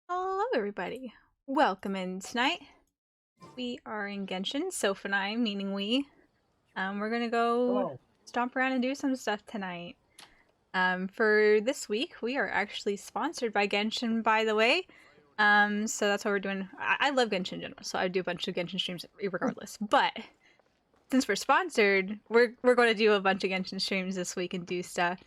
Hello everybody, welcome in tonight. We are in Genshin, Soph and I, meaning we. We're gonna go Hello. stomp around and do some stuff tonight. For this week, we are actually sponsored by Genshin, by the way. So that's what we're doing. I love Genshin in general, so I do a bunch of Genshin streams regardless. But since we're sponsored, we're going to do a bunch of Genshin streams this week and do stuff.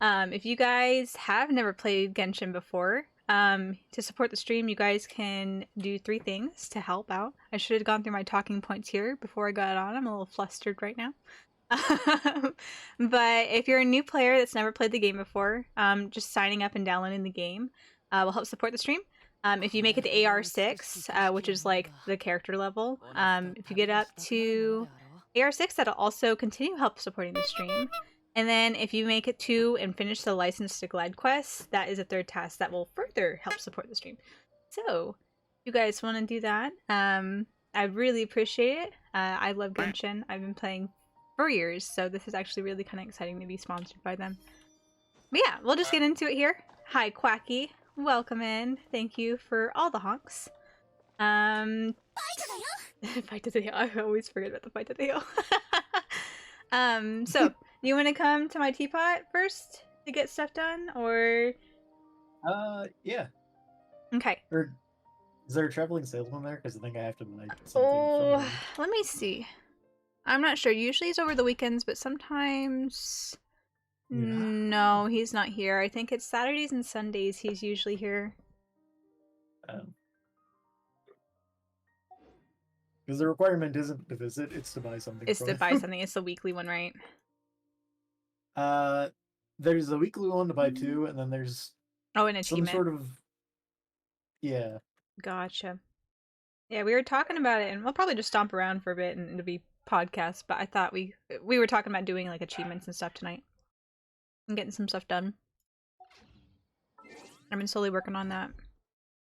If you guys have never played Genshin before, to support the stream, you guys can do 3 things to help out. I should have gone through my talking points here before I got on. I'm a little flustered right now. But if you're a new player that's never played the game before, just signing up and downloading the game will help support the stream. If you make it to AR6, which is like the character level, if you get up to AR6, that'll also continue help supporting the stream. And then if you make it to and finish the License to Glide quest, that is a 3rd task that will further help support the stream. So, you guys want to do that? I really appreciate it. I love Genshin. I've been playing for years, so this is actually really kind of exciting to be sponsored by them. But yeah, we'll just get into it here. Hi, Quacky. Welcome in. Thank you for all the honks. Fight to the hill. I always forget about the fight to the hill. So you want to come to my teapot first to get stuff done, or? Yeah. Okay. Or is there a traveling salesman there? Because I think I have to buy something Oh, from him. let me see. I'm not sure. Usually it's over the weekends, but sometimes... Yeah. No, he's not here. I think it's Saturdays and Sundays he's usually here. Because the requirement isn't to visit, it's to buy something It's from to him. buy something. It's the weekly one, right? There's a weekly one to buy too, and then there's Oh, an achievement. some sort of... Yeah. Gotcha. Yeah, we were talking about it, and we'll probably just stomp around for a bit and it'll be podcast, but I thought we were talking about doing like achievements and stuff tonight. And getting some stuff done. I've been slowly working on that.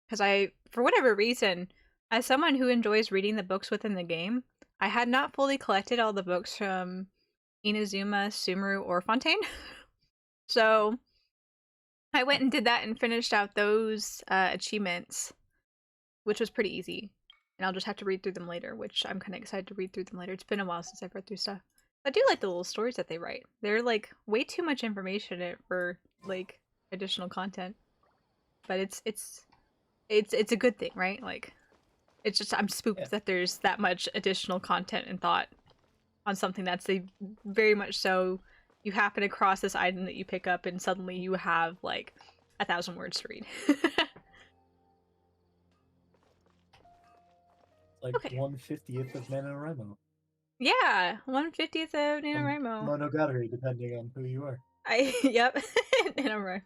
Because for whatever reason, as someone who enjoys reading the books within the game, I had not fully collected all the books from Inazuma, Sumeru, or Fontaine. So I went and did that and finished out those achievements, which was pretty easy. And I'll just have to read through them later, which I'm kind of excited to read through them later. It's been a while since I've read through stuff. I do like the little stories that they write. They're like way too much information in it for like additional content. But it's a good thing, right? Like, it's just I'm spooked that there's that much additional content and thought on something that's very much so. You happen across this item that you pick up, and suddenly you have like 1,000 words to read. Like okay. 1/50th of NaNoWriMo. Yeah, 1/50th of NaNoWriMo. Monogatari, depending on who you are. Yep, NaNoWriMo.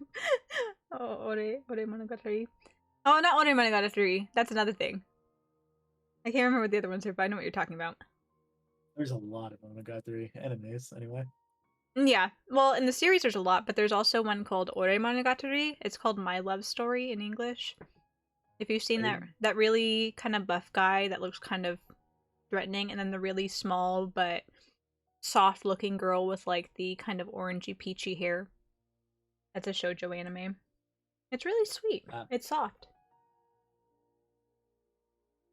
Oh, Ore Monogatari. Oh, not Ore Monogatari. That's another thing. I can't remember what the other ones are, but I know what you're talking about. There's a lot of Monogatari animes, anyway. Yeah, well, in the series there's a lot, but there's also one called Ore Monogatari. It's called My Love Story in English. If you've seen that really kind of buff guy that looks kind of threatening, and then the really small but soft-looking girl with like the kind of orangey peachy hair. That's a shoujo anime. It's really sweet. It's soft.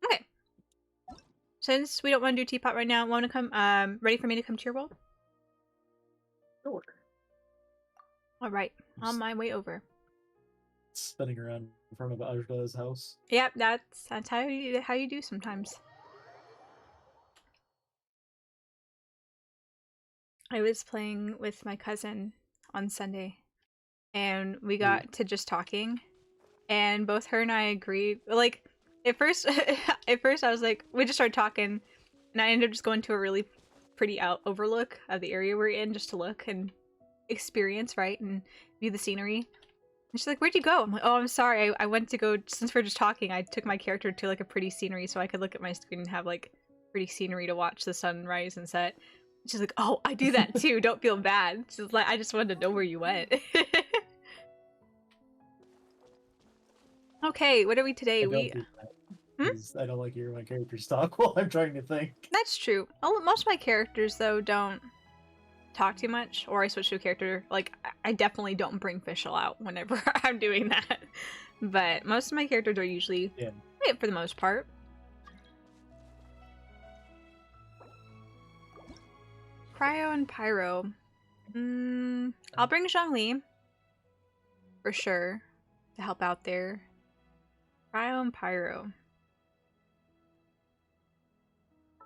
Okay. Since we don't want to do teapot right now, want to come? Ready for me to come to your world? Sure. All right, on my way over. Spinning around in front of Ajda's house. Yep, that's how you do sometimes. I was playing with my cousin on Sunday, and we got to just talking, and both her and I agreed. Like at first I was like, we just started talking, and I ended up just going to a really pretty overlook of the area we're in just to look and experience, right, and view the scenery. And she's like, "Where'd you go?" I'm like, "Oh, I'm sorry. I went to go, since we're just talking, I took my character to like a pretty scenery so I could look at my screen and have like pretty scenery to watch the sunrise and set." And she's like, "Oh, I do that too. Don't feel bad." She's like, "I just wanted to know where you went." Okay, what are we today? I don't like hearing my characters talk while I'm trying to think. That's true. Most of my characters, though, don't talk too much, or I switch to a character. Like, I definitely don't bring Fischl out whenever I'm doing that. But most of my characters are usually Yeah. right for the most part. Cryo and Pyro. I'll bring Zhongli for sure to help out there. Cryo and Pyro.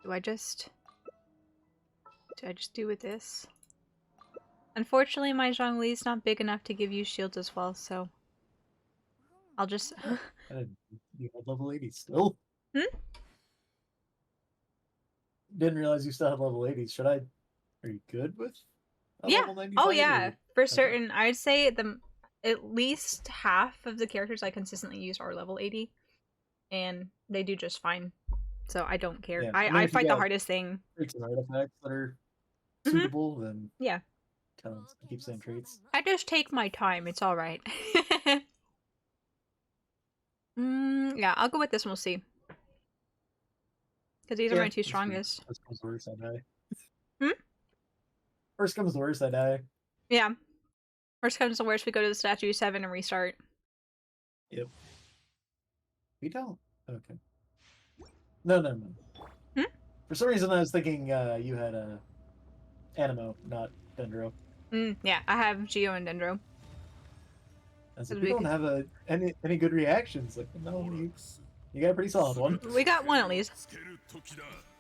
Do I just do with this? Unfortunately, my Zhongli's not big enough to give you shields as well, so I'll just. You have level 80 still. Hmm? Didn't realize you still had level 80. Should I? Are you good with a Yeah. level 95? Oh yeah, or... for Okay. certain. I'd say at least half of the characters I consistently use are level 80, and they do just fine. So I don't care. Yeah. I If you fight the got hardest thing. traits and artifacts that are Mhm. suitable, then Yeah. kind of keep saying traits. I just take my time. It's all right. Yeah, I'll go with this and we'll see. Because these are my two That's true. strongest. First comes the worst, I die. Hmm? First comes the worst, I die. Yeah. Worst comes to worst, we go to the statue 7 and restart. Yep. We don't. Okay. No. Hmm? For some reason, I was thinking you had Animo, not Dendro. Yeah, I have Geo and Dendro. I said, we don't have any good reactions. Like, no, you got a pretty solid one. We got one at least.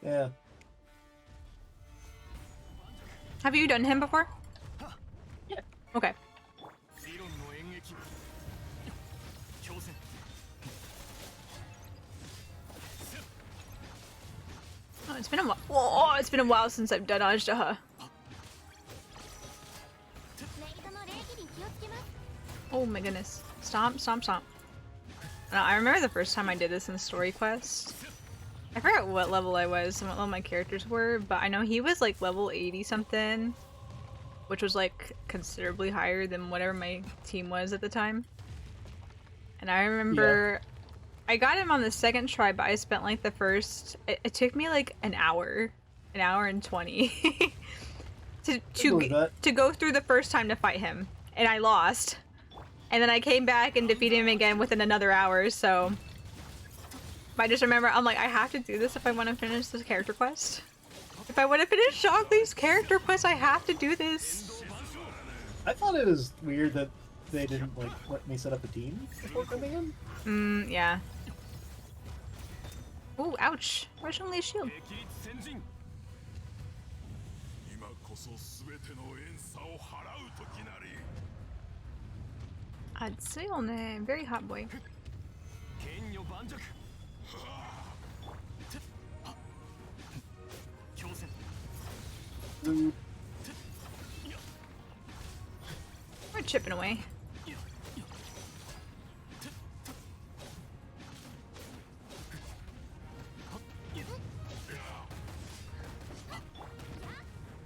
Yeah. Have you done him before? Yeah. Okay. Oh, it's been a while. Whoa, it's been a while since I've done Ajdaha. Oh my goodness. Stomp. I remember the first time I did this in Story Quest. I forgot what level I was and what level my characters were, but I know he was like level 80 something, which was like considerably higher than whatever my team was at the time. And I remember I got him on the second try, but I spent like the first. It took me like an hour and 20 to go through the first time to fight him, and I lost. And then I came back and defeated him again within another hour. So I just remember I'm like, I have to do this if I want to finish this character quest. If I want to finish Zhongli's character quest, I have to do this. I thought it was weird that they didn't like let me set up a team before coming in. Yeah. Ooh, ouch. Where's Zhongli's shield? I'd say on a very hot boy. We're chipping away.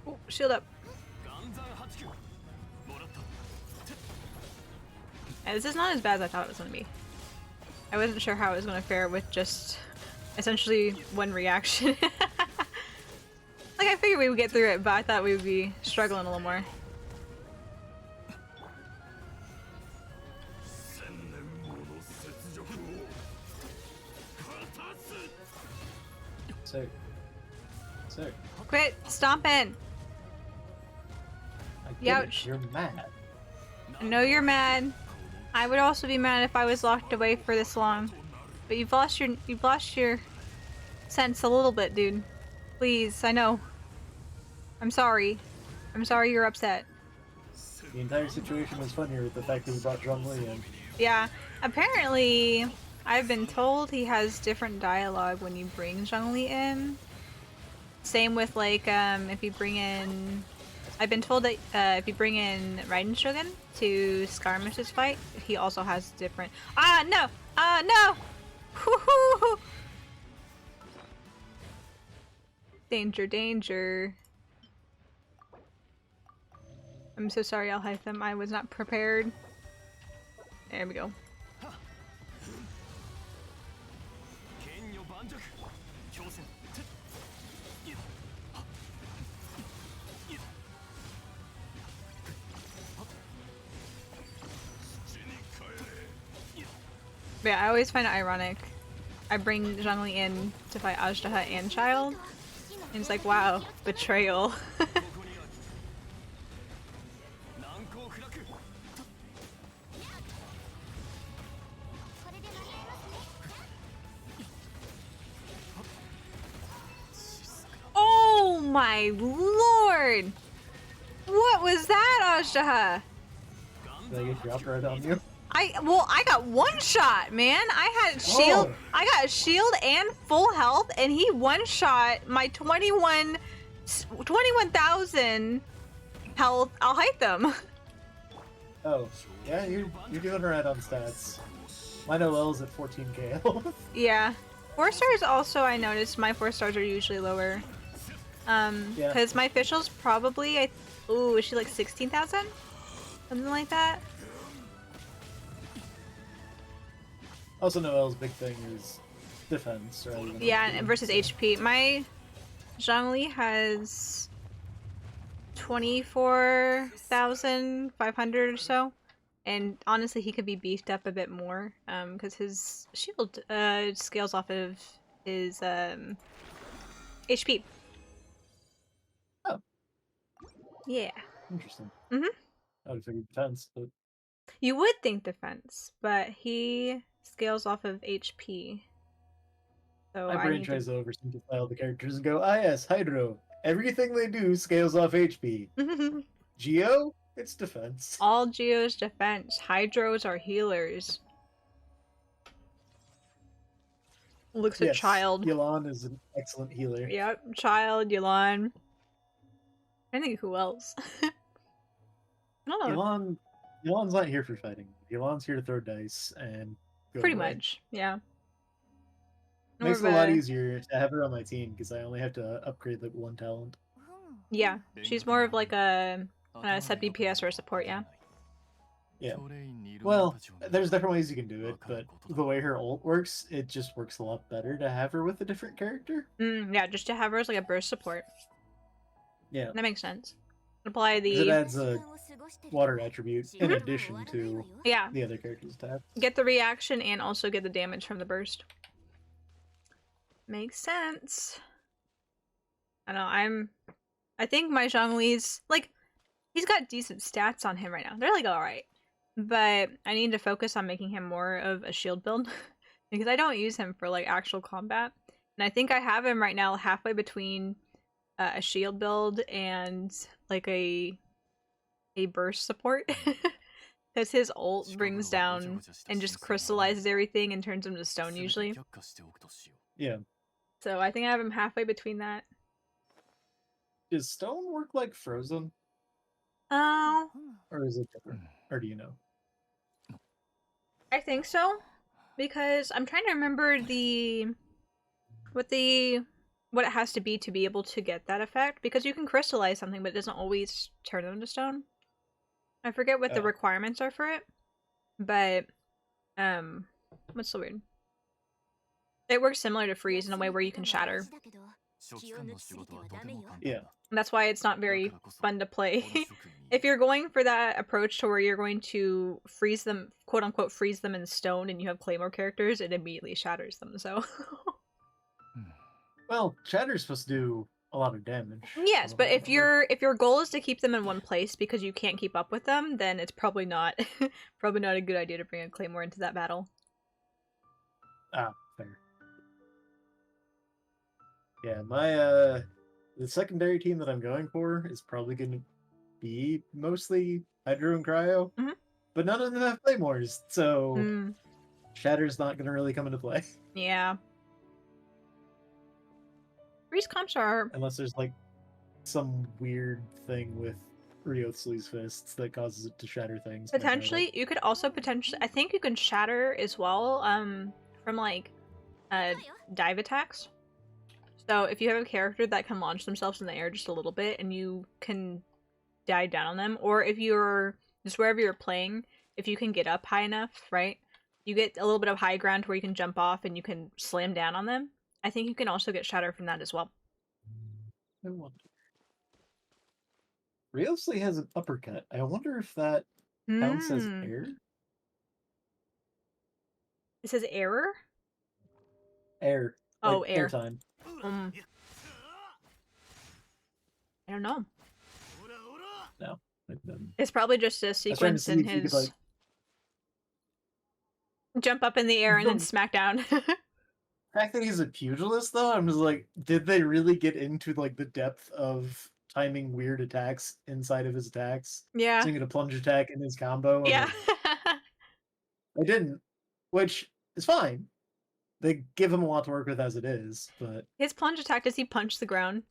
Oh, shield up. Yeah, this is not as bad as I thought it was going to be. I wasn't sure how it was going to fare with just essentially one reaction. Like, I figured we would get through it, but I thought we would be struggling a little more. So. Quit stomping! Youch. You're mad. I know you're mad. I would also be mad if I was locked away for this long. But you've lost your sense a little bit, dude. Please, I know. I'm sorry. I'm sorry you're upset. The entire situation was funnier with the fact that he brought Zhongli in. Yeah, apparently I've been told he has different dialogue when you bring Zhongli in. Same with like if you bring in. I've been told that if you bring in Raiden Shogun to Skirmish's fight, he also has different. No! No! Woohoo! Danger. I'm so sorry, Alhaitham. I was not prepared. There we go. But yeah, I always find it ironic. I bring Zhongli in to fight Ajdaha and Child, and it's like, wow, betrayal. Oh my lord! What was that, Ajdaha? Did I get dropped right on you? I got one shot, man. I had shield. Oh. I got shield and full health, and he one shot my 21,000 health. I'll hide them. Oh, yeah, you're doing right on stats. My OL's at 14k health. Yeah, 4 stars. Also, I noticed my 4 stars are usually lower. Yeah. Because my official's probably ooh, is she like 16,000? Something like that. Also, Noel's big thing is defense, right? Yeah, and versus HP. My Zhongli has 24,500 or so, and honestly, he could be beefed up a bit more. Because his shield scales off of his HP. Oh, Yeah. interesting. Mhm. I would have figured defense, but You would think defense, but he scales off of HP. So my I brain need tries to oversimplify all the characters and go, yes, Hydro. Everything they do scales off HP. to. Geo, it's defense. All Geo's defense. Hydros are healers. Looks at Yes, Child. Yelan is an excellent healer. Yep, Child, Yelan. I think who else? I don't know. Yelan's not here for fighting. Yelan's here to throw dice and go Pretty away. much, yeah. Makes it a lot easier to have her on my team because I only have to upgrade like one talent. Yeah, she's more of like a sub DPS or a support, yeah. Yeah. Well, there's different ways you can do it, but the way her ult works, it just works a lot better to have her with a different character. Yeah, just to have her as like a burst support. Yeah. That makes sense. Apply the... It adds a water attribute in addition to the other character's attack. Get the reaction and also get the damage from the burst. Makes sense. I don't know, I think my Zhongli's, like, he's got decent stats on him right now. They're like alright. But I need to focus on making him more of a shield build. Because I don't use him for, like, actual combat. And I think I have him right now halfway between a shield build and, like, a burst support. Because his ult brings down and just crystallizes everything and turns him to stone usually. Yeah. So I think I have him halfway between that. Does stone work like frozen? Oh. Or is it different? Or do you know? I think so. Because I'm trying to remember what it has to be able to get that effect. Because you can crystallize something, but it doesn't always turn them to stone. I forget what the requirements are for it. But what's the word? It works similar to freeze in a way where you can shatter. Yeah. That's why it's not very fun to play. If you're going for that approach to where you're going to freeze them, quote unquote, freeze them in stone, and you have Claymore characters, it immediately shatters them. So, well, Shatter's supposed to do a lot of damage. Yes, but if your goal is to keep them in one place because you can't keep up with them, then it's probably not a good idea to bring a Claymore into that battle. Ah, fair. Yeah, my the secondary team that I'm going for is probably going to be mostly Hydro and Cryo, but none of them have Claymores, so Shatter's not going to really come into play. Yeah. Freeze comps are... Unless there's like some weird thing with Ryotsulu's fists that causes it to shatter things. Potentially, you could also potentially... I think you can shatter as well from like dive attacks. So if you have a character that can launch themselves in the air just a little bit and you can dive down on them, or if you're just wherever you're playing, if you can get up high enough, right? You get a little bit of high ground where you can jump off and you can slam down on them. I think you can also get shatter from that as well. I wonder. Ryotsulu has an uppercut. I wonder if that counts as air? It says error? Air. Oh, Like air. airtime. I don't know. No. It's probably just a I was trying to sequence see in if you could, his like... jump up in the air and then The smack down. fact that he's a pugilist, though, I'm just like, did they really get into, like, the depth of timing weird attacks inside of his attacks? Yeah. So you get a plunge attack in his combo? I'm Yeah. like, they didn't, which is fine. They give him a lot to work with as it is, but... His plunge attack, does he punch the ground?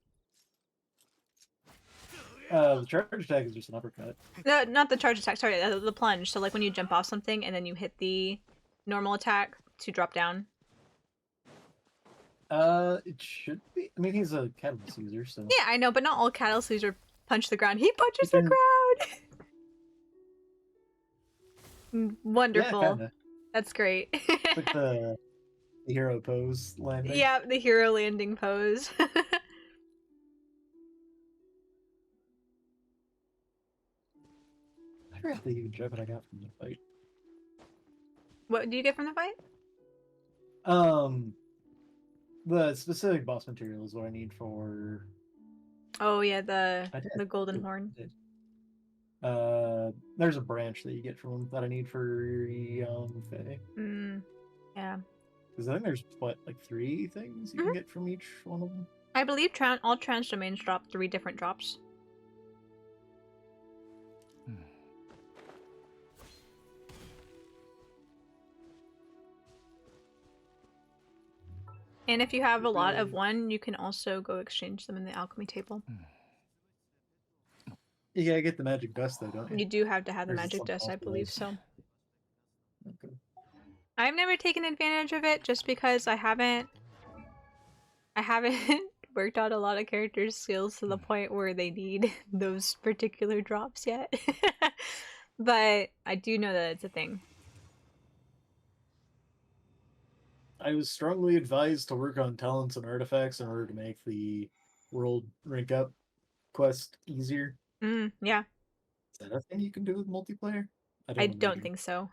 The charge attack is just an uppercut. No, not the charge attack, sorry, the plunge. So like when you jump off something and then you hit the normal attack to drop down. It should be. I mean, he's a catalyst user, so... Yeah, I know, but not all catalyst users punch the ground. He punches He the ground! Wonderful. Yeah, kinda. That's great. It's like the hero pose landing. Yeah, the hero landing pose. I forgot the huge what I got from the fight. What do you get from the fight? The specific boss material is what I need for... Oh yeah, the golden horn. There's a branch that you get from him that I need for Faye. Yeah. Because I think there's, what, like 3 things you can get from each one of them? I believe all trans domains drop 3 different drops. And if you have a lot of one, you can also go exchange them in the alchemy table. You gotta get the magic dust though, don't you? You do have to have the magic dust, I believe so. Okay. I've never taken advantage of it just because I haven't worked out a lot of characters' skills to the point where they need those particular drops yet. But I do know that it's a thing. I was strongly advised to work on talents and artifacts in order to make the world rank up quest easier. Yeah. Is that a thing you can do with multiplayer? I don't think so.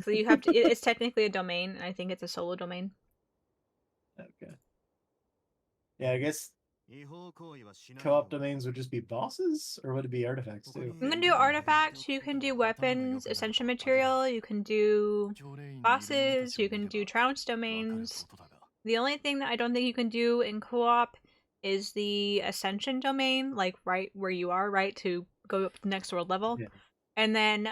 So you have to, it's technically a domain, and I think it's a solo domain. Okay. Yeah, I guess co-op domains would just be bosses, or would it be artifacts too? You can do artifacts, you can do weapons, ascension material, you can do bosses, you can do trounce domains. The only thing that I don't think you can do in co-op is the ascension domain, like right where you are, right, to go up to the next world level. Yeah. And then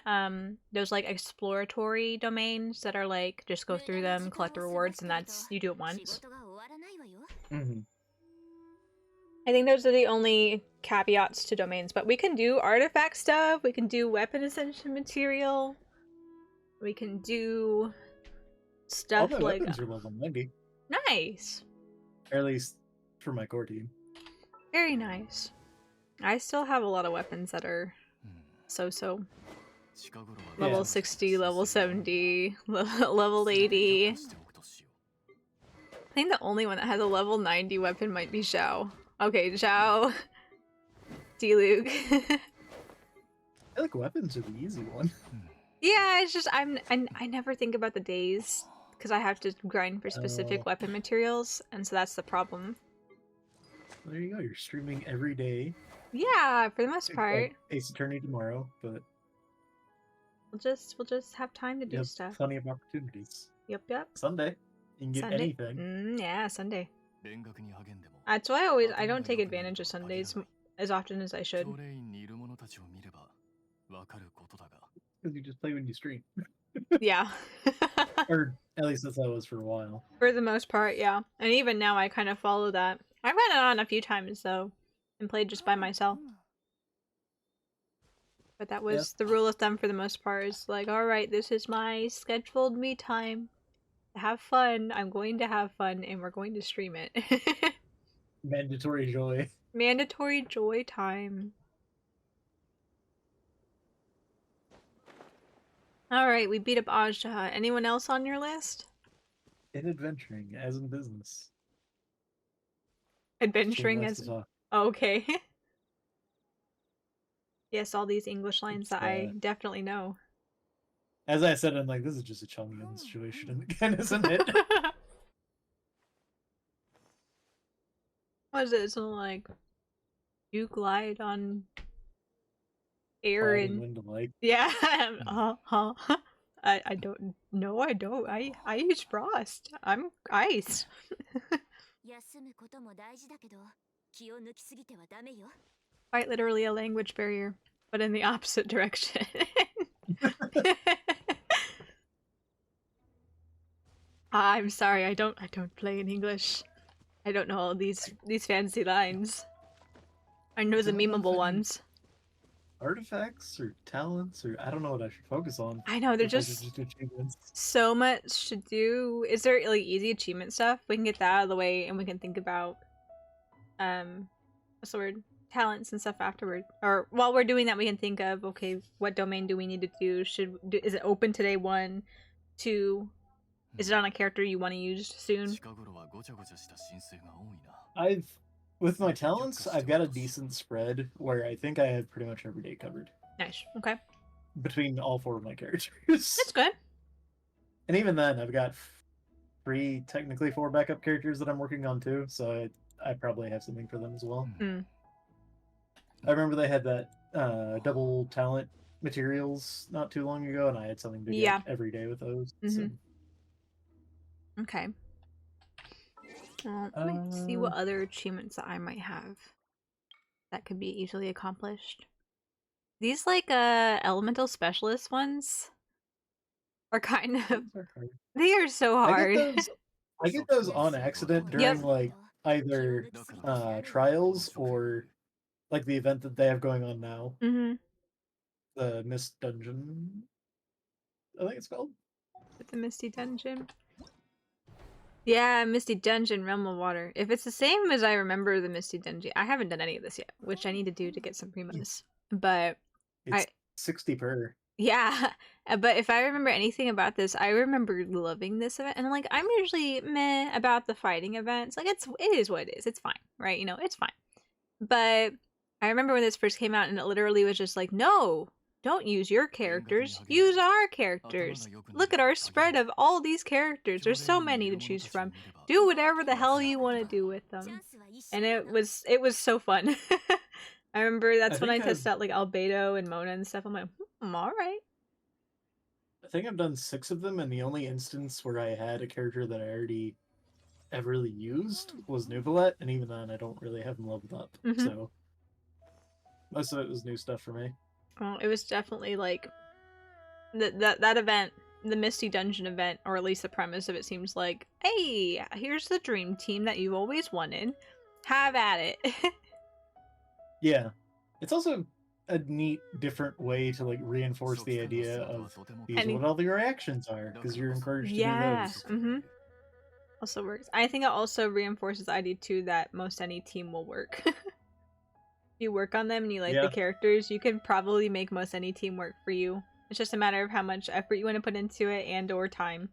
there's like exploratory domains that are like just go through them, collect the rewards, and that's you do it once. I think those are the only caveats to domains, but we can do artifact stuff, we can do weapon ascension material, we can do stuff all my like weapons are level 90. Nice. Or at least for my core team. Very nice. I still have a lot of weapons that are so. Level 60, level 70, level 80. I think the only one that has a level 90 weapon might be Xiao. Okay, Xiao. Diluc. I feel like weapons are the easy one. Yeah, it's just I never think about the days because I have to grind for specific weapon materials, and so that's the problem. There you go, you're streaming every day. Yeah, for the most part. Ace Attorney tomorrow, but we'll just have time to do stuff. Plenty of opportunities. Yep. Sunday, you can get anything. Yeah, Sunday. That's why I don't take advantage of Sundays as often as I should. Because you just play when you stream. Yeah. Or at least that's how it was for a while. For the most part, yeah. And even now I kind of follow that. I've run it on a few times though, and played just by myself. But that was the rule of thumb for the most part. Is like, alright, this is my scheduled me time. Have fun. I'm going to have fun, and we're going to stream it. Mandatory joy. Mandatory joy time. Alright, we beat up Ajah. Anyone else on your list? In adventuring, as in business. Adventuring as... Okay. Yes, all these English lines that I definitely know. As I said, I'm like, this is just a Chongyun situation again, isn't it? What is it? So like, you glide on air Cloud and and wind alike. yeah. I don't. No, I don't. I use frost. I'm ice. Quite literally a language barrier, but in the opposite direction. I'm sorry, I don't play in English. I don't know all these fancy lines. I know the memeable ones. Artifacts or talents or I don't know what I should focus on. I know, there's just just achievements. so much to do. Is there like easy achievement stuff? We can get that out of the way and we can think about what's the word? Talents and stuff afterward. Or while we're doing that we can think of, okay, what domain do we need to do? Is it open today? 1, 2, is it on a character you want to use soon? With my talents, I've got a decent spread where I think I have pretty much every day covered. Nice. Okay. Between all 4 of my characters. That's good. And even then, I've got 3, technically 4 backup characters that I'm working on too, so I probably have something for them as well. Mm. I remember they had that double talent materials not too long ago, and I had something to get every day with those. So. Okay. Let me see what other achievements that I might have that could be easily accomplished. These like elemental specialist ones are kind of they are so hard. I get those on accident during like either trials or like the event that they have going on now. The Mist Dungeon, I think it's called. The Misty Dungeon. Yeah, Misty Dungeon, Realm of Water. If it's the same as I remember the Misty Dungeon, I haven't done any of this yet, which I need to do to get some primos. But it's 60 per. Yeah, but if I remember anything about this, I remember loving this event, and like I'm usually meh about the fighting events. Like it is what it is. It's fine, right? You know, it's fine. But I remember when this first came out, and it literally was just like, no, don't use your characters. Use our characters. Look at our spread of all these characters. There's so many to choose from. Do whatever the hell you want to do with them. And it was so fun. I remember that's when I tested out like Albedo and Mona and stuff. I'm like, all right. I think I've done 6 of them, and the only instance where I had a character that I already ever really used was Nuvalet, and even then I don't really have him leveled up. So most of it was new stuff for me. Well, it was definitely like that event, the Misty Dungeon event, or at least the premise of it seems like, hey, here's the dream team that you've always wanted. Have at it. Yeah. It's also a neat, different way to like reinforce the idea of these what all the reactions are, because you're encouraged to do those. Also works. I think it also reinforces the idea too that most any team will work. If you work on them and you like the characters, you can probably make most any team work for you. It's just a matter of how much effort you want to put into it and or time.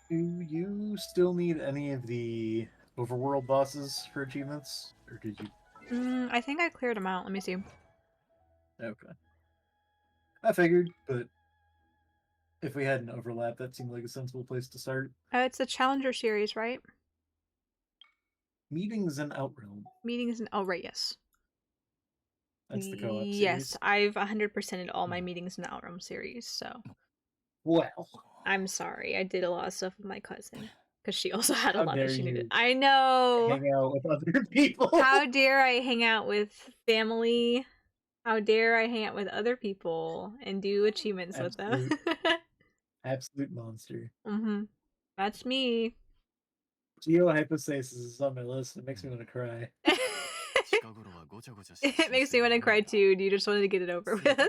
Do you still need any of the overworld bosses for achievements, or did you? I think I cleared them out. Let me see. Okay. I figured, but if we had an overlap, that seemed like a sensible place to start. It's the Challenger series, right? Meetings in Outrealm. Meetings in... Oh, right, yes. That's the co-op series. Yes, I've 100%ed all my meetings in the Outrealm series, so... Well... I'm sorry, I did a lot of stuff with my cousin. Because she also had a lot that she needed. I know! Hang out with other people! How dare I hang out with family? How dare I hang out with other people and do achievements with them? Absolute monster. That's me. Geohypostasis is on my list. It makes me want to cry. It makes me want to cry too. Do you just wanted to get it over with?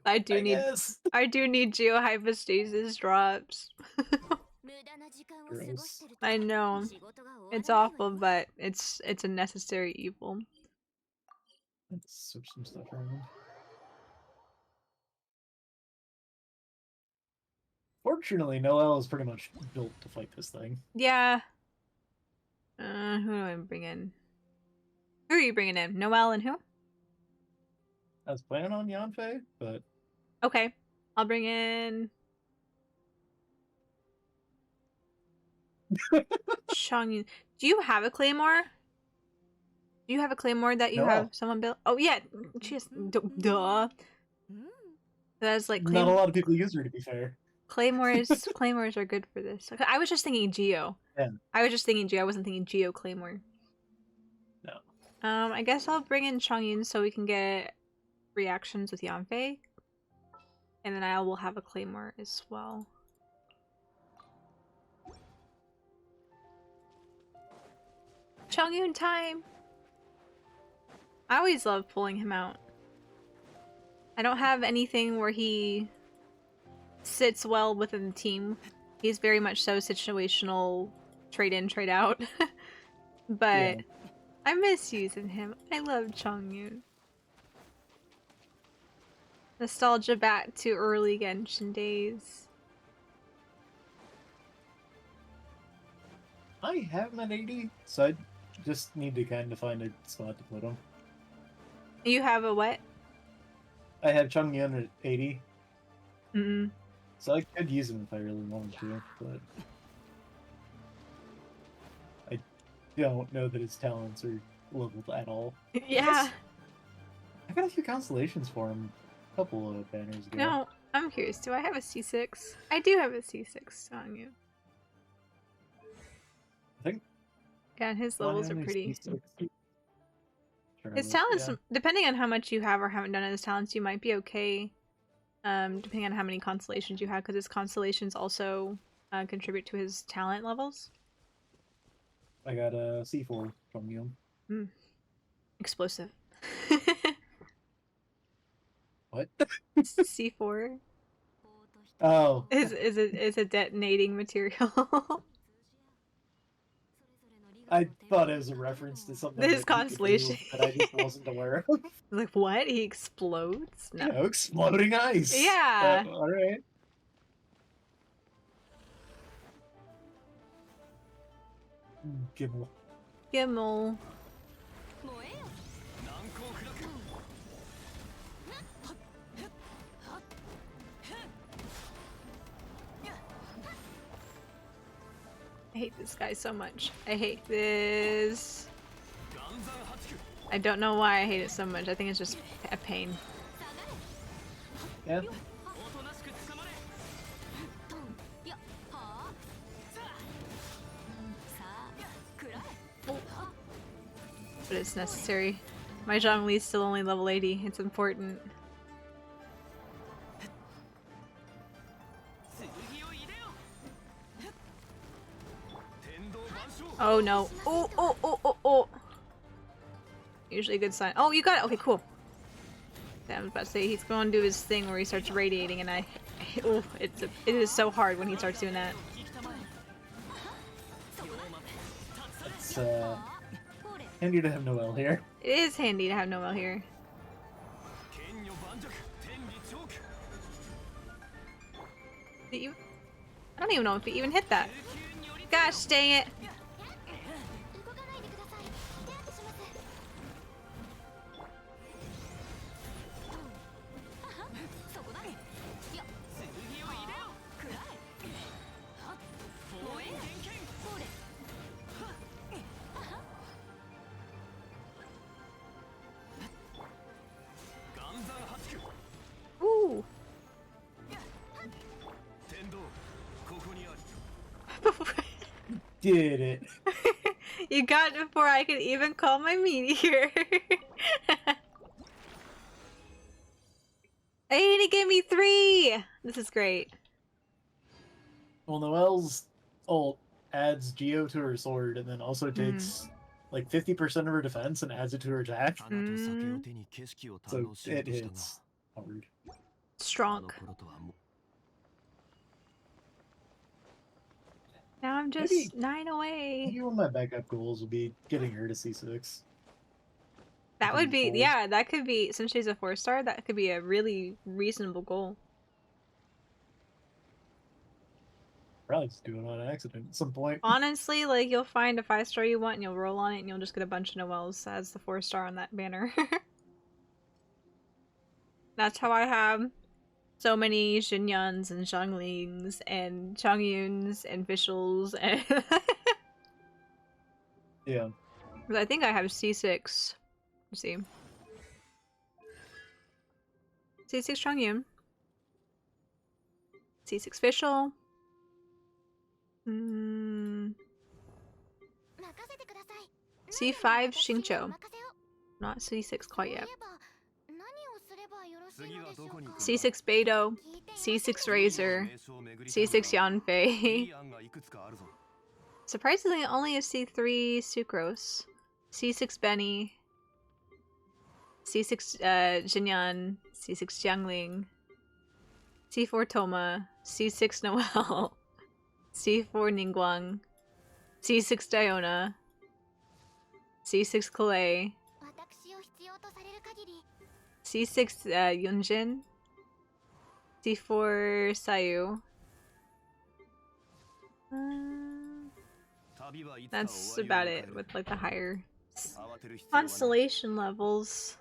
I do need geohypostasis drops. I know. It's awful, but it's a necessary evil. Let's switch some stuff around. Fortunately, Noelle is pretty much built to fight this thing. Yeah. Who do I bring in? Who are you bringing in? Noelle and who? I was planning on Yanfei, but Okay, I'll bring in Chongyun. Do you have a claymore? Do you have a claymore that you have no, someone built? Oh yeah, she's duh. That's like not a lot of people use her, to be fair. claymores are good for this. I was just thinking Geo. Yeah. I was just thinking Geo. I wasn't thinking Geo claymore. No. I guess I'll bring in Chongyun so we can get reactions with Yanfei. And then I will have a claymore as well. Chongyun time! I always love pulling him out. I don't have anything where he sits well within the team. He's very much so situational, trade in, trade out. But yeah. I miss using him. I love Chongyun. Nostalgia back to early Genshin days. I have him at 80, so I just need to kind of find a spot to put him. You have a what? I have Chongyun at 80. Mm-mm. So I could use him if I really wanted to, but I don't know that his talents are leveled at all. Yeah. I got a few constellations for him a couple of banners ago. No, I'm curious. Do I have a C6? I do have a C6 on you. I think. Yeah, his levels are pretty. C6. His talents, depending on how much you have or haven't done his talents, you might be okay. Depending on how many constellations you have, because his constellations also contribute to his talent levels. I got a C4 from you. Explosive. What? C4. Oh. Is a detonating material. I thought it was a reference to something his constellation that I just wasn't aware of. Like, what? He explodes? No. You know, exploding ice. Yeah. Alright. Gimmel. Gimmel. I hate this guy so much. I hate this. I don't know why I hate it so much. I think it's just a pain. Yeah. But it's necessary. My Zhongli's still only level 80. It's important. Oh no. Oh. Usually a good sign. Oh, you got it! Okay, cool. Yeah, I was about to say, he's going to do his thing where he starts radiating, and it is so hard when he starts doing that. It's handy to have Noelle here. It is handy to have Noelle here. Did you? I don't even know if he even hit that. Gosh dang it! Ooh. Did it. You got it before I could even call my meteor. Hey, he gave me 3! This is great. Well, Noelle's ult adds Geo to her sword and then also takes like 50% of her defense and adds it to her attack. So it hits hard. Strong. Now I'm just maybe 9 away. Maybe one of my backup goals would be getting her to C6. That would be, yeah, that could be, since she's a 4-star, that could be a really reasonable goal. Probably just do it on accident at some point. Honestly, like, you'll find a 5-star you want and you'll roll on it and you'll just get a bunch of Noelles as the 4-star on that banner. That's how I have so many Xinyans and Zhonglings and Chongyuns and Vishals and Yeah. I think I have C6. Let's see. C6 Chongyun. C6 Vishal. C5 Xingqiu. Not C6 quite yet. C6 Beidou. C6 Razor. C6 Yanfei. Surprisingly, only a C3 Sucrose. C6 Benny. C6 Jinyan. C6 Jiangling. C4 Toma. C6 Noel. C4 Ningguang. C6 Diona. C6 Kalei. C6 Yunjin. C4 Sayu. That's about it with like the higher constellation levels.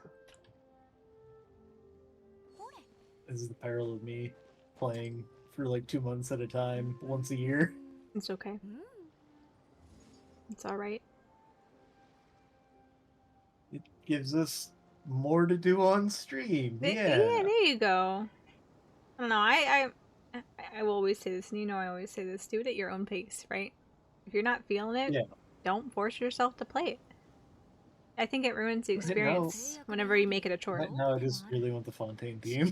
This is the peril of me playing for like 2 months at a time, once a year. It's okay. It's alright. It gives us more to do on stream. Yeah, there you go. I don't know, I will always say this, and you know I always say this, do it at your own pace, right? If you're not feeling it, don't force yourself to play it. I think it ruins the experience whenever you make it a chore. Right now I just really want the Fontaine theme.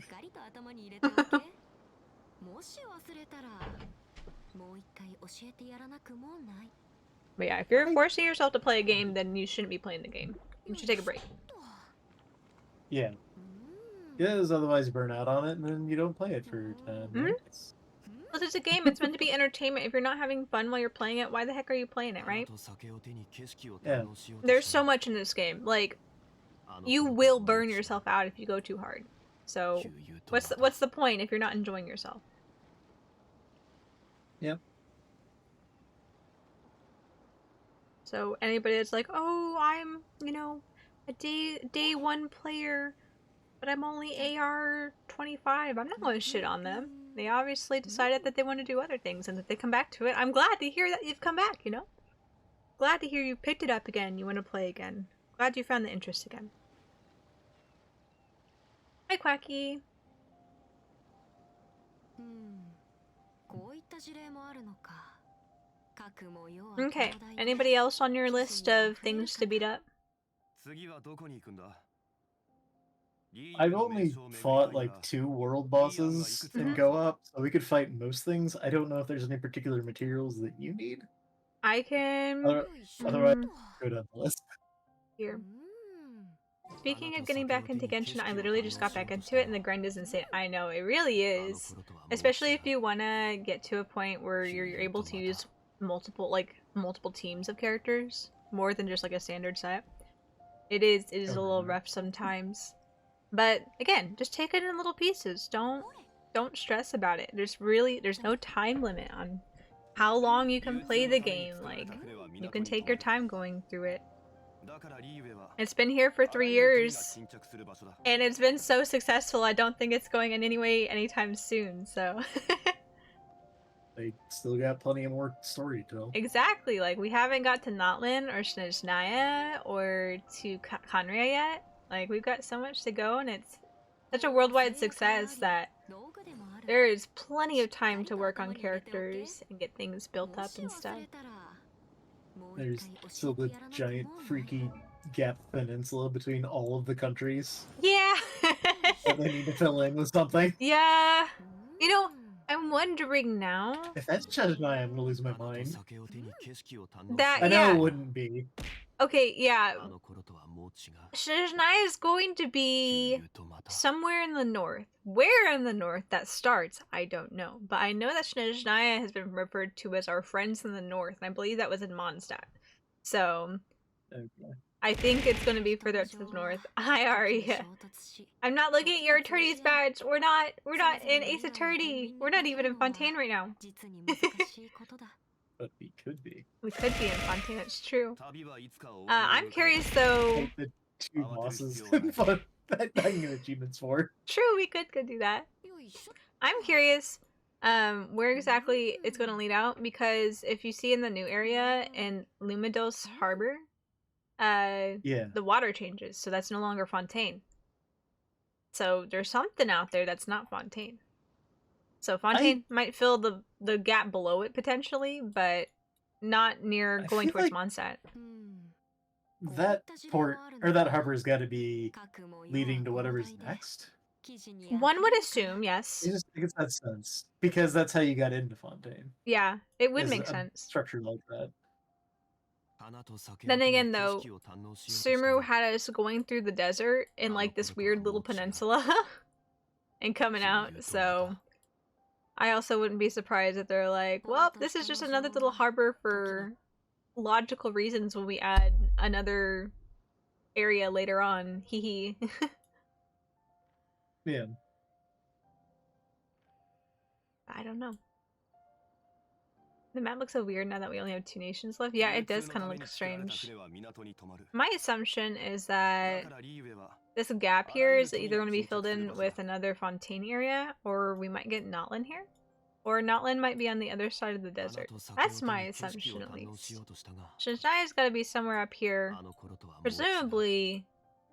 But yeah, if you're forcing yourself to play a game, then you shouldn't be playing the game. You should take a break. Yeah. Yeah, because otherwise you burn out on it and then you don't play it for 10 minutes. Well, it's a game. It's meant to be entertainment. If you're not having fun while you're playing it, why the heck are you playing it, right? Yeah. There's so much in this game. Like, you will burn yourself out if you go too hard. So, what's the point if you're not enjoying yourself? Yep. So anybody that's like, oh, I'm, you know, a day one player, but I'm only AR 25. I'm not going to shit on them. They obviously decided that they want to do other things and that they come back to it. I'm glad to hear that you've come back, you know? Glad to hear you picked it up again. You want to play again. Glad you found the interest again. Hi, Quacky. Okay, anybody else on your list of things to beat up? I've only fought like 2 world bosses in Go-Up, so we could fight most things. I don't know if there's any particular materials that you need. I can... Otherwise, go down the list. Here. Speaking of getting back into Genshin, I literally just got back into it and the grind is insane. I know, it really is. Especially if you want to get to a point where you're able to use multiple teams of characters, more than just like a standard set. It is a little rough sometimes. But again, just take it in little pieces. Don't stress about it. There's no time limit on how long you can play the game. Like, you can take your time going through it. It's been here for 3 years, and it's been so successful. I don't think it's going in any way anytime soon, so... They still got plenty of more story to tell. Exactly, like, we haven't got to Notlin or Snezhnaya or to Khaenri'ah yet. Like, we've got so much to go, and it's such a worldwide success that there is plenty of time to work on characters and get things built up and stuff. There's still the giant, freaky gap peninsula between all of the countries. Yeah! That they need to fill in with something. Yeah! You know, I'm wondering now... If that's Snezhnaya, I'm gonna lose my mind. I know it wouldn't be. Okay, yeah. Snezhnaya is going to be somewhere in the north. Where in the north that starts, I don't know. But I know that Snezhnaya has been referred to as our friends in the north, and I believe that was in Mondstadt. So, okay. I think it's going to be further up to the north. Hi, Aria. I'm not looking at your attorney's badge. We're not in Ace Attorney. We're not even in Fontaine right now. But we could be. We could be in Fontaine, it's true. I'm curious though... Take the 2 bosses. that I can get achievements for. True, we could do that. I'm curious where exactly it's going to lead out, because if you see in the new area in Lumidos Harbor, the water changes, so that's no longer Fontaine. So there's something out there that's not Fontaine. So Fontaine might fill the gap below it potentially, but not near going towards Mondstadt. That port or that harbor's got to be leading to whatever's next. One would assume, yes. It gets that sense because that's how you got into Fontaine. Yeah, it would make sense. Structure like that. Then again, though, Sumeru had us going through the desert in like this weird little peninsula and coming out, so I also wouldn't be surprised if they're like, well, this is just another little harbor for logical reasons when we add another area later on. Hee hee. Yeah. I don't know. The map looks so weird now that we only have 2 nations left. Yeah, it does kind of look strange. My assumption is that this gap here is either going to be filled in with another Fontaine area, or we might get Notlin here. Or Notlin might be on the other side of the desert. That's my assumption, at least. Shinshai's got to be somewhere up here, presumably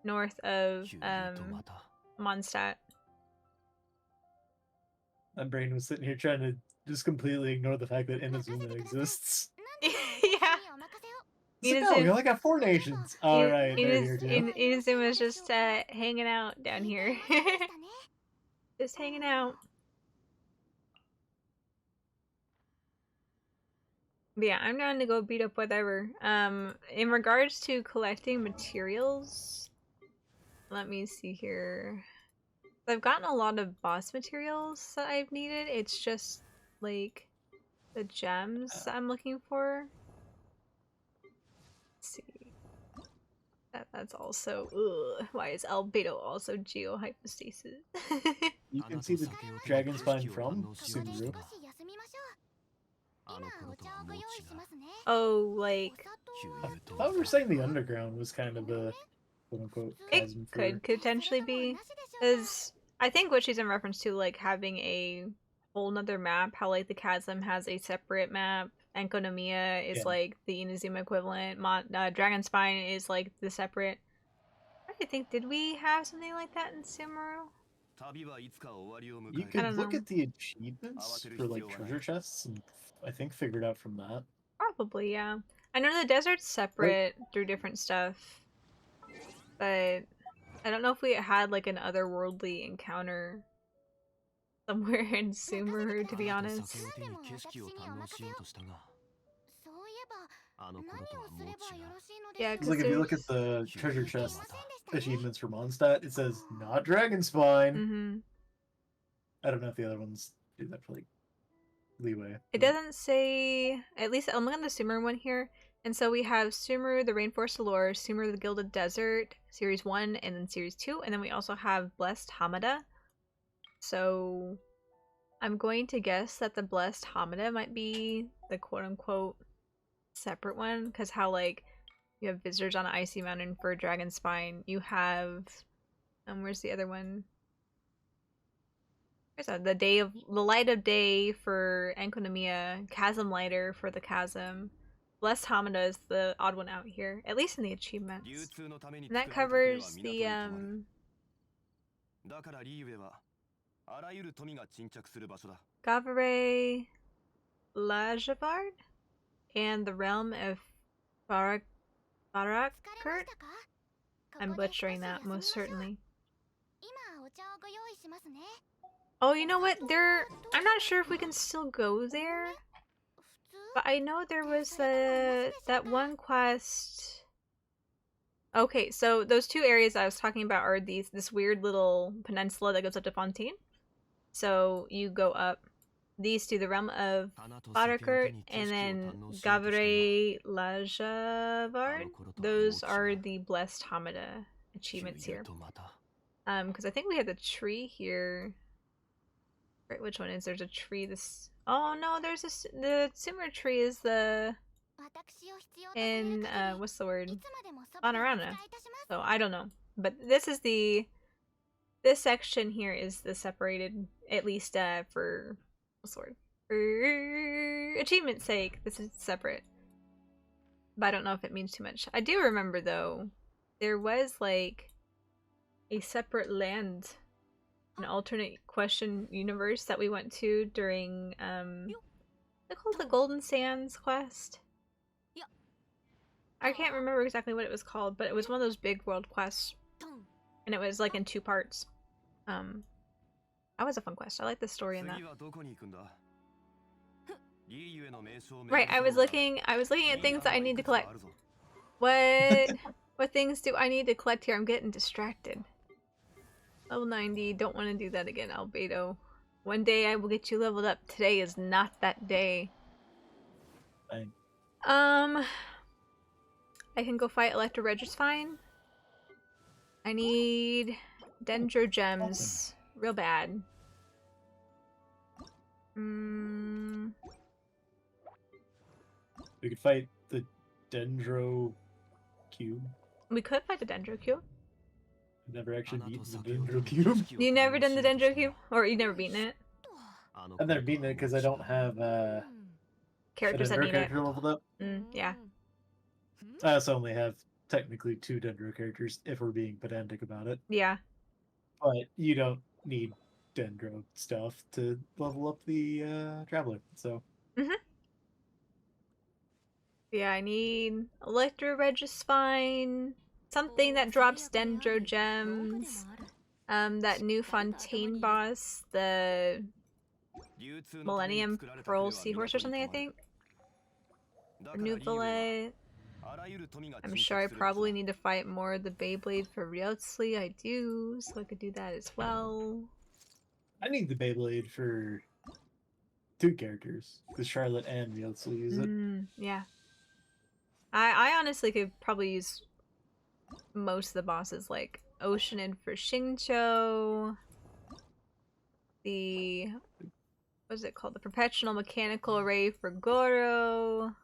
north of Mondstadt. My brain was sitting here trying to just completely ignore the fact that Inazuma exists. Yeah. No, we only got 4 nations. Alright, they're here too. Inazuma's just hanging out down here. Just hanging out. But yeah, I'm down to go beat up whatever. In regards to collecting materials, let me see here. I've gotten a lot of boss materials that I've needed. It's just like the gems that I'm looking for. Let's see. That's also why is Albedo also geohypostasis? You can see the dragon spine from Sumeru. Oh, like I thought we were saying the underground was kind of the quote-unquote chasm. It could potentially be, because I think what she's in reference to, like having a whole nother map, how like the chasm has a separate map, Enkonomiya is like the Inazuma equivalent, Dragon Spine is like the separate. I think, did we have something like that in Sumeru? You could look at the achievements for like treasure chests and I think figure it out from that. Probably, yeah. I know the desert's separate through different stuff, but I don't know if we had like an otherworldly encounter somewhere in Sumeru, to be honest. Yeah, because like if you look at the treasure chest achievements for Mondstadt, it says not Dragon Spine. I don't know if the other ones do that for like leeway. It doesn't say, at least I'm looking at the Sumeru one here, and so we have Sumeru, the Rainforest Allure, Sumeru, the Gilded Desert, Series 1, and then Series 2, and then we also have Blessed Hamada. So I'm going to guess that the Blessed Hamada might be the quote-unquote separate one, because how like you have visitors on Icy Mountain for Dragon Spine, you have where's the other one? Where's that? The Light of Day for Enkonomiya, Chasm Lighter for the Chasm. Blessed Hamada is the odd one out here, at least in the achievements. And that covers the Gavare Lajavard and the realm of Barakurt. I'm butchering that, most certainly. Oh, you know what? I'm not sure if we can still go there, but I know there was that one quest. Okay, so those 2 areas I was talking about are this weird little peninsula that goes up to Fontaine. So you go up these to the realm of Barakurt and then Gavare Lajavard. Those are the Blessed Hamada achievements here. Because I think we have the tree here. Right, which one is? There's a tree. Oh no, the Sumeru tree is in what's the word? Panorama. So I don't know, but this is the This section here is the separated, at least for sword. For achievement's sake, this is separate. But I don't know if it means too much. I do remember though, there was like a separate land, an alternate question universe that we went to during they called the Golden Sands quest. I can't remember exactly what it was called, but it was one of those big world quests, and it was like in 2 parts. That was a fun quest. I like the story in that. Right, I was looking at things that I need to collect. What things do I need to collect here? I'm getting distracted. Level 90, don't want to do that again, Albedo. One day I will get you leveled up. Today is not that day. Fine. I can go fight Electro Regis fine. I need Dendro Gems real bad. We could fight the Dendro Cube. We could fight the Dendro Cube. I've never actually beaten the Dendro Cube. You never done the Dendro Cube? Or you never beaten it? I've never beaten it because I don't have Characters that need character leveled up. Yeah. I also only have technically 2 Dendro characters if we're being pedantic about it. Yeah. But you don't need Dendro stuff to level up the Traveler, so. Yeah, I need Electro Regis fine. Something that drops Dendro Gems. That new Fontaine boss, the Millennium Pearl Seahorse or something, I think. Or New Valet. I'm sure I probably need to fight more of the Beyblade for Ryotsu. I do, so I could do that as well. I need the Beyblade for 2 characters, because Charlotte and Ryotsu use it. Yeah. I honestly could probably use most of the bosses, like Oceanin for Xingqiu, the what is it called? The Perpetual Mechanical Array for Goro.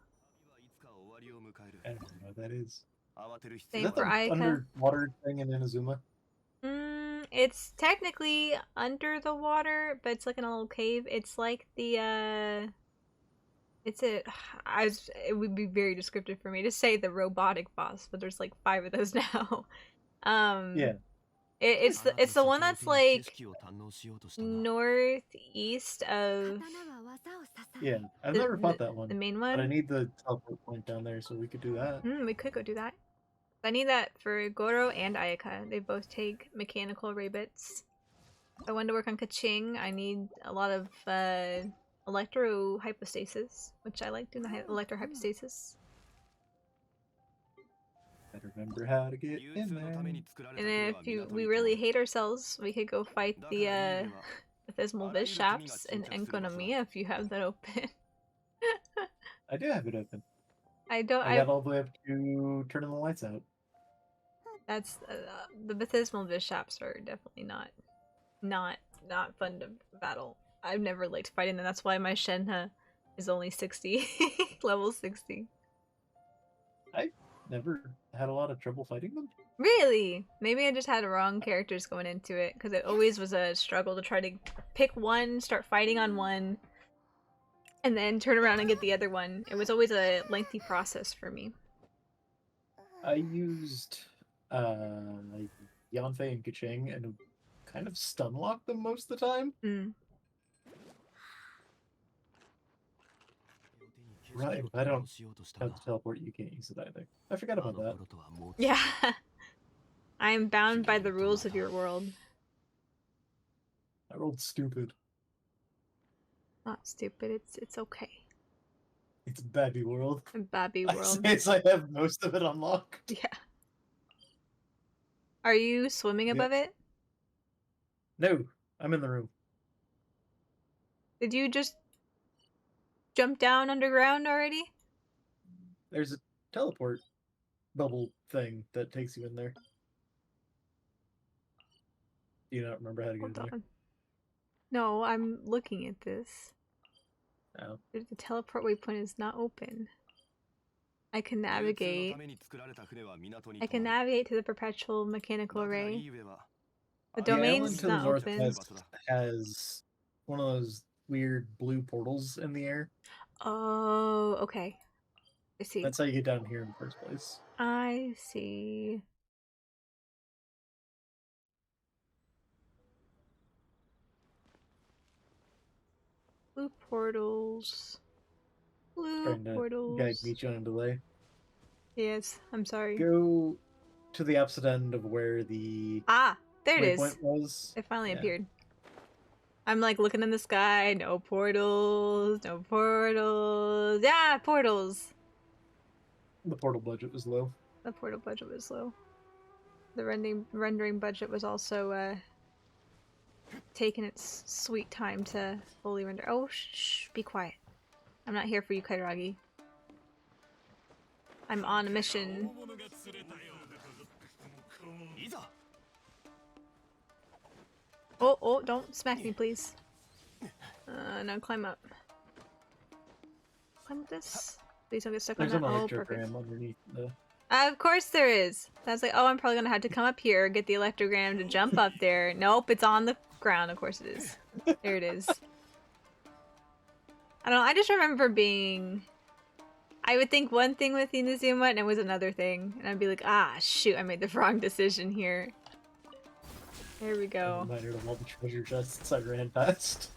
I don't know what that is. Same Is that for the Ayaka. underwater thing in Inazuma? It's technically under the water, but it's like in a little cave. It's like the it would be very descriptive for me to say the robotic boss, but there's like 5 of those now. Yeah. It's the one that's like northeast of. Yeah, I've never fought that one. The main one. But I need the teleport point down there, so we could do that. We could go do that. I need that for Goro and Ayaka. They both take mechanical ray bits. If I wanted to work on Kaching, I need a lot of electro hypostasis, which I like doing the electro hypostasis. I remember how to get in there. And if we really hate ourselves, we could go fight the Abysmal Bishops in Enkonomiya if you have that open. I do have it open. I got all the way up to turning the lights out. That's the Baptismal Bishops are definitely not fun to battle. I've never liked fighting them. That's why my Shenhe is only 60, level 60. I never had a lot of trouble fighting them. Really? Maybe I just had wrong characters going into it, because it always was a struggle to try to pick one, start fighting on one, and then turn around and get the other one. It was always a lengthy process for me. I used Yanfei and Kaching and kind of stun locked them most of the time. Right, if I don't have to teleport, you can't use it either. I forgot about that. Yeah. I am bound by the rules of your world. I rolled stupid. Not stupid, it's okay. It's Babby World. Babby World. I have most of it unlocked. Yeah. Are you swimming above it? No, I'm in the room. Did you just jump down underground already? There's a teleport bubble thing that takes you in there. Do you not remember how to get in there? No, I'm looking at this. Oh. The teleport waypoint is not open. I can navigate. I can navigate to the perpetual mechanical array. The The island domain's to the not open. northwest has one of those weird blue portals in the air. Oh, okay. I see. That's how you get down here in the first place. I see. Blue portals. Blue Trying to guide portals. Michi on a delay. Yes, I'm sorry. Go to the opposite end of where the Ah, there it is. waypoint was. It finally Yeah. appeared. I'm like looking in the sky. No portals. No portals. Yeah, portals. The portal budget was low. The portal budget was low. The rendering budget was also taking its sweet time to fully render. Oh, shh, be quiet. I'm not here for you, Kairagi. I'm on a mission. Oh, don't smack me, please. Now climb up. Climb up this. Please don't get stuck There's on an that. Oh, perfect. electrogram underneath the... Of course there is. I was like, oh, I'm probably gonna have to come up here, get the electrogram to jump up there. Nope, it's on the ground. Of course it is. There it is. I don't know, I just remember being... I would think one thing with Inazuma and it was another thing. And I'd be like, ah, shoot, I made the wrong decision here. There we go. Reminder of all the treasure chests I ran past.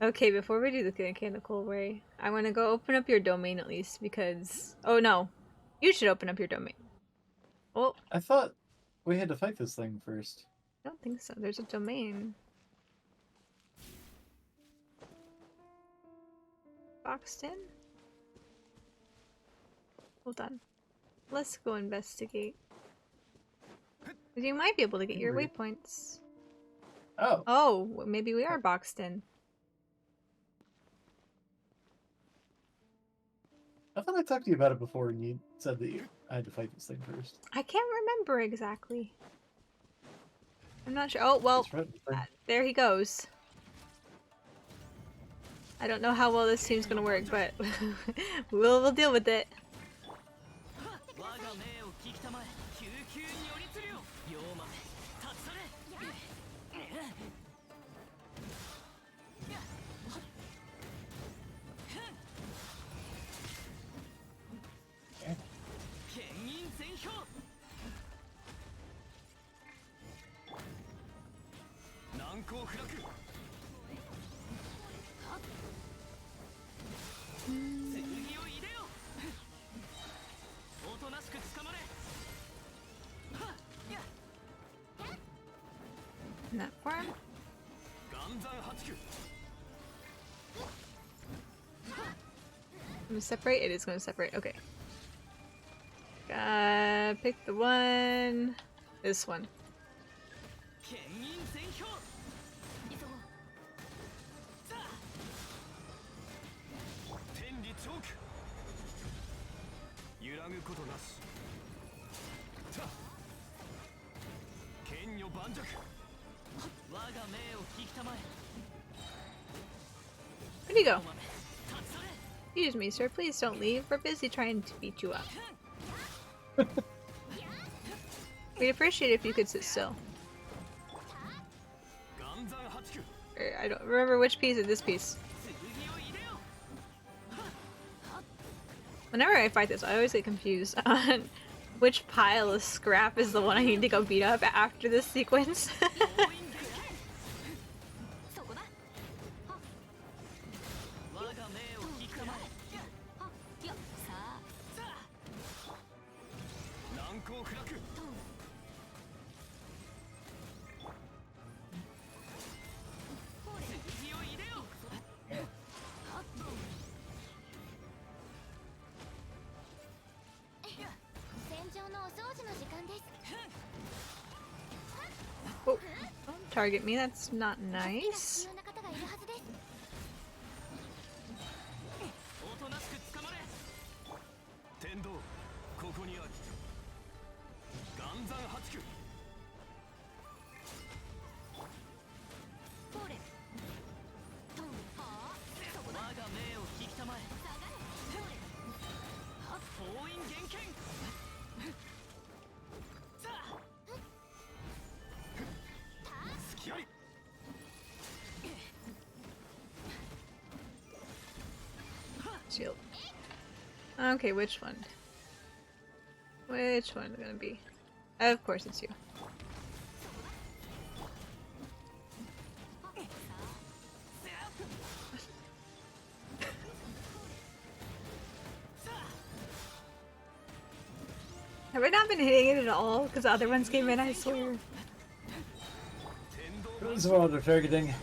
Okay, before we do the mechanical way, I want to go open up your domain at least because... Oh no, you should open up your domain. Oh, I thought we had to fight this thing first. I don't think so. There's a domain. Boxed in? Hold on. Let's go investigate. 'Cause you might be able to get your waypoints. Oh. Oh, well, maybe we are boxed in. I thought I talked to you about it before and you said that I had to fight this thing first. I can't remember exactly. I'm not sure. Oh, well, there he goes. I don't know how well this team's gonna work, but we'll deal with it. In that form. Gonna separate? It is gonna separate. Okay. Pick the one. This one. Where'd you go? Excuse me, sir. Please don't leave. We're busy trying to beat you up. We'd appreciate it if you could sit still. I don't remember which piece is this piece. Whenever I fight this, I always get confused on which pile of scrap is the one I need to go beat up after this sequence. Oh, don't target me, that's not nice. shield. Okay, which one? Which one is gonna be? Of course it's you. Have I not been hitting it at all? Because the other ones came in, I swear. Who's water targeting?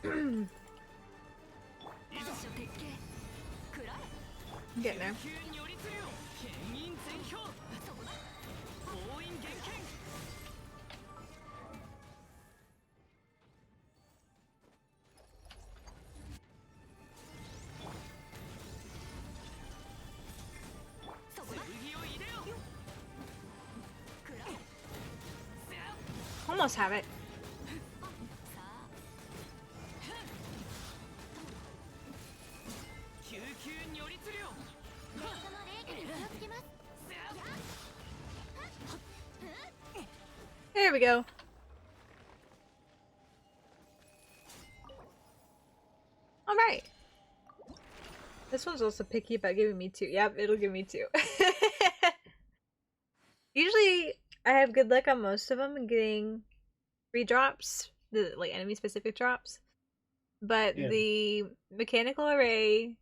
I'm getting there. Almost have it. There we go. Alright. This one's also picky about giving me 2. Yep, it'll give me 2. Usually, I have good luck on most of them and getting 3 drops, the like enemy specific drops. But the mechanical array,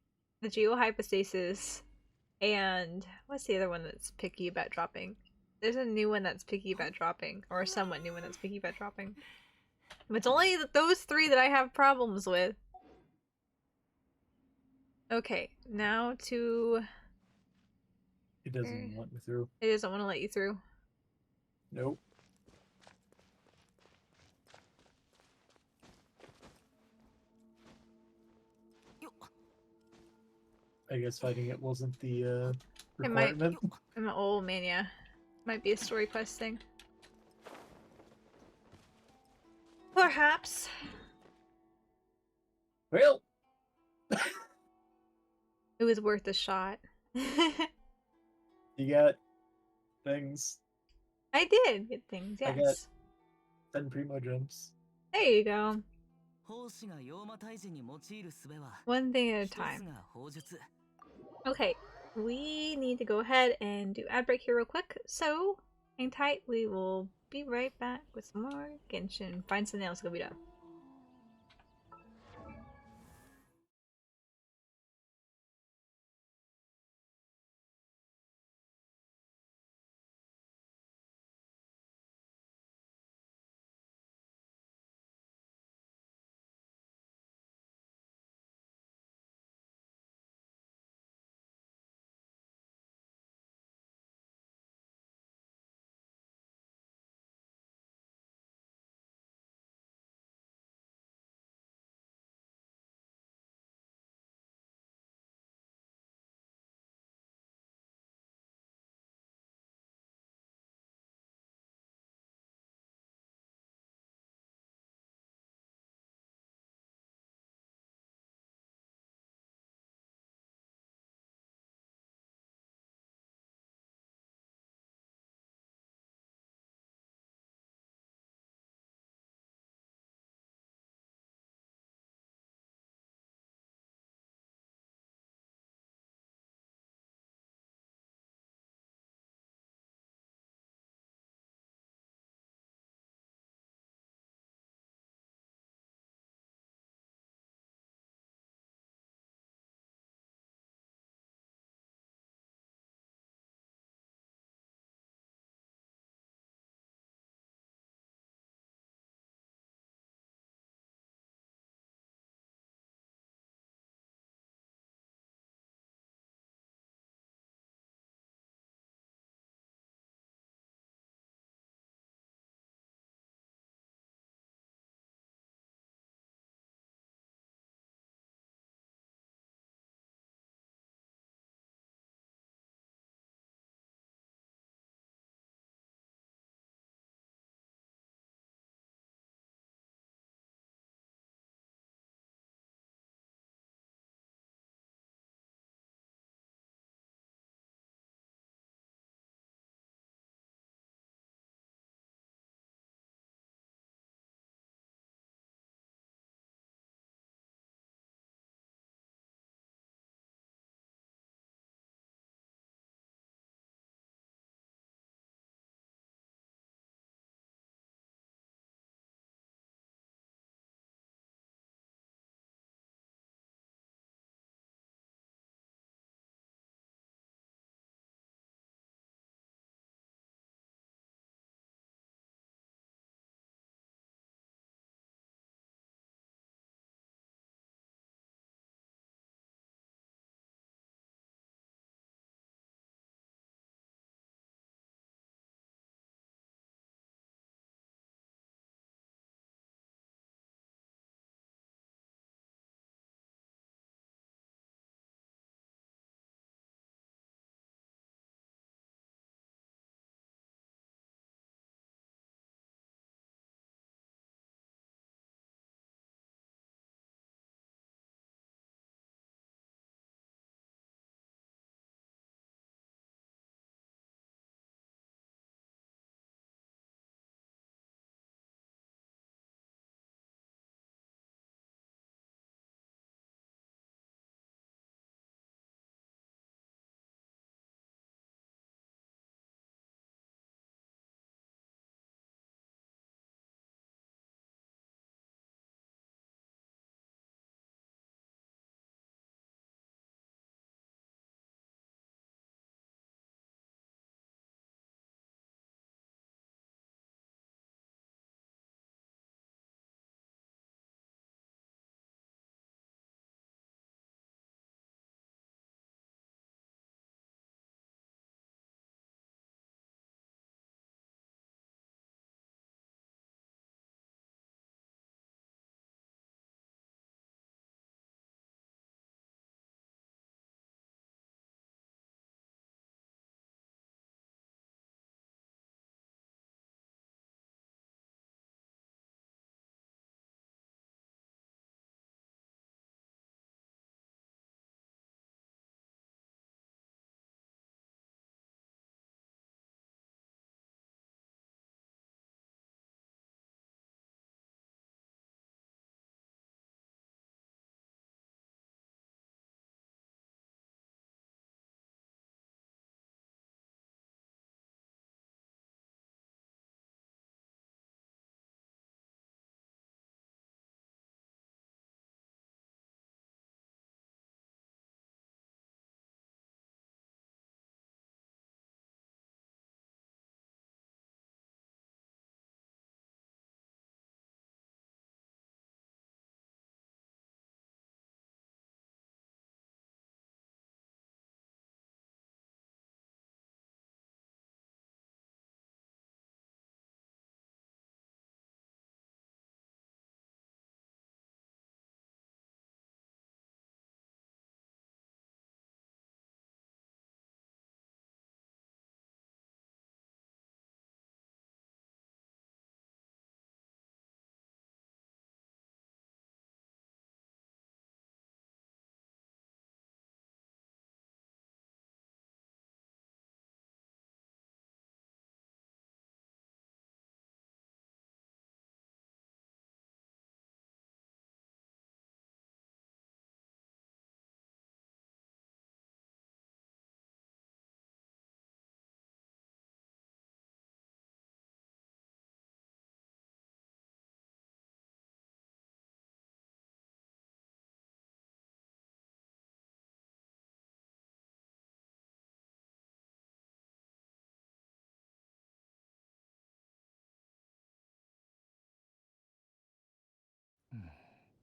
the geohypostasis, and what's the other one that's picky about dropping? There's a new one that's picky about dropping, or a somewhat new one that's picky about dropping. But it's only those 3 that I have problems with. Okay, now to... It doesn't want me through. It doesn't want to let you through. Nope. I guess fighting it wasn't the requirement. Oh man, yeah. Might be a story quest thing. Perhaps. Well, it was worth a shot. You got things. I did get things, yes. I got 10 primo jumps. There you go. One thing at a time. Okay, we need to go ahead and do ad break here real quick, so hang tight. We will be right back with some more Genshin. Find something else to go beat up.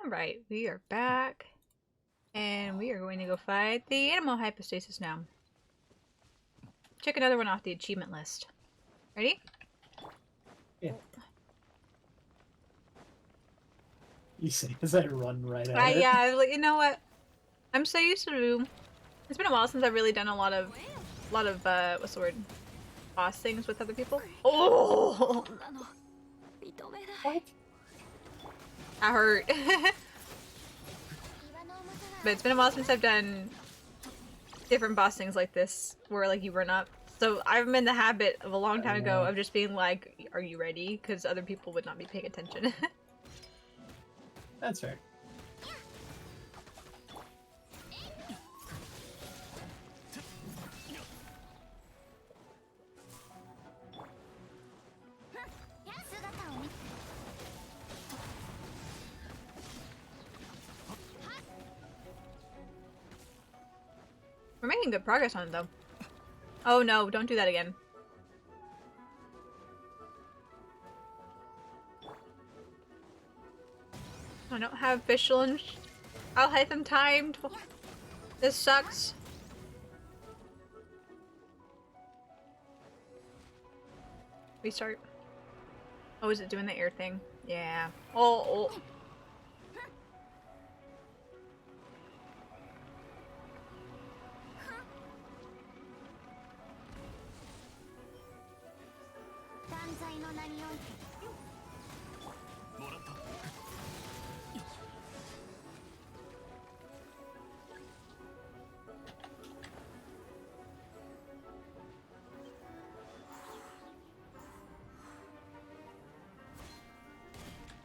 Alright, we are back. And we are going to go fight the animal hypostasis now. Check another one off the achievement list. Ready? Yeah. You say, does that run right at it? Yeah, I was like, you know what? I'm so used to... It's been a while since I've really done a lot of what's the word? Boss things with other people. Oh! What? I hurt. But it's been a while since I've done different boss things like this, where like you run up. So I'm in the habit of a long time ago of just being like, are you ready? Because other people would not be paying attention. That's fair. We're making good progress on it though. Oh no, don't do that again. I don't have official and I'll hide them timed. This sucks. Restart. Oh, is it doing the air thing? Yeah. Oh.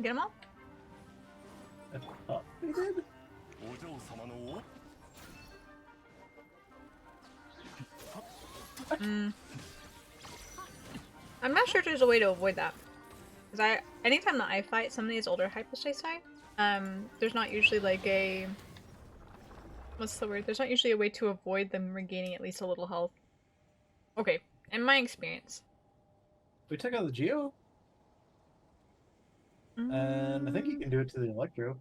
Get them all? I thought we did. I'm not sure if there's a way to avoid that. Because anytime that I fight some of these older hypostasis, there's not usually like a... What's the word? There's not usually a way to avoid them regaining at least a little health. Okay, in my experience. We took out the Geo. And I think you can do it to the Electro.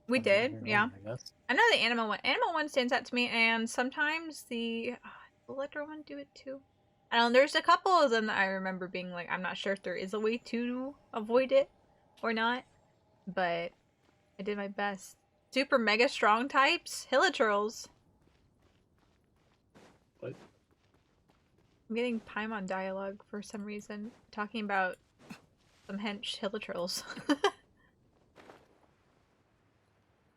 We did, yeah. I guess. I know the Animal one. Animal one stands out to me, and sometimes the Electro one do it too. I don't know, there's a couple of them that I remember being like, I'm not sure if there is a way to avoid it or not, but I did my best. Super mega strong types? Hilichurls. What? I'm getting Paimon dialogue for some reason, talking about some hench Hilichurls.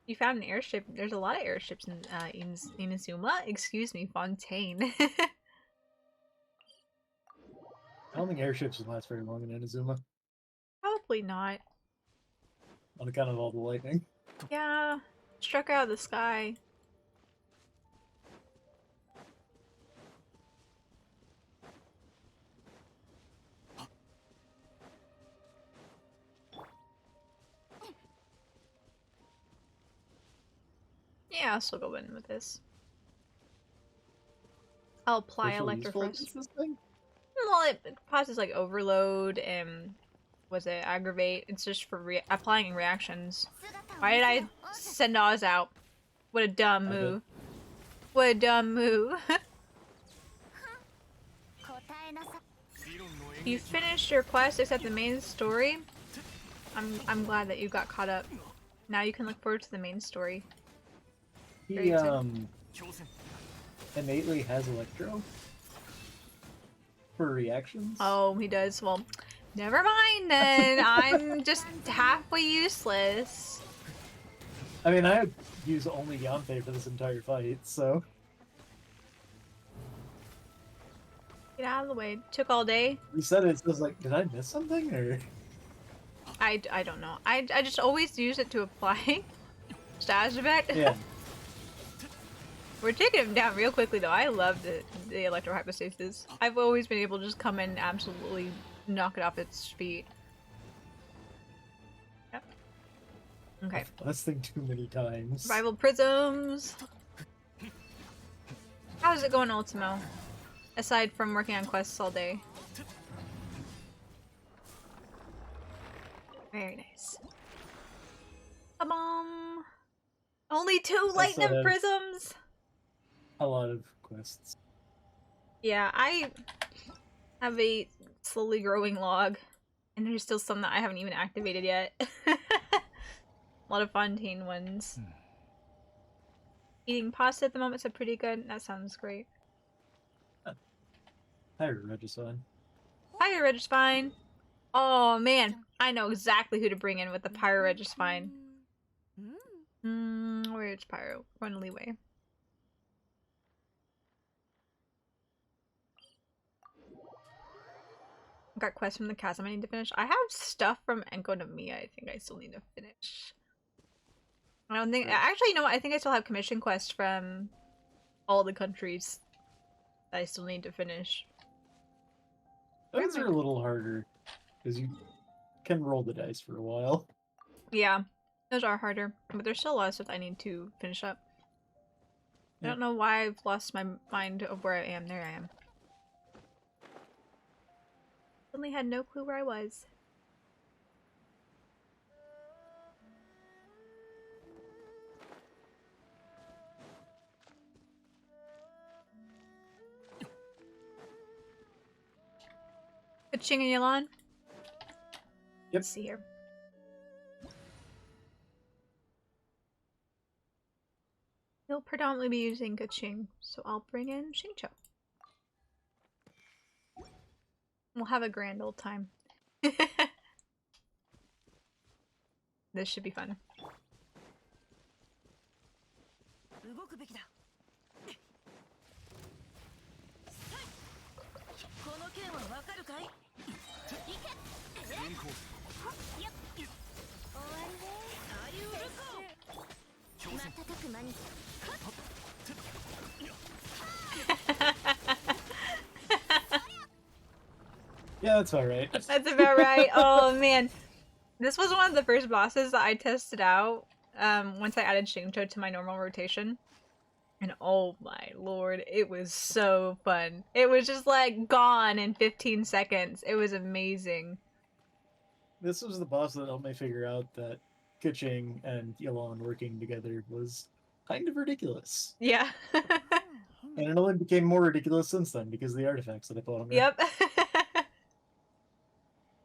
You found an airship. There's a lot of airships in Inazuma. Excuse me, Fontaine. I don't think airships will last very long in Inazuma. Probably not. On account of all the lightning. Yeah, struck out of the sky. Yeah, I'll still go in with this. I'll apply Electrofrost. Well, it causes like overload and was it aggravate? It's just for applying reactions. Why did I send Oz out? What a dumb move. What a dumb move. You finished your quest except the main story. I'm glad that you got caught up. Now you can look forward to the main story. He innately has Electro for reactions. Oh, he does. Well, never mind then. I'm just halfway useless. I mean, I use only Yante for this entire fight, so... Get out of the way. Took all day. You said it, so I was like, did I miss something, or...? I don't know. I just always use it to apply status effect. Yeah. We're taking him down real quickly though. I love the electro hypostasis. I've always been able to just come in and absolutely knock it off its feet. Yep. Okay. Less than too many times. Rival prisms. How's it going, Ultimo? Aside from working on quests all day. Very nice. A bomb. Only 2 I still lightning have prisms! a lot of quests. Yeah, I have a slowly growing log, and there's still some that I haven't even activated yet. A lot of Fontaine ones. Eating pasta at the moment, so pretty good. That sounds great. Higher Regicide. Pyro Registine! Oh man, I know exactly who to bring in with the Pyro Registine. Where's Pyro? Run leeway. Got quests from the chasm I need to finish. I have stuff from Enko to Mia I think I still need to finish. I don't think- actually, you know what? I think I still have commission quests from all the countries that I still need to finish. Those are a little harder, because you can roll the dice for a while. Yeah, those are harder, but there's still a lot of stuff I need to finish up. I don't know why I've lost my mind of where I am. There I am. Suddenly had no clue where I was. Ka-ching and Yelan? Yep. Let's see here. He'll predominantly be using Ka-ching, so I'll bring in Xingqiu. We'll have a grand old time. This should be fun. Yeah, that's alright. That's about right. Oh man. This was one of the first bosses that I tested out once I added Xingqiu to my normal rotation. And oh my lord, it was so fun. It was just like gone in 15 seconds. It was amazing. This was the boss that helped me figure out that Kuching and Yelan working together was kind of ridiculous. Yeah. And it only became more ridiculous since then because of the artifacts that I put on her. Yep.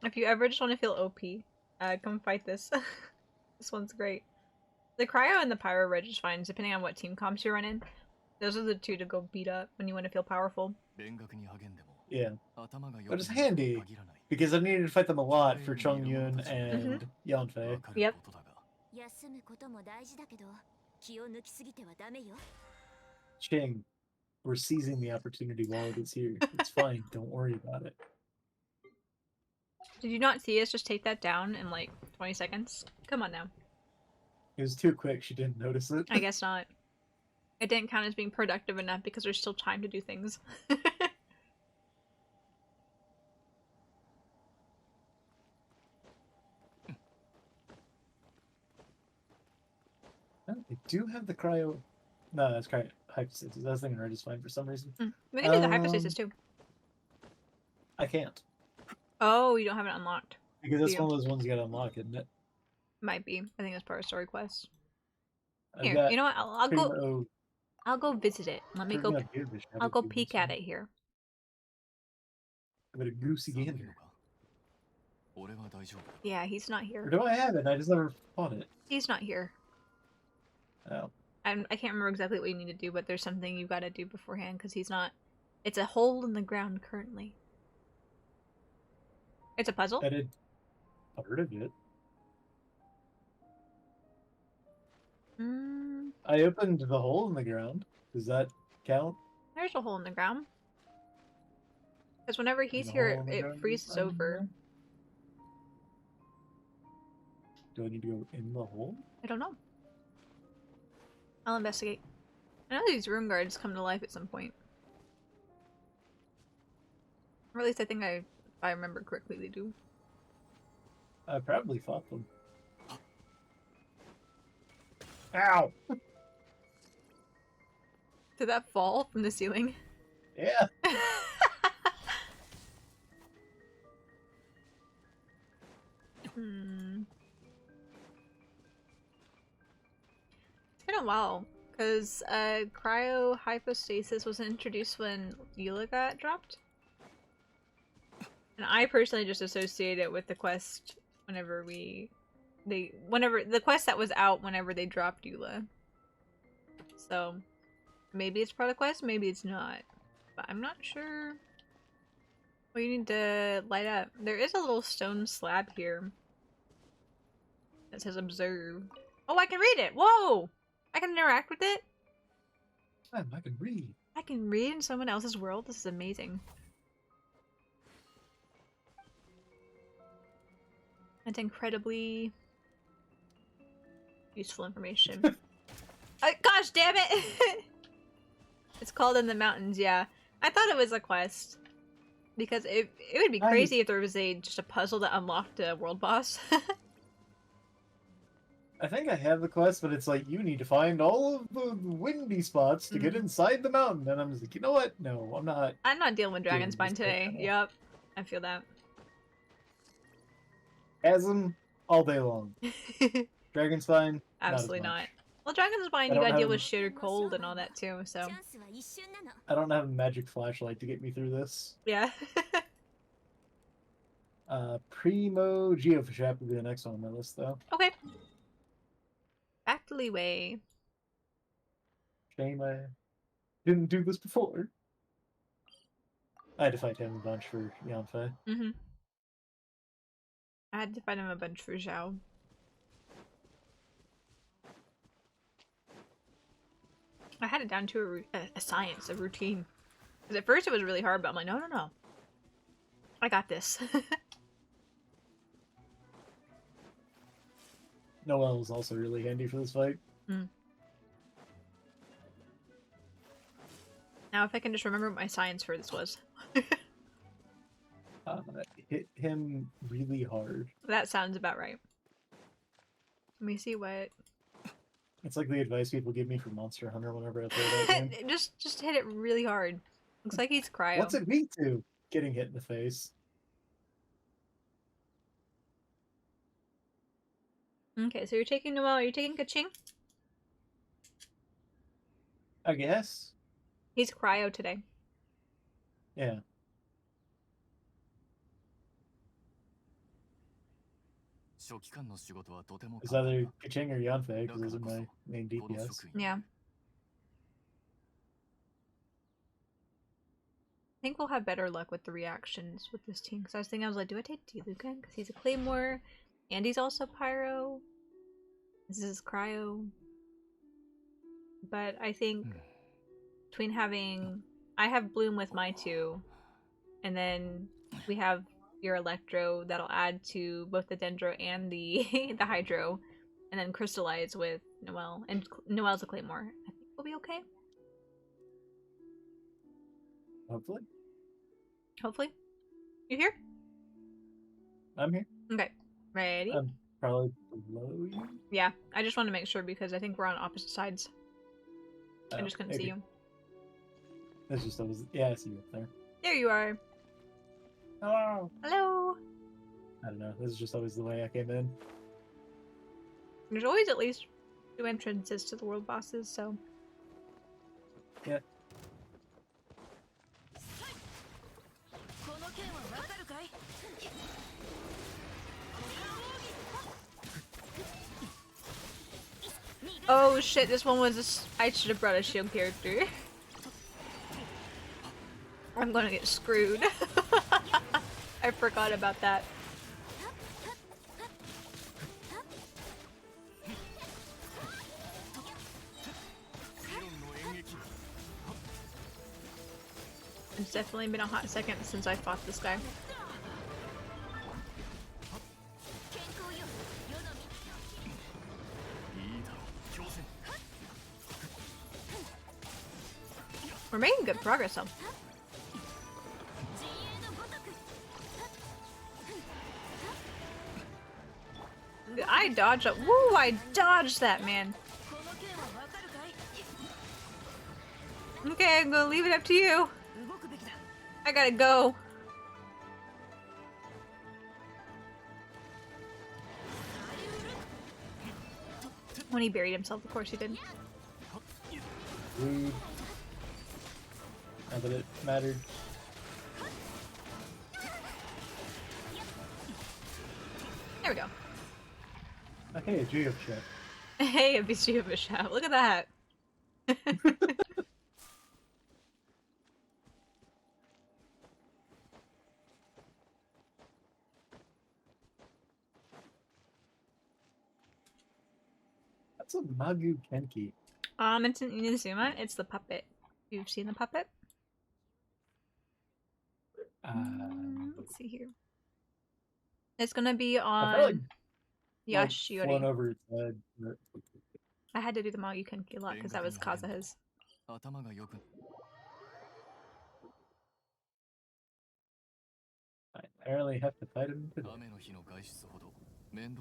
If you ever just want to feel OP, come fight this. This one's great. The Cryo and the Pyro Reg is fine, depending on what team comps you run in. Those are the two to go beat up when you want to feel powerful. Yeah. But it's handy, because I needed to fight them a lot for Chongyun and Yanfei. Yep. Ching, we're seizing the opportunity while it is here. It's fine, don't worry about it. Did you not see us just take that down in like 20 seconds? Come on now. It was too quick, she didn't notice it. I guess not. It didn't count as being productive enough because there's still time to do things. I do have the cryo. No, that's cryo hypostasis. I was thinking red is fine for some reason. We can do the hypostasis too. I can't. Oh, you don't have it unlocked. Because that's one of those ones you gotta unlock, isn't it? Might be. I think that's part of story quest. I've Here, you know what? I'll go. I'll go visit it. Let me go. I'll go peek at it here. I've got a goosey gander. Yeah, he's not here. Or do I have it? I just never fought it. He's not here. Oh. I can't remember exactly what you need to do, but there's something you gotta do beforehand because he's not. It's a hole in the ground currently. It's a puzzle? I did part of it. I opened the hole in the ground. Does that count? There's a hole in the ground. Because whenever he's here, it freezes over. Do I need to go in the hole? I don't know. I'll investigate. I know these room guards come to life at some point. Or at least I think if I remember correctly, they do. I probably fought them. Ow! Did that fall from the ceiling? Yeah. It's been a while, because cryo hypostasis was introduced when Eula got dropped. And I personally just associate it with the quest whenever the quest that was out whenever they dropped Eula. So maybe it's part of the quest, maybe it's not. But I'm not sure. Well, you need to light up. There is a little stone slab here that says observe. Oh, I can read it! Whoa! I can interact with it? I can read. I can read in someone else's world? This is amazing. That's incredibly useful information. Gosh damn it! It's called In the Mountains, yeah. I thought it was a quest. Because it would be crazy if there was just a puzzle that unlocked a world boss. I think I have the quest, but it's like, you need to find all of the windy spots to get inside the mountain. And I'm just like, you know what? No, I'm not. I'm not dealing with Dragon Spine today. Yep. I feel that. Chasm all day long. Dragon Spine, absolutely not. Well, Dragon Spine, you gotta deal with Shitter Cold and all that too, so. I don't have a magic flashlight to get me through this. Yeah. Primo Geofishap will be the next one on my list, though. Okay. Back to Leeway. Shame I didn't do this before. I had to fight him a bunch for Yanfei. I had to fight him a bunch for Zhao. I had it down to a science, a routine. Because at first it was really hard, but I'm like, no. I got this. Noelle was also really handy for this fight. Now if I can just remember what my science for this was. Hit him really hard. That sounds about right. Let me see what... It's like the advice people give me for Monster Hunter whenever I play that game. just hit it really hard. Looks like he's cryo. What's it weak to? Getting hit in the face. Okay, so you're taking Noelle. Are you taking Kaching? I guess. He's cryo today. Yeah. It's either Kaching or Yanfei, because those are my main DPS. Yeah. I think we'll have better luck with the reactions with this team. Because I was like, do I take Dilucan? Because he's a Claymore, and he's also Pyro. This is Cryo. But I think between having... I have Bloom with my two, and then we have your Electro that'll add to both the Dendro and the the Hydro, and then Crystallize with Noelle. And Noelle's a Claymore. I think we'll be okay. Hopefully. Hopefully. You here? I'm here. Okay. Ready? I'm probably below you. Yeah, I just want to make sure because I think we're on opposite sides. I just couldn't see you. That's just yeah, I see you up there. There you are. Hello. Hello. I don't know. This is just always the way I came in. There's always at least 2 entrances to the world bosses, so. Yeah. Oh shit, this one was I should have brought a shield character. I'm gonna get screwed. I forgot about that. It's definitely been a hot second since I fought this guy. We're making good progress though. I dodged up. Woo! I dodged that, man. Okay, I'm gonna leave it up to you. I gotta go. When he buried himself, of course he did. bleed. Not that it mattered. There we go. Hey, a Geoff shot. Hey, a BC of a shot. Look at that. That's a Magu Kenki. It's in Inazuma. It's the puppet. You've seen the puppet? Let's see here. It's gonna be on Flown Yashiori. over its head. But... I had to do the Magu Kenki a lot because that was Kazuha's. I apparently have to fight him today.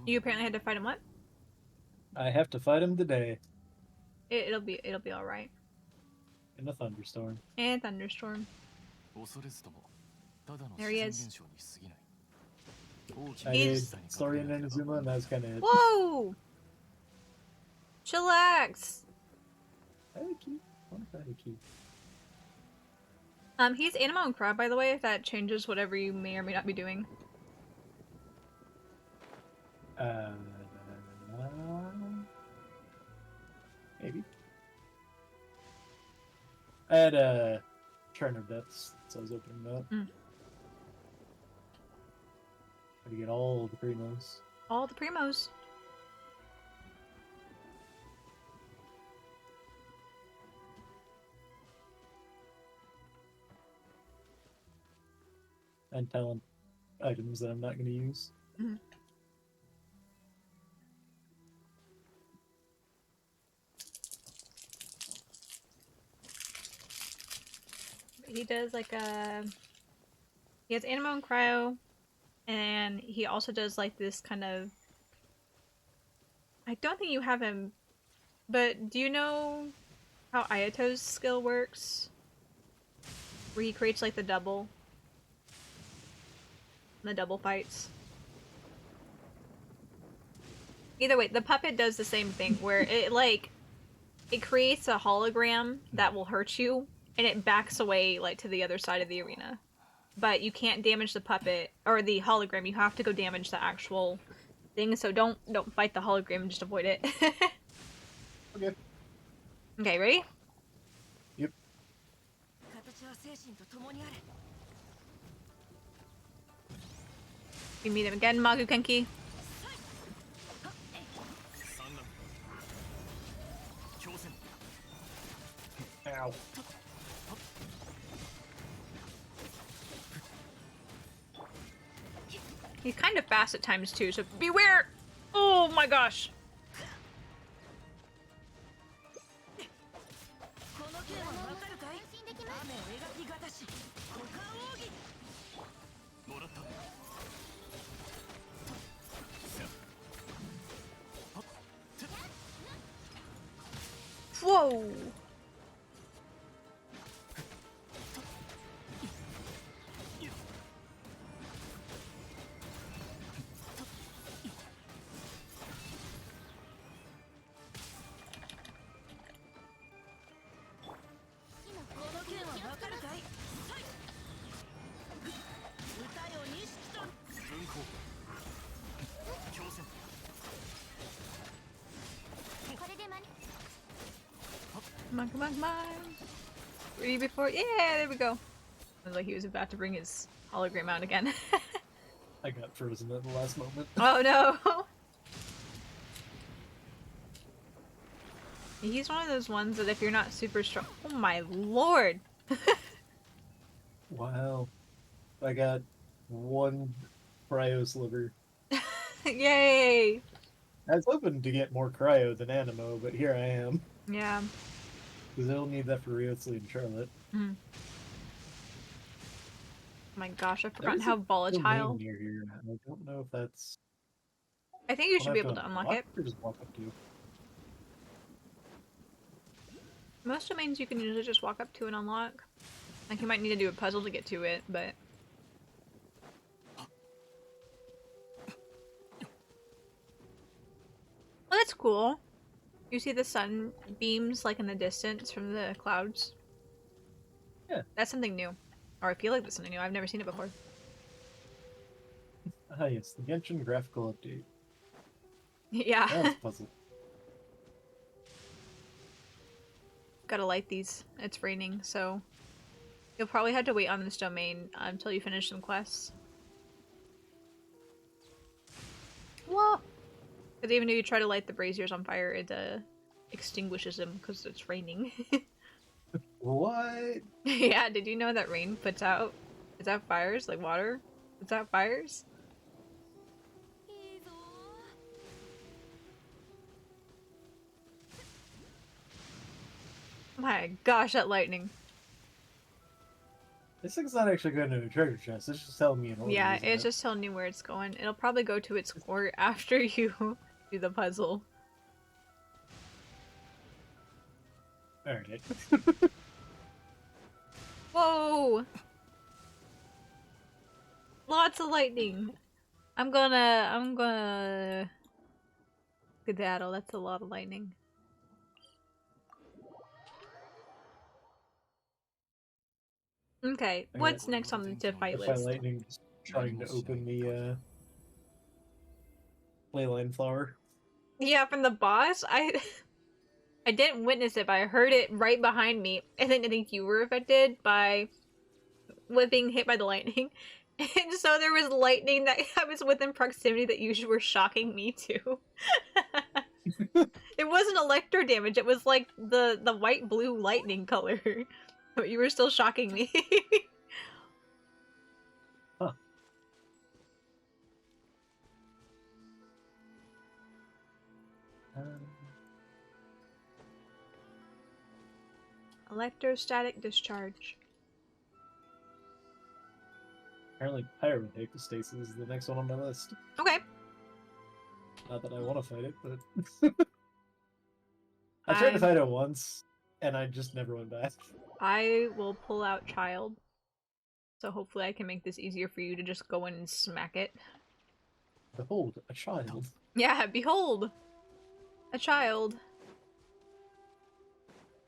You apparently had to fight him what? I have to fight him today. It'll be all right. In a thunderstorm. And thunderstorm. There he is. I did story in Inazuma, and that's kind of it. Whoa! Chillax! He's Animo and Crab, by the way, if that changes whatever you may or may not be doing. Maybe. I had a Turn of Deaths, so I was opening it up. To get all the primos. All the primos. And talent items that I'm not going to use. He does like he has Animo and Cryo, and he also does like this kind of, I don't think you have him, but do you know how Ayato's skill works? Where he creates like the double fights. Either way, the puppet does the same thing where it creates a hologram that will hurt you, and it backs away like to the other side of the arena. But you can't damage the puppet or the hologram. You have to go damage the actual thing. So don't fight the hologram. Just avoid it. Okay. Okay, ready? Yep. You meet him again, Magu Kenki. Ow. He's kind of fast at times too, so beware! Oh my gosh! Whoa! Come on, come on! Ready before— yeah, there we go. Sounds like he was about to bring his hologram out again. I got frozen at the last moment. Oh no! He's one of those ones that if you're not super strong— oh my lord! Wow. I got one cryo sliver. Yay! I was hoping to get more cryo than Animo, but here I am. Yeah. Because they'll need that for Riotsley and Charlotte. Oh my gosh, I've forgotten how volatile. Near here. I don't know if that's... I think you should be able to unlock it. Or just walk up to. Most domains you can usually just walk up to and unlock. Like you might need to do a puzzle to get to it, but... well, that's cool. You see the sun beams like in the distance from the clouds? Yeah. That's something new. Or I feel like that's something new. I've never seen it before. Ah, yes, the Genshin graphical update. Yeah. That's a puzzle. Gotta light these. It's raining, so you'll probably have to wait on this domain until you finish some quests. Whoa! Because even if you try to light the braziers on fire, it extinguishes them because it's raining. What? Yeah, did you know that rain puts out fires like water? Puts out fires? My gosh, that lightning. This thing's not actually going to a treasure chest. It's just telling me an order. Yeah, it's just telling you where it's going. It'll probably go to its core after you do the puzzle. Alright. Whoa! Lots of lightning. I'm gonna skedaddle. That's a lot of lightning. Okay, what's next on the to fight list? Lightning just trying to open the leyline flower. Yeah, from the boss, I didn't witness it, but I heard it right behind me, and then I think you were affected by being hit by the lightning. And so there was lightning that I was within proximity that you were shocking me too. It wasn't electro damage, it was like the white-blue lightning color. But you were still shocking me. Huh. Electrostatic discharge. Apparently Pyrostasis is the next one on my list. Okay. Not that I want to fight it, but... I tried to fight it once, and I just never went back. I will pull out Child. So hopefully I can make this easier for you to just go in and smack it. Behold, a child. Yeah, behold! A child.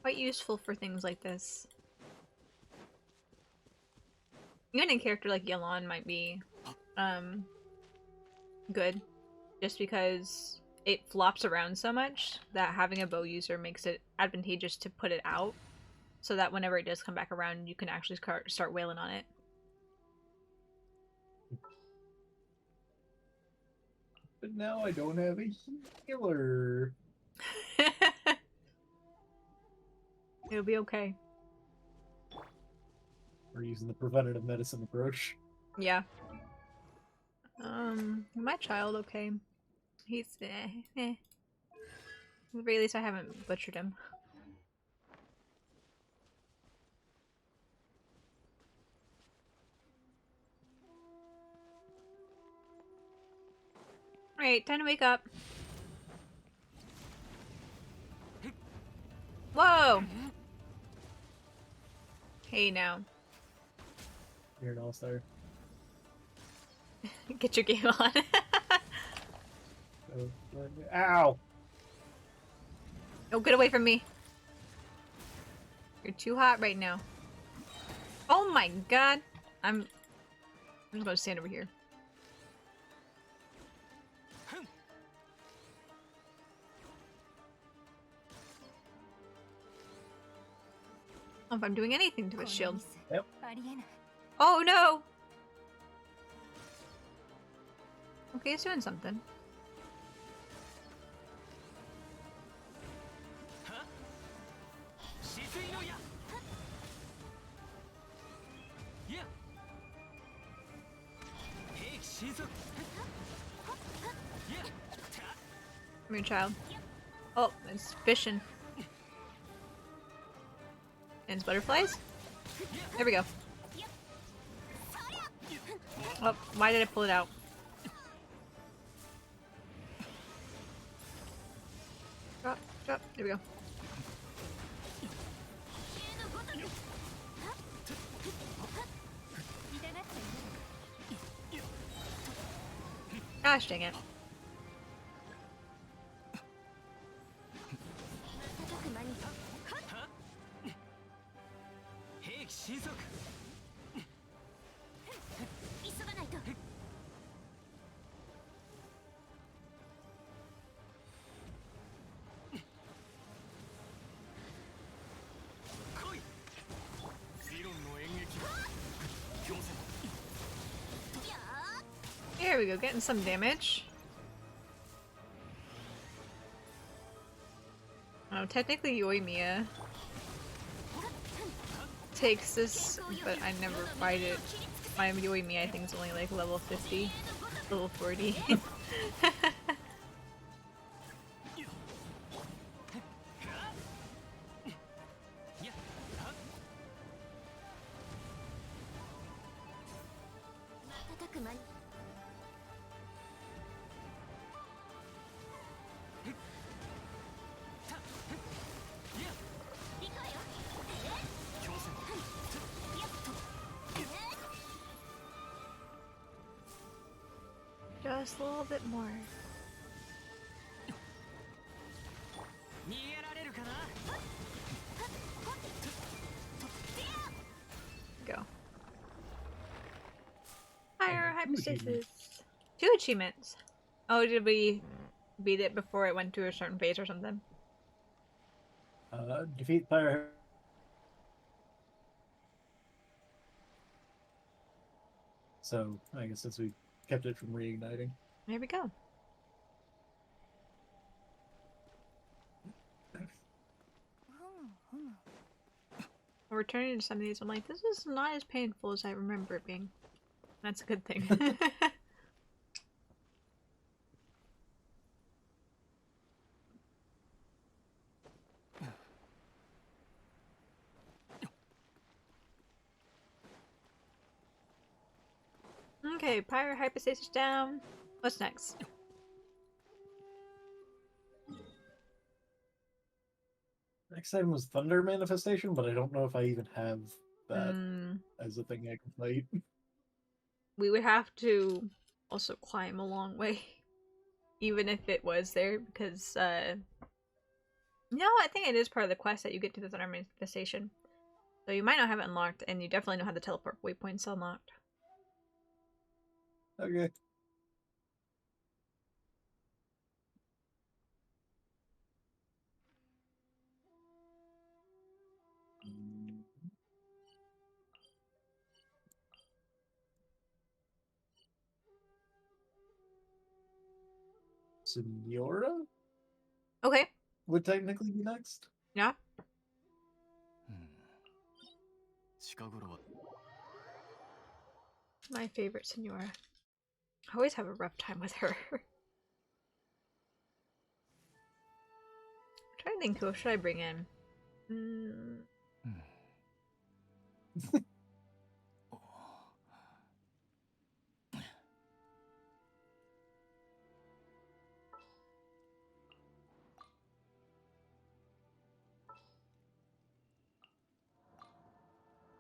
Quite useful for things like this. Even a character like Yelan might be, good. Just because it flops around so much that having a bow user makes it advantageous to put it out. So that whenever it does come back around, you can actually start wailing on it. But now I don't have a healer. It'll be okay. We're using the preventative medicine approach. Yeah. My child, okay. He's At the very least I haven't butchered him. Alright, time to wake up. Whoa! Hey now. You're an all-star. Get your game on. Ow! Oh, get away from me. You're too hot right now. Oh my god! I'm just gonna stand over here. I don't know if I'm doing anything to his shield. Yep. Oh no! Okay, it's doing something. Come here, child. Oh, it's fishing. And it's butterflies? There we go. Oh, why did I pull it out? Drop, drop. There we go. Gosh dang it. we go, getting some damage. Oh, technically Yoimiya takes this, but I never fight it. My Yoimiya I think is only like level 50, level 40. Just a little bit more. Go. Higher hypostasis. 2 achievements. Oh, did we beat it before it went to a certain phase or something? Defeat Pyro. So, I guess since we kept it from reigniting. There we go. Returning to some of these, I'm like, this is not as painful as I remember it being. That's a good thing. Okay, Pyro hypostasis down. What's next? Next item was Thunder Manifestation, but I don't know if I even have that as a thing I can fight. We would have to also climb a long way, even if it was there, because, no, I think it is part of the quest that you get to the Thunder Manifestation. So you might not have it unlocked, and you definitely don't have the teleport waypoints unlocked. Okay. Senora? Okay. Would technically be next. Yeah. My favorite Senora. I always have a rough time with her. I'm trying to think, who should I bring in?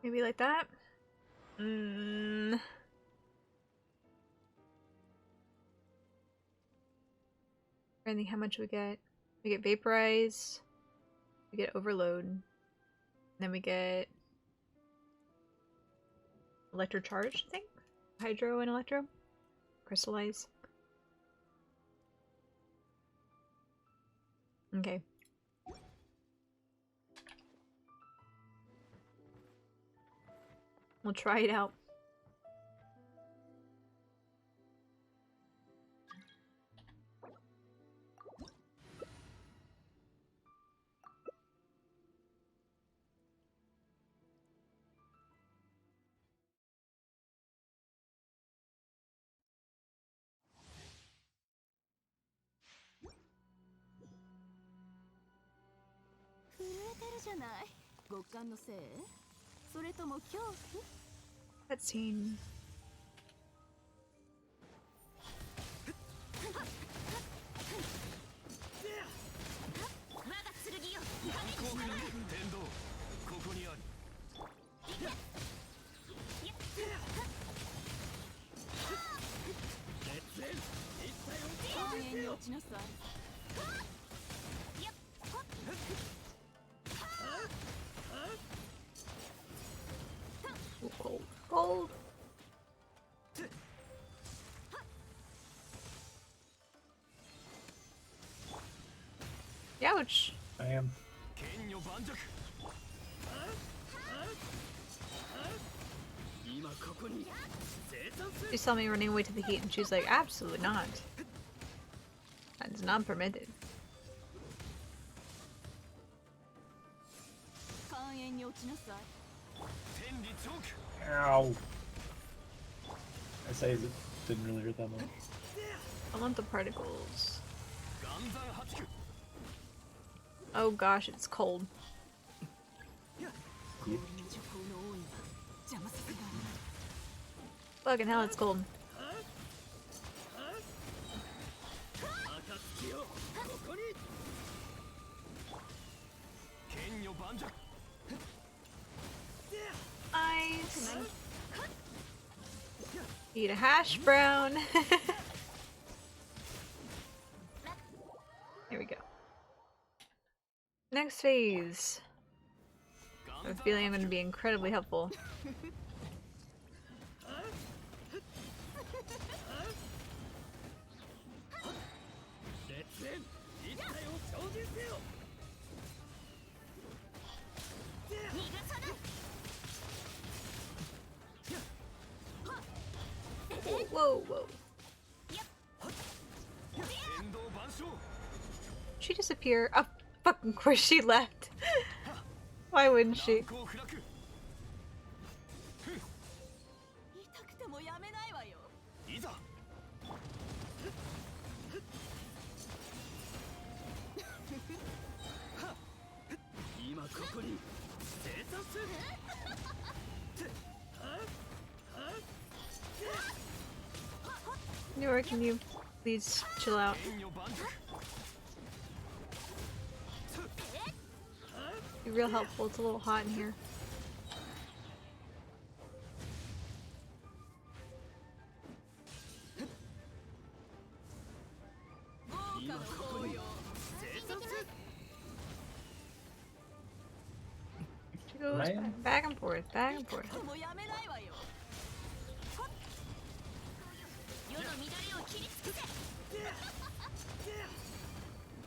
Maybe like that? I think how much we get. We get Vaporize. We get Overload. And then we get Electrocharge, I think? Hydro and Electro? Crystallize. Okay. We'll try it out. Cutscene. Gold. Gold. Ouch. I am. She saw me running away to the heat and she's like, absolutely not. That is not permitted. Ow. I say it didn't really hurt that much. I want the particles. Oh gosh, it's cold. Yep. Fucking hell, it's cold. Nice. Eat a hash brown. Here we go. Next phase. I have a feeling I'm going to be incredibly helpful. Whoa, whoa. She disappear? Oh, fucking course she left. Why wouldn't she? Nora, can you please chill out? Be real helpful, it's a little hot in here. She goes back and forth, back and forth.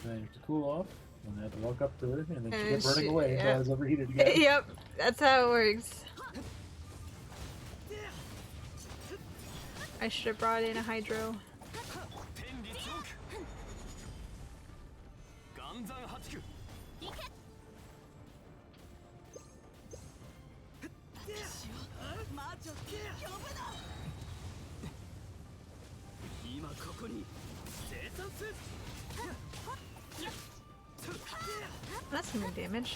And I have to cool off, and I had to walk up to her, and then she kept running away until I was overheated again. Yep, that's how it works. I should have brought in a hydro. That's some good damage.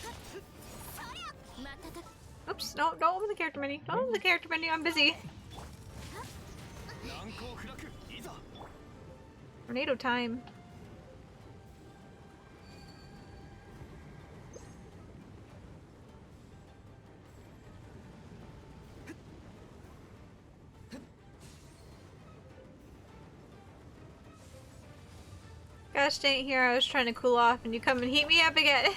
Oops, no, don't open the character menu. Don't open the character menu, I'm busy. Tornado time. Gosh dang it, here I was trying to cool off and you come and heat me up again.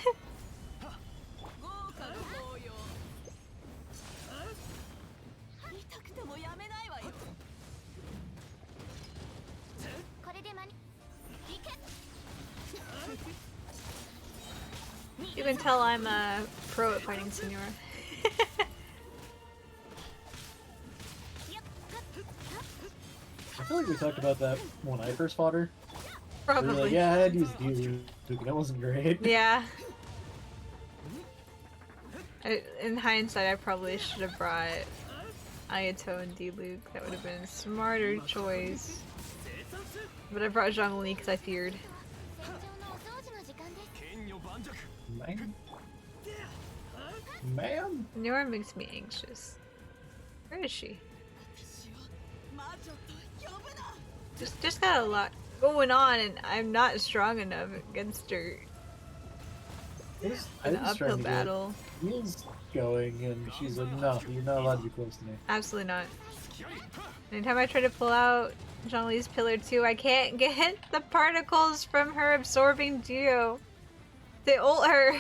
You can tell I'm a pro at fighting Senora. I feel like we talked about that when I first fought her. Probably. We were like, yeah, I'd use D-Luke, and that wasn't great. Yeah. In hindsight, I probably should have brought Ayato and D-Luke. That would have been a smarter choice. But I brought Zhongli because I feared. Man. Ma'am? Nora makes me anxious. Where is she? Just got a lot going on and I'm not strong enough against her. An uphill battle. He's going and she's like, no, you're not allowed to be close to me. Absolutely not. Anytime I try to pull out Zhongli's pillar 2, I can't get the particles from her absorbing Geo. They ult her.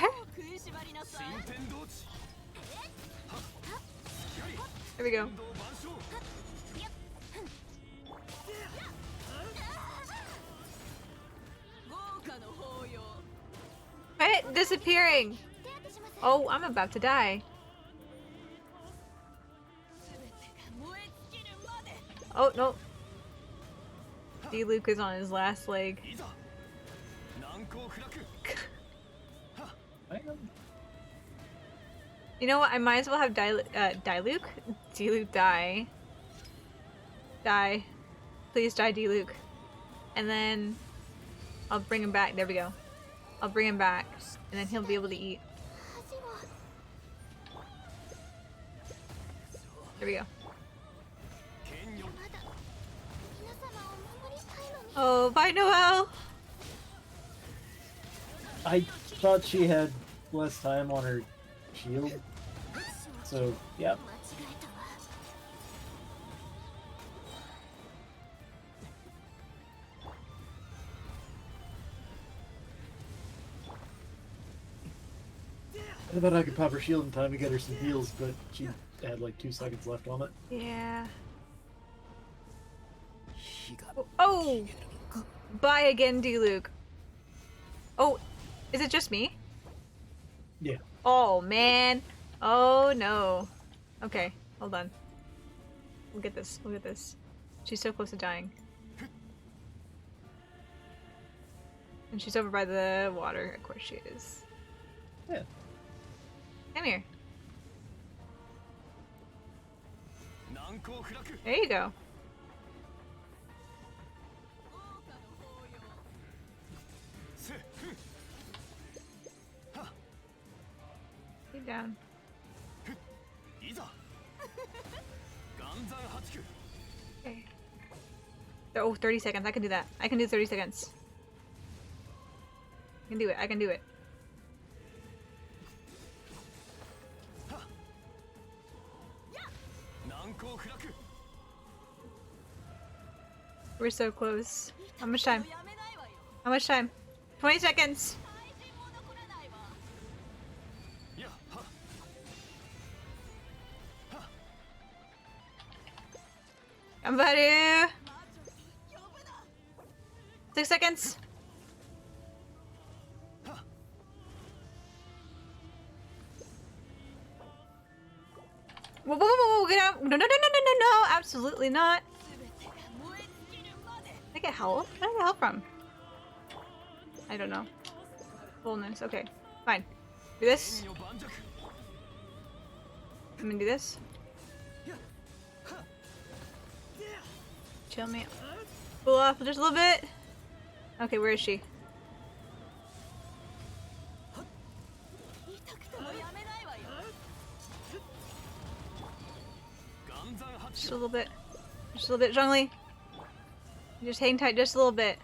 There we go. Quit disappearing! Oh, I'm about to die. Oh, no. D-Luke is on his last leg. You know what? I might as well have D-Luke? D-Luke die. Die. Please die, D-Luke. And then I'll bring him back. There we go. I'll bring him back. And then he'll be able to eat. There we go. Oh, bye, Noelle! I thought she had less time on her shield. So, yeah. I thought I could pop her shield in time to get her some heals, but she had like 2 seconds left on it. Yeah. Oh! Bye again, D-Luke. Oh, is it just me? Yeah. Oh, man. Oh, no. Okay, hold on. We'll get this. We'll get this. She's so close to dying. And she's over by the water. Of course she is. Yeah. Come here. There you go. Get down. Okay. Oh, 30 seconds. I can do that. I can do 30 seconds. I can do it. I can do it. We're so close. How much time? How much time? 20 seconds! Somebody! 6 seconds! Whoa, whoa, whoa, whoa, get out! No, no, no, no, no, no, no! Absolutely not! Did I get help? Where did I get help from? I don't know. Fullness, okay. Fine. Do this. I'm gonna do this. Chill me. Pull off just a little bit. Okay, where is she? Just a little bit. Just a little bit, Zhongli. Just hang tight just a little bit.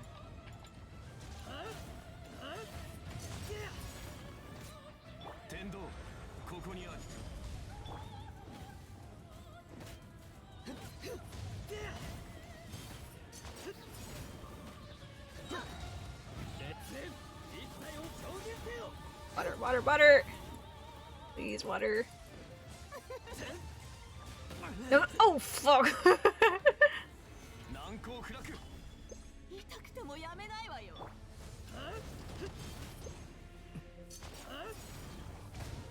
Water, water, water! Please, water. No, oh, fuck!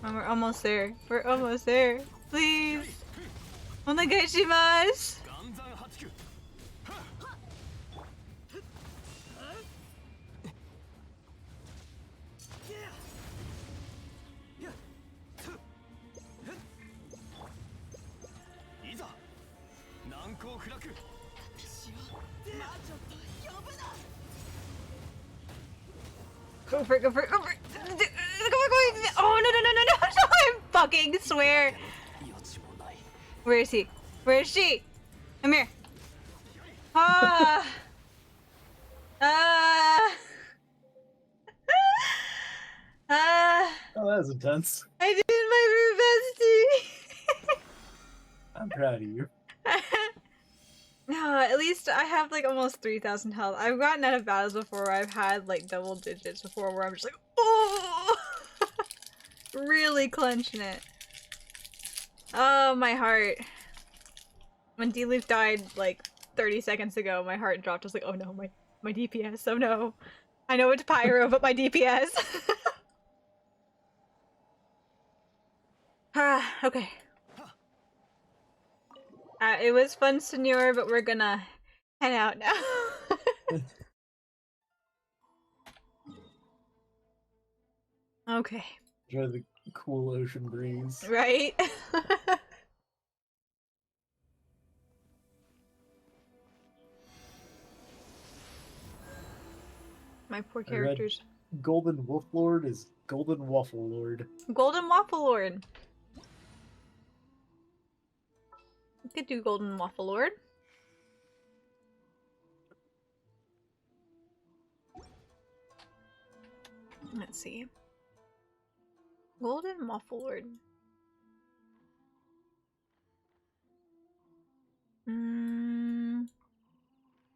Oh, we're almost there. We're almost there. Please! Onegaishimasu! Go for it, go for it, go for it! Go, go, go! Oh, no, no, no, no, no! I fucking swear! Where is he? Where is she? Come here. Ah! Ah! Ah! Oh, that was intense. I did my bestie! I'm proud of you. No, at least I have like almost 3,000 health. I've gotten out of battles before where I've had like double digits before where I'm just like, oh! Really clenching it. Oh, my heart. When D-Luke died like 30 seconds ago, my heart dropped. I was like, oh no, my DPS, oh no. I know it's Pyro, but my DPS. Ah, okay. It was fun, Senor, but we're gonna head out now. Okay. Enjoy the cool ocean breeze. Right? My poor characters. Golden Wolf Lord is Golden Waffle Lord. Golden Waffle Lord. You could do Golden Waffle Lord. Let's see. Golden Waffle Lord.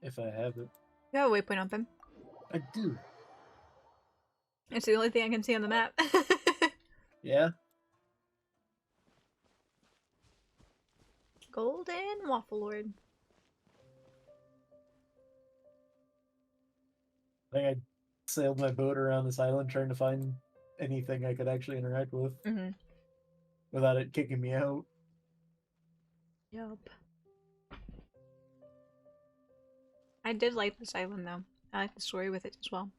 If I have it. You have a waypoint on him. I do. It's the only thing I can see on the map. Yeah? Golden Waffle Lord. I think I sailed my boat around this island trying to find anything I could actually interact with without it kicking me out. Yup. I did like this island though. I like the story with it as well.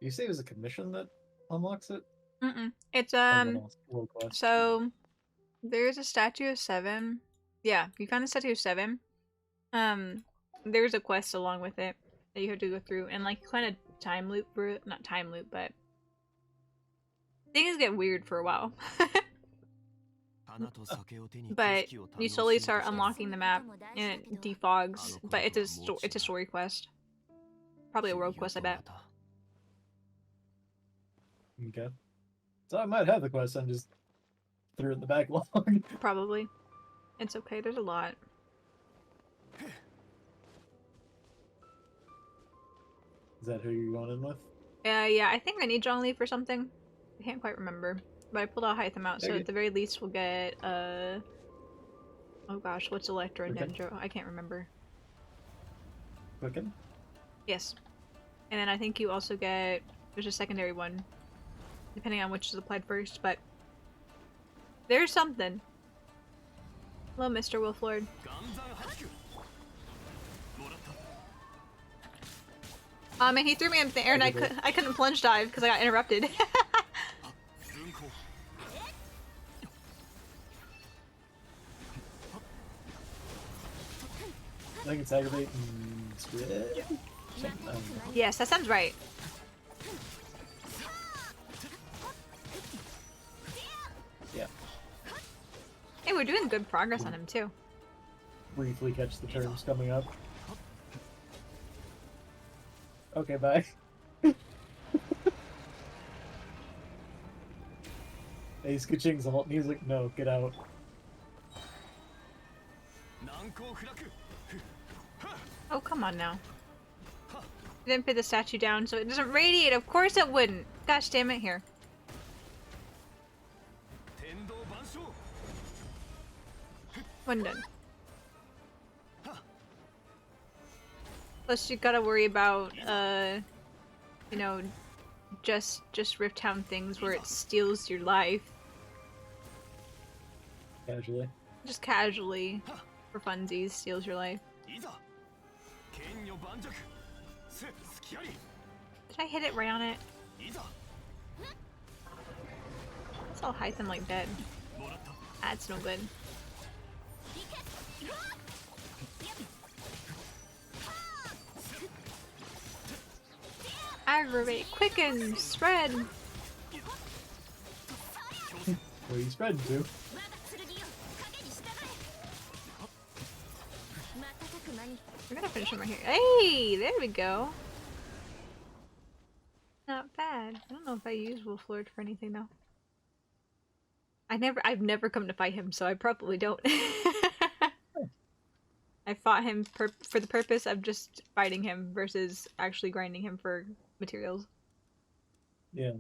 You say it was a commission that unlocks it? It's so there's a statue of 7. Yeah, you found a statue of 7. There's a quest along with it that you have to go through and like kind of time loop for it. Not time loop, but things get weird for a while. But you slowly start unlocking the map and it defogs, but it's a story quest. Probably a world quest, I bet. Okay. So I might have the quest, I'm just threw it in the backlog. Probably. It's okay, there's a lot. Is that who you're going in with? Yeah, I think I need Zhongli for something. I can't quite remember. But I pulled out Hytham out, so at the very least we'll get, oh gosh, what's Electro and Dendro? I can't remember. Quicken? Yes. And then I think you also get, there's a secondary one, depending on which is applied first, but there's something. Hello, Mr. Wolflord. And he threw me up in the air and I couldn't plunge dive because I got interrupted. I think it's aggravate and squid. Yes, that sounds right. Yeah. Hey, we're doing good progress on him too. Briefly catch the terms coming up. Okay, bye. Hey, Skaching's alt music? No, get out. Oh, come on now. You didn't put the statue down so it doesn't radiate. Of course it wouldn't. Gosh damn it, here. One done. Plus you gotta worry about, you know, just Rift Town things where it steals your life. Casually. Just casually, for funsies, steals your life. Did I hit it right on it? I saw Hytham like dead. That's no good. Aggravate, quicken, spread. Where are you spreading to? We're gonna finish him right here. Hey, there we go. Not bad. I don't know if I use Wolflord for anything though. I've never come to fight him, so I probably don't. I fought him for the purpose of just fighting him versus actually grinding him for materials. Yeah.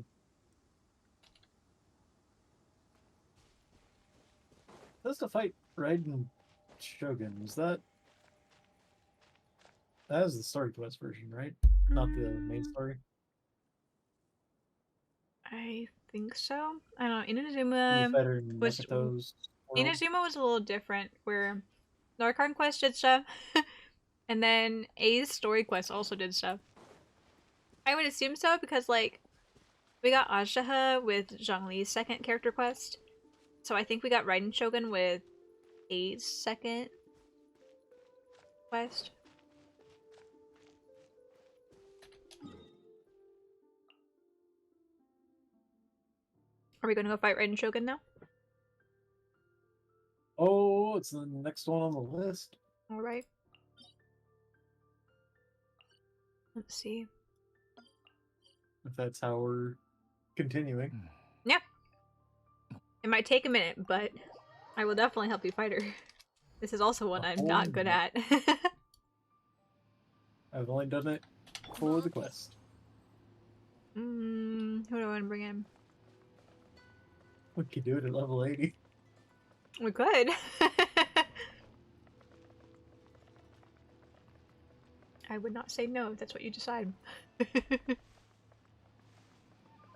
That's the fight Raiden Shogun. Was that? That was the story quest version, right? Not the main story. I think so. I don't know. Inazuma was world. Inazuma was a little different, where Narcon Quest did stuff, and then A's story quest also did stuff. I would assume so because, like, we got Ashtaha with Zhongli's second character quest, so I think we got Raiden Shogun with A's second quest. Are we gonna go fight Raiden Shogun now? Oh, it's the next one on the list. Alright. Let's see. If that's how we're continuing. Yeah. It might take a minute, but I will definitely help you fight her. This is also one I'm not good at. I've only done it for the quest. Who do I want to bring in? We could do it at level 80. We could. I would not say no if that's what you decide.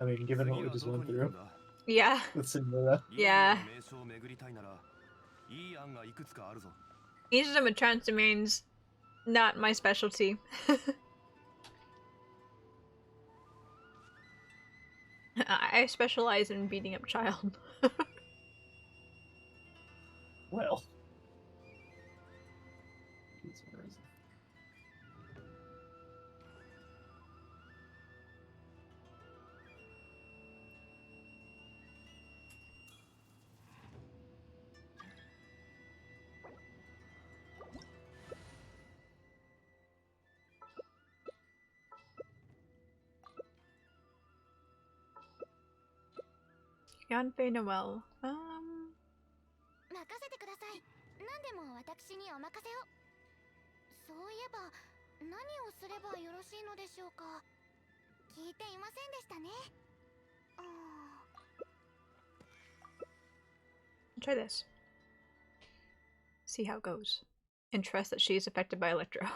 I mean, given what we just went through. Yeah. With Cinderella. Yeah. Ancient with trance domains, not my specialty. I specialize in beating up child. Well. Jeez, where is it? Yanfei Noel. 任せてください。何でも私にお任せを。そういえば、何をすればよろしいのでしょうか。聞いていませんでしたね。Try this. See how it goes. And trust that she is affected by Electro.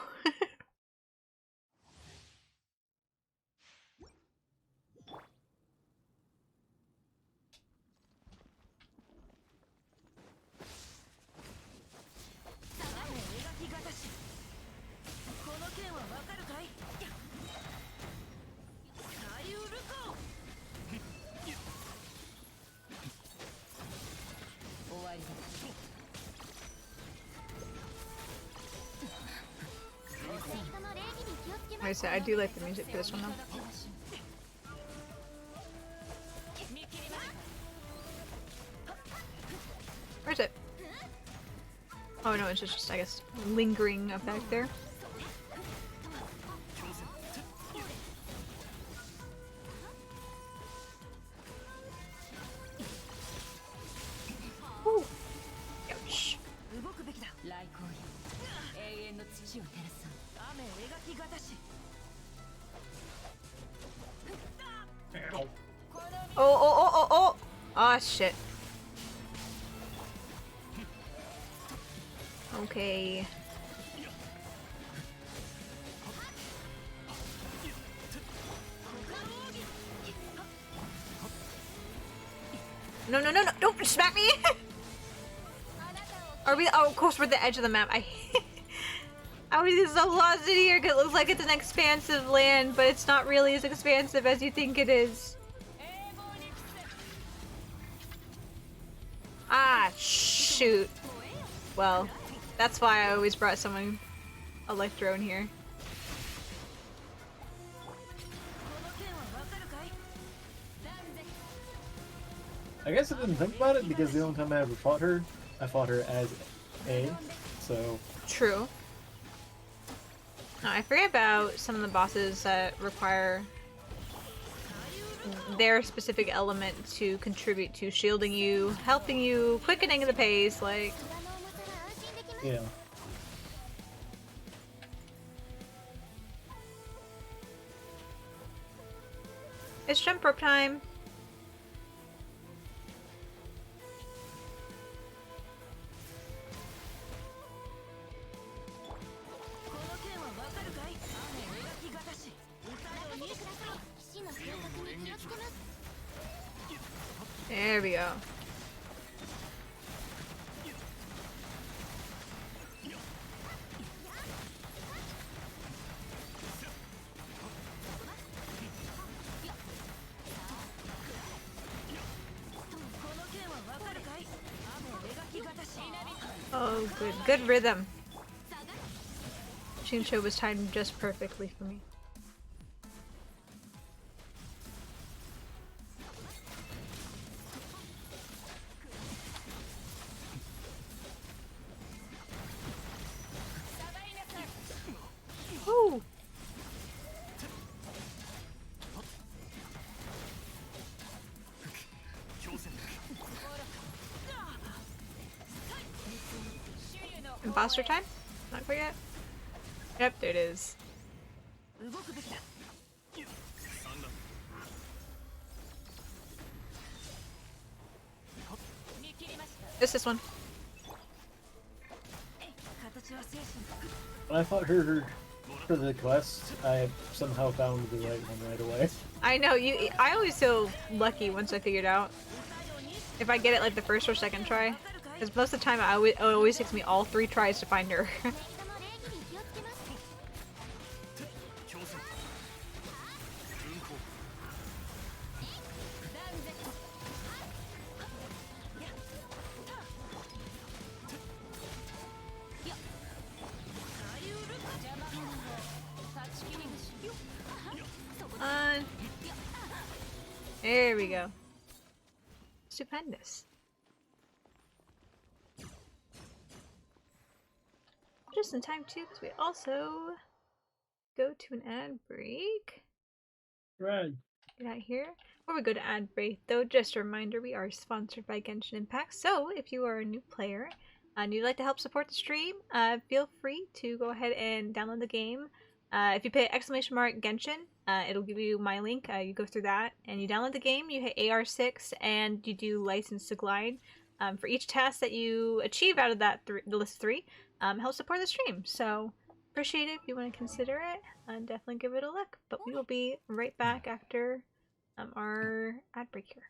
Like I said, I do like the music for this one though. Where's it? Oh no, it's just, I guess, lingering effect there. Woo. Ouch. Oh! Ah, shit. Okay. No, don't smack me! Are we? Oh, of course, we're at the edge of the map. I was just so lost in here because it looks like it's an expansive land, but it's not really as expansive as you think it is. Ah, shoot. Well, that's why I always brought someone Electro in here. I guess I didn't think about it because the only time I ever fought her as A, so... True. No, I forget about some of the bosses that require their specific element to contribute to shielding you, helping you, quickening the pace, like... Yeah. It's jump rope time. There we go. So good. Good rhythm. Shincho was timed just perfectly for me. Woo! Imposter time? Not quite yet. Yep, there it is. It's this one. When I fought her for the quest, I somehow found the right one right away. I know, I always feel lucky once I figure it out. If I get it like the first or second try. Because most of the time it always takes me all 3 tries to find her. There we go. Stupendous. Just in time too, because we also go to an ad break. Right. Get out here. Before we go to ad break, though, just a reminder, we are sponsored by Genshin Impact. So if you are a new player and you'd like to help support the stream, feel free to go ahead and download the game. If you put !Genshin, it'll give you my link. You go through that and you download the game. You hit AR6 and you do License to Glide. For each task that you achieve out of that the list of 3, help support the stream. So appreciate it if you want to consider it. Definitely give it a look. But we will be right back after our ad break here.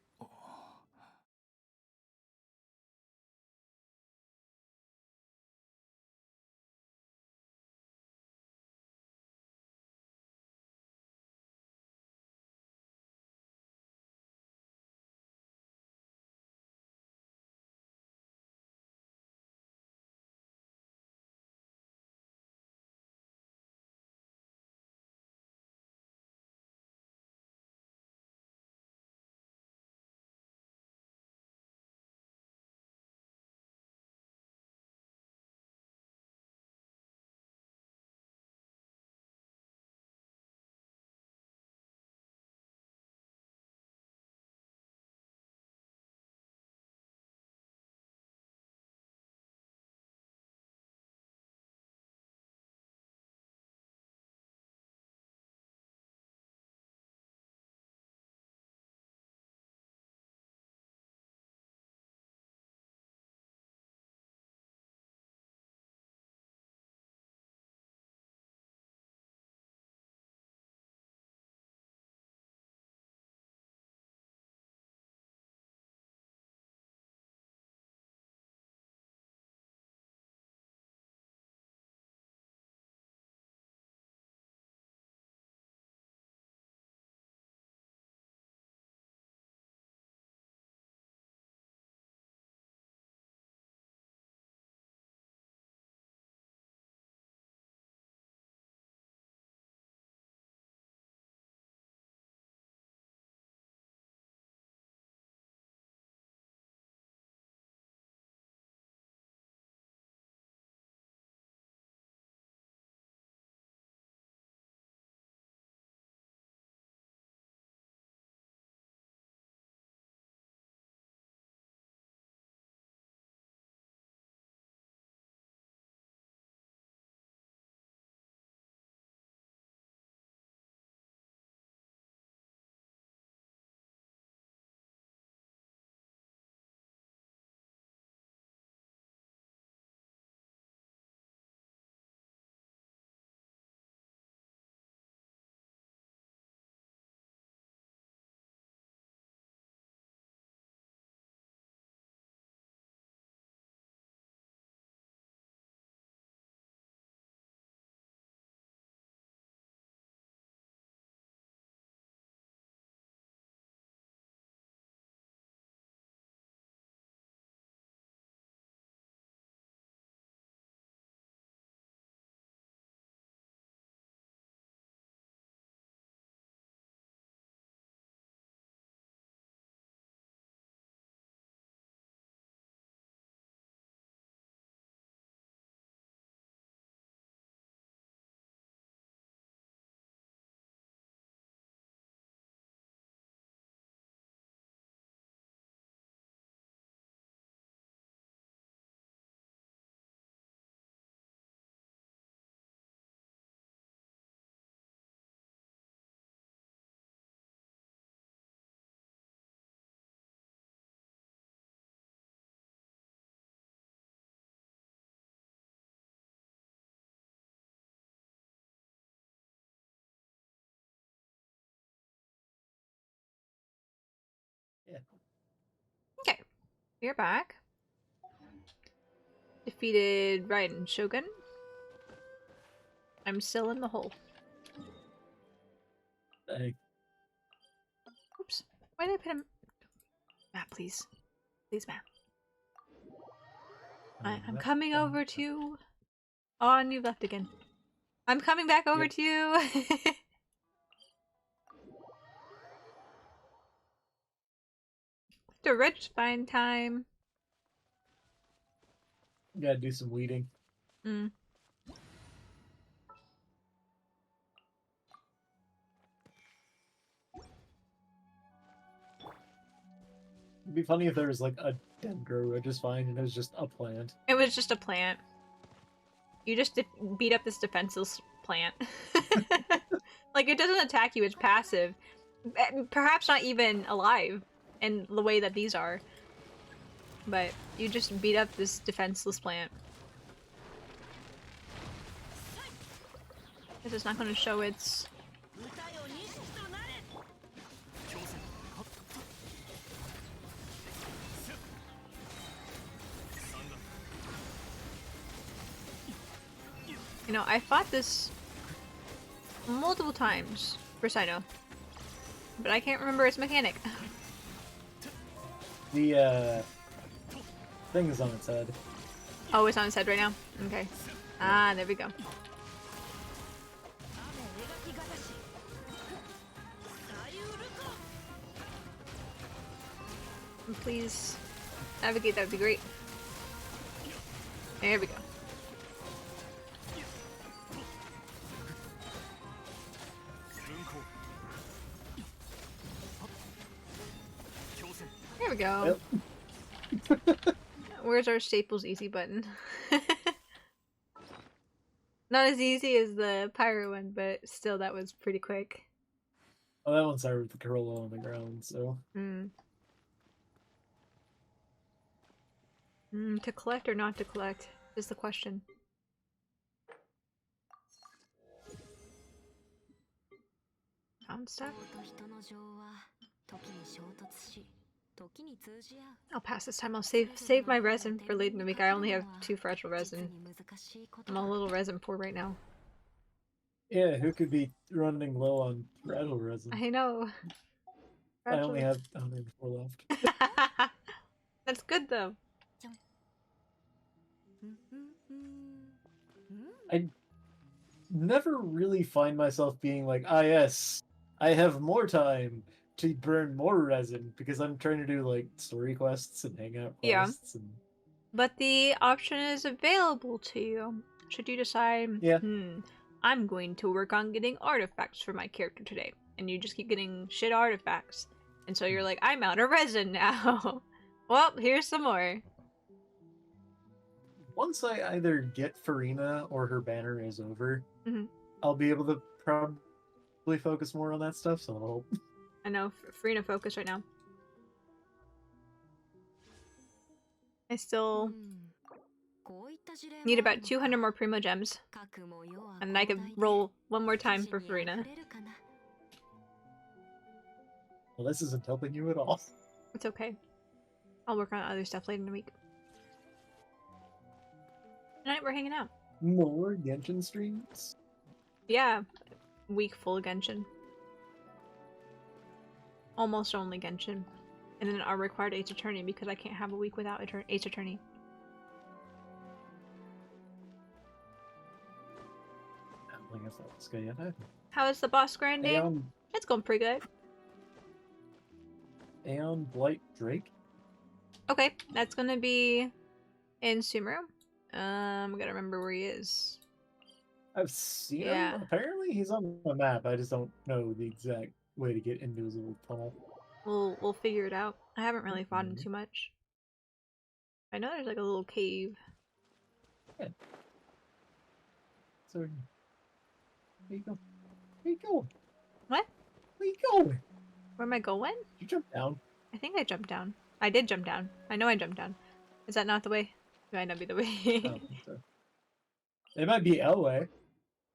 We're back. Defeated Raiden Shogun. I'm still in the hole. Hey. Oops. Why did I put him? Matt, please. Please, Matt. I'm coming over to you. Oh, and you left again. I'm coming back over to you. The rich fine time. Gotta do some weeding. Mm. It'd be funny if there was like a dendro I just find and it was just a plant. It was just a plant. You just beat up this defenseless plant. Like, it doesn't attack you, it's passive. Perhaps not even alive in the way that these are. But you just beat up this defenseless plant. This is not going to show its... You know, I fought this multiple times for Sino, but I can't remember its mechanic. The thing is on its head. Oh, it's on its head right now? Okay. Ah, there we go. Please navigate, that would be great. There we go. There we go. Yep. Where's our staples easy button? Not as easy as the pyro one, but still that was pretty quick. Oh, that one started with the Corolla on the ground, so... To collect or not to collect is the question. Found stuff? I'll pass this time. I'll save my resin for late in the week. I only have 2 fragile resin. I'm a little resin poor right now. Yeah, who could be running low on fragile resin? I know. I only have 104 left. That's good though. I never really find myself being like, ah yes, I have more time to burn more resin because I'm trying to do like story quests and hangout quests. And... But the option is available to you. Should you decide, I'm going to work on getting artifacts for my character today. And you just keep getting shit artifacts. And so you're like, I'm out of resin now. Well, here's some more. Once I either get Farina or her banner is over, I'll be able to probably focus more on that stuff, so I'll hope. I know, Farina focus right now. I still need about 200 more Primo Gems. And I could roll one more time for Farina. Well, this isn't helping you at all. It's okay. I'll work on other stuff later in the week. Tonight we're hanging out. More Genshin streams? Yeah. Week full of Genshin. Almost only Genshin. And then our required Ace Attorney because I can't have a week without Ace Attorney. I don't think I saw this guy yet either. How is the boss grinding? It's going pretty good. Aeon Blight Drake? Okay, that's gonna be in Sumeru. I gotta remember where he is. I've seen him. Apparently he's on the map. I just don't know the exact way to get into his little tunnel. We'll figure it out. I haven't really fought him too much. I know there's like a little cave. Yeah. So, where you go? Where you go? What? Where you going? Where am I going? You jumped down. I think I jumped down. I did jump down. I know I jumped down. Is that not the way? It might not be the way. I don't think so. It might be L way.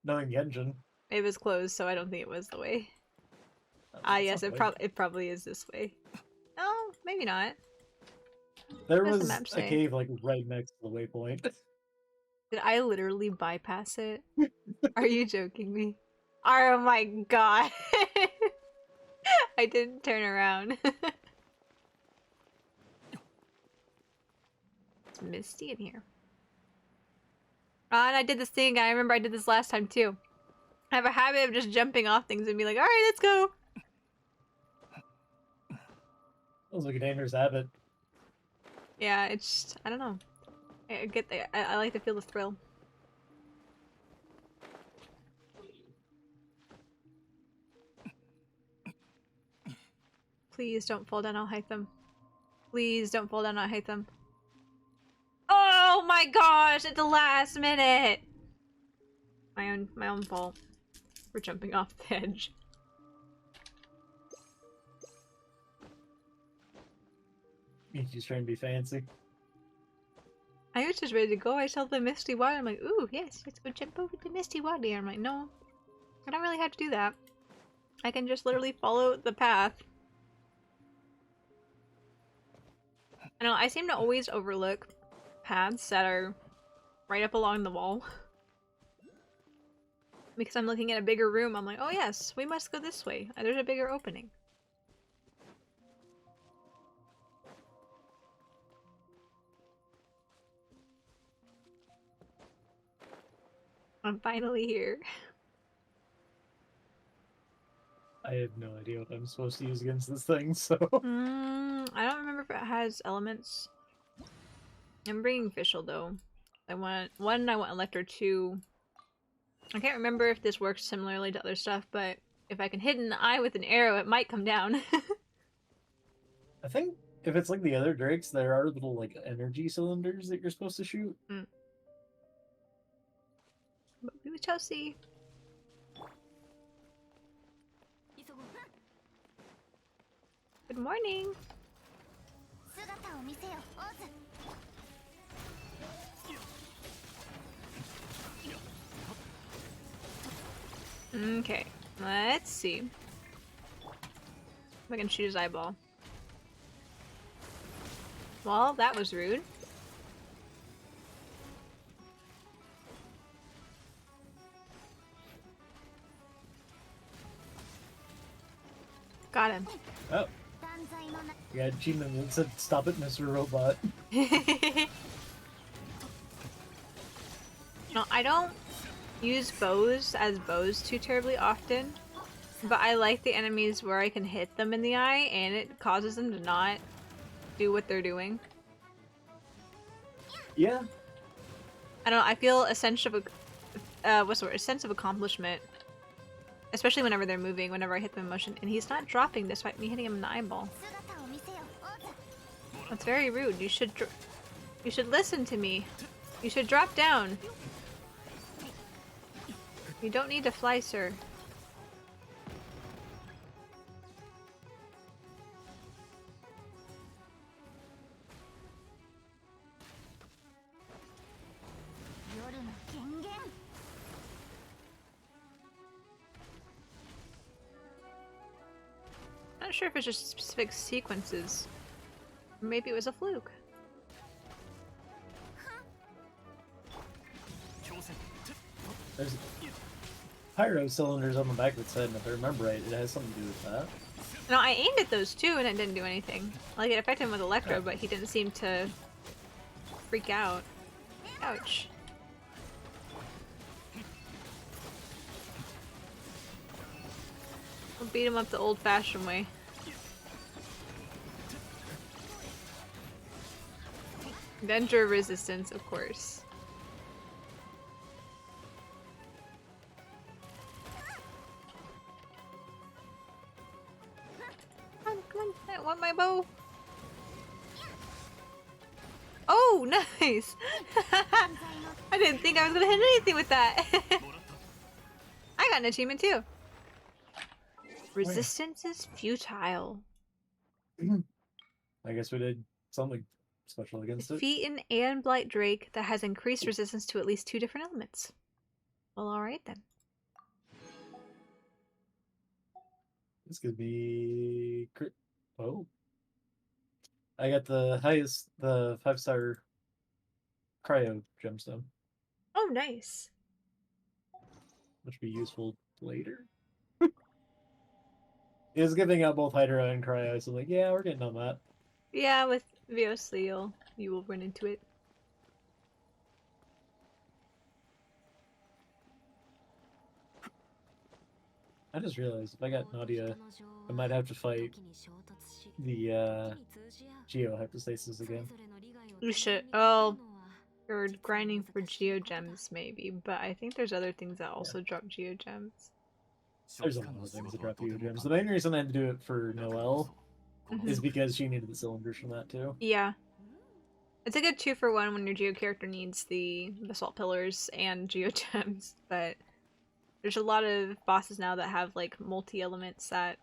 Knowing Genshin. It was closed, so I don't think it was the way. Ah, yes, it probably is this way. No, maybe not. There What does the was map a say? cave like right next to the waypoint. Did I literally bypass it? Are you joking me? Oh my god. I didn't turn around. It's misty in here. And I did this thing. I remember I did this last time too. I have a habit of just jumping off things and be like, alright, let's go. That was like a dangerous habit. Yeah, it's just, I don't know. I like to feel the thrill. Please don't fall down, I'll hate them. Please don't fall down, I'll hate them. Oh my gosh, at the last minute! My own fault for jumping off the edge. He's just trying to be fancy. I was just ready to go. I saw the misty water. I'm like, ooh, yes, let's go jump over the misty water. I'm like, no, I don't really have to do that. I can just literally follow the path. I know, I seem to always overlook paths that are right up along the wall. Because I'm looking at a bigger room, I'm like, oh yes, we must go this way. There's a bigger opening. I'm finally here. I have no idea what I'm supposed to use against this thing, so... I don't remember if it has elements. I'm bringing Fischl though. I want Electro, 2. I can't remember if this works similarly to other stuff, but if I can hit an eye with an arrow, it might come down. I think if it's like the other drakes, there are little like energy cylinders that you're supposed to shoot. But we shall see. Good morning. Okay, let's see if I can shoot his eyeball. Well, that was rude. Got him. Oh. You got achievement that said, "Stop it, Mr. Robot." No, I don't use bows as bows too terribly often, but I like the enemies where I can hit them in the eye and it causes them to not do what they're doing. Yeah. I don't know, I feel a sense of a sense of accomplishment, especially whenever they're moving, whenever I hit them in motion, and he's not dropping despite me hitting him in the eyeball. That's very rude. You should listen to me. You should drop down. You don't need to fly, sir. Not sure if it's just specific sequences. Maybe it was a fluke. There's pyro cylinders on the back of its head, and if I remember right, it has something to do with that. No, I aimed at those too, and it didn't do anything. Like, it affected him with Electro, but he didn't seem to freak out. Ouch. We'll beat him up the old-fashioned way. Danger resistance, of course. Come on, I want my bow. Oh, nice! I didn't think I was gonna hit anything with that. I got an achievement too. Resistance is futile. I guess we did something special against it. Defeat an Aeon Blight Drake that has increased resistance to at least 2 different elements. Well, alright then. This could be... Oh. I got the 5-star cryo gemstone. Oh, nice. Which would be useful later. It was giving out both Hydra and cryo, so like, yeah, we're getting on that. Yeah, with Viosly, you will run into it. I just realized if I got Nadia, I might have to fight the Geohypostasis again. You should. Oh, you're grinding for Geogems, maybe, but I think there's other things that also drop Geogems. There's a lot of things that drop Geogems. The main reason I had to do it for Noelle is because she needed the cylinders from that too. Yeah. It's a good 2-for-1 when your Geo character needs the Basalt Pillars and Geogems, but there's a lot of bosses now that have like multi-elements that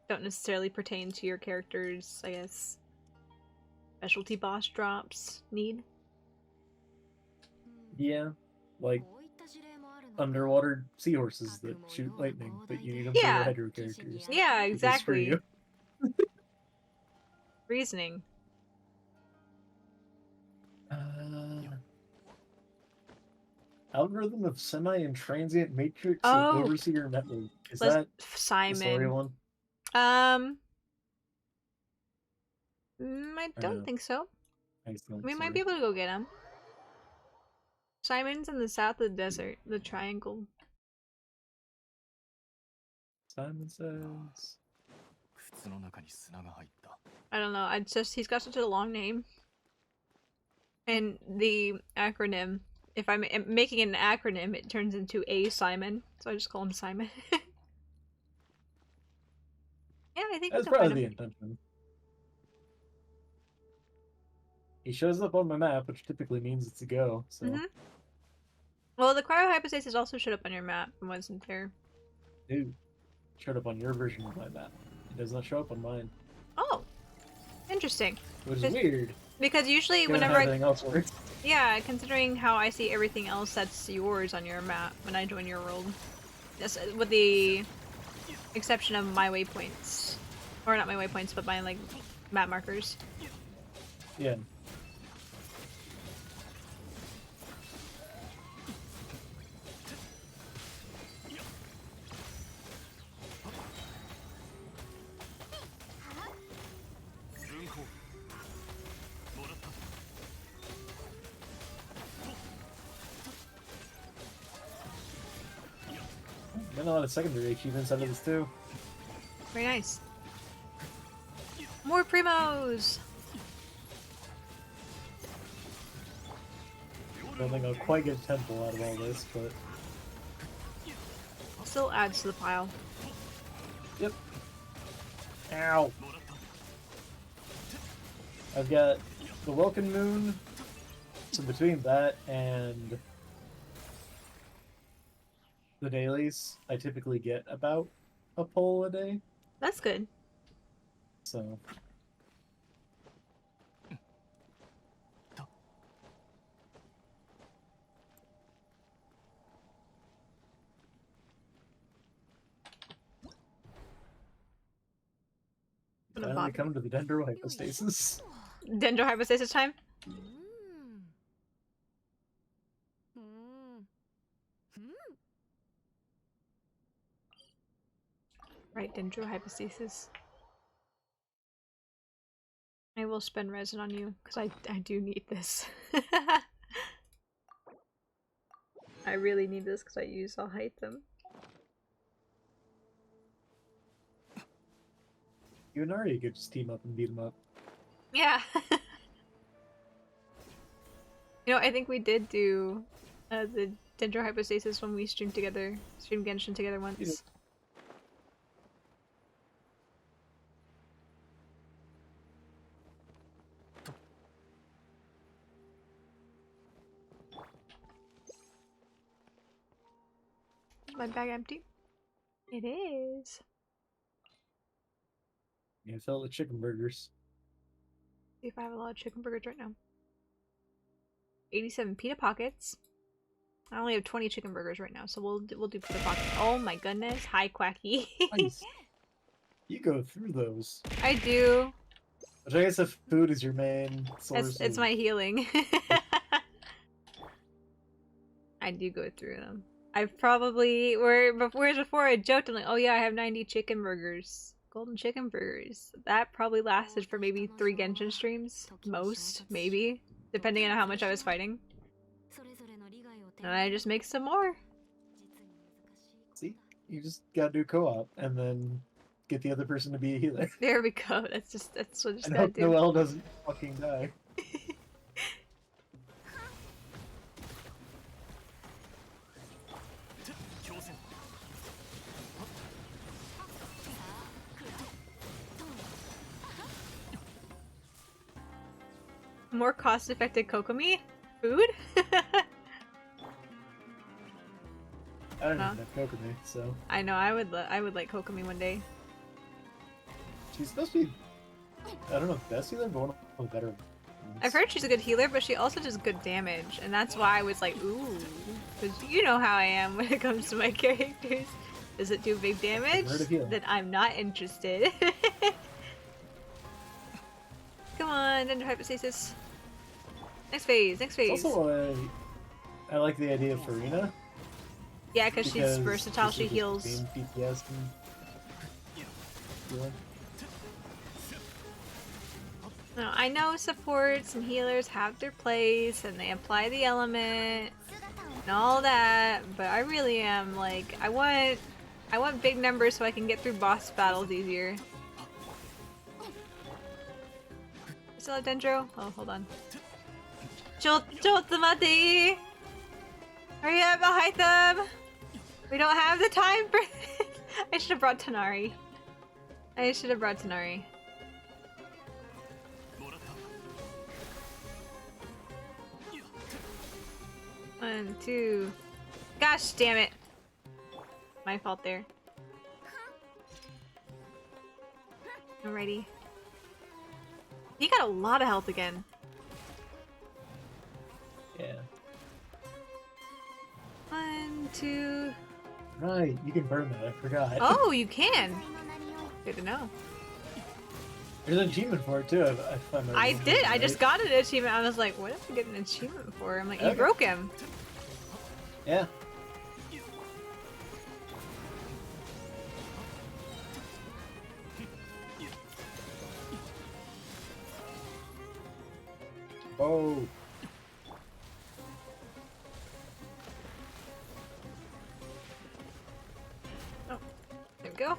don't necessarily pertain to your character's, I guess, specialty boss drops need. Yeah, like underwater seahorses that shoot lightning, but you need them for your Hydro characters. Yeah, exactly. You. Reasoning. Algorithm of semi and transient matrix of overseer network. Is that Simon? The story one? I don't think so. We might be able to go get him. Simon's in the south of the desert, the triangle. Simon says. I don't know. He's got such a long name. And the acronym, if I'm making an acronym, it turns into A Simon, so I just call him Simon. Yeah, I think that's probably the intention. He shows up on my map, which typically means it's a go. So. Well, the cryohypostasis also showed up on your map, wasn't there? Dude, showed up on your version of my map. It does not show up on mine. Oh, interesting. Which is weird. Because usually whenever everything else works. Yeah, considering how I see everything else that's yours on your map when I join your world. Yes, with the exception of my waypoints. Or not my waypoints, but my, like, map markers. Yeah. Been a lot of secondary achievements out of this too. Very nice. More primos! I don't think I'll quite get a temple out of all this, but Still adds to the pile. yep. Ow! I've got the Welkin Moon, so between that and the dailies, I typically get about a pull a day. That's good. So. Finally come to the dendrohypostasis. Dendrohypostasis time? Right, dendrohypostasis. I will spend resin on you, because I do need this. I really need this because I'll hate them. You and Arya could just team up and beat them up. Yeah. You know, I think we did do the dendrohypostasis when we streamed Genshin together once. Yeah. Is my bag empty? It is. Yeah, fill it with chicken burgers. See if I have a lot of chicken burgers right now. 87 pita pockets. I only have 20 chicken burgers right now, so we'll do pita pockets. Oh my goodness! Hi, Quacky. Nice. You go through those. I do. Which I guess if food is your main source It's of... my healing. I do go through them. I've probably whereas before I joked, I'm like, oh yeah, I have 90 chicken burgers. Golden chicken burgers. That probably lasted for maybe 3 Genshin streams. Most, maybe. Depending on how much I was fighting. And I just make some more. See? You just gotta do co-op and then get the other person to be a healer. There we go. That's what I just And gotta hope do. Noelle doesn't fucking die. More cost-effective Kokomi? Food? I don't even have Kokomi, so... I know, I would like Kokomi one day. She's supposed to be... I don't know if best healer, but one of the better ones. I've heard she's a good healer, but she also does good damage, and that's why I was like, ooh. Because you know how I am when it comes to my characters. Does it do big damage? Then I'm not interested. Come on, Dendro Hypostasis. Next phase, next phase. It's also I like the idea of Farina. Yeah, because she's versatile, she heals. PPS and... No, I know supports and healers have their place, and they apply the element, and all that, but I really am, like, I want big numbers so I can get through boss battles easier. Still have Dendro? Oh, hold on. Jotamati! Hurry up, behind them! We don't have the time for this! I should have brought Tanari. I should have brought Tanari. One, two. Gosh damn it! My fault there. Alrighty. He got a lot of health again. Yeah. One, two. Right, you can burn that, I forgot. Oh, you can! Good to know. There's an achievement for it too. I did! I just got an achievement. I was like, what did I get an achievement for? I'm like, you broke him. Yeah. Oh. Oh, there we go.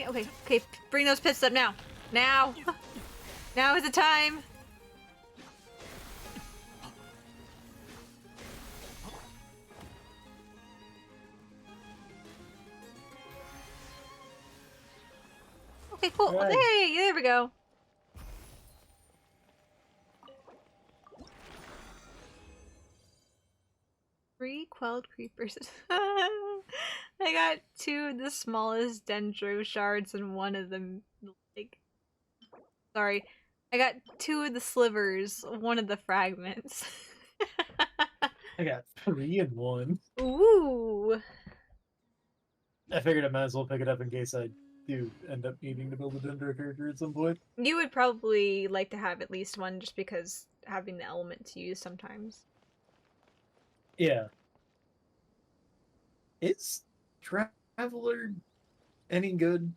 Okay, okay, bring those pits up now. Now! Now is the time! Okay, cool. Right. Hey, there we go. Three quelled creepers. I got 2 of the smallest dendro shards and 1 of them, like... Sorry. I got 2 of the slivers, 1 of the fragments. I got 3 and 1. Ooh! I figured I might as well pick it up in case I do end up needing to build a Dendro character at some point. You would probably like to have at least 1 just because having the element to use sometimes. Yeah. Is Traveler any good?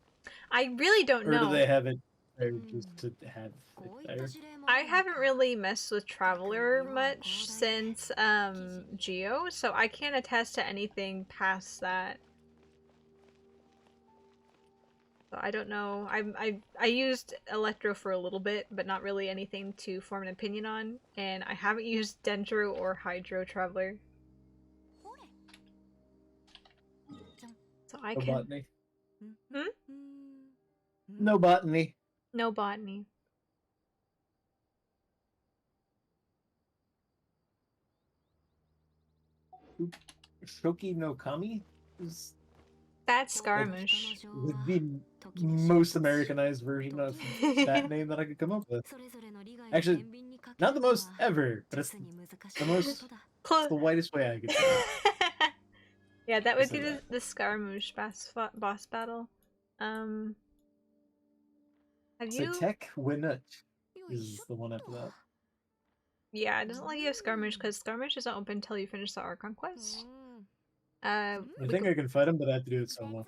I really don't know. Or do they have it there just to have it there? I haven't really messed with Traveler much since Geo, so I can't attest to anything past that. So I don't know. I used Electro for a little bit, but not really anything to form an opinion on, and I haven't used Dendro or Hydro Traveler. So I No can... botany. Hmm? No botany. No botany. Shoki no Kami is That's Scaramouche. the most Americanized version of that name that I could come up with. Actually, not the most ever, but it's the most, it's the whitest way I could say it. Yeah, that would be the Scaramouche boss battle. Have so you? Tech Winut is the one after that. Yeah, it doesn't let you have Scaramouche because Scaramouche isn't open until you finish the Archon quest. I think I can fight him, but I have to do it solo.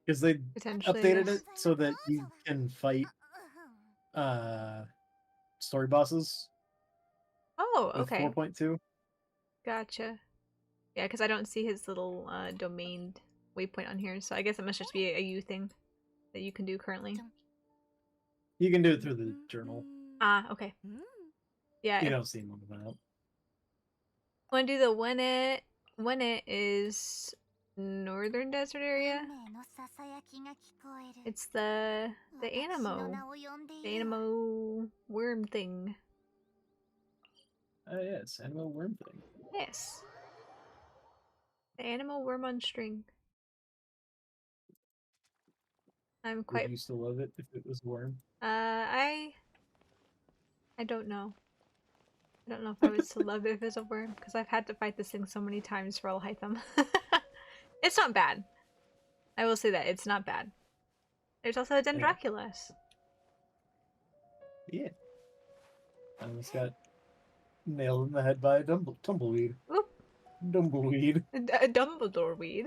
Because they updated it so that you can fight story bosses. Oh, okay. With 4.2. Gotcha. Yeah, because I don't see his little domain waypoint on here, so I guess it must just be a U thing that you can do currently. You can do it through the journal. Ah, okay. Yeah. You don't see him on the map. Want to do the when it is northern desert area? It's the animo worm thing. Yes, animo worm thing. Yes. The animal worm on string. I'm quite. Would you still love it if it was a worm? I don't know. I don't know if I would still love it if it was a worm, because I've had to fight this thing so many times for Alhaitham. It's not bad. I will say that, it's not bad. There's also a Dendroculus. Yeah. I almost got nailed in the head by a tumbleweed. Oop. Dumbleweed. A Dumbledore weed.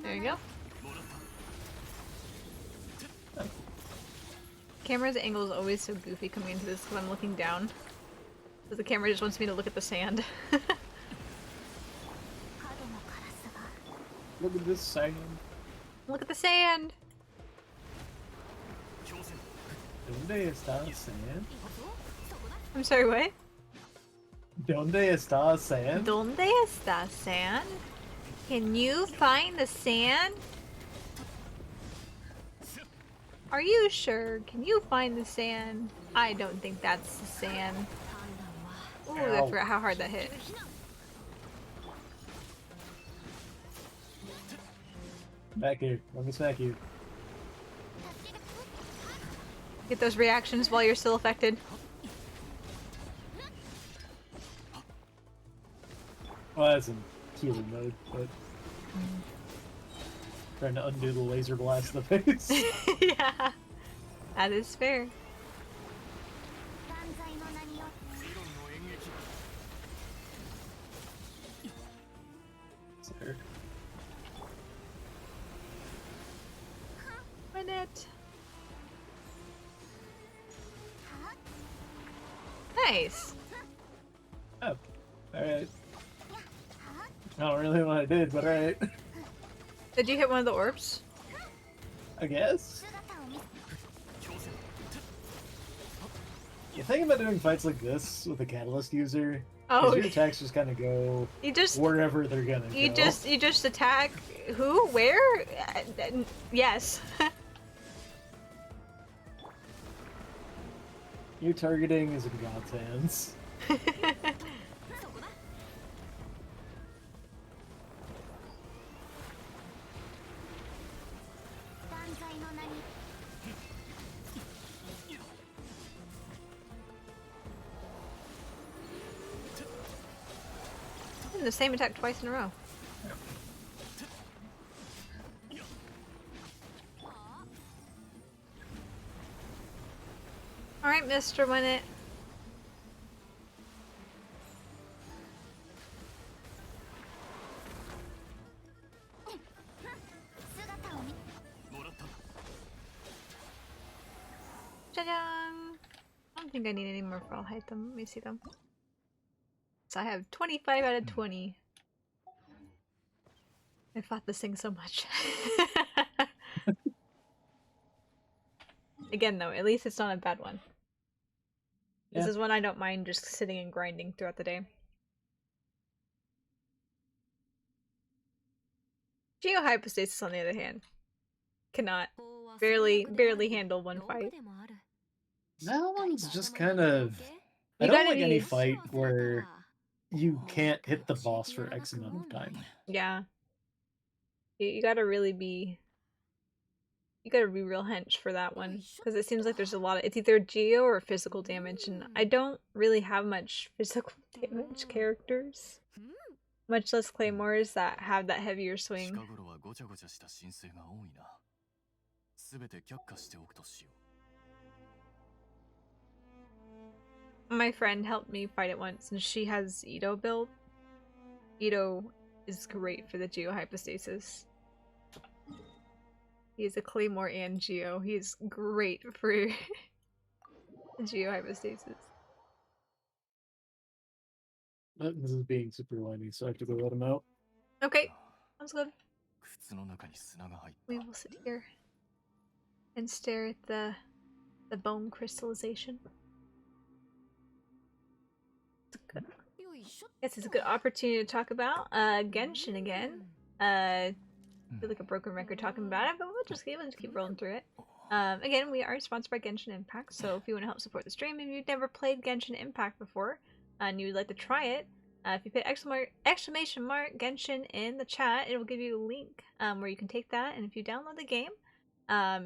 There you go. Camera's angle is always so goofy coming into this because I'm looking down. So the camera just wants me to look at the sand. Look at this sand. Look at the sand! ¿Dónde está sand? I'm sorry, what? ¿Dónde está sand? ¿Dónde está sand? Can you find the sand? Are you sure? Can you find the sand? I don't think that's the sand. Ooh, I forgot how hard that hit. Back here. Let me smack you. Get those reactions while you're still affected. Well, that's in healing mode, but... Trying to undo the laser blast in the face. Yeah, that is fair. Sir. Win it. Nice. Oh, alright. Not really what I did, but alright. Did you hit one of the orbs? I guess. You think about doing fights like this with a catalyst user? Oh, your attacks just kind of go wherever they're gonna go. You just attack who? Where? Yes. Your targeting is in God's hands. The same attack twice in a row. Alright, Mr. Win It. Ta-da! I don't think I need any more for Alhaitham. Let me see them. So I have 25 out of 20. I fought this thing so much. Again though, at least it's not a bad one. Yeah. This is one I don't mind just sitting and grinding throughout the day. Geohypostasis, on the other hand, cannot barely handle one fight. That one's just kind of... I don't like any fight where you can't hit the boss for X amount of time. Yeah. You gotta really be You gotta be real hench for that one, because it seems like there's a lot of, it's either geo or physical damage, and I don't really have much physical damage characters, much less claymores that have that heavier swing. My friend helped me fight it once, and she has Ito build. Ito is great for the geohypostasis. He's a claymore and geo. He's great for geohypostasis. This is being super whiny, so I have to go let him out. Okay, sounds good. We will sit here and stare at the bone crystallization. Guess it's a good opportunity to talk about Genshin again. I feel like a broken record talking about it, but we'll just keep rolling through it. Again, we are sponsored by Genshin Impact, so if you want to help support the stream, if you've never played Genshin Impact before and you would like to try it, if you put exclamation mark Genshin in the chat, it will give you a link where you can take that, and if you download the game,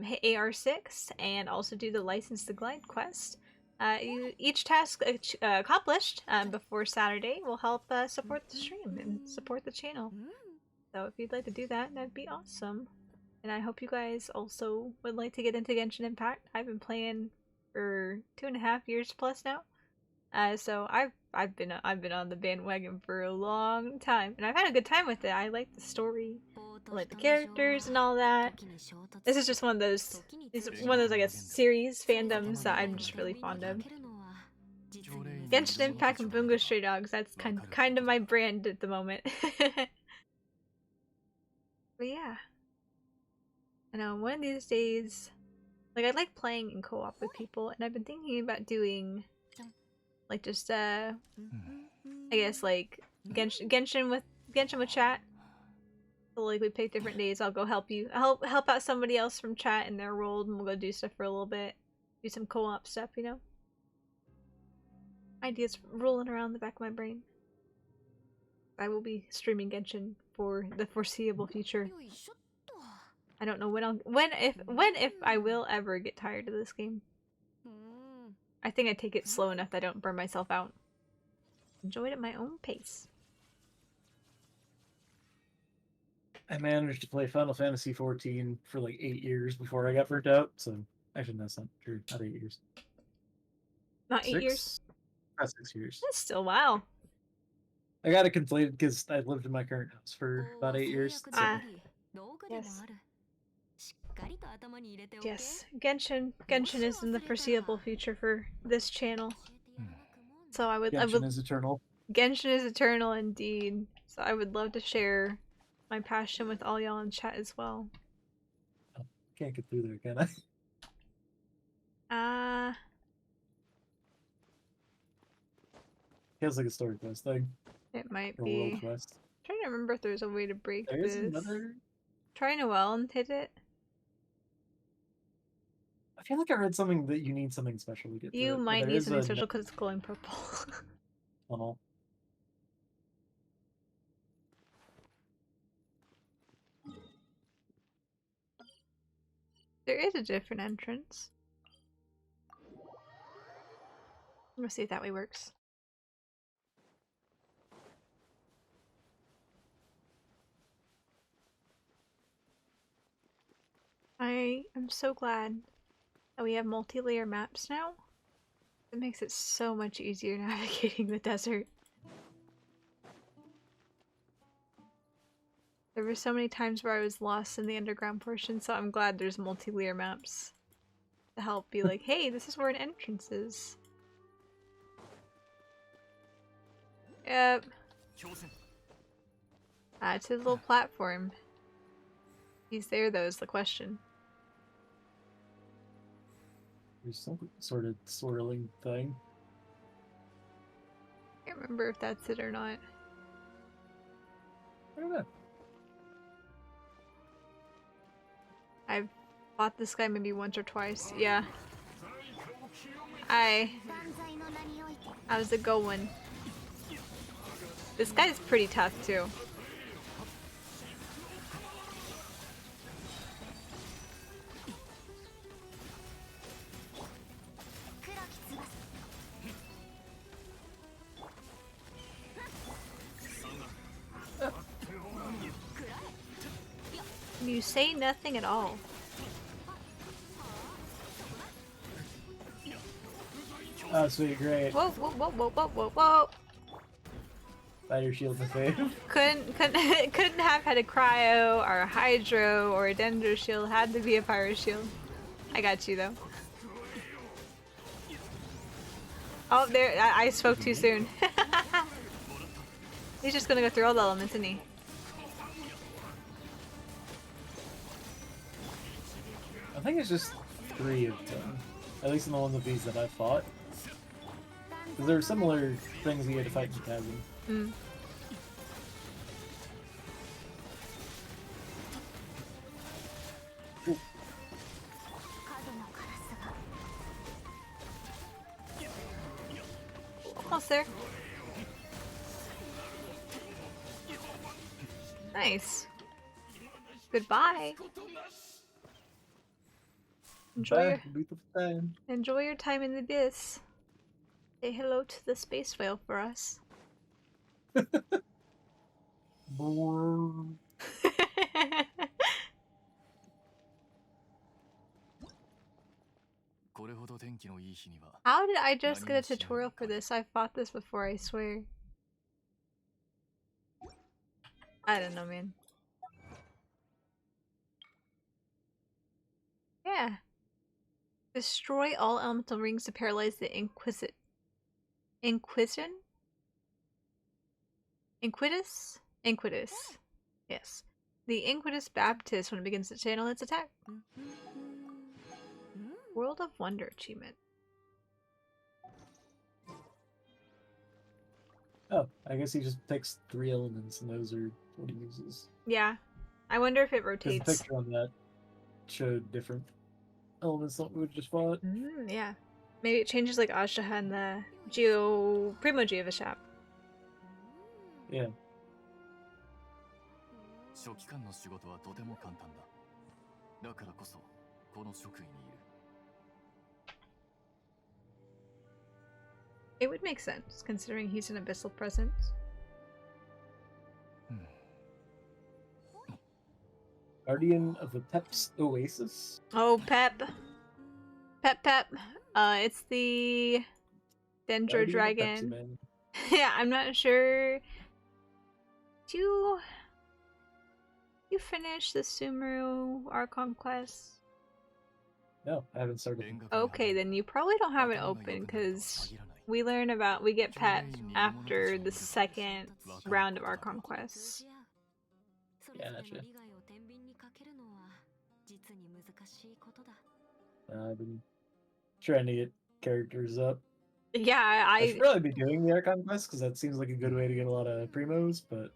hit AR6 and also do the License to Glide quest. Each task accomplished before Saturday will help support the stream and support the channel. So if you'd like to do that, that'd be awesome. And I hope you guys also would like to get into Genshin Impact. I've been playing for 2.5 years plus now. So I've been on the bandwagon for a long time, and I've had a good time with it. I like the story, I like the characters and all that. This is just one of those, I guess, series fandoms that I'm just really fond of. Genshin Impact and Bungo Stray Dogs. That's kind of my brand at the moment. But yeah, I know one of these days, like I like playing in co-op with people, and I've been thinking about doing, like just I guess like Genshin with chat. So like we pick different days. I'll go help out somebody else from chat in their world, and we'll go do stuff for a little bit, do some co-op stuff, you know. Ideas rolling around the back of my brain. I will be streaming Genshin for the foreseeable future. I don't know if I will ever get tired of this game. I think I take it slow enough that I don't burn myself out. Enjoy it at my own pace. I managed to play Final Fantasy XIV for like 8 years before I got burnt out, so actually that's not true. Not 8 years. Not 8 years? Not 6 years. That's still wow. I got it completed because I lived in my current house for about 8 years. So. Yes. Yes. Genshin is in the foreseeable future for this channel. So Genshin is eternal. Genshin is eternal indeed. So I would love to share my passion with all y'all in chat as well. Oh, can't get through there, can I? Feels like a story quest thing. It might or be. World quest. I'm trying to remember if there's a way to break There's this. another. Try Noelle and hit it. I feel like I read something that you need something special to get through. You might need something special because it's glowing purple. Tunnel. There is a different entrance. I'm gonna see if that way works. I am so glad that we have multi-layer maps now. It makes it so much easier navigating the desert. There were so many times where I was lost in the underground portion, so I'm glad there's multi-layer maps to help be like, hey, this is where an entrance is. Yep. It's his little platform. He's there though is the question. There's some sort of swirling thing. I can't remember if that's it or not. I don't know. I've fought this guy maybe once or twice. Yeah. How's it going? This guy's pretty tough too. You say nothing at all. Oh, sweet, great. Whoa, whoa, whoa, whoa, whoa, whoa, whoa. Fire shield to save. Couldn't have had a cryo or a hydro or a dendro shield. Had to be a pyro shield. I got you though. Oh, there! I spoke too soon. He's just gonna go through all the elements, isn't he? I think it's just 3 of them. At least in the ones of these that I fought. Because there are similar things you had to fight in Chasm. Mm. Almost there. Nice. Goodbye. Enjoy your time in the abyss. Say hello to the space whale for us. How did I just get a tutorial for this? I fought this before, I swear. I don't know, man. Yeah. Destroy all elemental rings to paralyze the Inquisit. Inquisition? Inquitus? Inquitus. Yes. The Inquitus Baptist when it begins to channel its attack. World of Wonder achievement. Oh, I guess he just picks 3 elements and those are what he uses. Yeah. I wonder if it Because rotates. the picture on that showed different elements that we just fought. Yeah. Maybe it changes like Ashtaha and the Primo Geovishap. Yeah. It would make sense, considering he's an abyssal presence. Guardian of the Pep's Oasis? Oh, Pep. Pep. It's the Dendro Dragon. Yeah, I'm not sure. Do you finish the Sumeru Archon quest? No, I haven't started. Okay, then you probably don't have it open, because we get Pep after the second round of Archon quests. Yeah, gotcha. I've been trying to get characters up. Yeah, I should probably be doing the Archon quest, because that seems like a good way to get a lot of primos, but...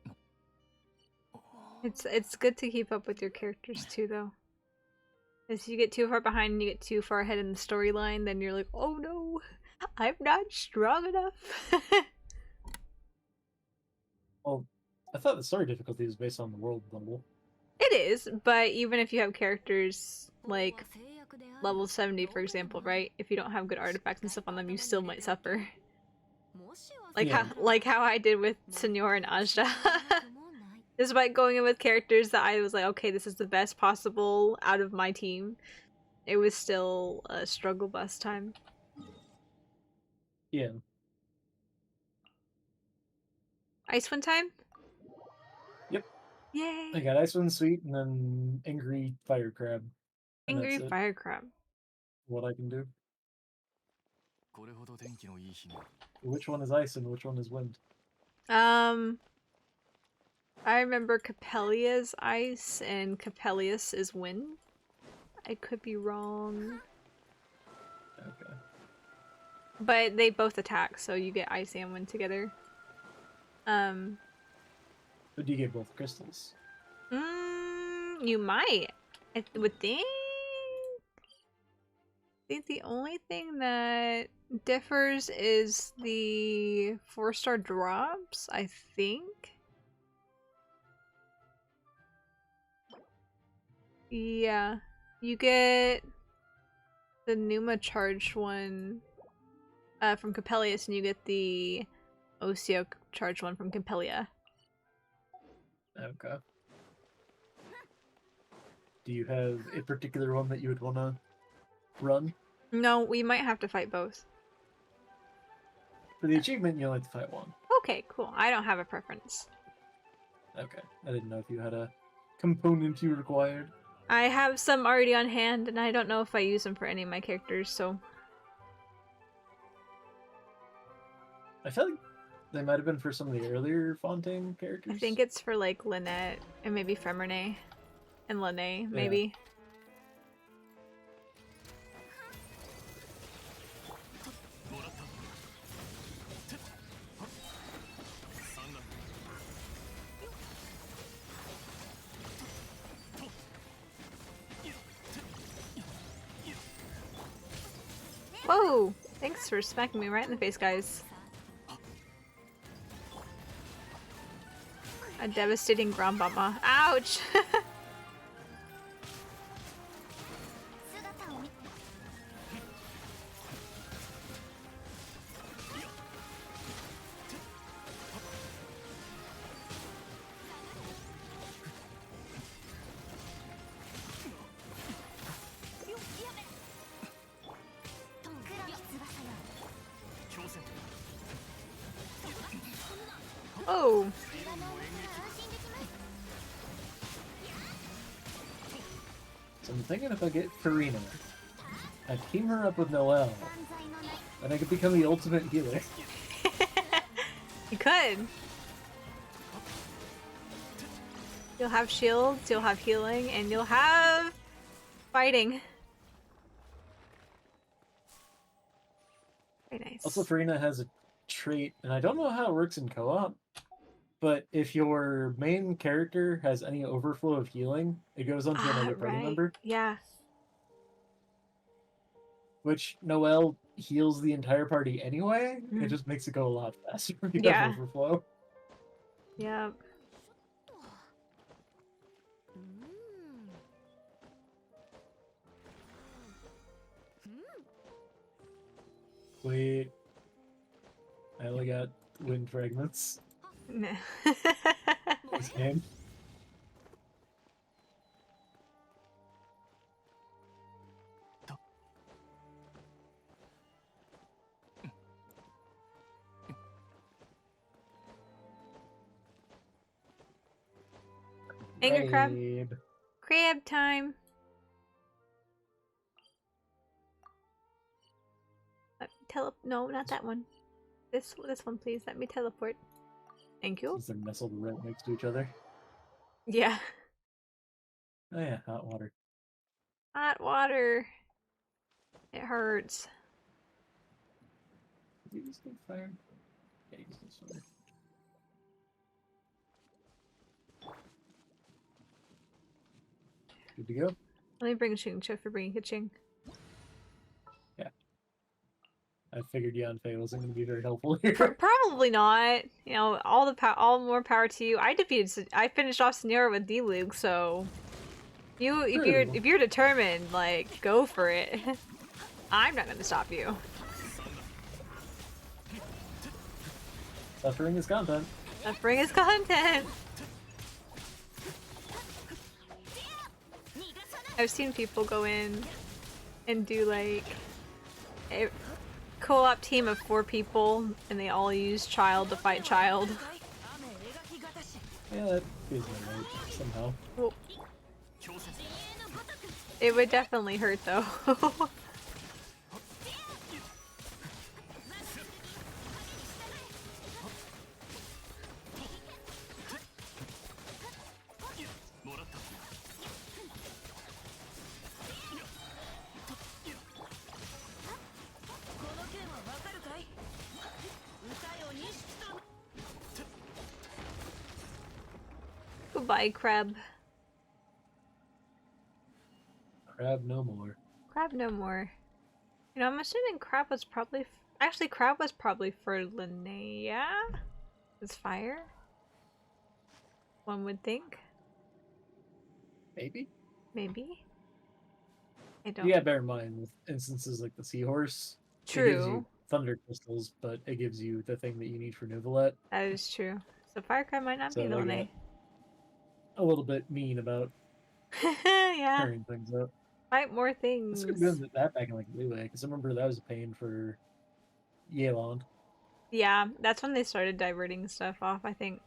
It's good to keep up with your characters too, though. If you get too far behind and you get too far ahead in the storyline, then you're like, oh no, I'm not strong enough. Well, I thought the story difficulty was based on the world level. It is, but even if you have characters like level 70, for example, right? If you don't have good artifacts and stuff on them, you still might suffer. Like how I did with Senor and Ajda. Despite going in with characters that I was like, okay, this is the best possible out of my team, it was still a struggle bus time. Yeah. Icewind time? Yep. Yay! I got Icewind Sweet and then Angry Fire Crab. Angry Fire Crab. What I can do. Which one is ice and which one is wind? I remember Capellia's ice and Capellius is wind. I could be wrong. Okay. But they both attack, so you get ice and wind together. But do you get both crystals? You might. I would think. I think the only thing that differs is the 4-star drops, I think. Yeah. You get the Numa charged one from Capellius, and you get the Osio charged one from Capellia. Okay. Do you have a particular one that you would want to run? No, we might have to fight both. For the achievement, you only have to fight one. Okay, cool. I don't have a preference. Okay. I didn't know if you had a component you required. I have some already on hand, and I don't know if I use them for any of my characters, so... I feel like they might have been for some of the earlier Fontaine characters. I think it's for, like, Lynette, and maybe Femerne, and Lene, maybe. Whoa! Thanks for smacking me right in the face, guys. A devastating ground bomber. Ouch! Oh! So I'm thinking if I get Farina, I team her up with Noelle, then I could become the ultimate healer. You could. You'll have shields, you'll have healing, and you'll have fighting. Very nice. Also, Farina has a trait, and I don't know how it works in co-op, but if your main character has any overflow of healing, it goes on to another party member. Yeah. Which Noelle heals the entire party anyway. It just makes it go a lot faster when you have overflow. Yep. Wait. I only got wind fragments. This game. Anger crab. Crab time. No, not that one. This one, please. Let me teleport. Thank you. Since they're nestled right next to each other. Yeah. Oh yeah, hot water. Hot water. It hurts. Did you just get fire? Yeah, you just get fire. Good to go? Let me bring Ching for bringing Ching. Yeah. I figured Yanfei wasn't going to be very helpful here. Probably not. You know, all more power to you. I finished off Senior with D-Luke, so if you're determined, like, go for it. I'm not gonna stop you. Suffering is content. Suffering is content. I've seen people go in and do like a co-op team of 4 people, and they all use child to fight child. Yeah, that feels right somehow. Well, it would definitely hurt though. Goodbye, crab. Crab no more. Crab no more. You know, I'm assuming crab was probably... Actually, crab was probably for Linnea? It's fire? One would think. Maybe? Maybe? I don't... You gotta bear in mind, with instances like the seahorse, True. it gives you thunder crystals, but it gives you the thing that you need for Nuvolet. That is true. So fire crab might not be they Linnea. get a little bit mean about Yeah. Turning things up. Fight more Let's things. go do that back in like Leeway, because I remember that was a pain for Yelan. Yeah, that's when they started diverting stuff off, I think.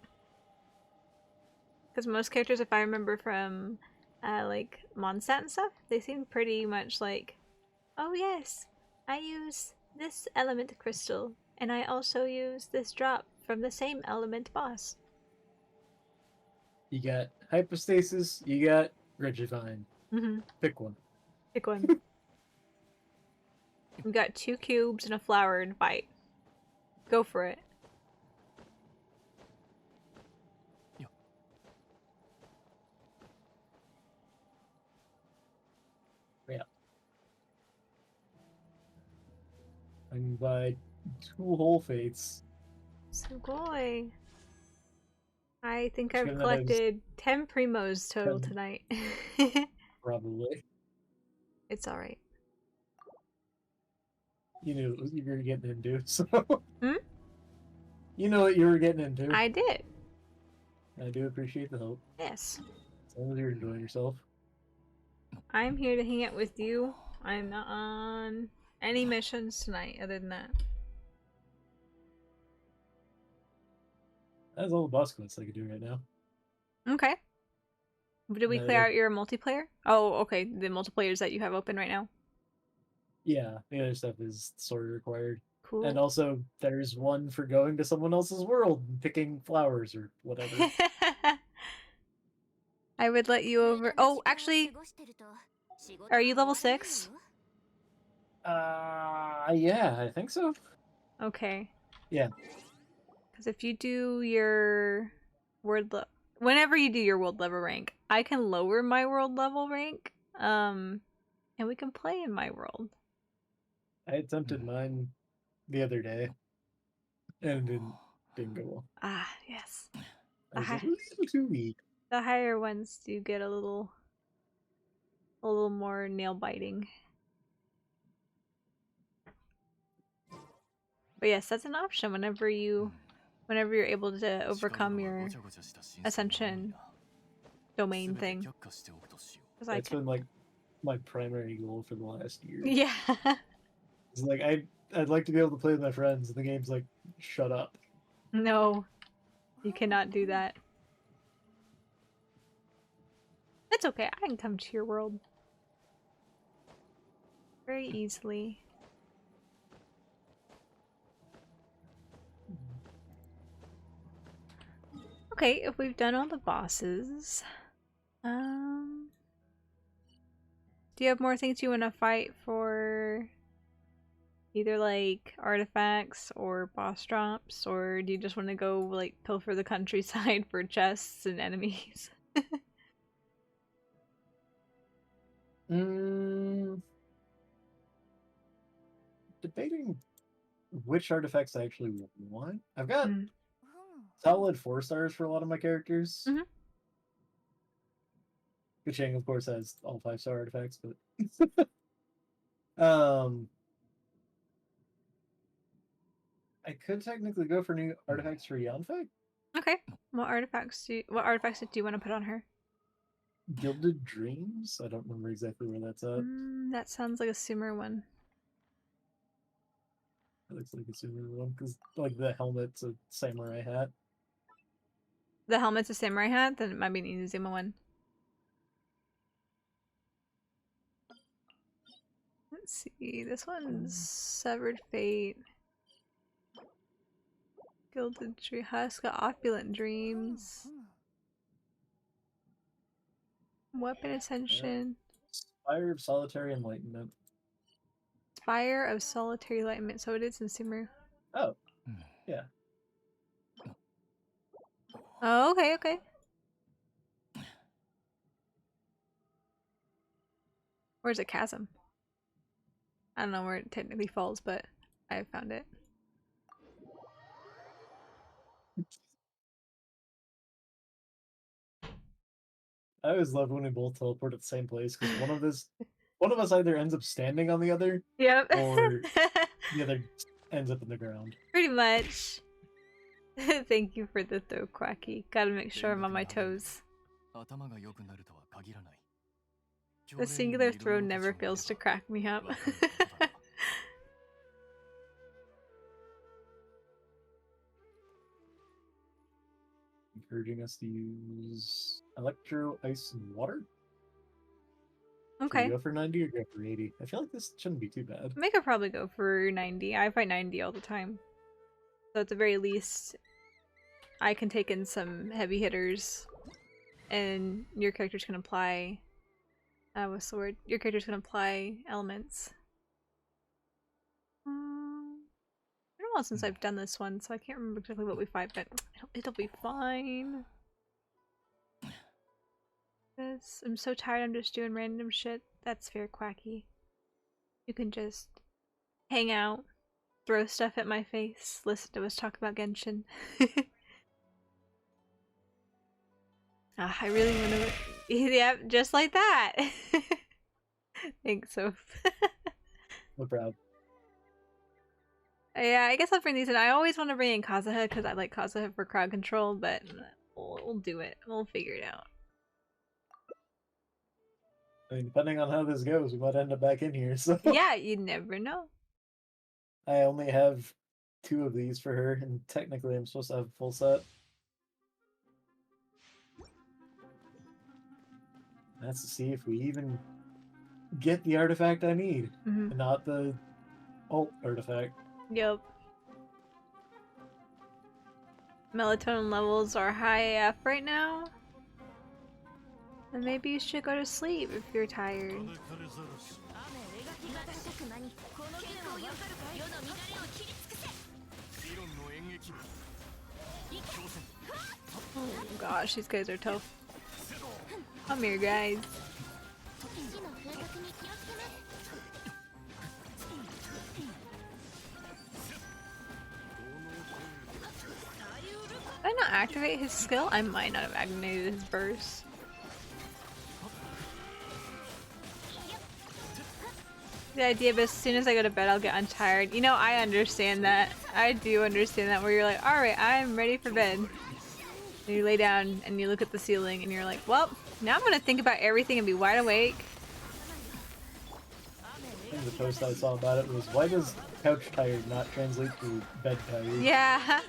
Because most characters, if I remember from like Mondstadt and stuff, they seem pretty much like, oh yes, I use this element crystal, and I also use this drop from the same element boss. You got Hypostasis, you got Regifine. Pick one. Pick one. We got 2 cubes and a flower and fight. Go for it. Yeah. And by 2 whole fates. Sugoi. I think Which I've given that I was collected 10 primos total 10. tonight. Probably. It's alright. You knew what you were getting into, so. Hmm? You know what you were getting into. I did. I do appreciate the help. Yes. As long as you're enjoying yourself. I'm here to hang out with you. I'm not on any missions tonight other than that. That's all the boss quests I can do right now. Okay. Did we No, clear out your multiplayer? Oh, okay. The multiplayers that you have open right now. Yeah, the other stuff is sort of required. Cool. And also, there's one for going to someone else's world and picking flowers or whatever. I would let you over. Oh, actually, are you level 6? Yeah, I think so. Okay. Yeah. Because if you do your whenever you do your world level rank, I can lower my world level rank. And we can play in my world. I attempted mine the other day, and it didn't go well. Ah, yes. I was a little too weak. The higher ones do get a little more nail biting. But yes, that's an option whenever you're able to overcome your ascension domain thing. That's been like my primary goal for the last year. Yeah. It's like I'd like to be able to play with my friends, and the game's like, shut up. No, you cannot do that. It's okay. I can come to your world very easily. Okay, if we've done all the bosses, do you have more things you want to fight for? Either like artifacts or boss drops, or do you just want to go like pilfer the countryside for chests and enemies? Debating which artifacts I actually want. I've got solid 4 stars for a lot of my characters. Kuching, of course, has all 5-star artifacts, but I could technically go for new artifacts for Yanfei. Okay. What artifacts do you want to put on her? Gilded Dreams? I don't remember exactly where that's at. That sounds like a Sumer one. It looks like a Sumer one, because like the helmet's a samurai hat. The helmet's a samurai hat? Then it might be an Inazuma one. Let's see. This one's Severed Fate. Gilded Tree Husk, Opulent Dreams. Weapon Ascension. Spire of Solitary Enlightenment. Spire of Solitary Enlightenment. So it is in Sumeru. Oh. Yeah. Oh, okay, okay. Where's a chasm? I don't know where it technically falls, but I found it. I always love when we both teleport at the same place, because one of us either ends up standing on the other, yep, or the other ends up in the ground. Pretty much. Thank you for the throw, Quacky. Gotta make sure I'm on my toes. The singular throw never fails to crack me up. Encouraging us to use electro, ice, and water. Okay. Should we go for 90 or go for 80? I feel like this shouldn't be too bad. I could probably go for 90. I fight 90 all the time. So at the very least, I can take in some heavy hitters, and your characters can apply. What's the word? Your characters can apply elements. It's been a while since I've done this one, so I can't remember exactly what we fight, but it'll be fine. I'm so tired. I'm just doing random shit. That's fair, Quacky. You can just hang out, throw stuff at my face, listen to us talk about Genshin. I really want to. Yeah, just like that. Thanks, Soph. No problem. Yeah, I guess I'll bring these in. I always want to bring in Kazuha because I like Kazuha for crowd control, but we'll do it. We'll figure it out. I mean, depending on how this goes, we might end up back in here, so... Yeah, you never know. I only have 2 of these for her, and technically I'm supposed to have a full set. That's to see if we even get the artifact I need, and not the alt artifact. Yep. Melatonin levels are high AF right now. And maybe you should go to sleep if you're tired. Oh gosh, these guys are tough. Come here, guys. Did I not activate his skill? I might not have activated his burst. The idea, but as soon as I go to bed, I'll get untired. You know, I understand that. I do understand that, where you're like, alright, I'm ready for bed. And you lay down and you look at the ceiling and you're like, well, now I'm gonna think about everything and be wide awake. I think the post I saw about it was, why does couch tired not translate to bed tired? Yeah.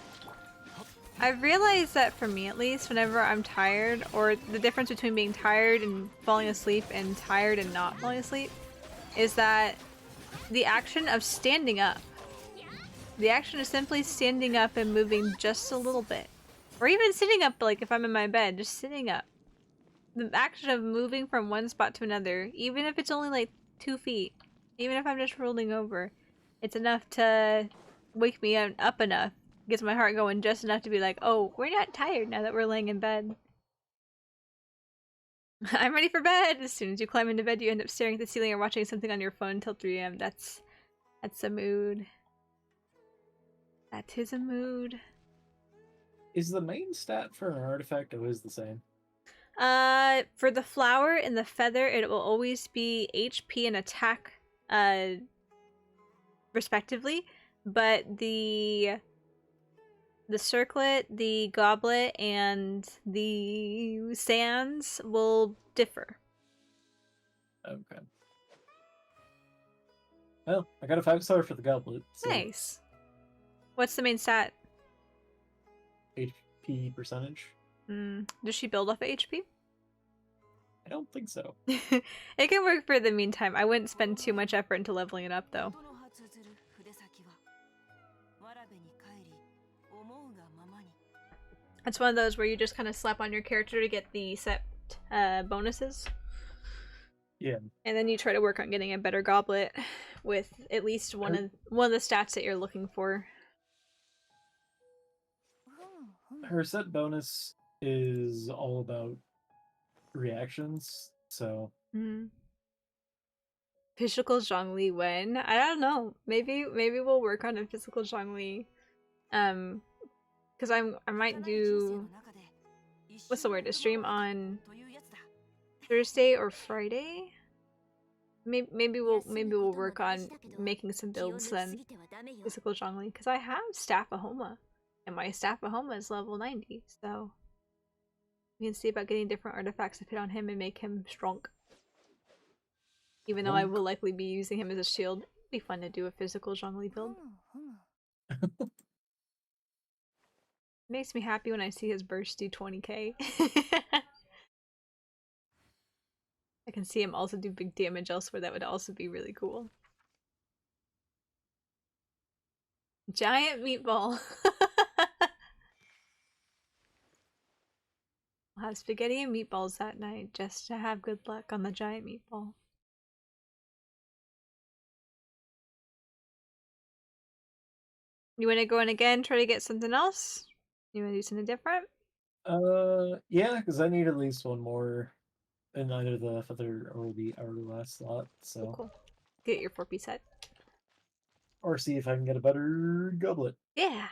I've realized that for me at least, whenever I'm tired, or the difference between being tired and falling asleep and tired and not falling asleep, is that the action of standing up. The action of simply standing up and moving just a little bit. Or even sitting up, like if I'm in my bed, just sitting up. The action of moving from one spot to another, even if it's only like 2 feet, even if I'm just rolling over, it's enough to wake me up enough. Gets my heart going just enough to be like, oh, we're not tired now that we're laying in bed. I'm ready for bed! As soon as you climb into bed, you end up staring at the ceiling or watching something on your phone until 3 AM. That's a mood. That is a mood. Is the main stat for an artifact always the same? For the flower and the feather, it will always be HP and attack, respectively. But the circlet, the goblet, and the sands will differ. Okay. Well, I got a 5-star for the goblet. So Nice. What's the main stat? HP percentage? Does she build off of HP? I don't think so. It can work for the meantime. I wouldn't spend too much effort into leveling it up, though. It's one of those where you just kind of slap on your character to get the set bonuses. Yeah. And then you try to work on getting a better goblet with at least one of the stats that you're looking for. Her set bonus is all about reactions, so... Physical Zhongli when? I don't know. Maybe we'll work on a physical Zhongli. Because I might do... What's the word? A stream on Thursday or Friday? Maybe we'll work on making some builds then. Physical Zhongli. Because I have Staff of Homa. And my Staff of Homa is level 90, so... We can see about getting different artifacts to fit on him and make him strong. Even though I will likely be using him as a shield. It'd be fun to do a physical Zhongli build. Makes me happy when I see his burst do 20k. I can see him also do big damage elsewhere. That would also be really cool. Giant meatball. I'll have spaghetti and meatballs that night just to have good luck on the giant meatball. You want to go in again, try to get something else? You want to do something different? Yeah, because I need at least one more in either the feather or the hourglass slot, so. Cool. Get your 4-piece set. Or see if I can get a better goblet. Yeah.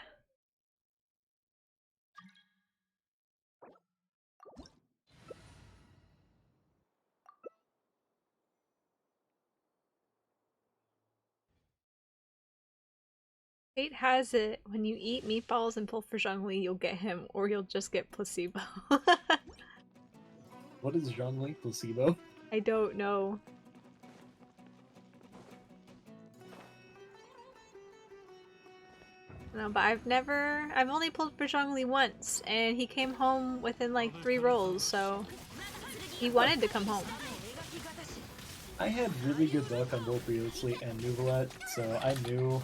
Fate has it, when you eat meatballs and pull for Zhongli, you'll get him, or you'll just get placebo. What is Zhongli placebo? I don't know. No, but I've only pulled for Zhongli once, and he came home within like 3 rolls, so he wanted to come home. I had really good luck on both Riosley and Nuvolet, so I knew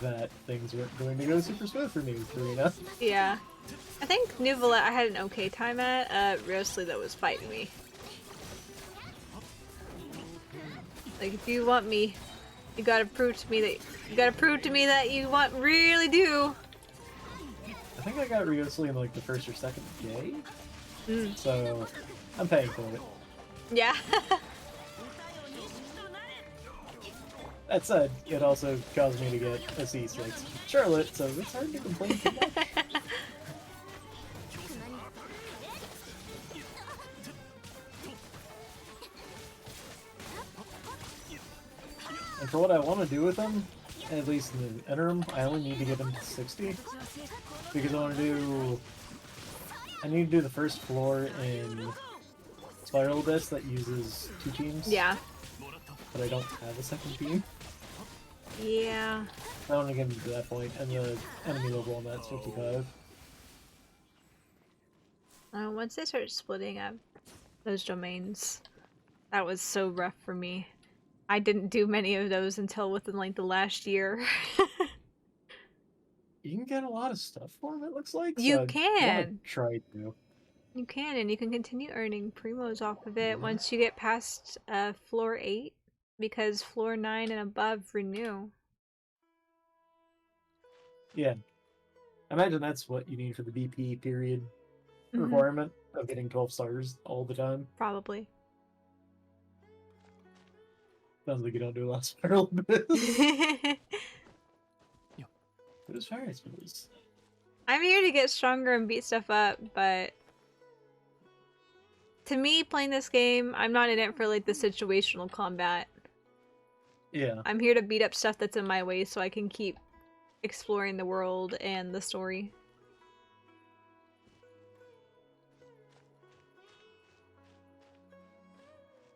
that things weren't going to go super smooth for me, Karina. Yeah. I think Nuvolet I had an okay time at. Riosley though was fighting me. Like, if you want me, you gotta prove to me that you really do. I think I got Riosley in like the first or second day, Mm. so I'm paying for it. Yeah. That said, it also caused me to get a C6 Charlotte, so it's hard to complain too much. And for what I want to do with him, at least in the interim, I only need to get him to 60. Because I need to do the first floor in Spiral Abyss that uses 2 teams. Yeah. But I don't have a second team. Yeah. I want to get him to that point, and the enemy level on that's 55. Once they started splitting up those domains, that was so rough for me. I didn't do many of those until within like the last year. You can get a lot of stuff for him, it looks like. You so can. I want to try to. You can, and you can continue earning primos off of it once you get past floor 8, because floor 9 and above renew. Yeah. I imagine that's what you need for the BP period requirement of getting 12 stars all the time. Probably. Sounds like you don't do a lot of Spiral Abyss. But it's fire, I suppose. I'm here to get stronger and beat stuff up, but to me, playing this game, I'm not in it for like the situational combat. Yeah. I'm here to beat up stuff that's in my way so I can keep exploring the world and the story.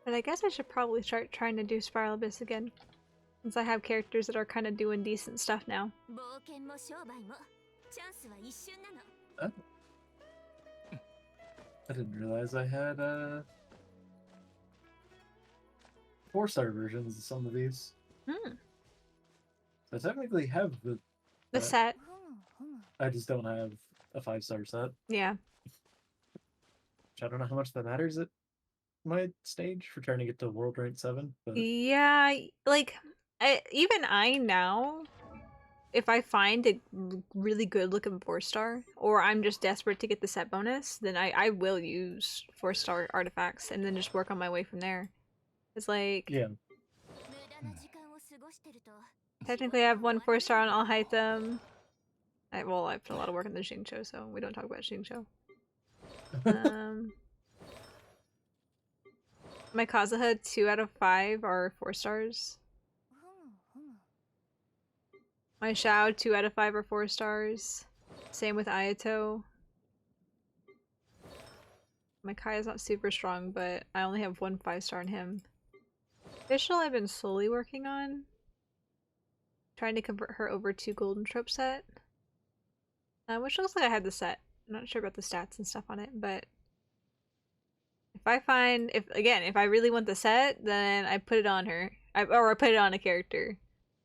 But I guess I should probably start trying to do Spiral Abyss again, since I have characters that are kind of doing decent stuff now. Oh. I didn't realize I had 4-star versions of some of these. Hmm. So I technically have The set. I just don't have a 5-star set. Yeah. Which I don't know how much that matters at my stage for trying to get to World Rank 7. But Yeah, like, even I now, if I find a really good looking 4-star, or I'm just desperate to get the set bonus, then I will use 4-star artifacts and then just work on my way from there. It's like, yeah. Technically I have 1 4-star on Alhaitham. Well, I've put a lot of work on the Xingqiu, so we don't talk about Xingqiu. My Kazuha 2 out of 5 are 4-stars. My Xiao 2 out of 5 are 4-stars. Same with Ayato. My Kai is not super strong, but I only have 1 5-star on him. Official I've been slowly working on. Trying to convert her over to Golden Trope set. Which looks like I had the set. I'm not sure about the stats and stuff on it, but if I find if I really want the set, then I put it on her. Or I put it on a character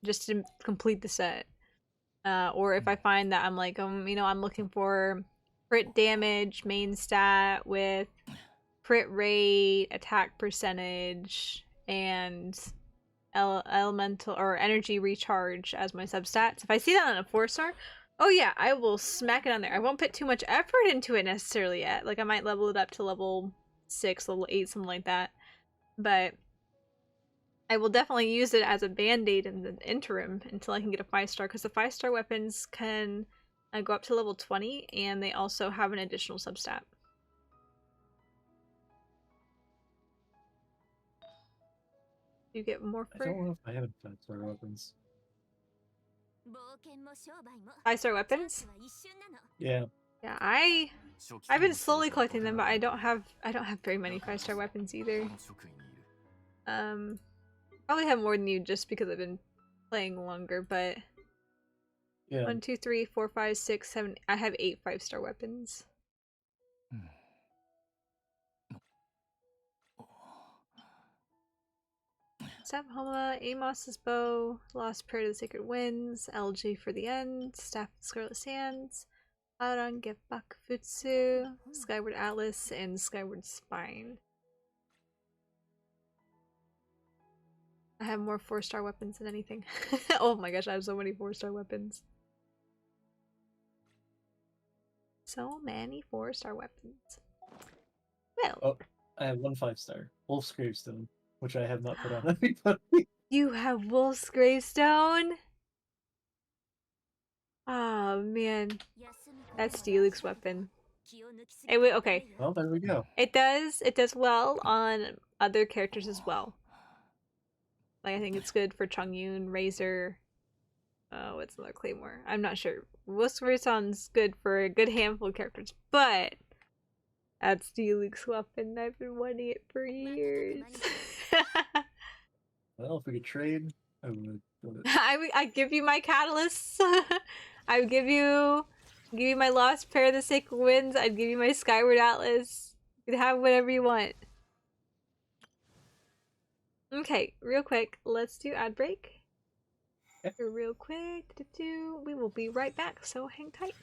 just to complete the set. Or if I find that I'm like, I'm looking for crit damage main stat with crit rate, attack percentage, and elemental or energy recharge as my substats. If I see that on a 4-star, oh yeah, I will smack it on there. I won't put too much effort into it necessarily yet. Like I might level it up to level 6, level 8, something like that. But I will definitely use it as a band-aid in the interim until I can get a 5-star, because the 5-star weapons can go up to level 20, and they also have an additional substat. You get more for... I don't know if I have 5-star weapons. 5-star weapons? Yeah. Yeah, I've been slowly collecting them, but I don't have very many 5-star weapons either. Probably have more than you just because I've been playing longer, but yeah. 1, 2, 3, 4, 5, 6, 7. I have 8 5-star weapons. Staff Homa, Amos's bow, Lost Prayer to the Sacred Winds, LG for the End, Staff of the Scarlet Sands, Aran Gefakufutsu, Skyward Atlas, and Skyward Spine. I have more 4-star weapons than anything. Oh my gosh, I have so many 4-star weapons. So many 4-star weapons. Well. Oh, I have 1 5-star. Wolf's Gravestone, which I have not put on anybody. You have Wolf's Gravestone? Oh man. That's Steelix's weapon. Okay. Well, there we go. It does well on other characters as well. Like I think it's good for Chongyun, Razor. What's another Claymore? I'm not sure. Wolf's Gravestone's good for a good handful of characters, but that's Steelix's weapon. I've been wanting it for years. Well, if we could trade, I would. I give you my catalysts. I would give you my Lost Pair of the Sacred Winds. I'd give you my Skyward Atlas. You can have whatever you want. Okay, real quick, let's do ad break. Okay. Real quick, we will be right back, so hang tight.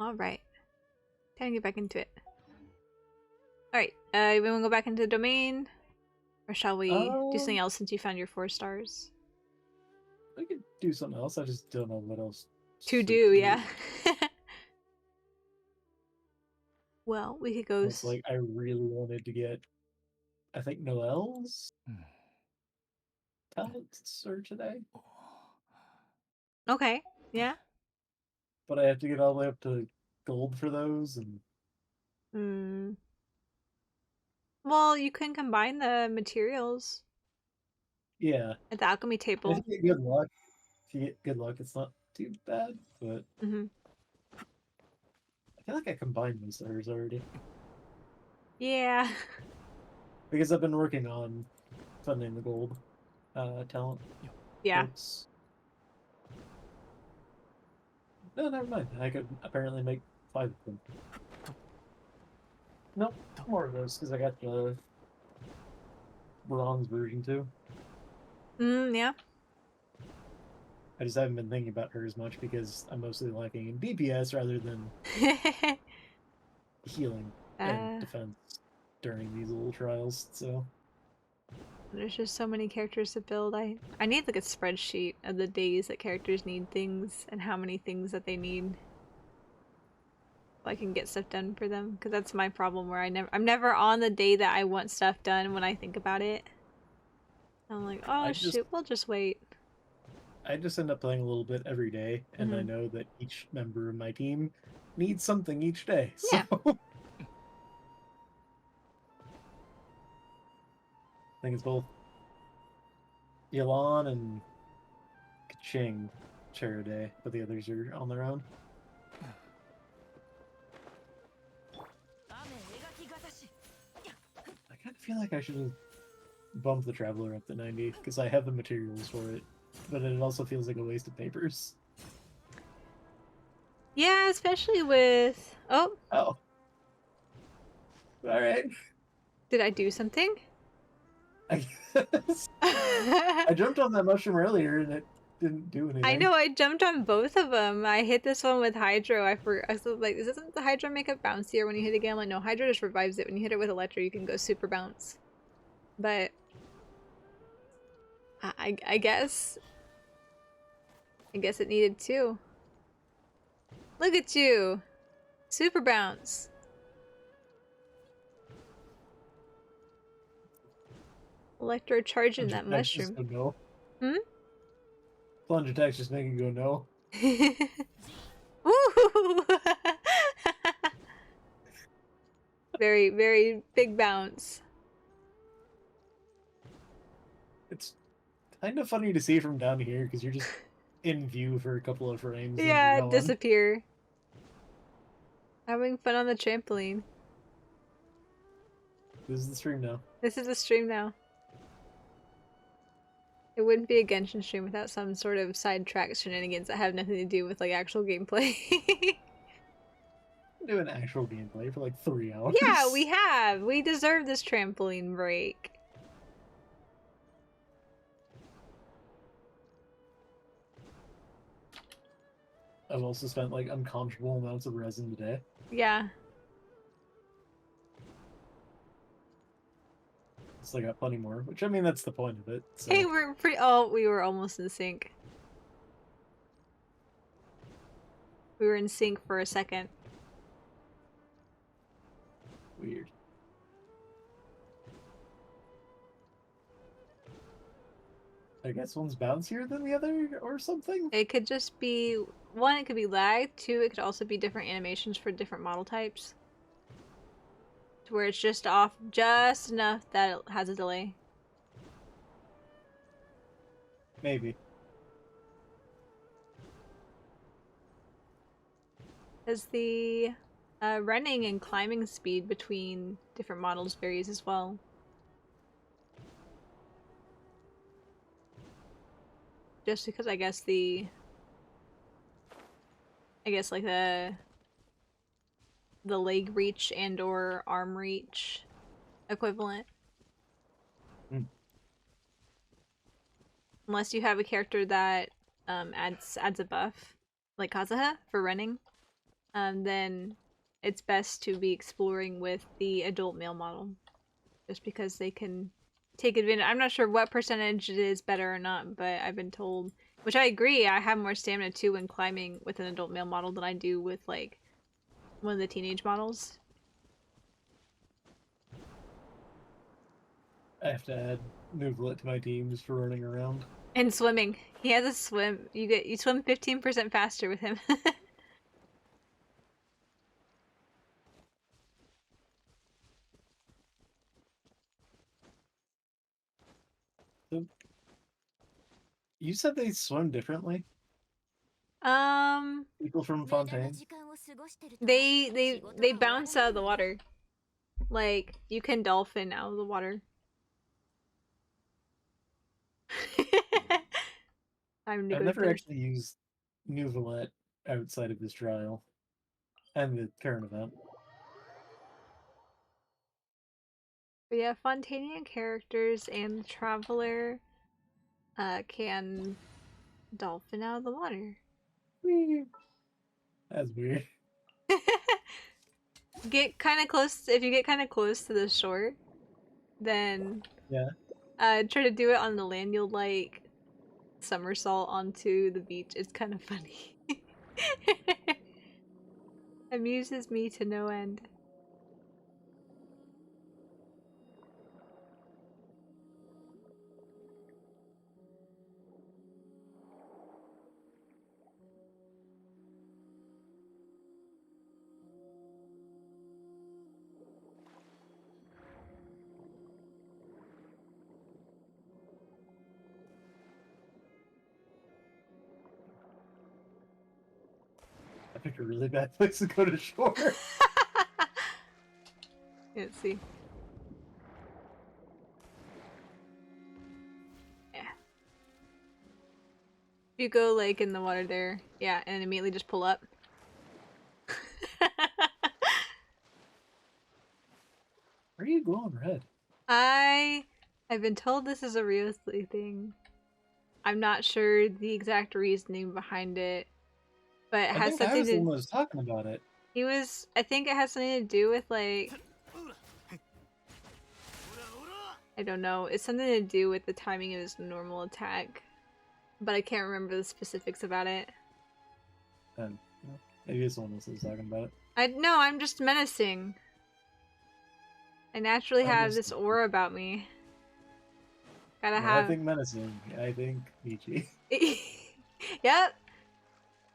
Alright. Time to get back into it. Alright, you want to go back into the domain? Or shall we do something else since you found your 4 stars? I could do something else, I just don't know what else To do, yeah. Well, we could go... It's like, I really wanted to get, I think, Noelle's talents are today. Okay, yeah. But I have to get all the way up to gold for those, and... Well, you can combine the materials. Yeah. At the alchemy table. If you get good luck, it's not too bad, but... I feel like I combined those stars already. Yeah. Because I've been working on funding the gold talent. Yeah. Books. No, never mind. I could apparently make 5 of them. Nope, more of those, because I got the bronze version too. Yeah. I just haven't been thinking about her as much because I'm mostly lacking in DPS rather than healing and defense during these little trials, so... There's just so many characters to build. I need like a spreadsheet of the days that characters need things and how many things that they need. So I can get stuff done for them, because that's my problem where I'm never on the day that I want stuff done when I think about it. I'm like, oh shoot, we'll just wait. I just end up playing a little bit every day, and I know that each member of my team needs something each day. So. Yeah. I think it's both Yelan and Kaching share a day, but the others are on their own. I kind of feel like I should bump the Traveler up to 90, because I have the materials for it, but it also feels like a waste of papers. Yeah, especially with... Oh. Alright. Did I do something? I guess. I jumped on that mushroom earlier and it didn't do anything. I know, I jumped on both of them. I hit this one with Hydro. I was like, doesn't the Hydro make it bouncier when you hit it again? I'm like, no, Hydro just revives it. When you hit it with Electro, you can go super bounce. But... I guess... I guess it needed to. Look at you! Super bounce! Electro charging that mushroom. Just go no. Hmm? Plunge attacks just make it go no. Woo! Very, very big bounce. It's kind of funny to see from down here because you're just in view for a couple of frames. Yeah, disappear. Having fun on the trampoline. This is the stream now. This is the stream now. It wouldn't be a Genshin stream without some sort of sidetrack shenanigans that have nothing to do with like actual gameplay. Doing actual gameplay for like 3 hours. Yeah, we have. We deserve this trampoline break. I've also spent like uncomfortable amounts of resin today. Yeah. So I got plenty more, which I mean that's the point of it. So. Hey, we're pretty. Oh, we were almost in sync. We were in sync for a second. Weird. I guess one's bouncier than the other or something? It could just be... One, it could be lag. Two, it could also be different animations for different model types. To where it's just off just enough that it has a delay. Maybe. Because the running and climbing speed between different models varies as well. Just because I guess like the leg reach and or arm reach equivalent. Unless you have a character that adds a buff, like Kazuha for running. then it's best to be exploring with the adult male model. Just because they can take advantage. I'm not sure what percentage it is better or not, but I've been told, which I agree, I have more stamina too when climbing with an adult male model than I do with like one of the teenage models. I have to add Novelet to my team just for running around. And swimming. He has a swim. You swim 15% faster with him. So, you said they swim differently? People from Fontaine? They bounce out of the water. Like, you can dolphin out of the water. I've never actually used Novelet outside of this trial and the current event. But yeah, Fontanian characters and the Traveler can dolphin out of the water. That's weird. Get kind of close. If you get kind of close to the shore, then yeah. Try to do it on the land. You'll like somersault onto the beach. It's kind of funny. Amuses me to no end. I picked a really bad place to go to shore. Let's see. Yeah. You go like in the water there, yeah, and immediately just pull up. Where are you glowing red? I've been told this is a real thing. I'm not sure the exact reasoning behind it, but it has something I was the one that was talking about it. I think it has something to do with like, I don't know, it's something to do with the timing of his normal attack, but I can't remember the specifics about it. Maybe it's someone else that was talking about it. I'm just menacing. I naturally have this aura about me. I think menacing. I think Michi. Yep.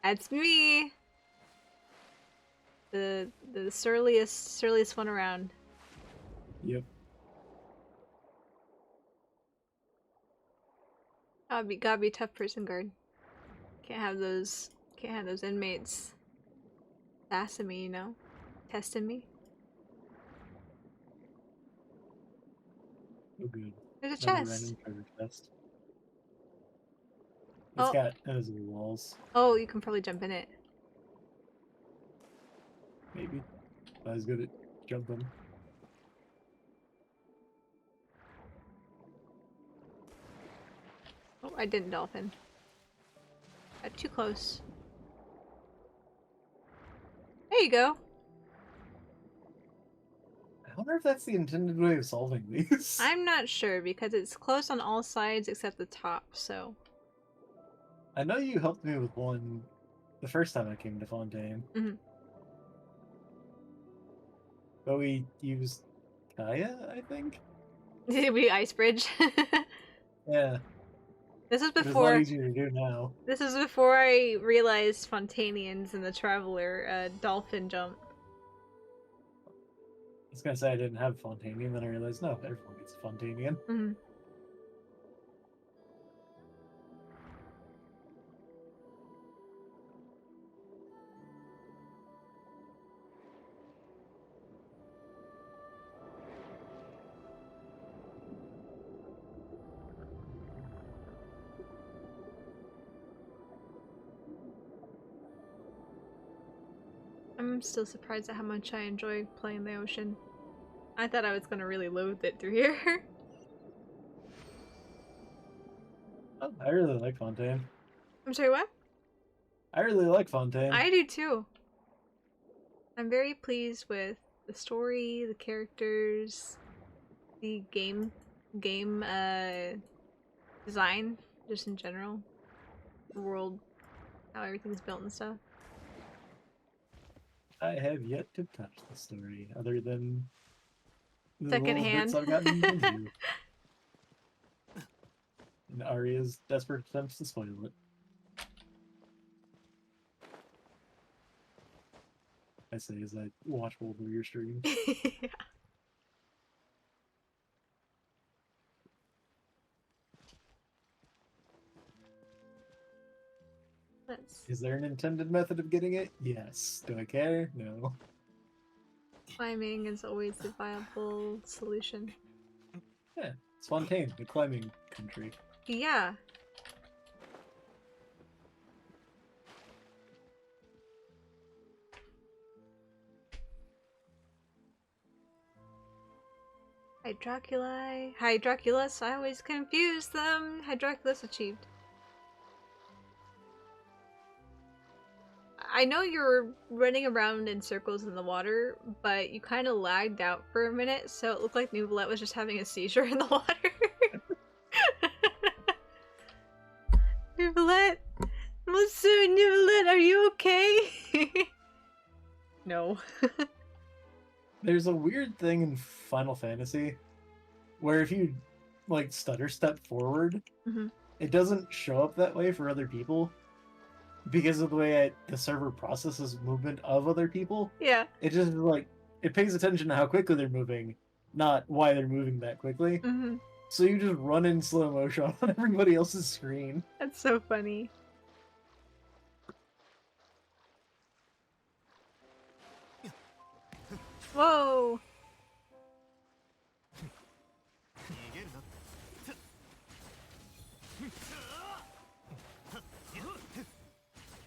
That's me. The surliest one around. Yep. Gotta be a tough prison guard. Can't have those inmates sassing me, you know? Testing me. Oh good. There's a Another chest. random treasure chest. It's got invisible walls. Oh, you can probably jump in it. Maybe. I was good at jumping. Oh, I didn't dolphin. Got too close. There you go. I wonder if that's the intended way of solving these. I'm not sure because it's close on all sides except the top, so. I know you helped me with one the first time I came to Fontaine. Mm-hmm. But we used Kaya, I think? Did we ice bridge? Yeah. This was before. It's a lot easier to do now. This was before I realized Fontanians and the Traveler dolphin jump. I was gonna say I didn't have Fontanian, then I realized no, everyone gets a Fontanian. Mm-hmm. I'm still surprised at how much I enjoy playing the ocean. I thought I was gonna really loathe it through here. Oh, I really like Fontaine. I'm sorry, what? I really like Fontaine. I do too. I'm very pleased with the story, the characters, the game design, just in general. The world, how everything's built and stuff. I have yet to touch the story, other than the Second little bits hand. I've gotten into. And Arya's desperate attempts to spoil it. I say as I watch both of your streams. Yeah. Is there an intended method of getting it? Yes. Do I care? No. Climbing is always the viable solution. Yeah, it's Fontaine, the climbing country. Yeah. Hydroculus, I always confuse them. Hydroculus achieved. I know you're running around in circles in the water, but you kind of lagged out for a minute, so it looked like Nuvolette was just having a seizure in the water. Nuvolette? Monsieur Nuvolette, are you okay? No. There's a weird thing in Final Fantasy where if you, like, stutter step forward, it doesn't show up that way for other people. Because of the way the server processes movement of other people. Yeah. It just, like, it pays attention to how quickly they're moving, not why they're moving that quickly. So you just run in slow motion on everybody else's screen. That's so funny. Whoa!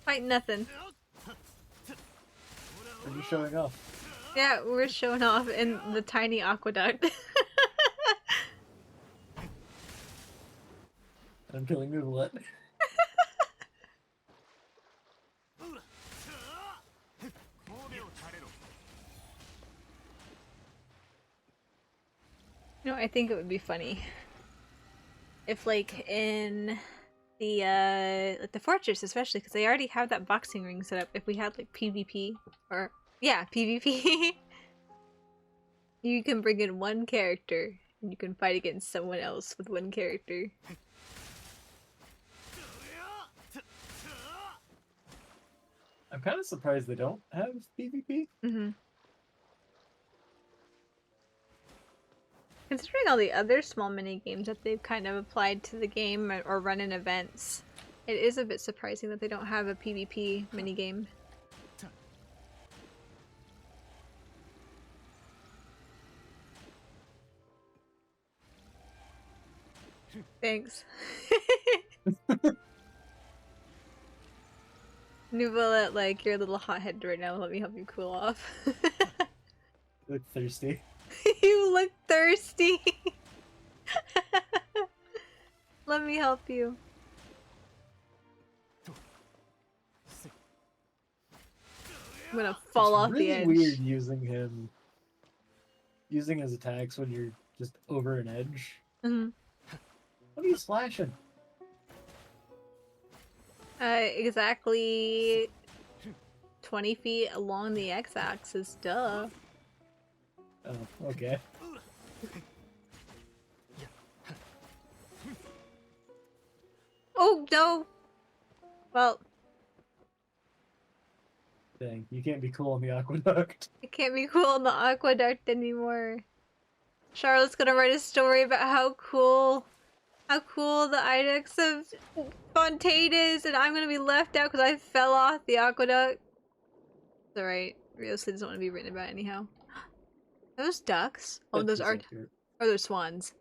Fight nothing. We're just showing off. Yeah, we're showing off in the tiny aqueduct. I'm killing Nuvolette. You know, I think it would be funny if, like, in the like the fortress, especially because they already have that boxing ring set up. If we had like PvP or PvP, you can bring in one character and you can fight against someone else with one character. I'm kind of surprised they don't have PvP. Considering all the other small mini games that they've kind of applied to the game or run in events, it is a bit surprising that they don't have a PvP minigame. Thanks. Nuvolette, like, you're a little hot-headed right now. Let me help you cool off. Look thirsty. You look thirsty. Let me help you. I'm gonna fall off the edge. It's really weird using his attacks when you're just over an edge. What are you slashing? Exactly 20 feet along the x-axis, duh. Oh, okay. Oh, no! Well... Dang, you can't be cool on the aqueduct. I can't be cool on the aqueduct anymore. Charlotte's gonna write a story about how cool the Idex of Fontaine is, and I'm gonna be left out because I fell off the aqueduct. It's alright. Realistically doesn't want to be written about anyhow. Those ducks? Oh, those are those swans.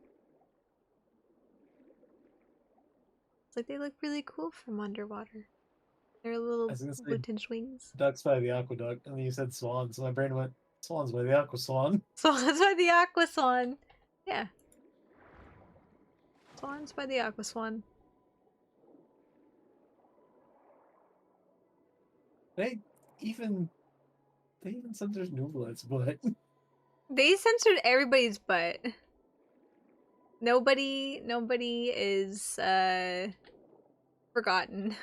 It's like they look really cool from underwater. They're little blue-tinged wings. Ducks by the aqueduct, and then you said swans, so my brain went, swans by the aqua swan. Swans by the aqua swan. Yeah. Swans by the aqua swan. They even They even censored Nublet's butt. They censored everybody's butt. Nobody is forgotten.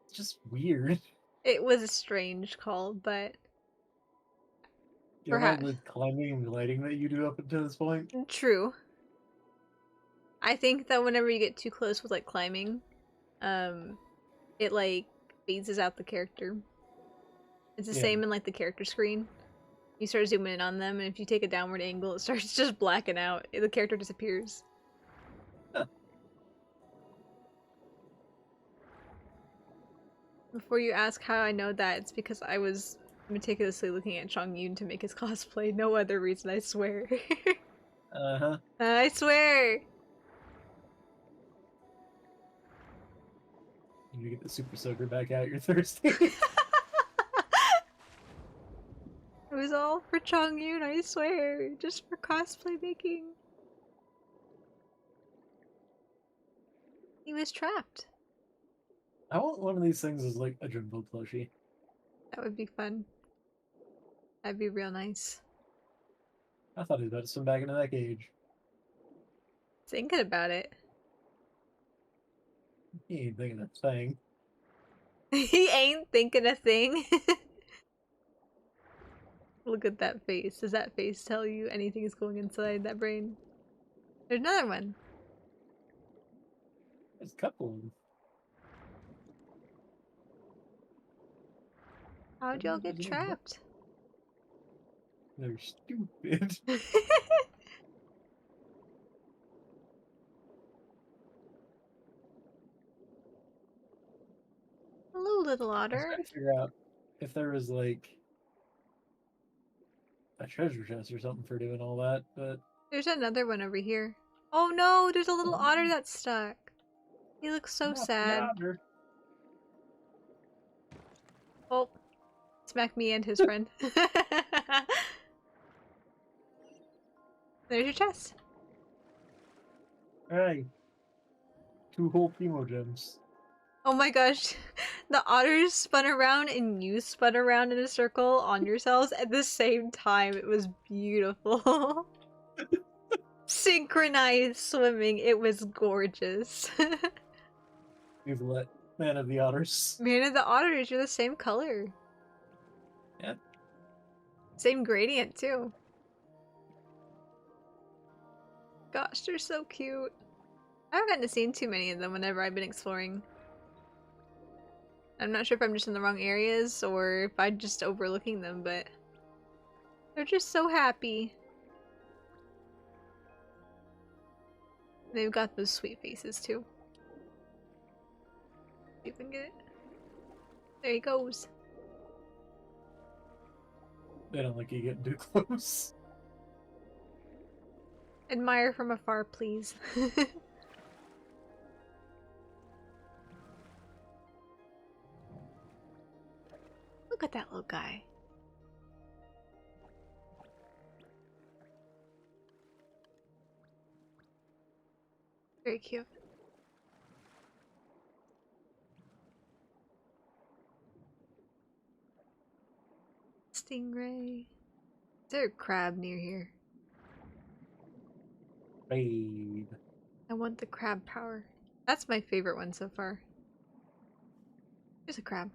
It's just weird. It was a strange call, but You know all the climbing and gliding that you do up until this point? True. I think that whenever you get too close with like climbing, it like phases out the character. It's the same in like the character screen. You start zooming in on them, and if you take a downward angle, it starts just blacking out. The character disappears. Huh. Before you ask how I know that, it's because I was meticulously looking at Chongyun to make his cosplay. No other reason, I swear. Uh-huh. I swear! You get the super soaker back out, you're thirsty. It was all for Chongyun, I swear. Just for cosplay making. He was trapped. I want one of these things as like a Jumbo plushie. That would be fun. That'd be real nice. I thought he was about to swim back into that cage. Thinking about it. He ain't thinking a thing. He ain't thinking a thing. Look at that face. Does that face tell you anything is going inside that brain? There's another one. There's a couple of them. How'd y'all get trapped? They're stupid. Hello, little I was otter. trying to figure out if there was like a treasure chest or something for doing all that, but There's another one over here. Oh no, there's a little otter that's stuck. He looks so sad. Oh, smack me and his friend. There's your chest. Alright. 2 whole Primo gems. Oh my gosh. The otters spun around and you spun around in a circle on yourselves at the same time. It was beautiful. Synchronized swimming. It was gorgeous. We've let Man of the Otters. Man of the otters, you're the same color. Yeah. Same gradient too. Gosh, they're so cute. I haven't gotten to see too many of them whenever I've been exploring. I'm not sure if I'm just in the wrong areas or if I'm just overlooking them, but they're just so happy. They've got those sweet faces too. See if I can get it. There he goes. They don't like you getting too close. Admire from afar, please. Look at that little guy. Very cute. Stingray. Is there a crab near here? Raid. I want the crab power. That's my favorite one so far. There's a crab.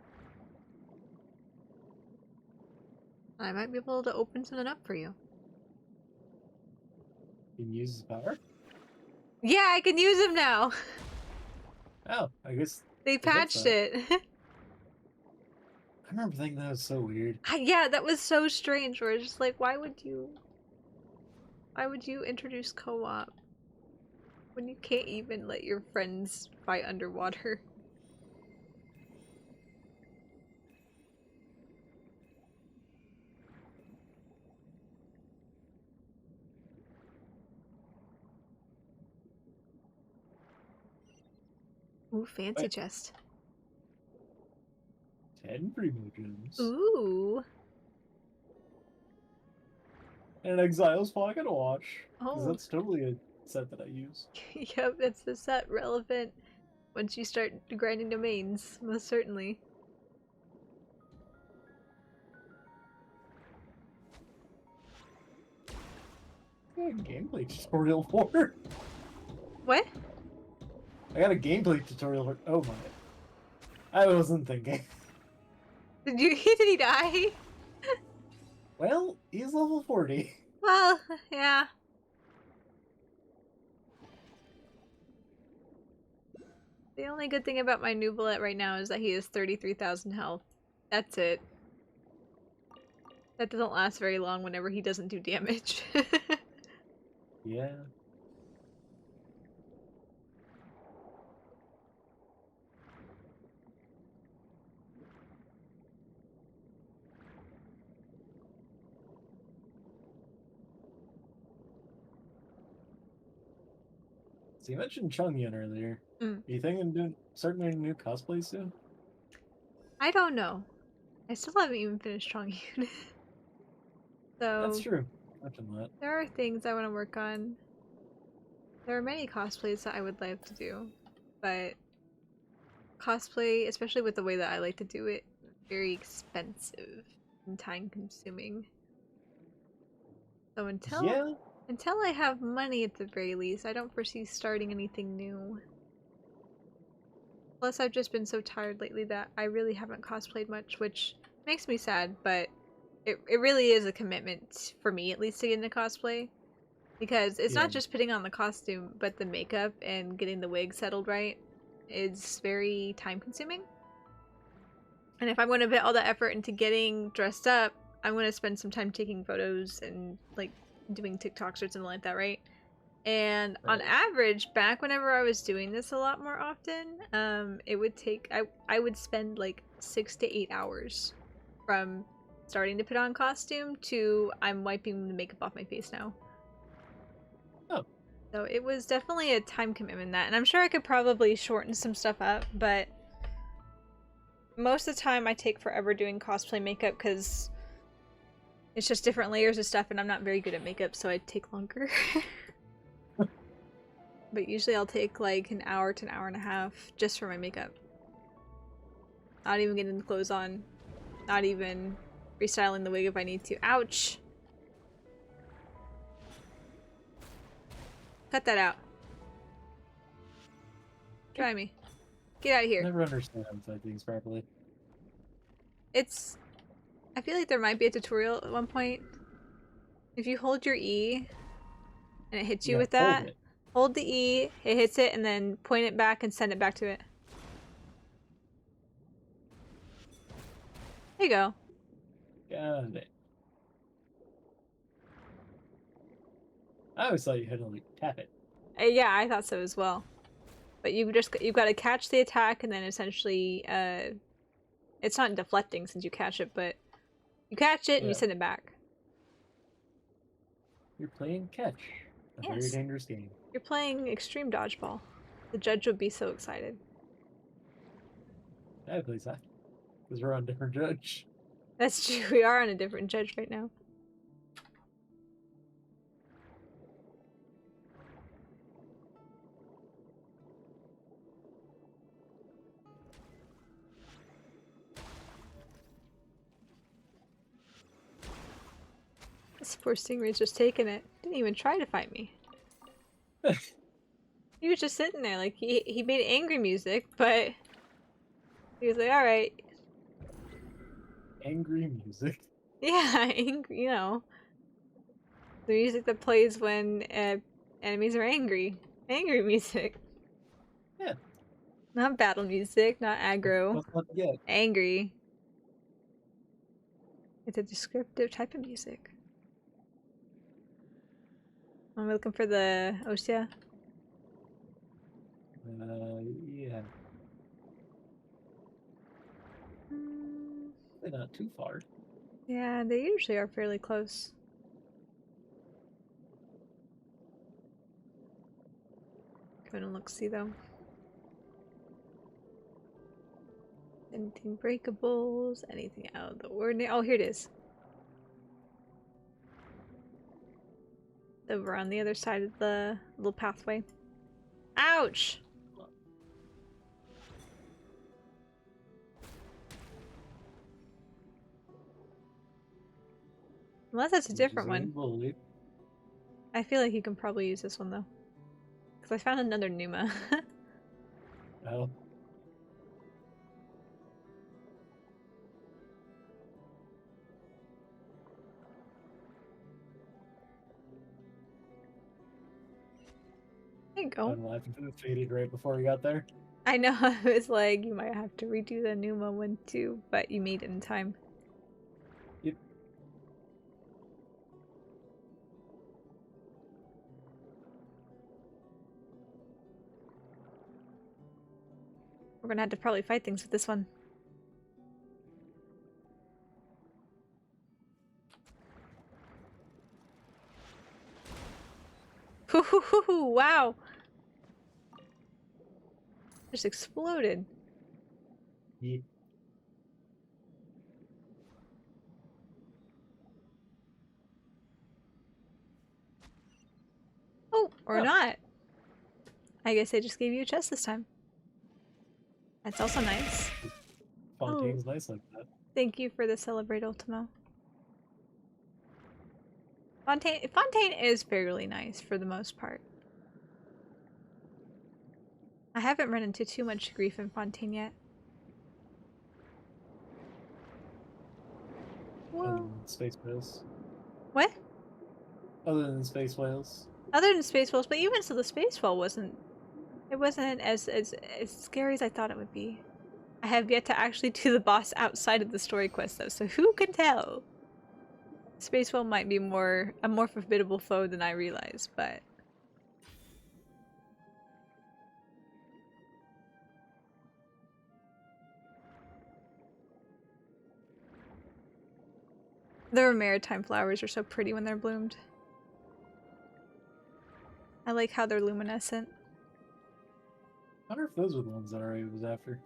I might be able to open something up for you. Can you use his power? Yeah, I can use him now! Oh, I guess They patched it. I remember thinking that was so weird. Yeah, that was so strange. Where it's just like, why would you introduce co-op when you can't even let your friends fight underwater? Ooh, fancy chest. 10 Primo gems. Ooh. And an Exile's Pocket Watch. Oh. That's totally a set that I use. Yep, it's the set relevant once you start grinding domains, most certainly. got a gameplay tutorial for. What? I got a gameplay tutorial for. Oh my! I wasn't thinking. Did he die? Well, he's level 40. Well, yeah. The only good thing about my new bullet right now is that he has 33,000 health. That's it. That doesn't last very long whenever he doesn't do damage. Yeah. So you mentioned Chongyun earlier. Mm. Are you thinking of starting a new cosplay soon? I don't know. I still haven't even finished Chongyun. So That's true. Mention that. there are things I want to work on. There are many cosplays that I would like to do, but cosplay, especially with the way that I like to do it, very expensive and time consuming. So until I have money at the very least, I don't foresee starting anything new. Plus, I've just been so tired lately that I really haven't cosplayed much, which makes me sad, but it really is a commitment for me, at least, to get into cosplay. Because it's not just putting on the costume, but the makeup and getting the wig settled right is very time consuming. And if I'm going to put all that effort into getting dressed up, I'm going to spend some time taking photos and like doing TikToks or something like that, right? And on average, back whenever I was doing this a lot more often, it would take, I would spend like 6 to 8 hours from starting to put on costume to I'm wiping the makeup off my face now. Oh. So it was definitely a time commitment that, and I'm sure I could probably shorten some stuff up, but most of the time I take forever doing cosplay makeup because it's just different layers of stuff and I'm not very good at makeup, so I'd take longer. But usually I'll take like an hour to an hour and a half just for my makeup. Not even getting the clothes on. Not even restyling the wig if I need to. Ouch! Cut that out. Get at me. Get out of here. Never understand things properly. It's... I feel like there might be a tutorial at one point. If you hold your E and it hits you with that, hold the E, it hits it, and then point it back and send it back to it. There you go. Got it. I always thought you had to like tap it. Yeah, I thought so as well. But you've got to catch the attack and then essentially, it's not deflecting since you catch it, but you catch it and you send it back. You're playing catch. A very dangerous game. You're playing extreme dodgeball. The judge would be so excited. I play that. Because we're on different judge. That's true, we are on a different judge right now. This poor Stingray's just taking it. Didn't even try to fight me. He was just sitting there, like, he made angry music, but he was like, alright. Angry music? Yeah, angry, you know. The music that plays when enemies are angry. Angry music. Yeah. Not battle music, not aggro. What's not to get? Angry. It's a descriptive type of music. Am I looking for the Ostia? Yeah. They're not too far. Yeah, they usually are fairly close. Going to look see though. Anything breakables? Anything out of the ordinary? Oh, here it is. Over on the other side of the little pathway. Ouch! Unless that's a different one. I feel like you can probably use this one though. Because I found another Numa. Oh. There you go. I'm laughing to the faded right before we got there. I know, I was like, you might have to redo the Numa one too, but you made it in time. Yep. We're gonna have to probably fight things with this one. Wow! Just exploded. Yeah. Oh, or not. I guess they just gave you a chest this time. That's also nice. Fontaine's nice like that. Thank you for the Celebrate Ultimo. Fontaine is fairly nice for the most part. I haven't run into too much grief in Fontaine yet. Whoa. Space whales. What? Other than space whales. Other than Space Whales, but even so the Space Whale wasn't as scary as I thought it would be. I have yet to actually do the boss outside of the story quest though, so who can tell? Space Whale might be a more formidable foe than I realized, but the maritime flowers are so pretty when they're bloomed. I like how they're luminescent. I wonder if those were the ones that I was after.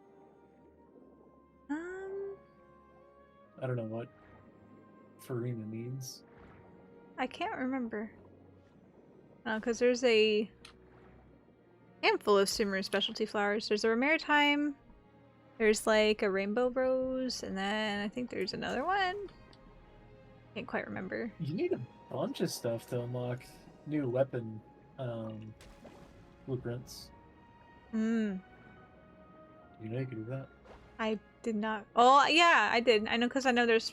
I don't know what Farina means. I can't remember. Because there's a handful of Sumeru specialty flowers. There's a maritime, there's like a rainbow rose, and then I think there's another one. Can't quite remember. You need a bunch of stuff to unlock new weapon blueprints. You know you can do that. I did not. Oh, yeah, I did. I know because I know there's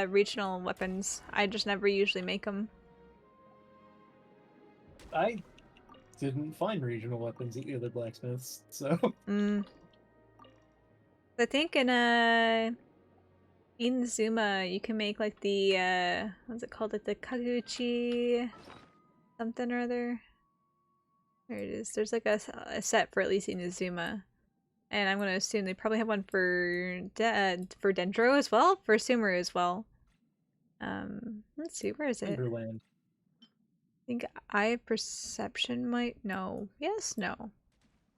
regional weapons. I just never usually make them. I didn't find regional weapons at the other blacksmiths, so. I think in Inazuma you can make like the what's it called? Like the Kaguchi something or other. There it is. There's like a set for at least Inazuma. And I'm gonna assume they probably have one for Dendro as well, for Sumeru as well. Let's see, where is it? Timberland. I think Eye of Perception might no. Yes, no.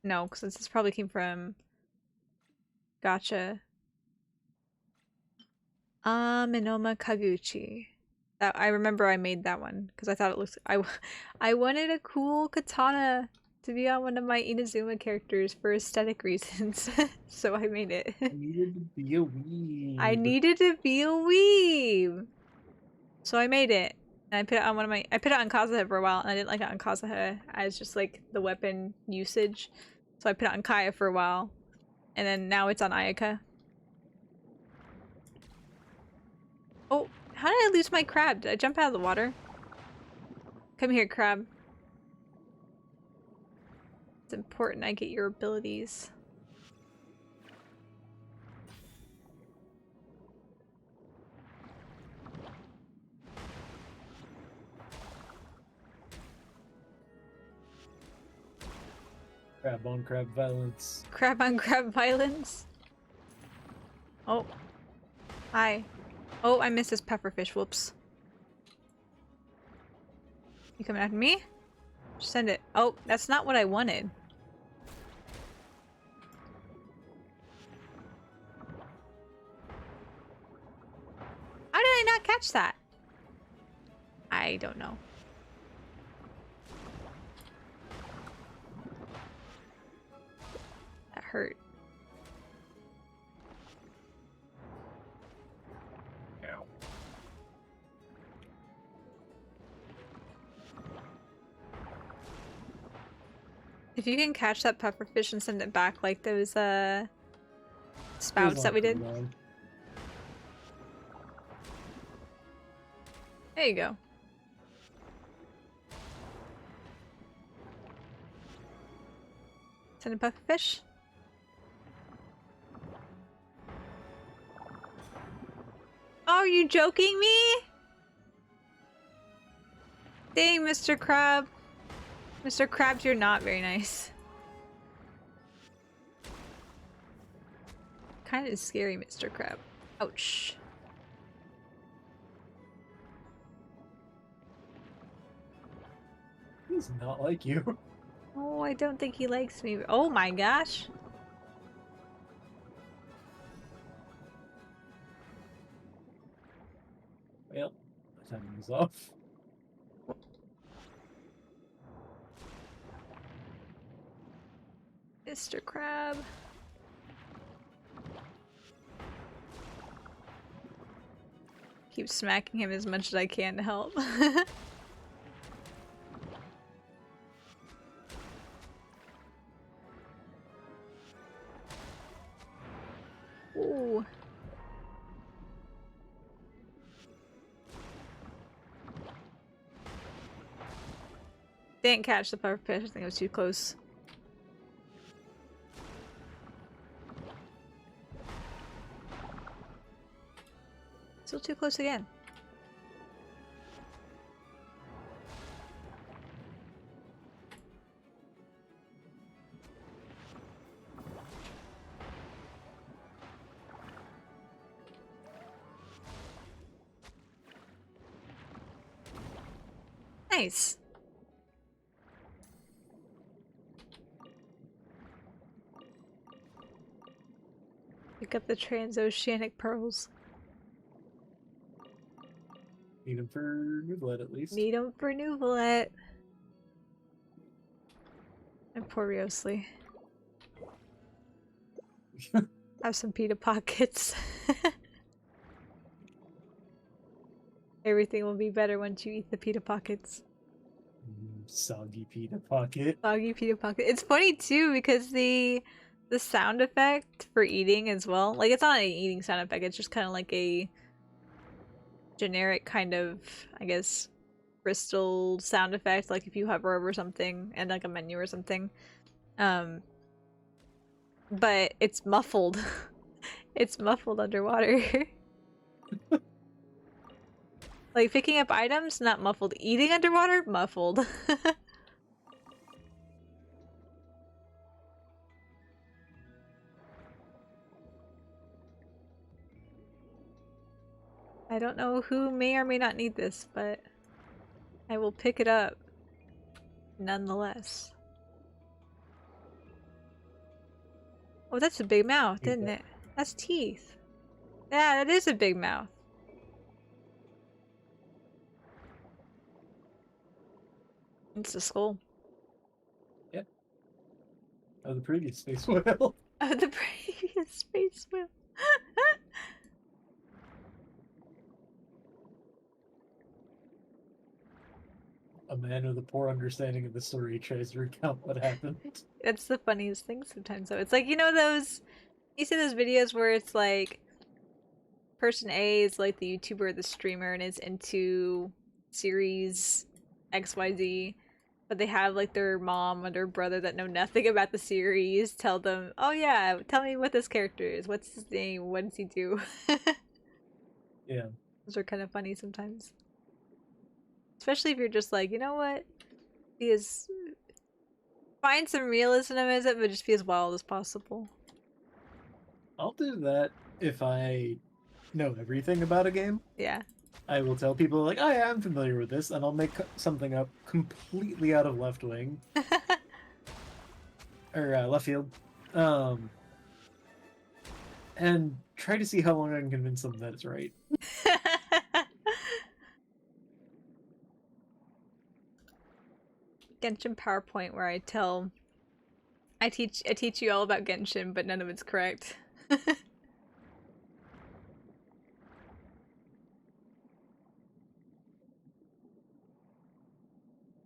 No, because this probably came from Gotcha. Minoma Kaguchi. That I remember I made that one because I thought it looked I wanted a cool katana to be on one of my Inazuma characters for aesthetic reasons. So I made it. I needed to be a weeb. I needed to be a weeb. So I made it. And I put it on I put it on Kazuha for a while and I didn't like it on Kazuha as just like the weapon usage. So I put it on Kaya for a while. And then now it's on Ayaka. Oh, how did I lose my crab? Did I jump out of the water? Come here, crab. It's important I get your abilities. Crab on crab violence. Crab on crab violence? Oh. Hi. Oh, I missed this pepperfish. Whoops. You coming after me? Just send it. Oh, that's not what I wanted. How did I not catch that? I don't know. That hurt. If you can catch that pufferfish and send it back like those spouts that we did. Cooldown. There you go. Send a pufferfish. Oh, are you joking me? Dang, Mr. Crab. Mr. Krabs, you're not very nice. Kind of scary, Mr. Crab. Ouch. He's not like you. Oh, I don't think he likes me. Oh my gosh. Well, my timing is off. Mr. Crab. Keep smacking him as much as I can to help. Ooh. Didn't catch the pufferfish. I think it was too close. Still too close again. Nice. Pick up the transoceanic pearls. Need him for Nouvlet at least. Need them for Nouvlet. And poor Riosley. Have some pita pockets. Everything will be better once you eat the pita pockets. Soggy pita pocket. Soggy pita pocket. It's funny too because the sound effect for eating as well. Like it's not an eating sound effect. It's just kind of like a generic kind of, I guess, crystal sound effect. Like if you hover over something and like a menu or something. But it's muffled. It's muffled underwater. Like picking up items, not muffled. Eating underwater, muffled. I don't know who may or may not need this, but I will pick it up nonetheless. Oh, that's a big mouth, isn't it? That's teeth. Yeah, that is a big mouth. It's a skull. Yep. Oh, the previous space whale. Oh, the previous space whale. A man with a poor understanding of the story tries to recount what happened. That's the funniest thing sometimes, though. It's like, you know those... You see those videos where it's like... Person A is like the YouTuber or the streamer and is into series XYZ, but they have like their mom and their brother that know nothing about the series tell them, oh yeah, tell me what this character is. What's his name? What does he do? Yeah. Those are kind of funny sometimes. Especially if you're just like, you know what? Be as... Find some realism in it, but just be as wild as possible. I'll do that if I know everything about a game. Yeah. I will tell people, like, I am familiar with this, and I'll make something up completely out of left wing. Or left field. And try to see how long I can convince them that it's right. Genshin PowerPoint where I teach you all about Genshin, but none of it's correct.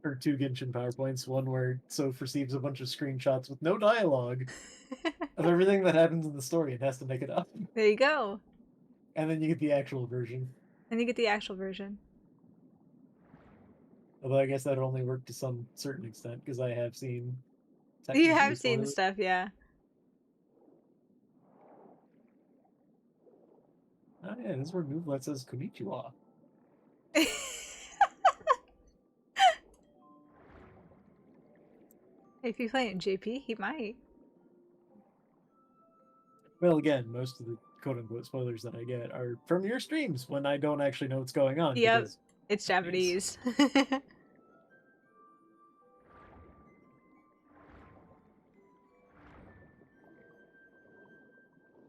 or 2 Genshin PowerPoints. One where Soph receives a bunch of screenshots with no dialogue of everything that happens in the story and has to make it up. There you go. And then you get the actual version. And you get the actual version. Although I guess that only worked to some certain extent, because I have seen... You have seen stuff, yeah. Oh yeah, this is where Movelet says Konnichiwa. If you play it in JP, he might. Well, again, most of the quote-unquote spoilers that I get are from your streams when I don't actually know what's going on. Yep, it's Japanese.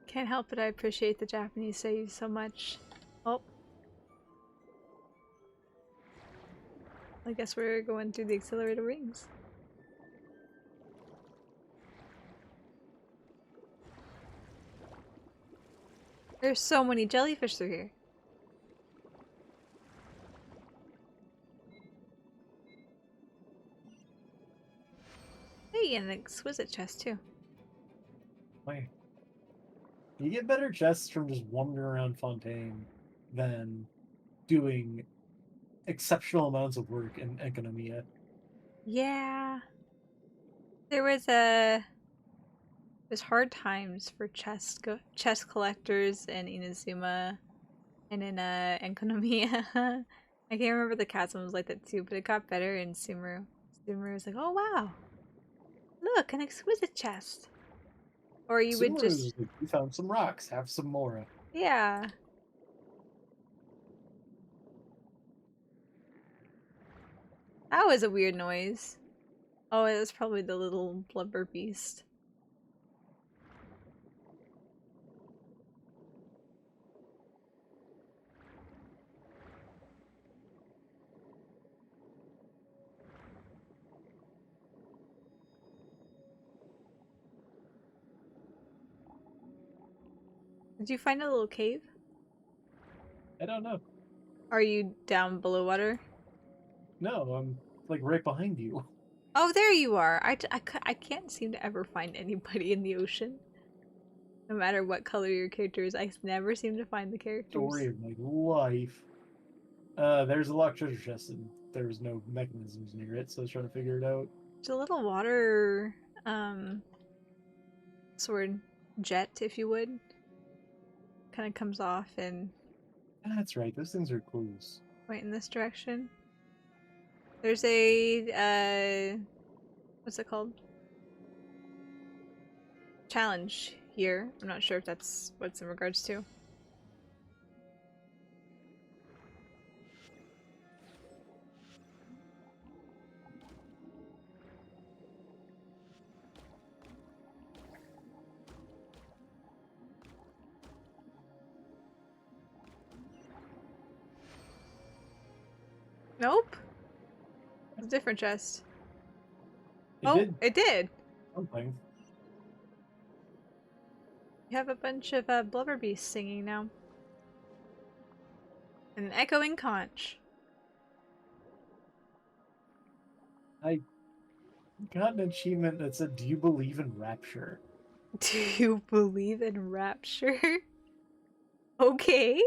Can't help it, I appreciate the Japanese saves so much. Oh. I guess we're going through the accelerator rings. There's so many jellyfish through here. Hey, and an exquisite chest too. Why? You get better chests from just wandering around Fontaine than doing exceptional amounts of work in Economia. Yeah. There's hard times for chest collectors in Inazuma and in Economia. I can't remember the Chasm was like that too, but it got better in Sumeru. Sumeru was like, oh wow, look, an exquisite chest. Or you would just... Like, you found some rocks, have some more. Yeah. That was a weird noise. Oh, it was probably the little blubber beast. Did you find a little cave? I don't know. Are you down below water? No, I'm like right behind you. Oh, there you are. I can't seem to ever find anybody in the ocean. No matter what color your character is, I never seem to find the characters. Story of my life. There's a locked treasure chest and there was no mechanisms near it, so I was trying to figure it out. It's a little water, sword jet, if you would. Kind of comes off and... That's right, those things are clues. Point in this direction. There's a, what's it called? Challenge here. I'm not sure if that's what it's in regards to. Nope. It's a different chest. It did. Something. You have a bunch of blubber beasts singing now. And an echoing conch. I got an achievement that said, "Do you believe in rapture?" Do you believe in rapture? Okay.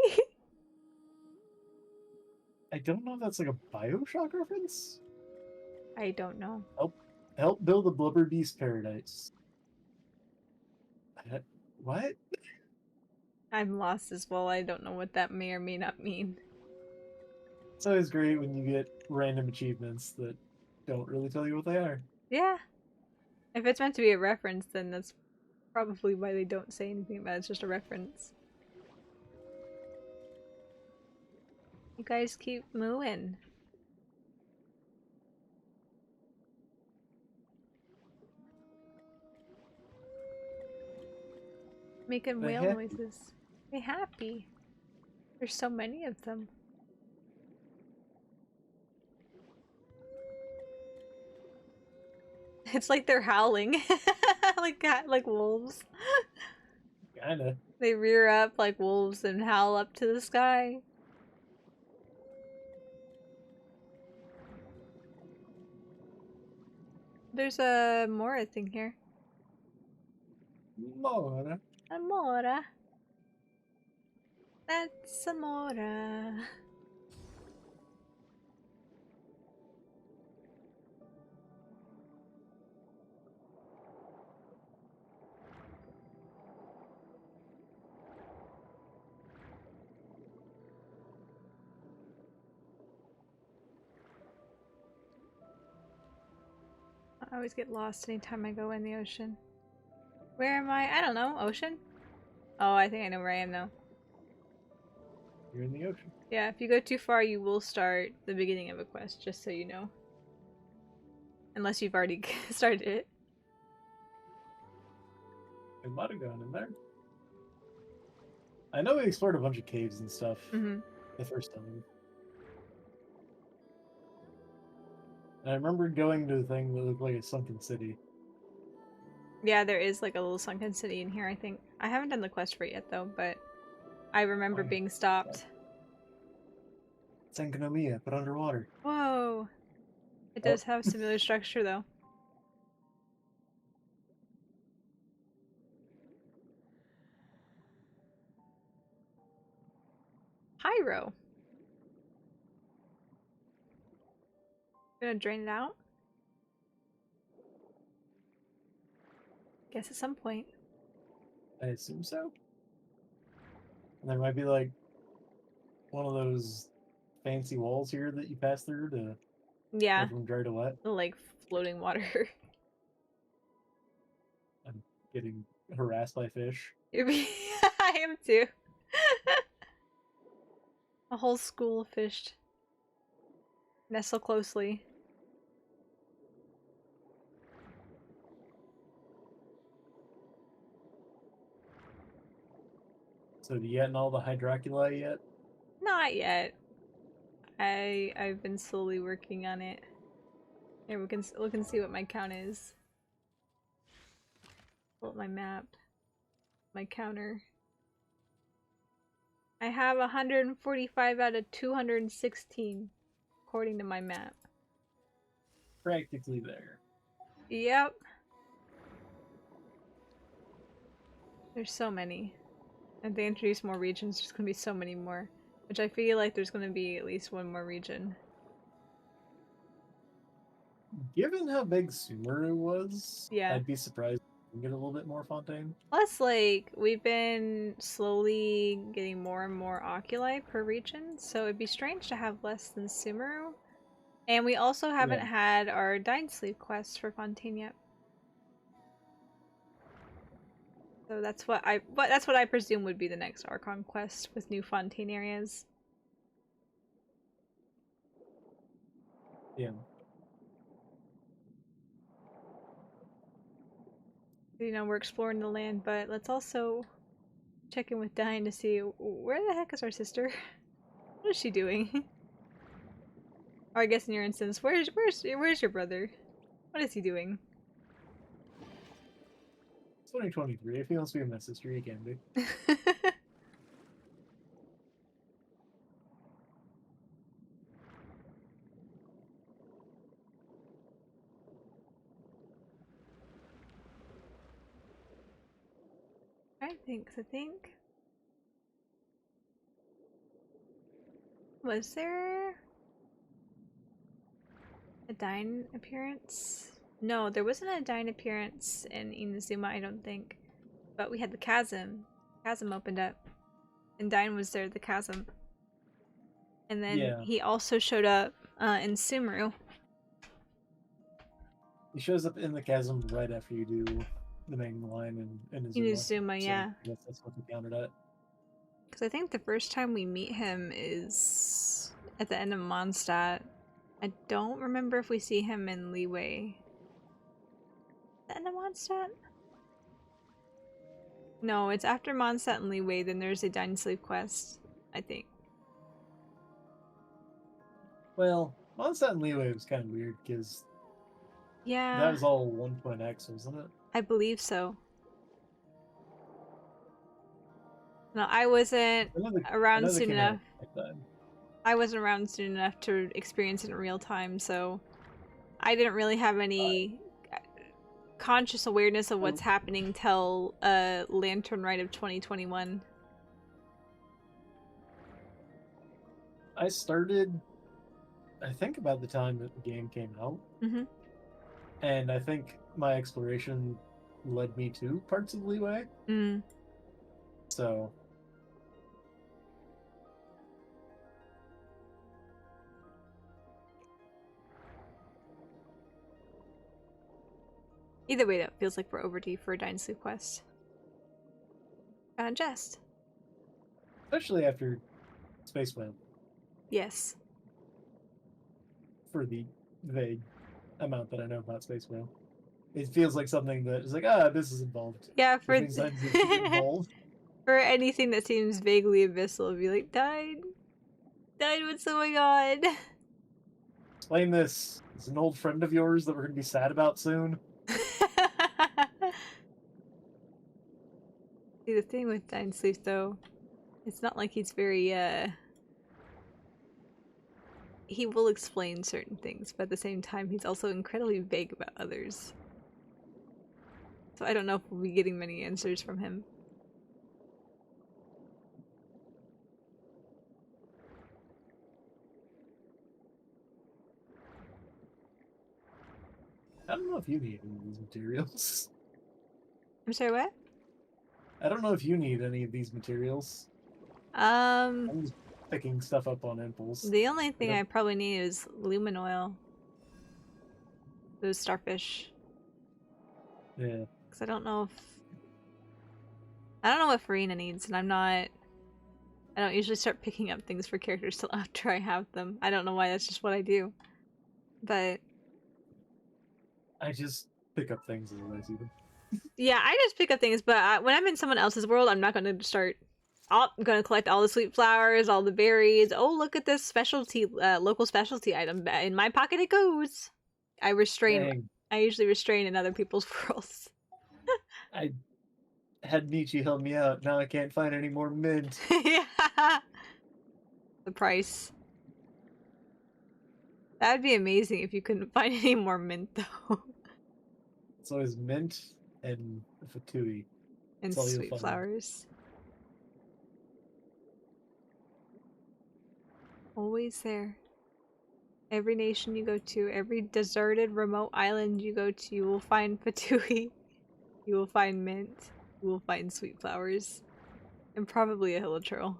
I don't know if that's like a Bioshock reference. I don't know. Help build a blubber beast paradise. What? I'm lost as well. I don't know what that may or may not mean. It's always great when you get random achievements that don't really tell you what they are. Yeah. If it's meant to be a reference, then that's probably why they don't say anything about it. It's just a reference. You guys keep moving. Making whale noises. Be happy. There's so many of them. It's like they're howling. like wolves. Kinda. They rear up like wolves and howl up to the sky. There's a Mora thing here. Mora. A Mora. That's a Mora. I always get lost anytime I go in the ocean. Where am I? I don't know. Ocean? Oh, I think I know where I am now. You're in the ocean. Yeah, if you go too far, you will start the beginning of a quest, just so you know. Unless you've already started it. We might have gone in there. I know we explored a bunch of caves and stuff the first time. And I remember going to the thing that looked like a sunken city. Yeah, there is like a little sunken city in here, I think. I haven't done the quest for it yet, though, but I remember being stopped. Sankonomiya, but underwater. Whoa! It does have similar structure, though. Pyro. Gonna drain it out? Guess at some point. I assume so. And there might be like one of those fancy walls here that you pass through to go from dry to wet. Like floating water. I'm getting harassed by fish. I am too. A whole school of fish nestle closely. So do you get in all the hydroculi yet? Not yet. I've been slowly working on it. Here we can look and see what my count is. Pull up my map. My counter. I have 145 out of 216, according to my map. Practically there. Yep. There's so many. If they introduce more regions, there's gonna be so many more. Which I feel like there's gonna be at least one more region. Given how big Sumeru was, yeah, I'd be surprised if we get a little bit more Fontaine. Plus, like, we've been slowly getting more and more oculi per region, so it'd be strange to have less than Sumeru. And we also haven't had our Dying Sleep quest for Fontaine yet. So that's what I presume would be the next Archon quest with new Fontaine areas. Yeah. You know, we're exploring the land, but let's also check in with Dyne to see where the heck is our sister? What is she doing? Or I guess in your instance, where's your brother? What is he doing? 2023. If he wants to be in my sister, he can be. I think. Was there a Dyne appearance? No, there wasn't a Dyne appearance in Inazuma, I don't think. But we had the chasm. Chasm opened up. And Dyne was there, the chasm. And then he also showed up in Sumeru. He shows up in the chasm right after you do the main line in Inazuma. Inazuma, so yeah. Yes, that's what we counted at. Because I think the first time we meet him is at the end of Mondstadt. I don't remember if we see him in Leeway. The end of Mondstadt? No, it's after Mondstadt and Leeway, then there's a Dying Sleep quest, I think. Well, Mondstadt and Leeway was kind of weird, because that was all 1.x, wasn't it? I believe so. No, I wasn't around soon enough. I wasn't around soon enough to experience it in real time, so I didn't really have any conscious awareness of what's happening till Lantern Rite of 2021? I started, I think, about the time that the game came out. Mm-hmm. And I think my exploration led me to parts of Leeway. Mm. So... Either way, that feels like we're overdue for a Dynasty quest. Jest. Especially after Space Whale. Yes. For the vague amount that I know about Space Whale. It feels like something that is like, this is involved. Yeah, for involved. For anything that seems vaguely abyssal, it'd be like, died, what's going on? Explain this. Is an old friend of yours that we're gonna be sad about soon? See, the thing with Dynasleaf, though, it's not like he's very, he will explain certain things, but at the same time, he's also incredibly vague about others. So I don't know if we'll be getting many answers from him. I don't know if you need any of these materials. I'm sorry, what? I don't know if you need any of these materials. I'm just picking stuff up on impulse. The only thing I probably need is lumen oil. Those starfish. Yeah. Because I don't know what Farina needs, and I don't usually start picking up things for characters till after I have them. I don't know why, that's just what I do. But... I just pick up things as I see them. Yeah, I just pick up things, but when I'm in someone else's world, I'm not going to start... I'm going to collect all the sweet flowers, all the berries. Oh, look at this specialty, local specialty item. In my pocket it goes. I usually restrain in other people's worlds. I had Nietzsche help me out. Now I can't find any more mint. Yeah. The price. That'd be amazing if you couldn't find any more mint, though. It's always mint and fatui. And sweet flowers. Always there. Every nation you go to, every deserted, remote island you go to, you will find fatui. You will find mint. You will find sweet flowers. And probably a hilichurl.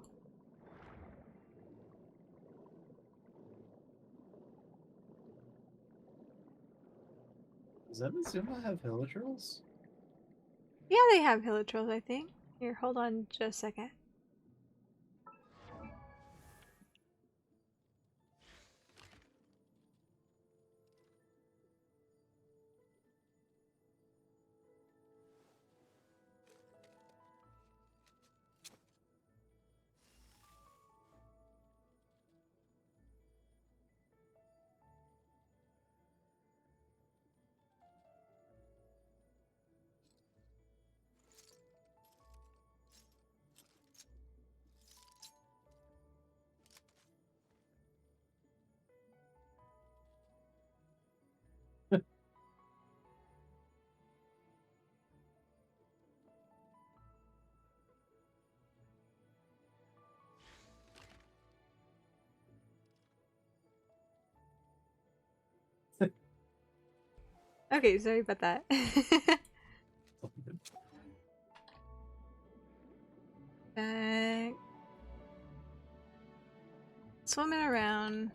Does Inazuma have hilichurls? Yeah, they have hilichurls, I think. Here, hold on just a second. Okay, sorry about that. Back. Swimming around.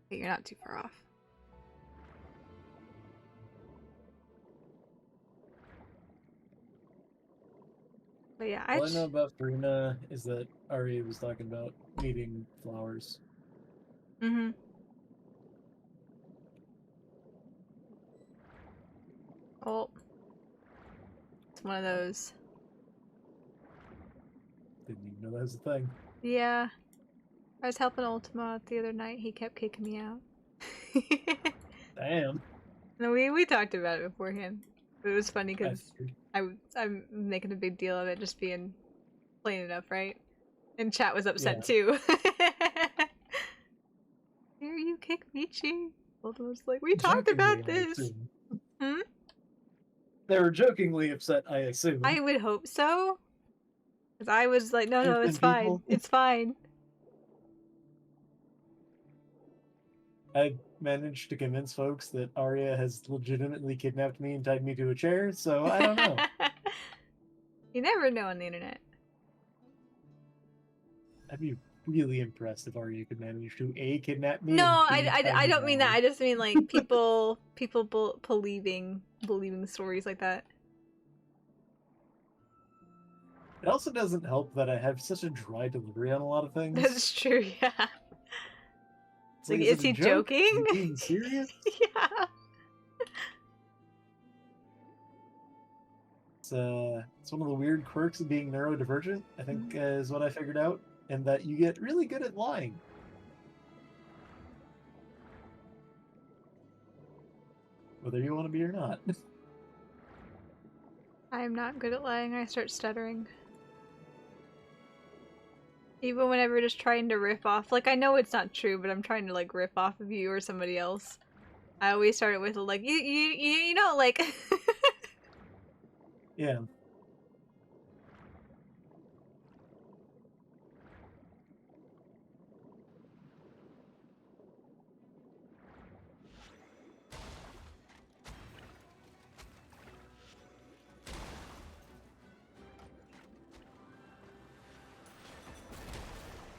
Okay, you're not too far off. But yeah, All I know about Farina is that Ari was talking about needing flowers. Mm-hmm. Oh. It's one of those. Didn't even know that was a thing. Yeah. I was helping Ultima the other night. He kept kicking me out. Damn. No, we talked about it beforehand. But it was funny because I'm making a big deal of it just being plain enough, right? And chat was upset too. Here you kick Michi. Bolton was like, we talked Jokingly, about I this. assume. Hmm? They were jokingly upset, I assume. I would hope so. Because I was like, no, no, it's Innocent fine. people. It's fine. I managed to convince folks that Arya has legitimately kidnapped me and tied me to a chair, so I don't know. You never know on the internet. I'd be really impressed if Arya could manage to A, kidnap me, No, and B, tie I me don't mean that. down. I just mean like people believing stories like that. It also doesn't help that I have such a dry delivery on a lot of things. That's true, yeah. It's Like, like, is is it a he joke? joking? Is he being serious? Yeah. It's one of the weird quirks of being neurodivergent, I think, is what I figured out, and that you get really good at lying. Whether you want to be or not. I'm not good at lying. I start stuttering. Even whenever we're just trying to riff off, like, I know it's not true, but I'm trying to like riff off of you or somebody else. I always start it with like, you know, like. Yeah.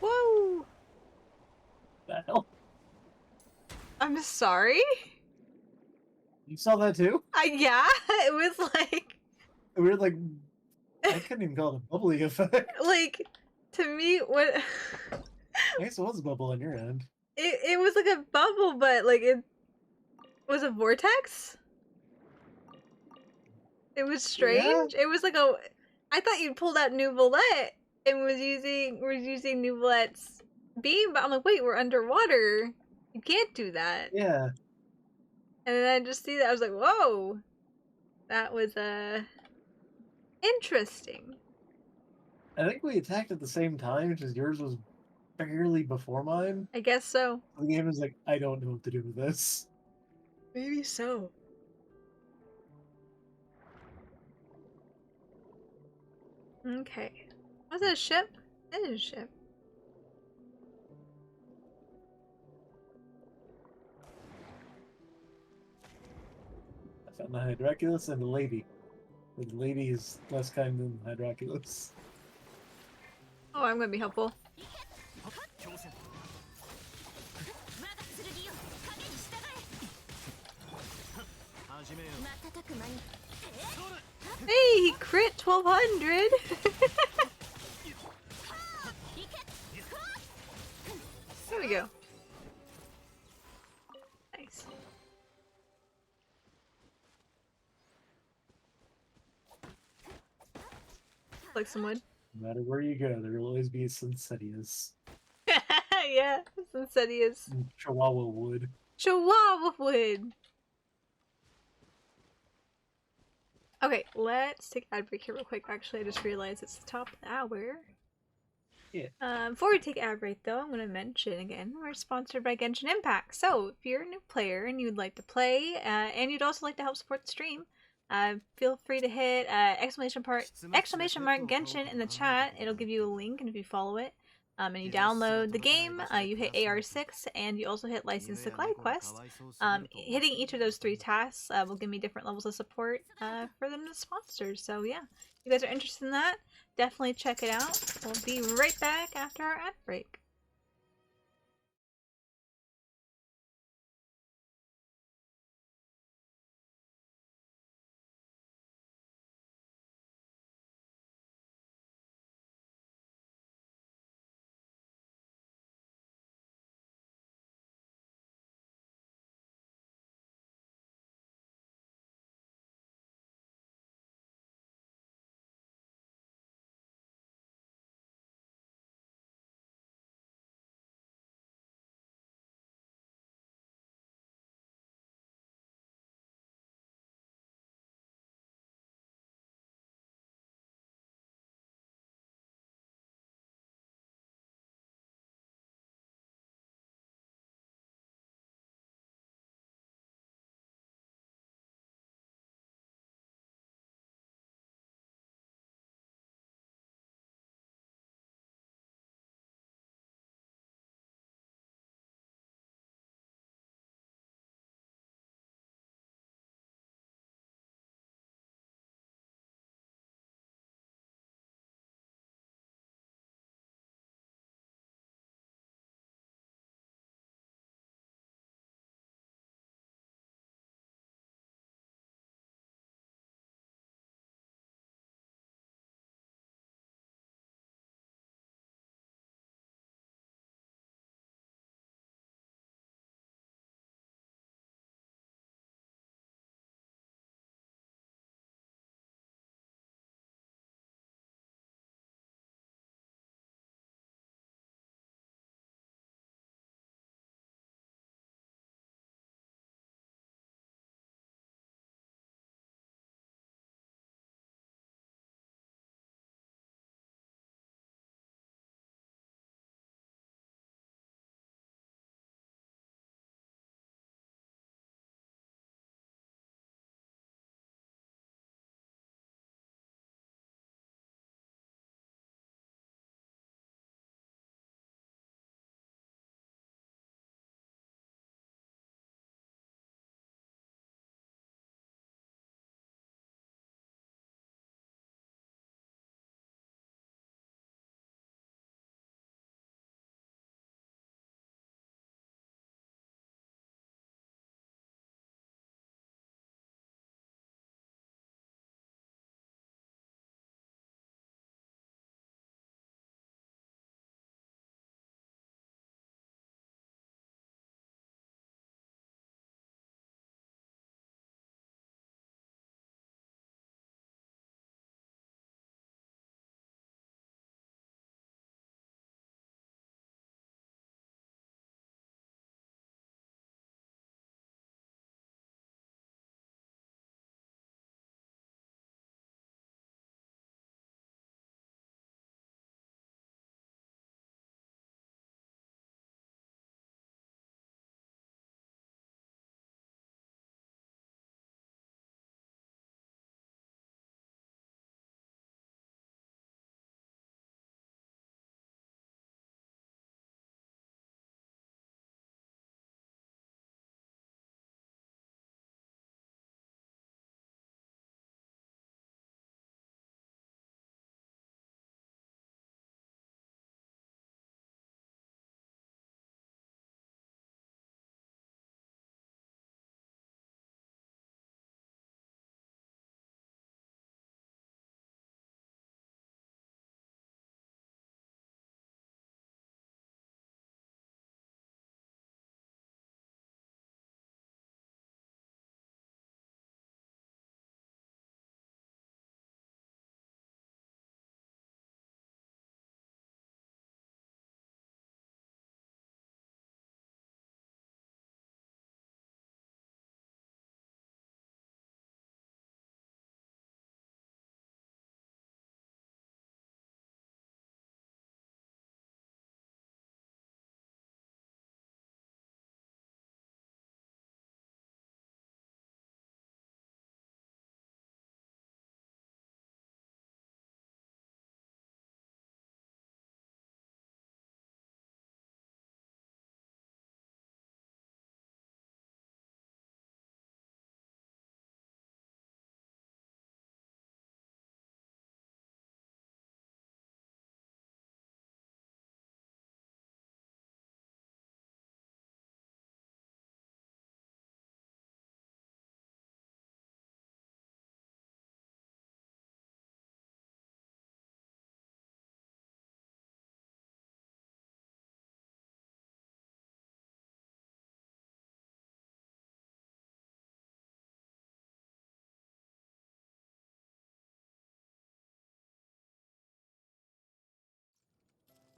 Whoa! The hell? I'm sorry? You saw that too? Yeah, it was like... We were like, I couldn't even call it a bubbly effect. Like, to me, what... I guess it was a bubble on your end. It was like a bubble, but like it was a vortex? It was Yeah? strange. It was like a... I thought you'd pulled out Nouvelette and was using Nouvelette's beam, but I'm like, wait, we're underwater. You can't do that. Yeah. And then I just see that, I was like, whoa. That was, interesting. I think we attacked at the same time, because yours was barely before mine. I guess so. The game is like, I don't know what to do with this. Maybe so. Okay. Was it a ship? It is a ship. I found the Hydraculus and the lady. But the lady is less kind than Hydraculus. Oh, I'm gonna be helpful. Hey, he crit 1200! There we go. Nice. Like some wood. No matter where you go, there will always be some Setias. Yeah, some Setias. Chihuahua wood. Chihuahua wood! Okay, let's take ad break here real quick. Actually, I just realized it's the top of the hour. Yeah. Before we take ad break, though, I'm going to mention again, we're sponsored by Genshin Impact. So, if you're a new player and you'd like to play, and you'd also like to help support the stream, feel free to hit exclamation mark Genshin in the chat. It'll give you a link, and if you follow it, and you download the game, you hit AR6, and you also hit License to Glide Quest. Hitting each of those 3 tasks will give me different levels of support for them to sponsor. So yeah, if you guys are interested in that, definitely check it out. We'll be right back after our ad break.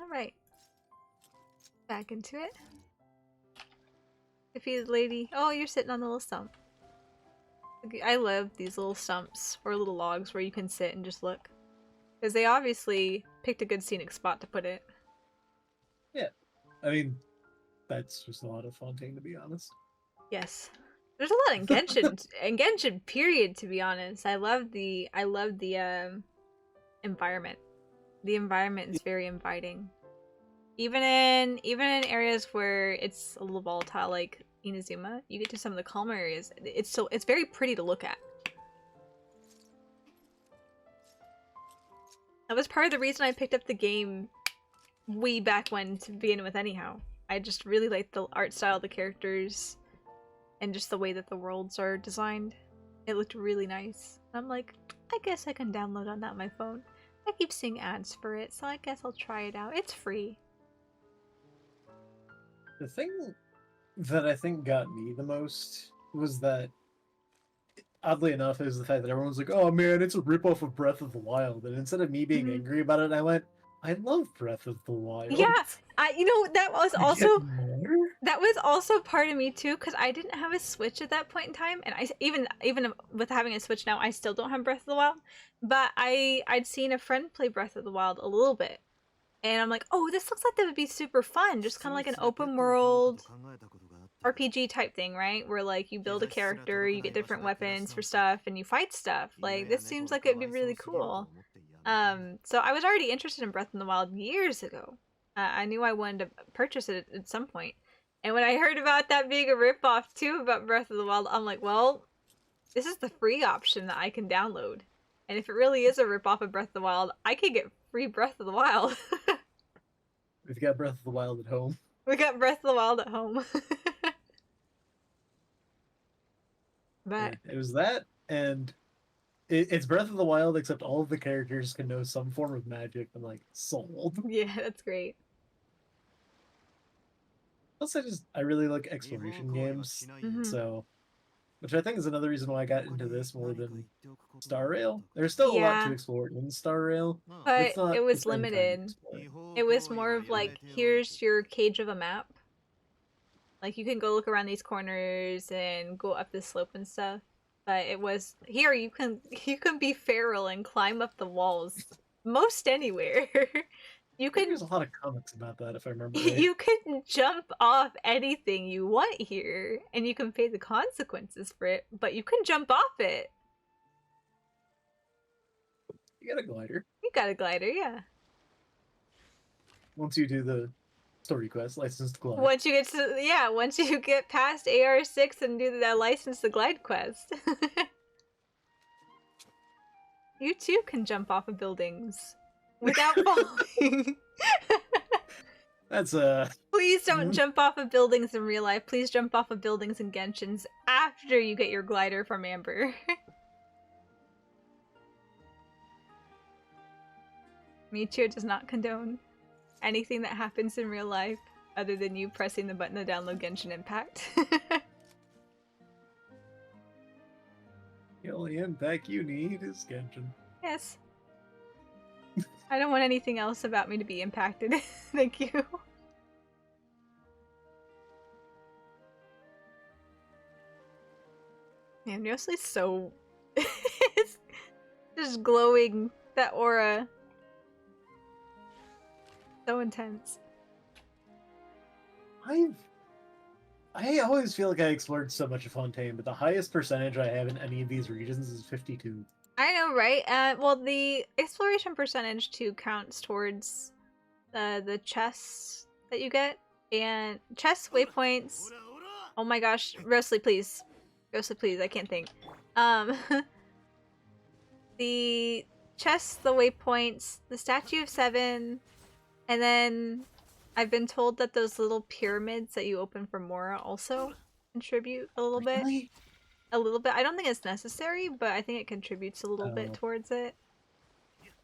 Alright. Back into it. Defeated lady. Oh, you're sitting on the little stump. I love these little stumps or little logs where you can sit and just look. Because they obviously picked a good scenic spot to put it. Yeah. I mean, that's just a lot of Fontaine, to be honest. Yes. There's a lot in Genshin, in Genshin period, to be honest. I love the environment. The environment is very inviting. Even in areas where it's a little volatile, like Inazuma, you get to some of the calmer areas. It's very pretty to look at. That was part of the reason I picked up the game way back when to begin with anyhow. I just really liked the art style of the characters and just the way that the worlds are designed. It looked really nice. I'm like, I guess I can download on that on my phone. I keep seeing ads for it, so I guess I'll try it out. It's free. The thing that I think got me the most was that, oddly enough, is the fact that everyone's like, oh man, it's a ripoff of Breath of the Wild. And instead of me being angry about it, I went, I love Breath of the Wild. Yeah, you know, that was also part of me too, because I didn't have a Switch at that point in time, and I even with having a Switch now, I still don't have Breath of the Wild. But I'd seen a friend play Breath of the Wild a little bit, and I'm like, oh, this looks like that would be super fun, just kind of like an open world RPG type thing, right? Where like you build a character, you get different weapons for stuff, and you fight stuff. Like this seems like it'd be really cool. So I was already interested in Breath of the Wild years ago. I knew I wanted to purchase it at some point. And when I heard about that being a ripoff too about Breath of the Wild, I'm like, well, this is the free option that I can download. And if it really is a ripoff of Breath of the Wild, I can get free Breath of the Wild. We've got Breath of the Wild at home. We got Breath of the Wild at home. But it was that, and it's Breath of the Wild, except all of the characters can know some form of magic. I'm like, sold. Yeah, that's great. Plus, I really like exploration games, so, which I think is another reason why I got into this more than Star Rail. There's still a lot to explore in Star Rail, but it was limited. It was more of like, here's your cage of a map. Like, you can go look around these corners and go up this slope and stuff. But it was, here you can be feral and climb up the walls most anywhere. You can. There's a lot of comics about that, if I remember right. You can jump off anything you want here, and you can pay the consequences for it, but you can jump off it. You got a glider. You got a glider, yeah. Once you do the story quest, License to Glide. Once you get past AR6 and do the License to Glide quest. You too can jump off of buildings without falling. That's Please don't jump off of buildings in real life. Please jump off of buildings in Genshins after you get your glider from Amber. Michio does not condone anything that happens in real life other than you pressing the button to download Genshin Impact. The only impact you need is Genshin. Yes. I don't want anything else about me to be impacted. Thank you. Man, Yosley's so... it's just glowing, that aura. So intense. I always feel like I explored so much of Fontaine, but the highest percentage I have in any of these regions is 52. I know, right? Well, the exploration percentage too counts towards the chests that you get, and chest waypoints. Oh my gosh, Rosely, please, Rosely, please! I can't think. The chests, the waypoints, the Statue of Seven, and then I've been told that those little pyramids that you open for Mora also contribute a little bit. A little bit. I don't think it's necessary, but I think it contributes a little bit towards it.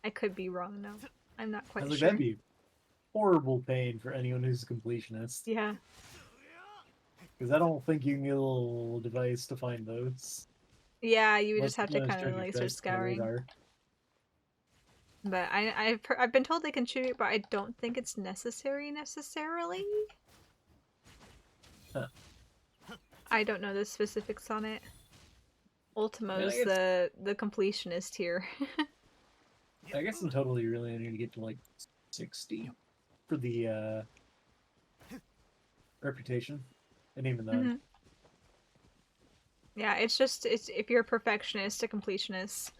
I could be wrong, though. I'm not quite sure. That'd be horrible pain for anyone who's a completionist. Yeah. Because I don't think you can get a little device to find those. Yeah, you would just have to kind of like start scouring. But I've been told they contribute, but I don't think it's necessarily. Huh. I don't know the specifics on it. Ultimo's I the completionist here. I guess in total you really need to get to like 60 for the reputation, and even then. Yeah, it's if you're a perfectionist, a completionist,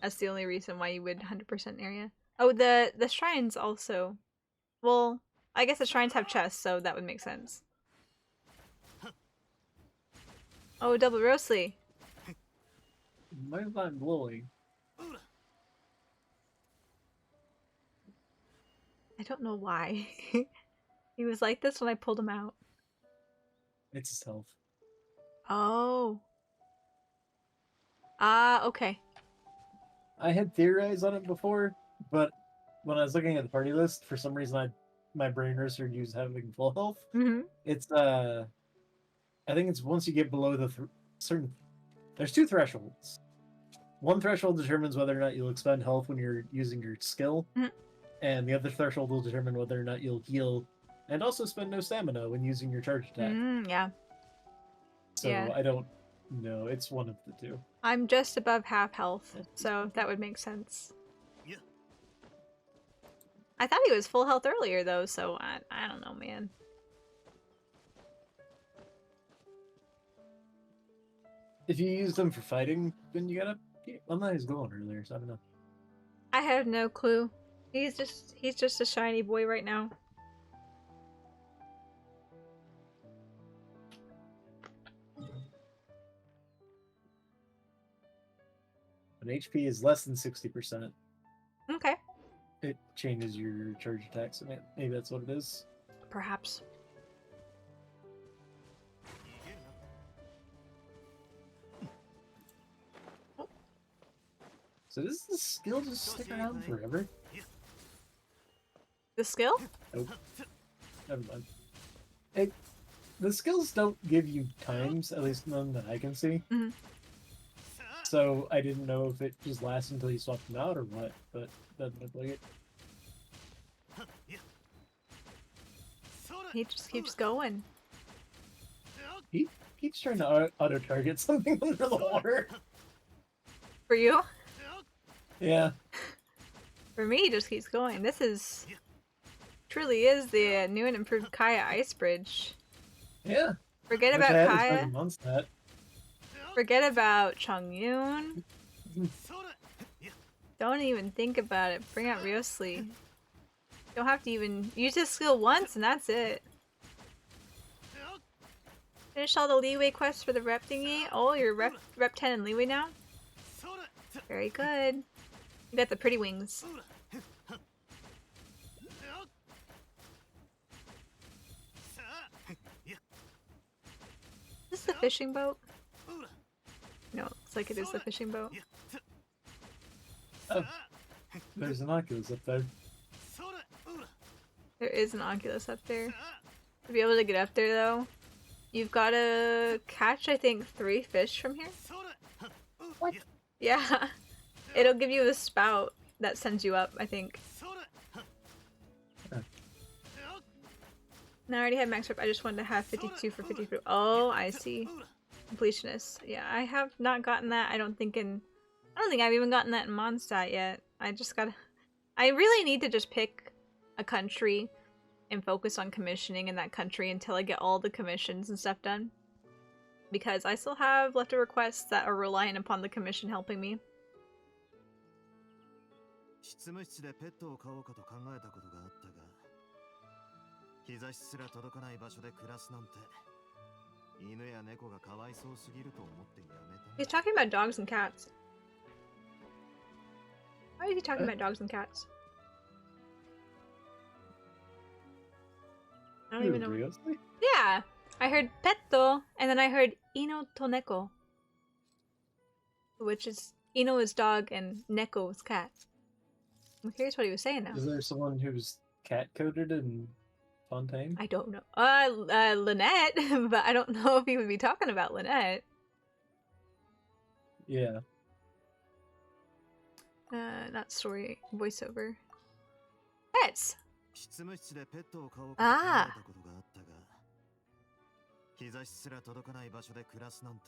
that's the only reason why you would 100% area. Oh, the shrines also. Well, I guess the shrines have chests, so that would make sense. Oh, double roastly. Mine's not glowing. I don't know why. He was like this when I pulled him out. It's his health. Oh. Ah, okay. I had theorized on it before, but when I was looking at the party list, for some reason my brain registered used having full health. It's I think it's once you get below the certain. There's 2 thresholds. One threshold determines whether or not you'll expend health when you're using your skill, and the other threshold will determine whether or not you'll heal, and also spend no stamina when using your charge attack. Yeah. So yeah. I don't know. It's one of the 2. I'm just above half health, so that would make sense. Yeah. I thought he was full health earlier, though, so I don't know, man. If you use them for fighting, then you gotta. Well, no, he's going earlier, so I don't know. I have no clue. He's just a shiny boy right now. When HP is less than 60%. Okay. It changes your charge attack, so maybe that's what it is. Perhaps. So does the skill just stick around forever? The skill? Nope. Never mind. The skills don't give you times, at least none that I can see. So I didn't know if it just lasts until you swap them out or what, but doesn't look like it. He just keeps going. He keeps trying to auto-target something under the water. For you? Yeah. For me, he just keeps going. This truly is the new and improved Kaya Ice Bridge. Yeah. Forget about Kaya. Forget about Chongyun. Don't even think about it. Bring out Riosli. Don't have to even use his skill once and that's it. Finish all the leeway quests for the rep thingy. Oh, you're rep 10 in leeway now? Very good. You got the pretty wings. Is this the fishing boat? No, it's like it is the fishing boat. Oh, there's an Oculus up there. There is an Oculus up there. To be able to get up there though, you've got to catch, I think, 3 fish from here. What? Yeah. It'll give you a spout that sends you up, I think. No, I already had max rep. I just wanted to have 52 for 53. Oh, I see. Completionist. Yeah, I have not gotten that. I don't think I've even gotten that in Mondstadt yet. I really need to just pick a country and focus on commissioning in that country until I get all the commissions and stuff done. Because I still have leftover quests that are reliant upon the commission helping me. He's talking about dogs and cats. Why is he talking about dogs and cats? I don't even know. Seriously? Yeah! I heard petto, and then I heard ino to neko. Which is, ino is dog and neko is cat. I'm curious what he was saying now. Is there someone who's cat-coded in Fontaine? I don't know. Lynette, but I don't know if he would be talking about Lynette. Yeah. Not story, voiceover. Pets! 執務室でペットを飼おうかと考あえたことがあったが、日差しすら届かない場所で暮らすなんて、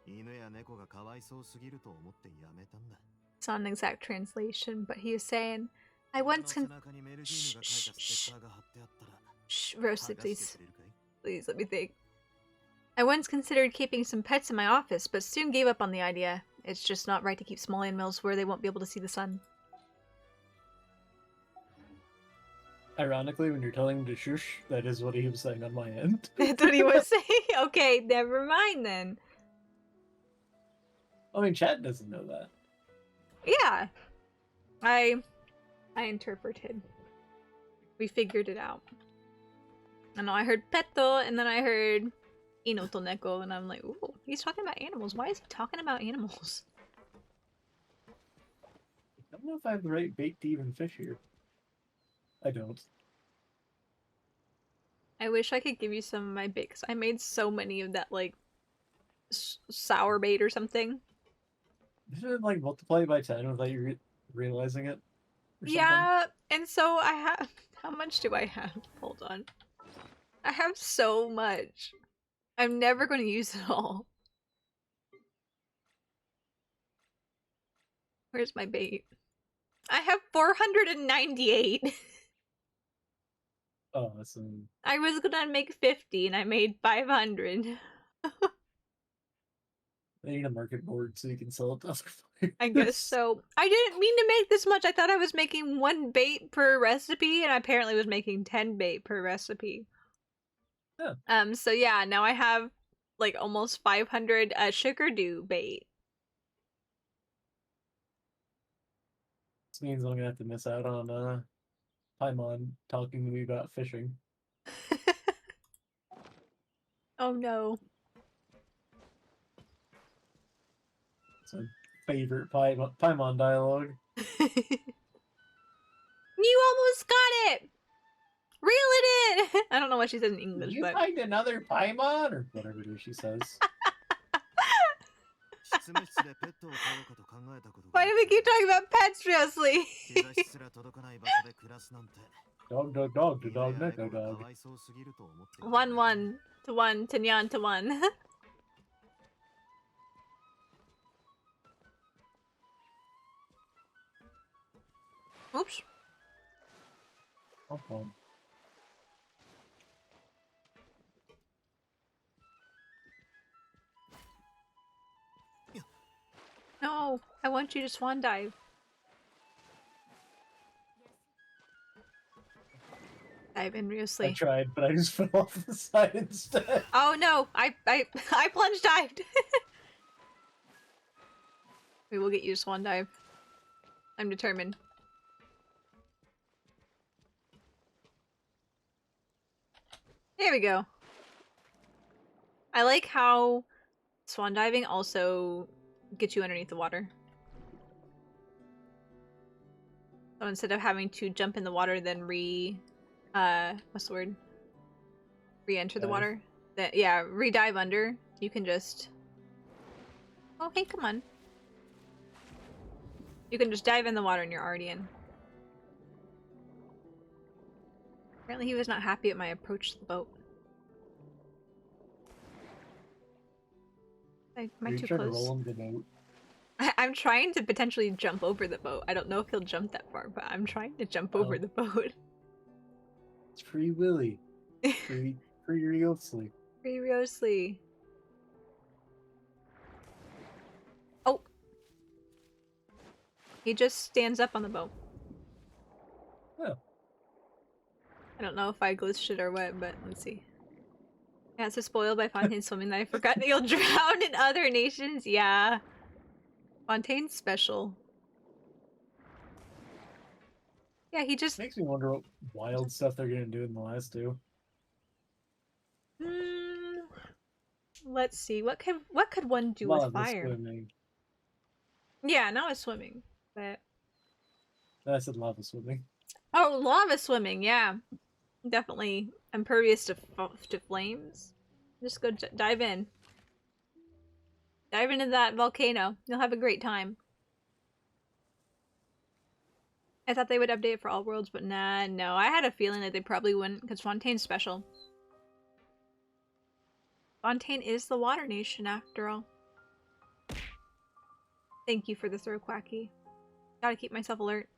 犬や猫がかわいそうすぎると思ってやめたんだ。 It's not an exact translation, but he was saying, I 俺 once の背 con- 中にメルジーヌが書いたステッカーが貼ってあったら、 Shh, 剥が Roasted, して please. くれるかい? Please, let me think. I once considered keeping some pets in my office, but soon gave up on the idea. It's just not right to keep small animals where they won't be able to see the sun. Ironically, when you're telling him to shush, that is what he was saying on my end. That's what he was saying? Okay, never mind then. I mean, chat doesn't know that. Yeah. I interpreted. We figured it out. I know I heard petto, and then I heard inotoneko, and I'm like, ooh, he's talking about animals. Why is he talking about animals? I don't know if I have the right bait to even fish here. I don't. I wish I could give you some of my bait, because I made so many of that, like, sour bait or something. Did it, like, multiply by 10 without you realizing it? Yeah, and so I have... How much do I have? Hold on. I have so much. I'm never going to use it all. Where's my bait? I have 498. Oh, that's an... I was gonna make 50 and I made 500. They need a market board so you can sell it to other players. I guess so. I didn't mean to make this much. I thought I was making 1 bait per recipe, and I apparently was making 10 bait per recipe. Yeah. So yeah, now I have like almost 500 sugar dew bait. This means I'm gonna have to miss out on Paimon talking to me about fishing. Oh no. It's my favorite Paimon dialogue. You almost got it! Reel it in! I don't know what she said in English, Did you but... find another Paimon? Or whatever it is she says. Why do we keep talking about pets, Josley? Dog, dog, dog, to dog, neko dog. 1-1 to 1 to Nyan to 1. Oops. Oh. No, I want you to swan dive. Dive in, Riosley. I tried, but I just fell off the side instead. Oh no, I plunge dived. We will get you to swan dive. I'm determined. There we go. I like how swan diving also gets you underneath the water. So instead of having to jump in the water, then what's the word? Re-enter the water? Yeah, re-dive under. You can just... Okay, come on. You can just dive in the water and you're already in. Apparently he was not happy at my approach to the boat. Am I too close? Roll him the boat? I'm trying to potentially jump over the boat. I don't know if he'll jump that far, but I'm trying to jump over the boat. It's Free Willy. Free Riosley. Free Riosley. Oh! He just stands up on the boat. Oh. I don't know if I glitched it or what, but let's see. Yeah, it's a spoil by Fontaine swimming that I forgot that you'll drown in other nations. Yeah. Fontaine's special. Yeah, he just... Makes me wonder what wild stuff they're gonna do in the last two. Let's see. What could one do with fire? Swimming. Yeah, now it's swimming. But I said lava swimming. oh, lava swimming. Yeah, definitely impervious to flames. Just go dive in. Dive into that volcano. You'll have a great time. I thought they would update it for all worlds, but nah, no. I had a feeling that they probably wouldn't, because Fontaine's special. Fontaine is the water nation, after all. Thank you for the throw, Quacky. Gotta keep myself alert.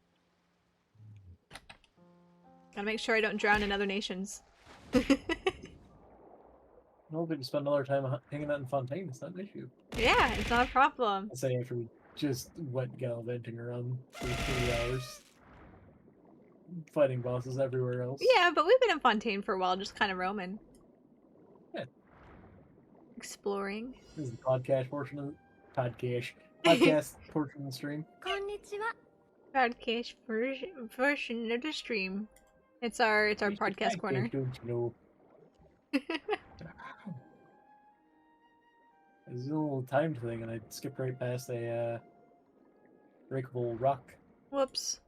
Gotta make sure I don't drown in other nations. No, but you spend all our time hanging out in Fontaine. It's not an issue. Yeah, it's not a problem. I say after we just went gallivanting around for 3 hours, fighting bosses everywhere else. Yeah, but we've been in Fontaine for a while, just kind of roaming. Yeah. Exploring. This is the podcast portion of the podcast portion of the stream. Konnichiwa. Podcast version of the stream. It's our podcast corner. Don't you know? There's a little timed thing, and I skipped right past a breakable rock. Whoops.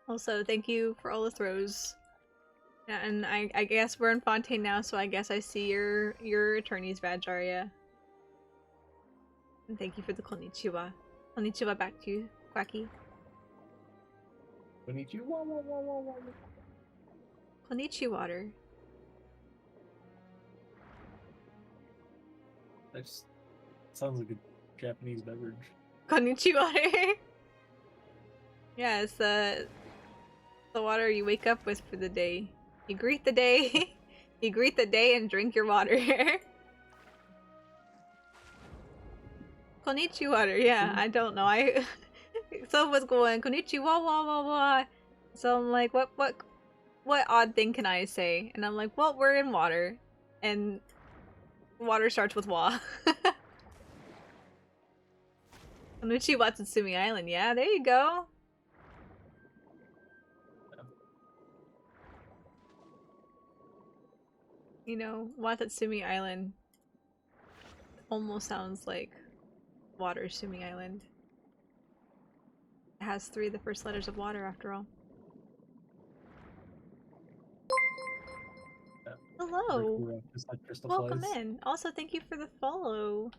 Also, thank you for all the throws. Yeah, and I guess we're in Fontaine now, so I guess I see your attorney's badge, Arya. And thank you for the konnichiwa. Konnichiwa back to you, Quacky. Konnichiwa. Konnichiwa water. That just sounds like a Japanese beverage. Konnichiwa water. Yeah, it's the water you wake up with for the day. You greet the day. You greet the day and drink your water. Konnichiwa water. Yeah, I don't know. Soph was going konnichiwa wah wah wah. So I'm like, what odd thing can I say? And I'm like, well, we're in water, and water starts with wa. Konnichiwa Tsutsumi Island. Yeah, there you go. You know, Watatsumi Island almost sounds like Water Sumi Island. It has 3 of the first letters of water, after all. Hello! Welcome in! Also, thank you for the follow!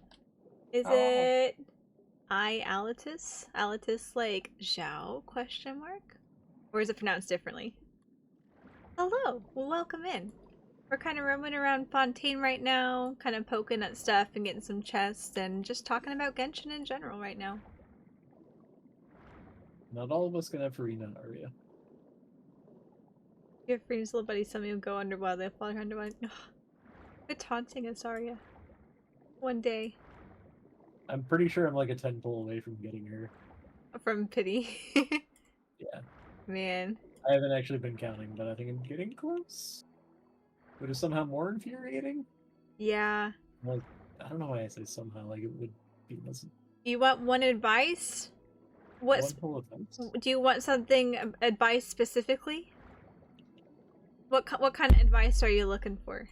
Is it... Alatus? Alatus like Zhao, question mark? Or is it pronounced differently? Hello! Well, welcome in! We're kind of roaming around Fontaine right now, kind of poking at stuff and getting some chests, and just talking about Genshin in general right now. Not all of us can have Farina, Arya. Your friend's little buddy, some of you go underwater, they fall underwater. Quit taunting us, Arya. One day. I'm pretty sure I'm like a 10 pull away from getting her. From pity. Yeah. Man. I haven't actually been counting, but I think I'm getting close. Which is somehow more infuriating. Yeah. Like, I don't know why I say somehow, like it would be less. You want one advice? One pull advice? Do you want something, advice specifically? What kind of advice are you looking for?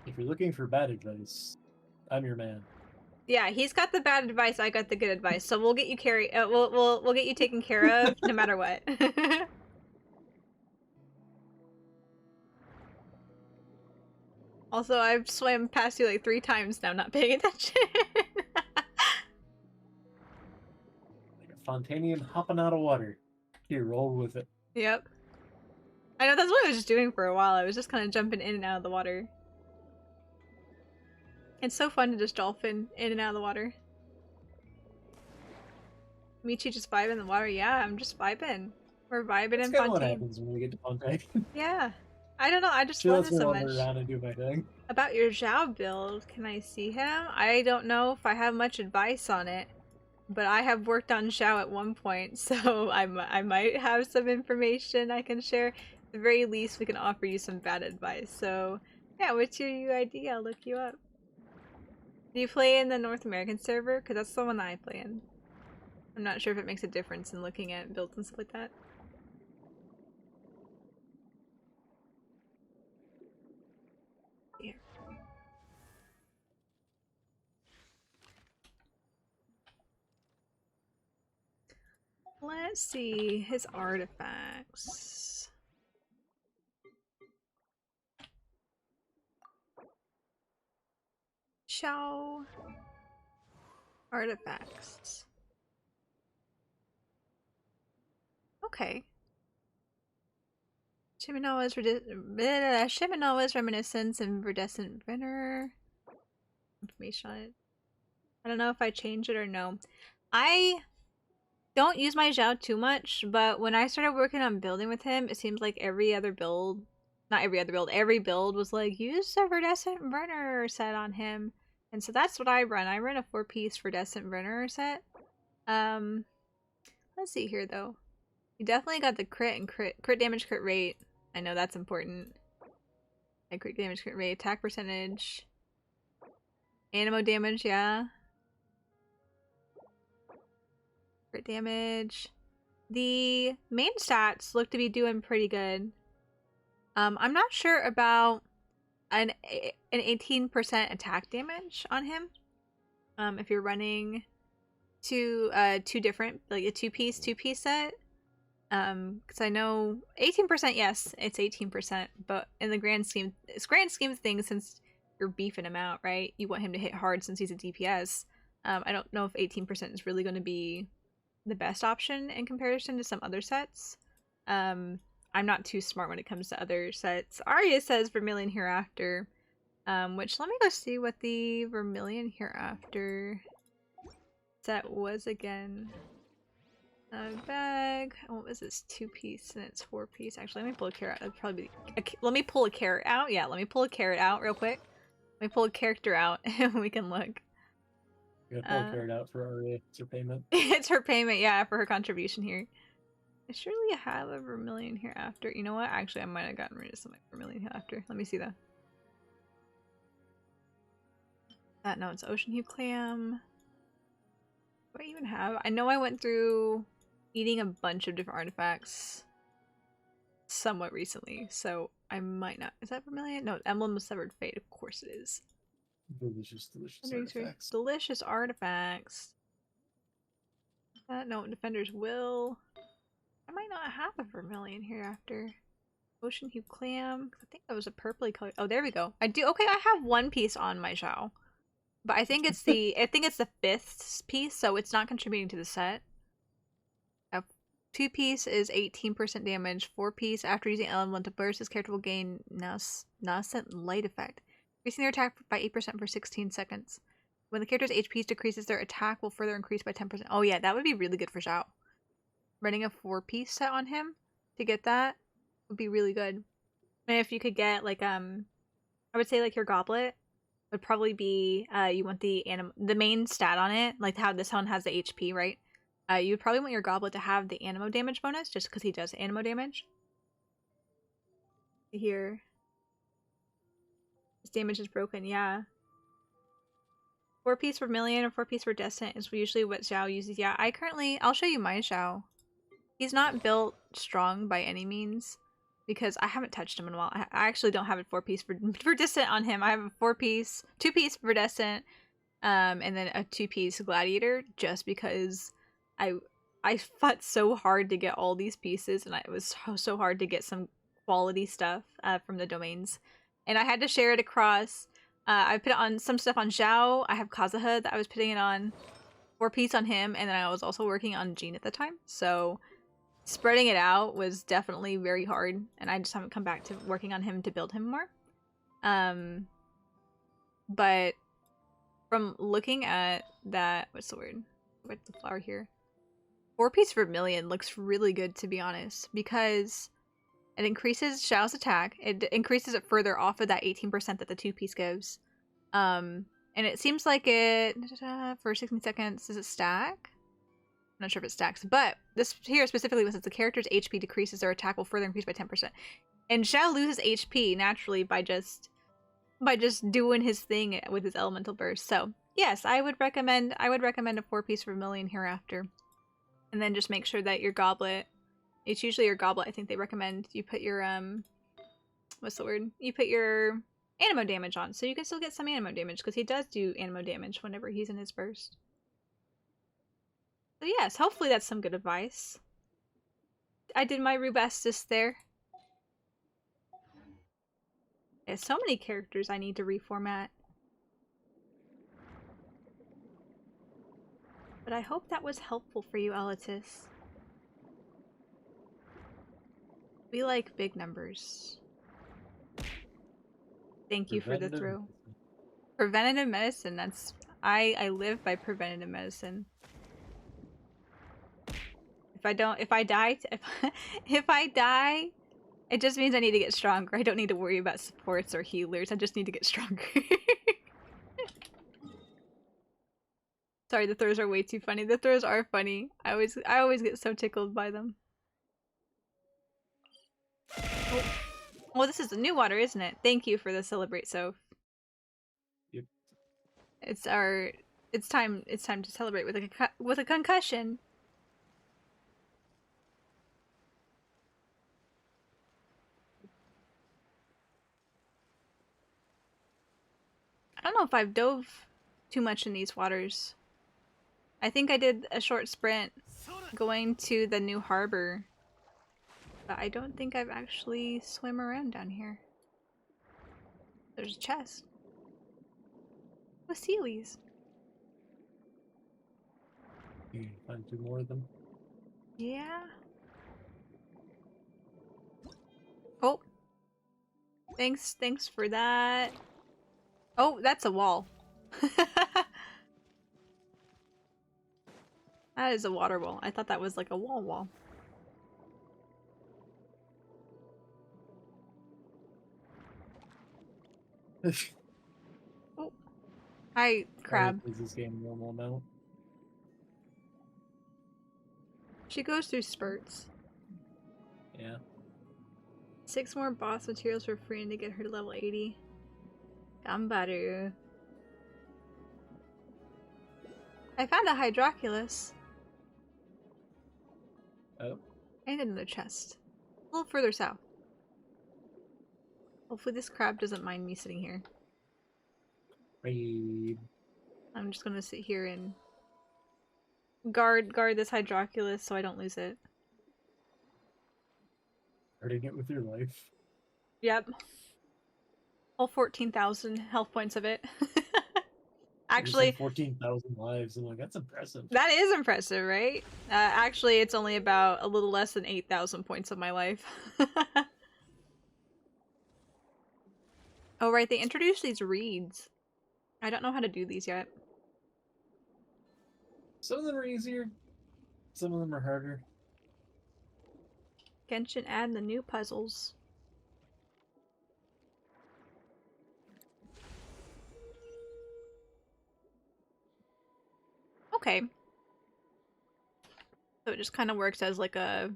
If you're looking for bad advice, I'm your man. Yeah, he's got the bad advice, I got the good advice. So we'll get you we'll get you taken care of no matter what. Also, I've swam past you like 3 times now, not paying attention. Like a Fontanian hopping out of water. Here, roll with it. Yep. I know, that's what I was just doing for a while. I was just kind of jumping in and out of the water. It's so fun to just dolphin in and out of the water. Michi just vibing in the water. Yeah, I'm just vibing. We're vibing in Fontaine. That's what happens when we get to Fontaine. Yeah. I don't know, I just love it so much. Around and do my thing. About your Zhao build, can I see him? I don't know if I have much advice on it, but I have worked on Zhao at one point, so I might have some information I can share. At the very least, we can offer you some bad advice. So, yeah, what's your UID? I'll look you up. Do you play in the North American server? Because that's the one I play in. I'm not sure if it makes a difference in looking at builds and stuff like that. Here. Let's see his artifacts. Shao. Artifacts. Okay. Shimanoa's Reminiscence and Verdescent Renner. Information on it. I don't know if I change it or no. I don't use my Zhao too much, but when I started working on building with him, it seems like every build was like, use a Verdescent Renner set on him. And so that's what I run. I run a 4-piece Verdescent Renner set. Let's see here though. You definitely got the crit and crit damage, crit rate. I know that's important. Like crit damage, crit rate, attack percentage. Animo damage, yeah. Crit damage. The main stats look to be doing pretty good. I'm not sure about an 18% attack damage on him. If you're running two different, like a two-piece set. Because I know 18%, yes, it's 18%, but in the grand scheme of things, since you're beefing him out, right? You want him to hit hard since he's a DPS. I don't know if 18% is really going to be the best option in comparison to some other sets. I'm not too smart when it comes to other sets. Arya says Vermilion Hereafter, which let me go see what the Vermilion Hereafter set was again. Bag. What was this? 2-piece and it's 4-piece. Actually, let me pull a carrot. That'd probably be. Let me pull a carrot out. Yeah, let me pull a carrot out real quick. Let me pull a character out and we can look. You gotta pull a carrot out for Aria. It's her payment. It's her payment, yeah, for her contribution here. I surely have a Vermilion Hereafter. You know what? Actually, I might have gotten rid of some Vermilion Hereafter. Let me see though. No, it's Ocean Hue Clam. What do I even have? I know I went through eating a bunch of different artifacts somewhat recently, so I might not. Is that Vermilion? No, Emblem of Severed Fate. Of course it is. Delicious artifacts. Delicious artifacts. No, Defender's Will. I might not have a Vermilion Hereafter. Ocean Hue Clam. I think that was a purpley color. Oh, there we go. I do. Okay, I have 1 piece on my Zhao. But I think it's the 5th piece, so it's not contributing to the set. 2-piece is 18% damage. 4-piece, after using Elemental Burst, this character will gain Nascent Light Effect, increasing their attack by 8% for 16 seconds. When the character's HP decreases, their attack will further increase by 10%. Oh yeah, that would be really good for Zhao. Running a 4-piece set on him to get that would be really good. And if you could get like I would say like your goblet would probably be you want the main stat on it, like how this one has the HP, right? You would probably want your goblet to have the animo damage bonus, just because he does animo damage. Here. His damage is broken, yeah. 4-piece Vermilion or 4-piece Verdescent is usually what Zhao uses. Yeah, I'll show you my Zhao. He's not built strong by any means, because I haven't touched him in a while. I actually don't have a 4-piece Verdescent on him. I have a 2-piece Verdescent, and then a 2-piece Gladiator, just because I fought so hard to get all these pieces, and it was so hard to get some quality stuff from the domains. And I had to share it across. I put on some stuff on Zhao. I have Kazuha that I was putting it on. 4-piece on him, and then I was also working on Jean at the time. So spreading it out was definitely very hard, and I just haven't come back to working on him to build him more. But from looking at that, what's the word? What's the flower here? 4-piece Vermilion looks really good, to be honest, because it increases Zhao's attack. It increases it further off of that 18% that the 2-piece gives. And it seems like it for 16 seconds. Does it stack? I'm not sure if it stacks, but this here specifically was that the character's HP decreases, their attack will further increase by 10%. And Zhao loses HP naturally by just doing his thing with his elemental burst. So yes, I would recommend a 4-piece Vermilion Hereafter. And then just make sure that your goblet, it's usually your goblet, I think they recommend you put your what's the word? You put your animo damage on, so you can still get some animo damage, because he does do animo damage whenever he's in his burst. So yes, hopefully that's some good advice. I did my rubestis there. There's so many characters I need to reformat. But I hope that was helpful for you, Elitis. We like big numbers. Thank you for the throw. Preventative medicine, that's... I live by preventative medicine. If I die, if I die, it just means I need to get stronger. I don't need to worry about supports or healers. I just need to get stronger. Sorry, the throws are way too funny. The throws are funny. I always get so tickled by them. Oh. Well, this is the new water, isn't it? Thank you for the celebrate, Soph. Yep. It's time to celebrate with a concussion. I don't know if I've dove too much in these waters. I think I did a short sprint going to the new harbor, but I don't think I've actually swam around down here. There's a chest with seaweeds. You can find 2 more of them. Yeah. Oh. Thanks for that. Oh, that's a wall. That is a water wall. I thought that was like a wall. Oh. Hi, crab. Is this game normal now? She goes through spurts. Yeah. 6 more boss materials for free and to get her to level 80. Gambaru. I found a Hydroculus. Oh. And another chest. A little further south. Hopefully this crab doesn't mind me sitting here. Raid. I'm just gonna sit here and guard this Hydroculus so I don't lose it. Guarding it with your life. Yep. All 14,000 health points of it. Actually, 14,000 lives. I'm like, that's impressive. that is impressive, right? Actually, it's only about a little less than 8,000 points of my life. Oh, right, they introduced these reeds. I don't know how to do these yet. Some of them are easier. Some of them are harder. Genshin add the new puzzles. Okay. So it just kind of works as like a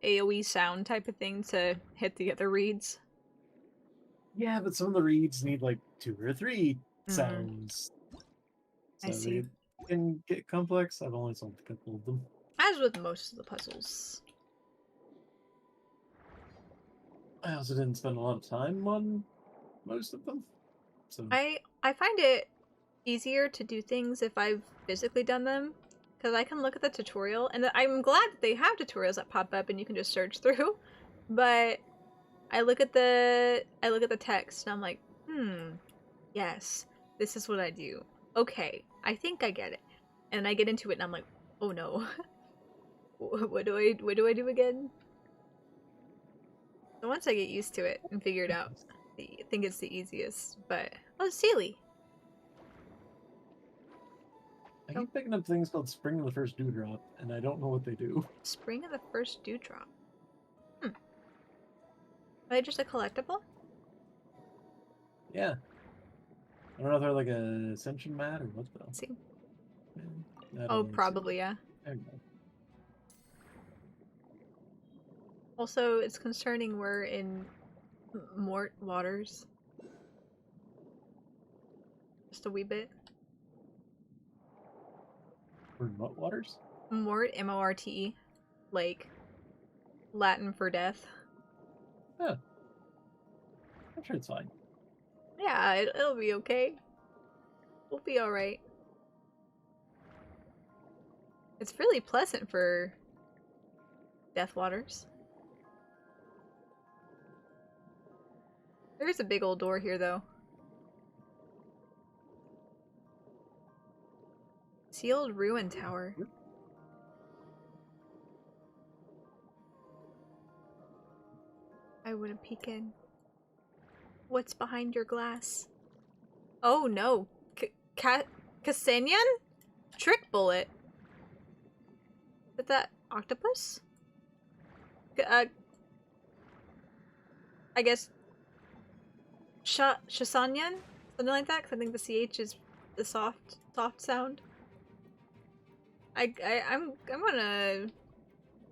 AoE sound type of thing to hit the other reeds. Yeah, but some of the reeds need like 2 or 3 sounds. So I see. they can get complex. I've only solved a couple of them. As with most of the puzzles. I also didn't spend a lot of time on most of them. So I find it easier to do things if I've physically done them, because I can look at the tutorial, and I'm glad that they have tutorials that pop up and you can just search through. But I look at the text and I'm like, yes, this is what I do. Okay, I think I get it. And I get into it and I'm like, oh no, what do I do again? So once I get used to it and figure it out, I think it's the easiest. But oh, Sealy. I keep picking up things called Spring of the First Dewdrop, and I don't know what they do. Spring of the First Dewdrop. Are they just a collectible? Yeah. I don't know if they're like a Ascension mat or what though. Let's see. Yeah, Oh, probably, yeah. There you go. Also, it's concerning we're in Mort waters. Just a wee bit. For what waters? Mort, M-O-R-T-E. Like, Latin for death. Oh. I'm sure it's fine. Yeah, it'll be okay. We'll be alright. It's really pleasant for death waters. There's a big old door here, though. Sealed ruin tower. I wouldn't peek in. What's behind your glass? Oh no. Cassanian? Trick bullet. Is that octopus? I guess Shasanyan? Something like that, because I think the CH is the soft sound. I'm gonna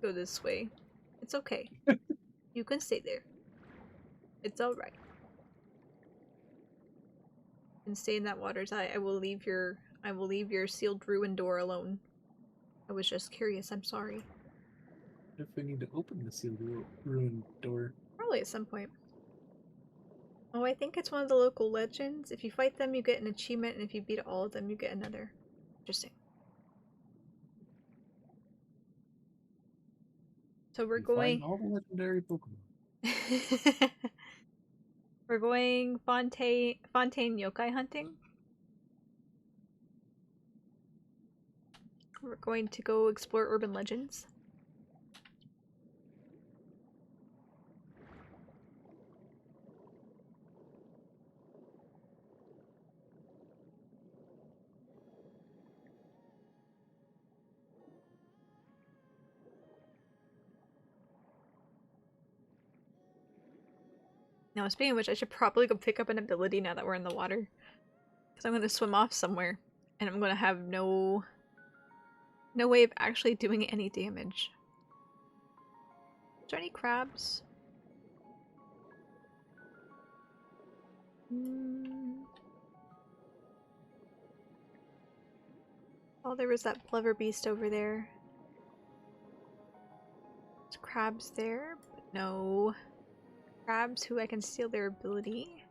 go this way. It's okay. You can stay there. It's alright. And stay in that water's eye. I will leave your sealed ruin door alone. I was just curious, I'm sorry. If we need to open the sealed ruin door. Probably at some point. Oh, I think it's one of the local legends. If you fight them, you get an achievement, and if you beat all of them, you get another. Interesting. So we're going... Find all the legendary Pokemon. We're going Fontaine yokai hunting. We're going to go explore urban legends. Now, speaking of which, I should probably go pick up an ability now that we're in the water. Because I'm going to swim off somewhere. And I'm going to have no way of actually doing any damage. Is there any crabs? Oh, there was that blubber beast over there. There's crabs there, but no crabs who I can steal their ability.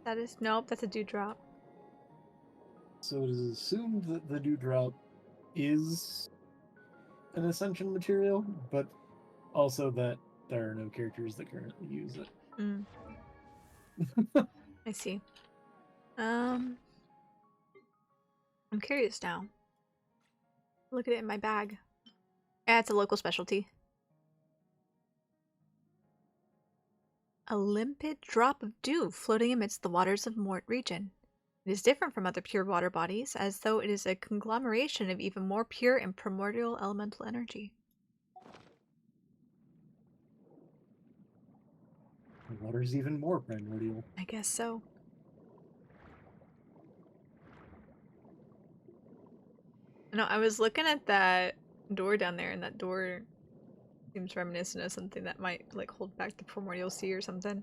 That is... Nope, that's a dewdrop. So it is assumed that the dewdrop is an ascension material, but also that there are no characters that currently use it. I see. I'm curious now. Look at it in my bag. Yeah, it's a local specialty. A limpid drop of dew floating amidst the waters of Mort region. It is different from other pure water bodies, as though it is a conglomeration of even more pure and primordial elemental energy. The water's even more primordial. I guess so. No, I was looking at that door down there, and that door seems reminiscent of something that might, like, hold back the primordial sea or something.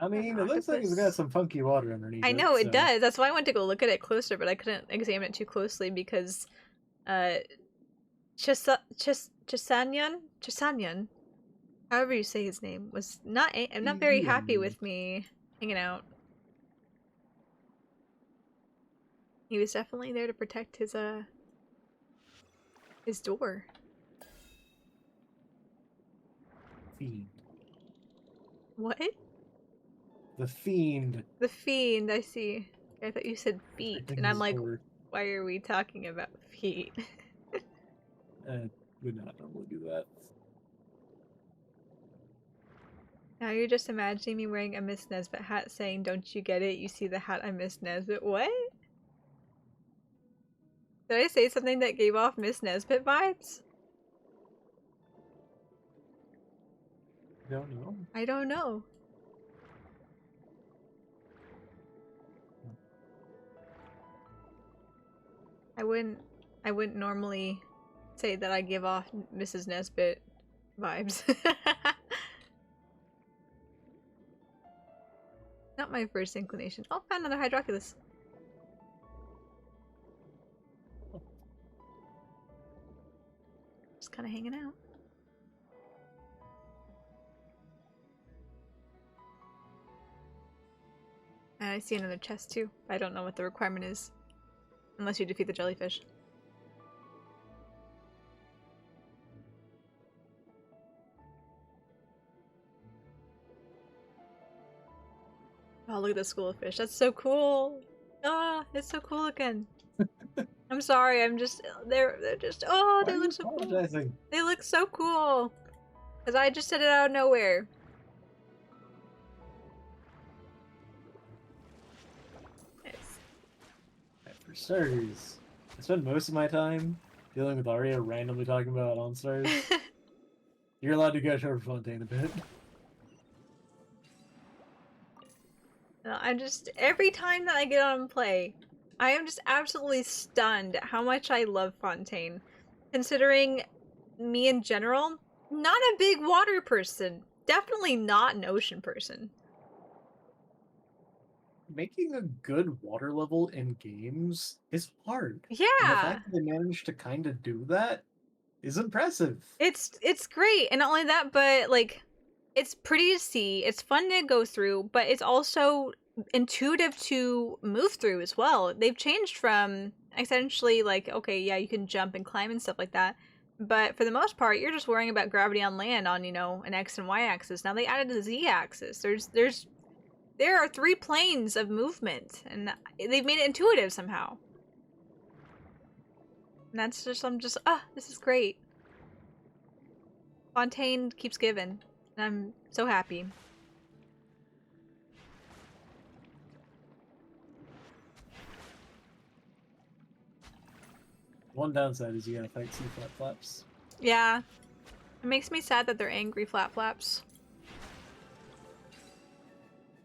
I mean, it looks like it's got some funky water underneath it. I know, it does. That's why I went to go look at it closer, but I couldn't examine it too closely because, Chisanyan, however you say his name, was not very happy with me hanging out. He was definitely there to protect his door. Fiend. What? The Fiend. The Fiend, I see. I thought you said feet, and I'm like, why are we talking about feet? Would not normally do that. Now you're just imagining me wearing a Miss Nesbit hat saying, don't you get it? You see the hat, I'm Miss Nesbit. What? Did I say something that gave off Miss Nesbit vibes? Don't know. I don't know. I wouldn't normally say that I give off Mrs. Nesbit vibes. Not my first inclination. Oh, found another Hydroculus. Just kind of hanging out. And I see another chest too. I don't know what the requirement is. Unless you defeat the jellyfish. Oh, look at the school of fish. That's so cool. Ah, it's so cool looking. I'm sorry. I'm just they're just oh, Why they are you look so cool. apologizing? They look so cool. Cause I just said it out of nowhere. Nice. For starters, I spend most of my time dealing with Arya randomly talking about OnStars. You're allowed to go to Fontaine a bit. No, I'm just every time that I get on and play, I am just absolutely stunned at how much I love Fontaine. Considering me in general, not a big water person. Definitely not an ocean person. Making a good water level in games is hard. And the Yeah. fact that they managed to kind of do that is impressive. It's great. And not only that, but like it's pretty to see, it's fun to go through, but it's also intuitive to move through as well. They've changed from essentially like, okay, yeah, you can jump and climb and stuff like that. But for the most part, you're just worrying about gravity on land on, you know, an X and Y axis. Now they added the Z axis. There are 3 planes of movement, and they've made it intuitive somehow. And that's just, I'm just, this is great. Fontaine keeps giving, and I'm so happy. One downside is you gotta fight sea flat flaps. Yeah. It makes me sad that they're angry flat flaps.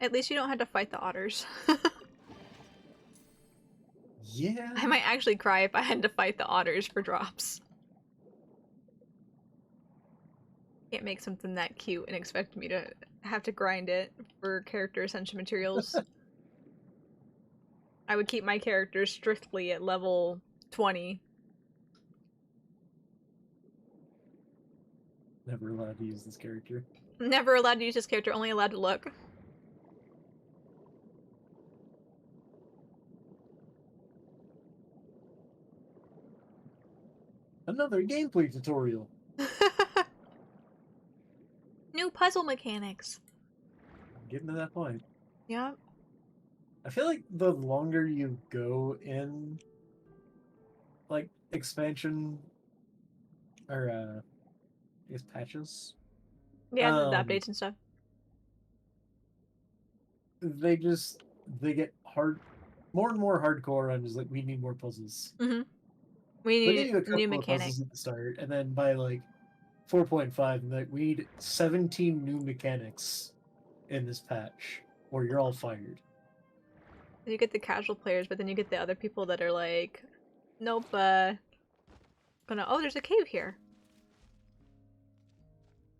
At least you don't have to fight the otters. Yeah. I might actually cry if I had to fight the otters for drops. Can't make something that cute and expect me to have to grind it for character essential materials. I would keep my characters strictly at level 20. Never allowed to use this character. Never allowed to use this character, only allowed to look. Another gameplay tutorial. New puzzle mechanics. I'm getting to that point. Yep. I feel like the longer you go in, like, expansion, or, I guess patches, Yeah, the updates and stuff. they get more and more hardcore on just like, we need more puzzles. Mm-hmm. We We need a need new couple of mechanics. puzzles at the start, and then by like 4.5, like, we need 17 new mechanics in this patch, or you're all fired. You get the casual players, but then you get the other people that are like, nope, oh, there's a cave here.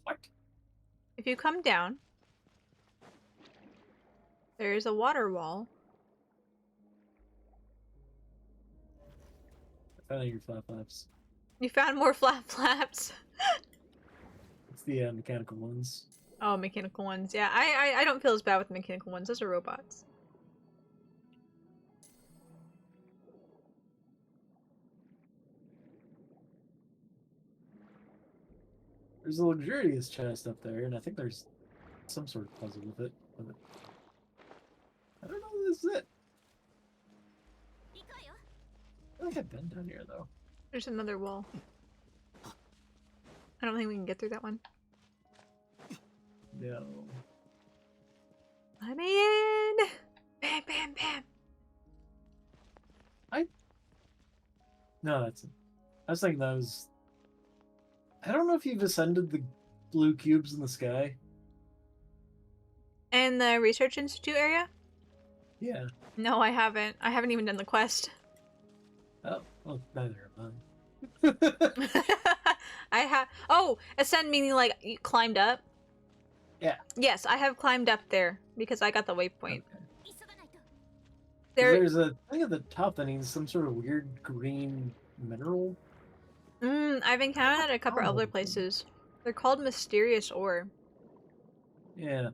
What? If you come down, there's a water wall. I found your flap flaps. You found more flap flaps. It's the mechanical ones. Oh, mechanical ones. Yeah, I don't feel as bad with the mechanical ones. Those are robots. There's a luxurious chest up there, and I think there's some sort of puzzle with it. I don't know if this is it. I think I've been down here, though. There's another wall. I don't think we can get through that one. No. I'm in! Bam, bam, bam! No, that's it. I was thinking that was... I don't know if you've ascended the blue cubes in the sky. And the Research Institute area? Yeah. No, I haven't. I haven't even done the quest. Oh, well, neither am I. I have. Oh, ascend meaning like you climbed up? Yeah. Yes, I have climbed up there because I got the waypoint. Okay. There's a thing at the top that needs some sort of weird green mineral. I've encountered that at a couple other places. They're called mysterious ore. Yeah.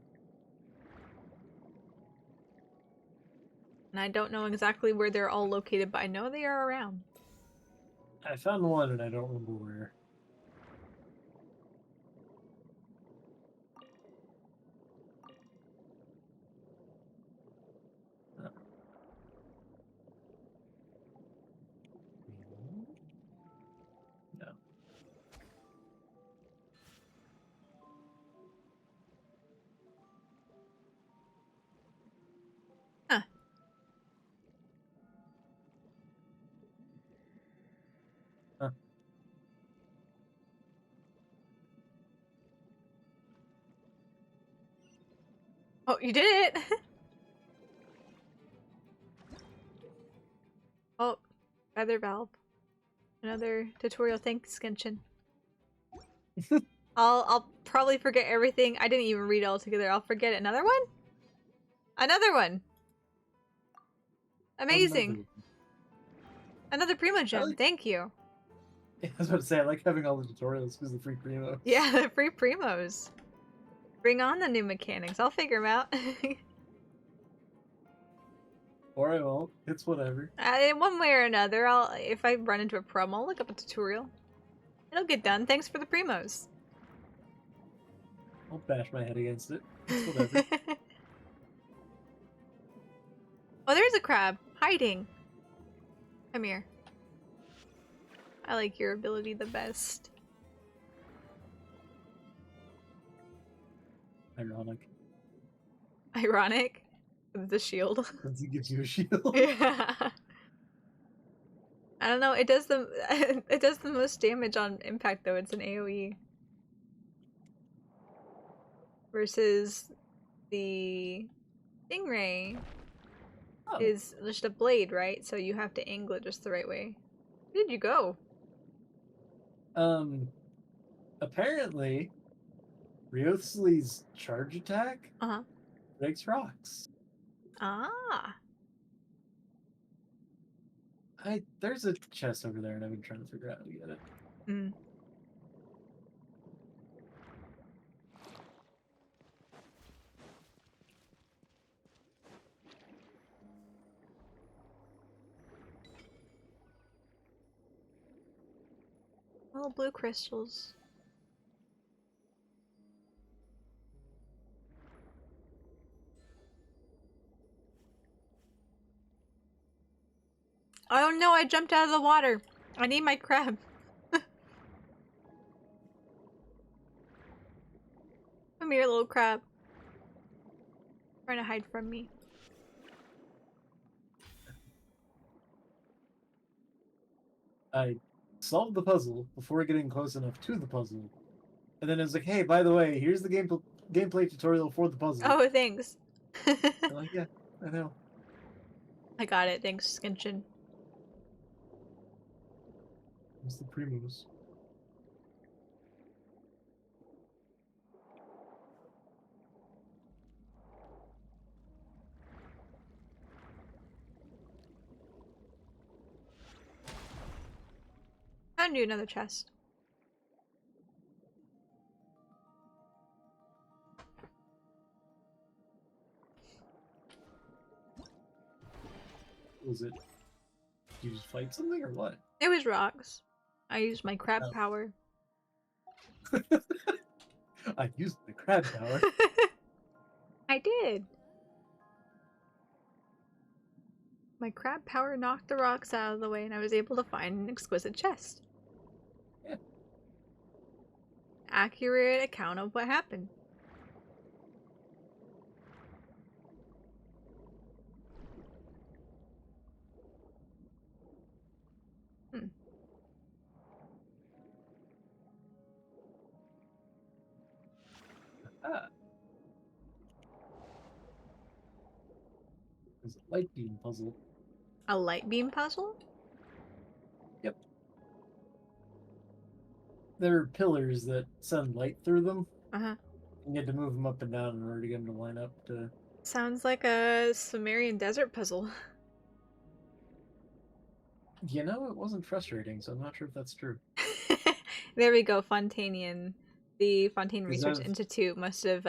And I don't know exactly where they're all located, but I know they are around. I found one and I don't remember where. Huh. Oh, you did it! Oh, feather valve. Another tutorial. Thanks, Genshin. I'll probably forget everything. I didn't even read it all together. I'll forget it. Another one? Another one! Amazing! Another Primo gem. Thank you. I was about to say, I like having all the tutorials because the free primos. Yeah, the free Primos. Bring on the new mechanics. I'll figure them out. Or I won't. It's whatever. In one way or another, if I run into a problem, I'll look up a tutorial. It'll get done. Thanks for the Primos. I'll bash my head against it. It's whatever. Oh, there's a crab. Hiding. Come here. I like your ability the best. Ironic. Ironic? The shield. Because he gives you a shield. Yeah. I don't know, it does the most damage on impact though. It's an AoE. Versus the Stingray is just a blade, right? So you have to angle it just the right way. Where did you go? Apparently, Riothsley's charge attack breaks rocks. Ah. There's a chest over there, and I've been trying to figure out how to get it. Mm. Little blue crystals. Oh no, I jumped out of the water. I need my crab. Come here, little crab. Trying to hide from me. I solved the puzzle before getting close enough to the puzzle. And then it was like, hey, by the way, here's the gameplay tutorial for the puzzle. Oh, thanks. I'm like, yeah, I know. I got it. Thanks, Genshin. It's the Primos. Found you another chest. Was it? Did you just fight something or what? It was rocks. I used my crab power. I used the crab power. I did. My crab power knocked the rocks out of the way and I was able to find an exquisite chest. Yeah. Accurate account of what happened. It's a light beam puzzle. A light beam puzzle? Yep. There are pillars that send light through them. Uh-huh. You had to move them up and down in order to get them to line up to... Sounds like a Sumerian desert puzzle. You know, it wasn't frustrating, so I'm not sure if that's true. There we go, Fontanian. The Fontaine Research Institute must have,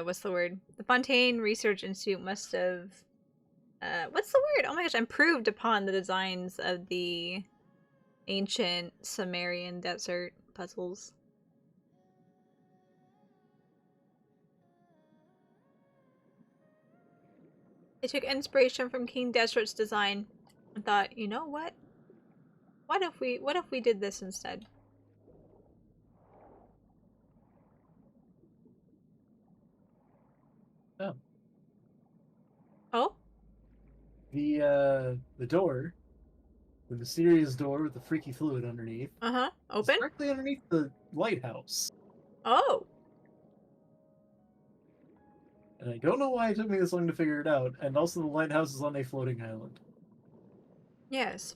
what's the word? The Fontaine Research Institute must have, what's the word? Oh my gosh, improved upon the designs of the ancient Sumerian desert puzzles. They took inspiration from King Desert's design and thought, you know what? What if we did this instead? Oh. Oh? The door the mysterious door with the freaky fluid underneath. Uh-huh. It's Open? directly underneath the lighthouse. Oh. And I don't know why it took me this long to figure it out. And also the lighthouse is on a floating island. Yes.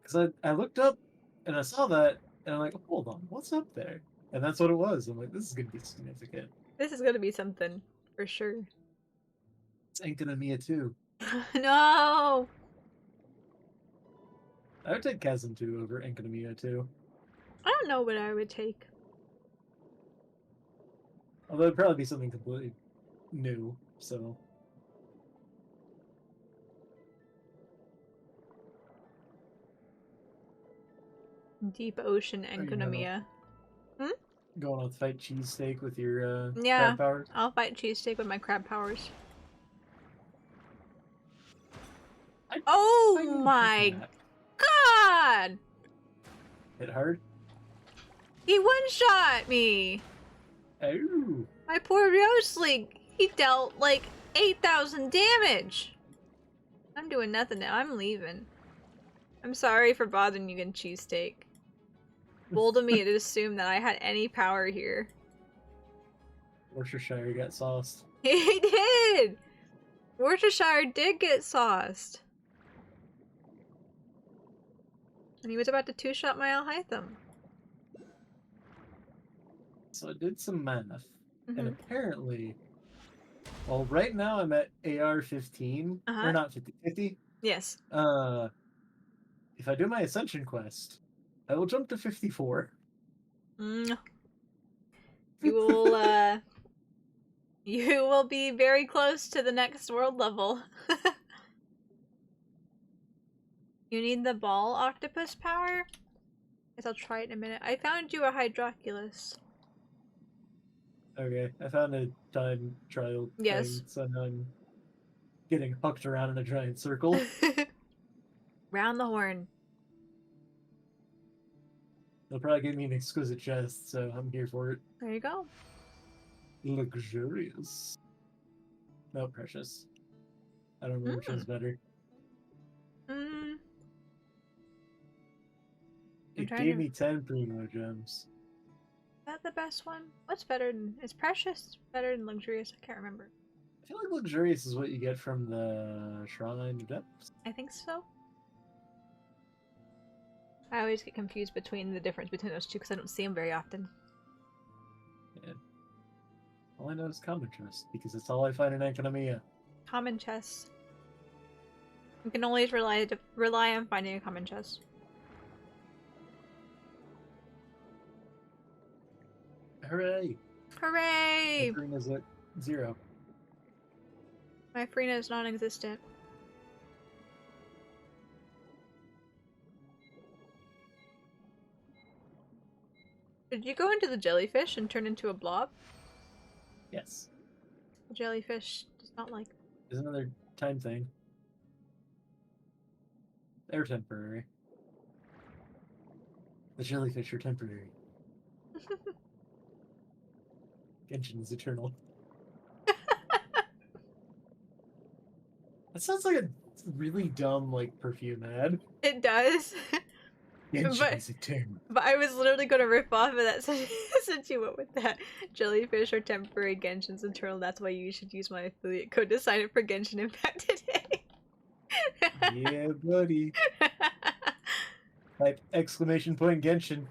Because I looked up and I saw that, and I'm like, hold on, what's up there? And that's what it was. I'm like, this is going to be significant. This is gonna be something, for sure. It's Enkanomiya 2. No! I would take Chasm 2 over Enkanomiya 2. I don't know what I would take. Although it'd probably be something completely new, so... Deep Ocean Enkanomiya. Going on to fight cheesesteak with your Yeah, crab powers? I'll fight cheesesteak with my crab powers. Oh my god! Hit hard? He one-shot me! Oh! My poor Rosely, he dealt like 8,000 damage! I'm doing nothing now, I'm leaving. I'm sorry for bothering you in cheesesteak. Bold of me to assume that I had any power here. Worcestershire got sauced. He did! Worcestershire did get sauced. And he was about to two-shot my Alhaitham. So I did some math, and apparently, well, right now I'm at AR 15, or not 50, 50? Yes. If I do my Ascension quest, I will jump to 54. You will, you will be very close to the next world level. You need the ball octopus power? Guess I'll try it in a minute. I found you a Hydroculus. Okay, I found a time trial thing, so now I'm getting hucked around in a giant circle. Round the horn. They'll probably give me an exquisite chest, so I'm here for it. There you go. Luxurious. No, precious. I don't remember which one's better. It gave me 10 primo gems. Is that the best one? What's better than... Is precious better than luxurious? I can't remember. I feel like luxurious is what you get from the Shrine of Depths. I think so. I always get confused between the difference between those two because I don't see them very often. Yeah. All I know is common chest, because it's all I find in Enkanomiya. Common chest. You can always rely on finding a common chest. Hooray! Hooray! My is at 0. My Frina is non-existent. Did you go into the jellyfish and turn into a blob? Yes. The jellyfish does not like... There's another time thing. They're temporary. The jellyfish are temporary. Genshin is eternal. That sounds like a really dumb, like, perfume ad. It does. Genshin is eternal. But I was literally going to rip off of that since you went with that. Jellyfish are temporary, Genshin's eternal. That's why you should use my affiliate code to sign up for Genshin Impact today. Yeah, buddy. Type exclamation point Genshin.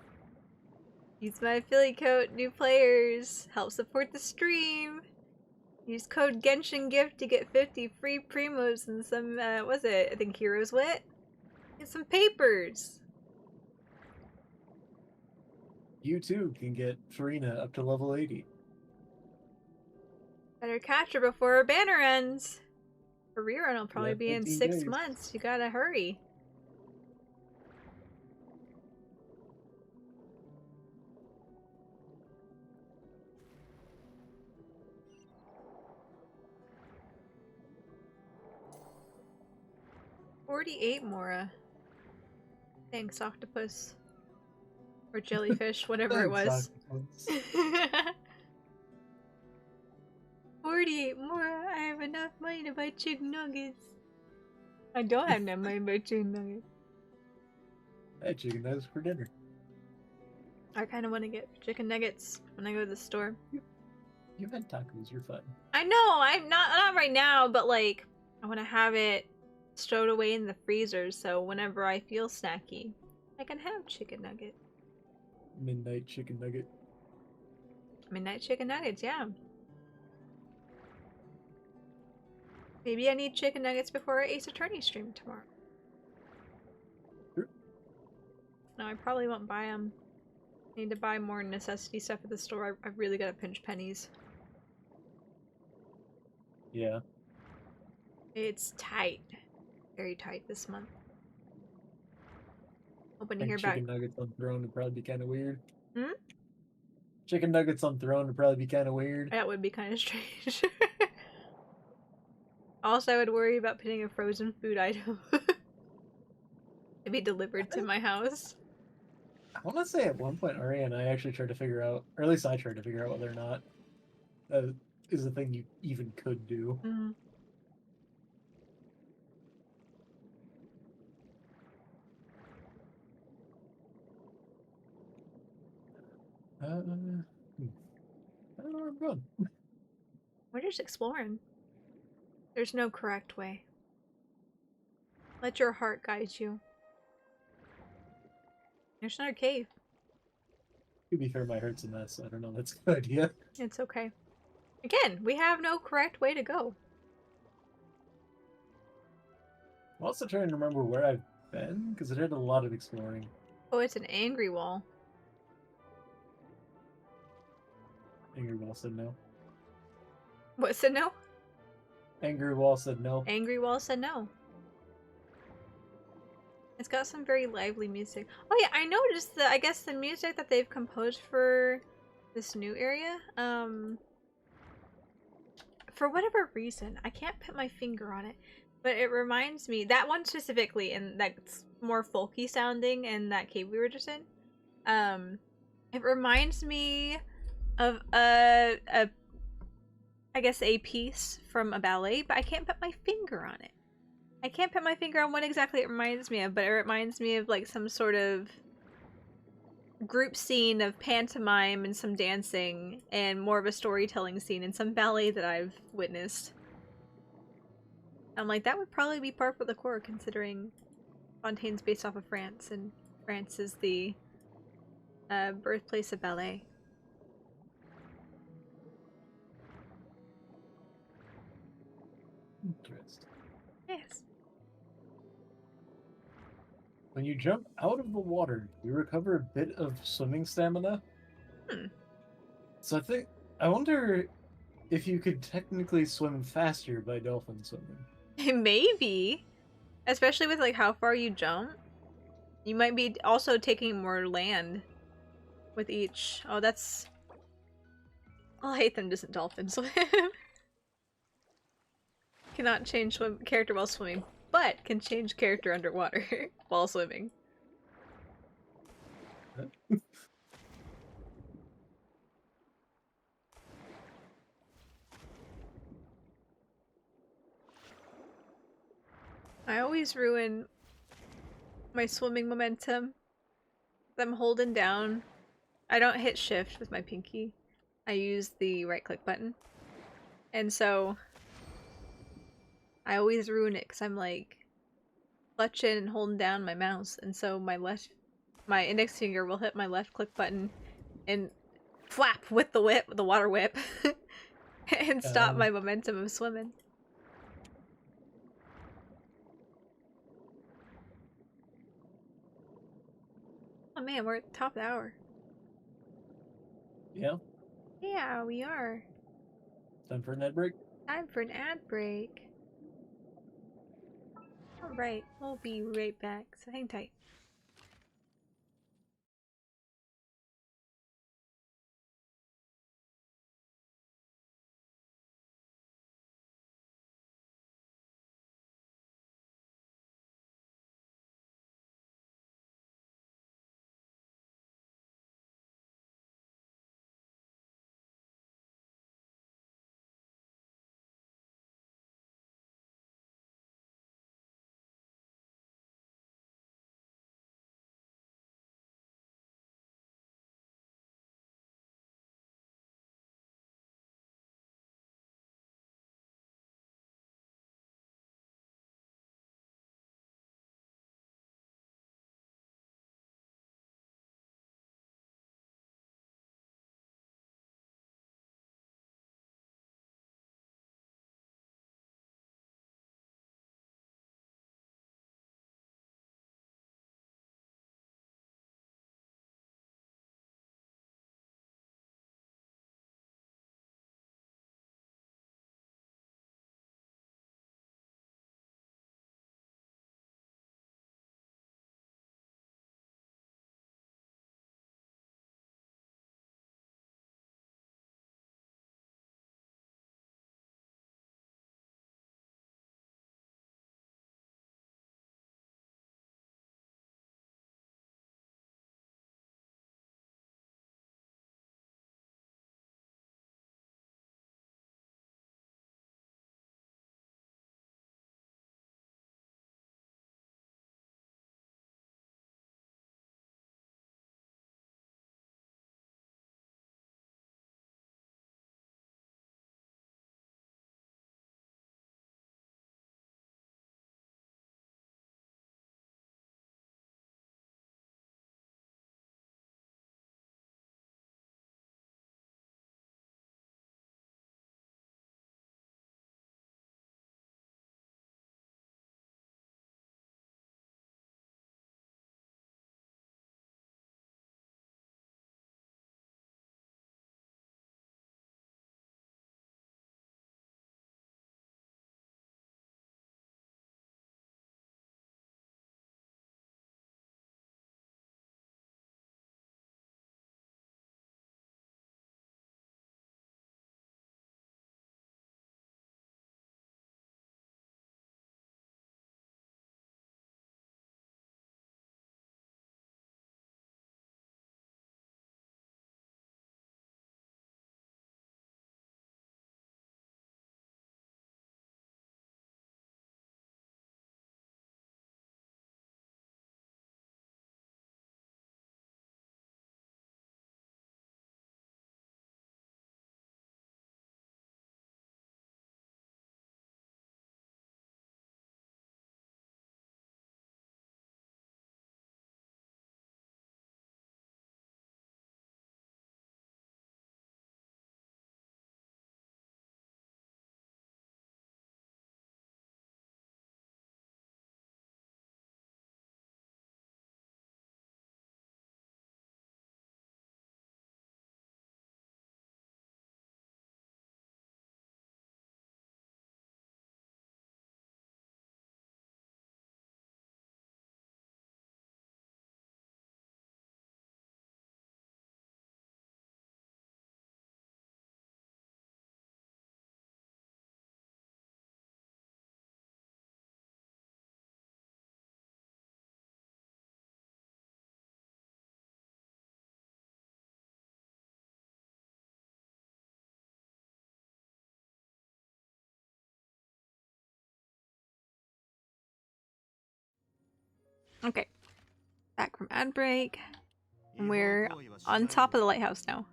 Use my affiliate code, new players. Help support the stream. Use code Genshin Gift to get 50 free primos and some, what's it? I think Hero's Wit? Get some papers. You too can get Farina up to level 80. Better catch her before her banner ends. Her rerun will probably be in 6 days. months. You gotta hurry. $48 Mora. Thanks, octopus. Or jellyfish, whatever it was. 48 Mora. I have have enough money to buy chicken nuggets. I don't have enough money to buy chicken nuggets. I had chicken nuggets for dinner. I kind of want to get chicken nuggets when I go to the store. You've had tacos, you're fine. I know, I'm not right now, but like, I want to have it stowed away in the freezer so whenever I feel snacky, I can have chicken nugget. Midnight chicken nugget. Midnight chicken nuggets, yeah. Maybe I need chicken nuggets before our Ace Attorney stream tomorrow. Sure. No, I probably won't buy them. I need to buy more necessity stuff at the store. I really gotta pinch pennies. Yeah. It's tight. Very tight this month. Hoping to hear chicken back. Nuggets on Throne would probably be kind of weird. Hmm? Chicken nuggets on Throne would probably be kind of weird. That would be kind of strange. Also, I would worry about putting a frozen food item to be delivered to my house. I want to say at one point, Ari and I actually tried to figure out, or at least I tried to figure out whether or not that is a thing you even could do. Mm. I don't know where I'm going. We're just exploring. There's no correct way. Let your heart guide you. There's another cave. To be fair, my heart's a mess. So I don't know. That's a good idea. It's okay. Again, we have no correct way to go. I'm also trying to remember where I've been because I did a lot of exploring. Oh, it's an angry wall. Angry Wall said no. What said no? Angry Wall said no. Angry wall said no. It's got some very lively music. Oh yeah, I noticed that I guess the music that they've composed for this new area, for whatever reason, I can't put my finger on it, but it reminds me, that one specifically, and that's more folky sounding in that cave we were just in, it reminds me of I guess a piece from a ballet, but I can't put my finger on it. I can't put my finger on what exactly it reminds me of, but it reminds me of like some sort of group scene of pantomime and some dancing and more of a storytelling scene in some ballet that I've witnessed. I'm like, that would probably be par for the course considering Fontaine's based off of France and France is the birthplace of ballet. Interesting. Yes. When you jump out of the water, you recover a bit of swimming stamina. So I wonder if you could technically swim faster by dolphin swimming. Maybe. Especially with like how far you jump. You might be also taking more land with each. Oh, that's... I'll hate them doesn't dolphin swim. Cannot change character while swimming, but can change character underwater while swimming. I always ruin my swimming momentum. I'm holding down. I don't hit shift with my pinky. I use the right click button. And so I always ruin it because I'm like clutching and holding down my mouse, and so my index finger will hit my left click button and flap with the water whip, and stop my momentum of swimming. Oh man, we're at the top of the hour. Yeah. Yeah, we are. Time for an ad break. Time for an ad break. Alright, we'll be right back, so hang tight. Okay. Back from ad break. And we're on top of the lighthouse now.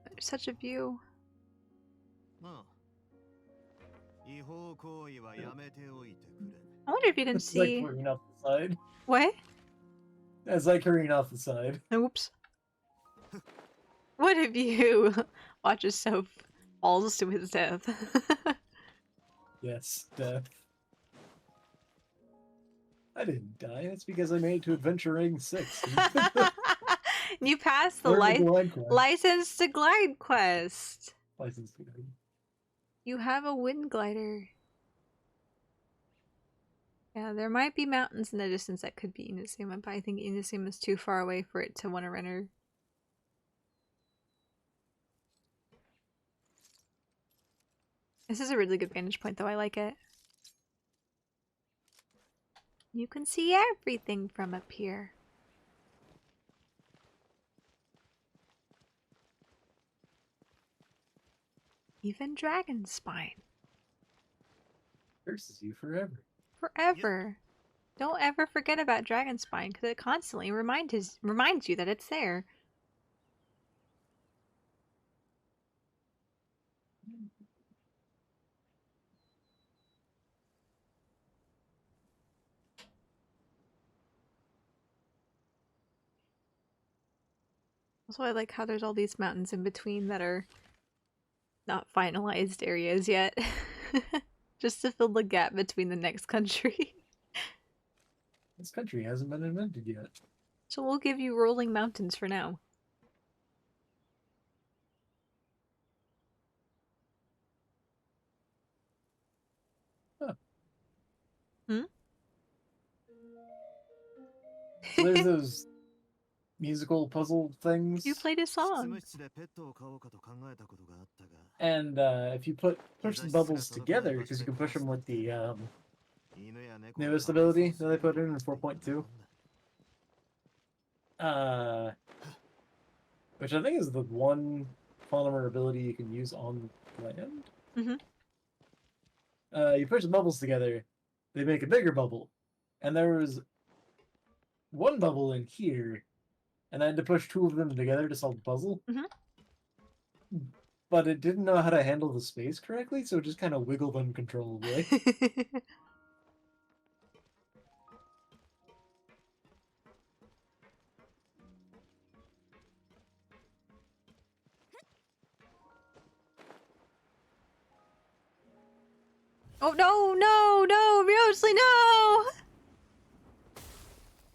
There's such a view. I wonder if you can It's see. like hurrying off the side. What? It's like hurrying off the side. Oops. What if you watch as Soph falls to his death? Yes, death. I didn't die. That's because I made it to Adventure Ring 6. You passed the Learn the glide quest. license to glide quest. License to glide. You have a wind glider. Yeah, there might be mountains in the distance that could be Inazuma, but I think Inazuma is too far away for it to want to render. This is a really good vantage point, though. I like it. You can see everything from up here. Even Dragon Spine. Curses you forever. Forever. Don't ever forget about Dragon Spine, because it constantly reminds you that it's there. Also, I like how there's all these mountains in between that are not finalized areas yet. Just to fill the gap between the next country. This country hasn't been invented yet. So we'll give you rolling mountains for now. Huh. Hmm? So there's those musical puzzle things. You played a song. And if you push the bubbles together, because you can push them with the newest ability that they put in 4.2. Which I think is the one polymer ability you can use on land. Mm-hmm. You push the bubbles together, they make a bigger bubble. And there was one bubble in here, and I had to push two of them together to solve the puzzle. Mm-hmm. But it didn't know how to handle the space correctly, so it just kind of wiggled uncontrollably. Oh no, no, no, Ryosley, no!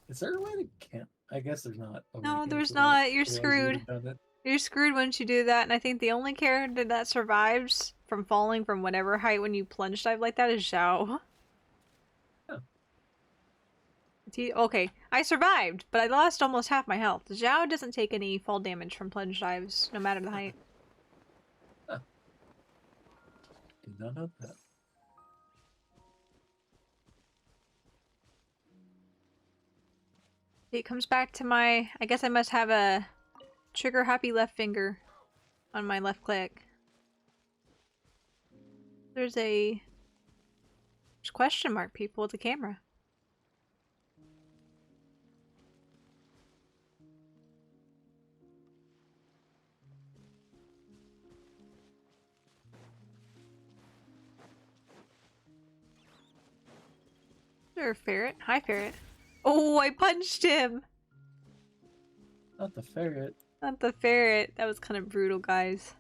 Is there a way to camp? I guess there's not. No, there's not. You're screwed. You're screwed once you do that, and I think the only character that survives from falling from whatever height when you plunge dive like that is Zhao. Oh. Okay, I survived, but I lost almost half my health. Zhao doesn't take any fall damage from plunge dives, no matter the height. Huh. Did not know that. It comes back to my... I guess I must have a trigger happy left finger on my left click. There's question mark people with the camera. Is there a ferret? Hi, ferret. Oh, I punched him! Not the ferret. Not the ferret. That was kind of brutal, guys.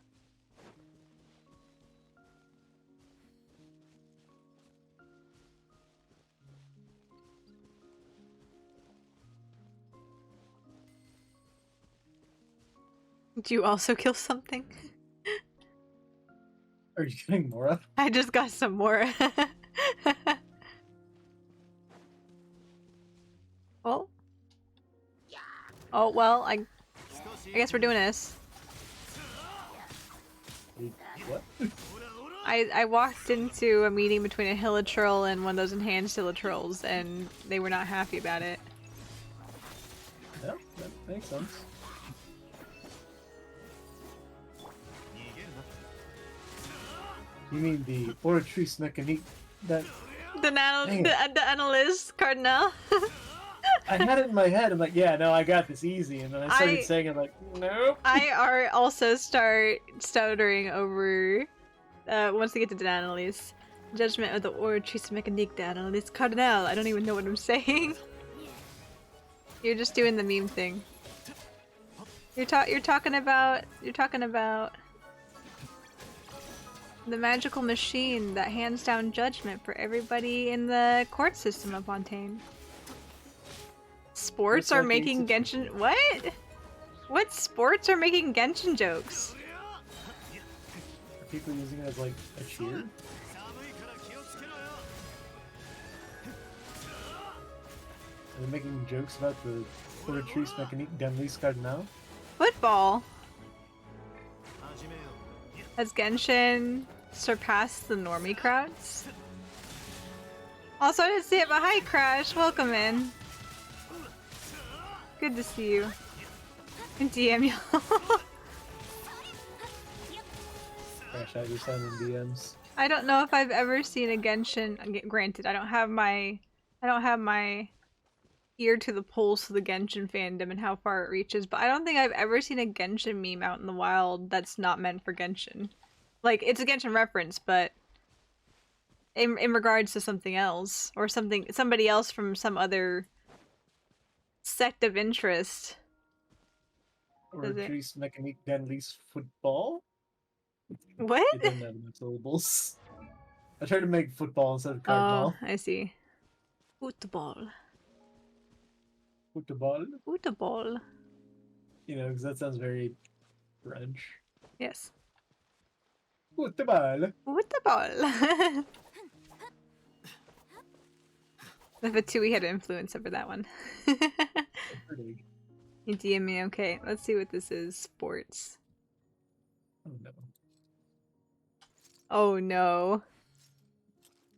Did you also kill something? Are you getting more up? I just got some more. Oh. Oh, well, I guess we're doing this. What? I walked into a meeting between a Hilichurl and one of those enhanced Hilichurls, and they were not happy about it. Yeah, that makes sense. You mean the Oratrice Mechanique that The analyst cardinal. I had it in my head. I'm like, yeah, no, I got this easy. And then I started saying it like, nope. I also start stuttering over once we get to the analyst. Judgment of the Oratrice Mécanique de Analyst Cardinal. I don't even know what I'm saying. You're just doing the meme thing. You're talking about the magical machine that hands down judgment for everybody in the court system of Fontaine. Sports are making Genshin. What? What sports are making Genshin jokes? Are people using it as like a cheer? Are they making jokes about the Oratrice Mécanique d'Analyse Cardinal? Football. Has Genshin surpassed the normie crowds? Also, I didn't see it, but hi Crash, welcome in. Good to see you. DM you. Crash, I just sent in DMs. I don't know if I've ever seen a Genshin. Granted, I don't have my ear to the pulse of the Genshin fandom and how far it reaches, but I don't think I've ever seen a Genshin meme out in the wild that's not meant for Genshin. Like, it's a Genshin reference, but in regards to something else, or somebody else from some other sect of interest. Oratrice Mécanique d'Analyse Football? What? It doesn't have enough syllables. I tried to make football instead of cardinal. Oh, I see. Football. Football? Football. You know, because that sounds very French. Yes. Football. Football. The Fatui had influence over that one. You DM me, okay. Let's see what this is. Sports. Oh no. Oh no.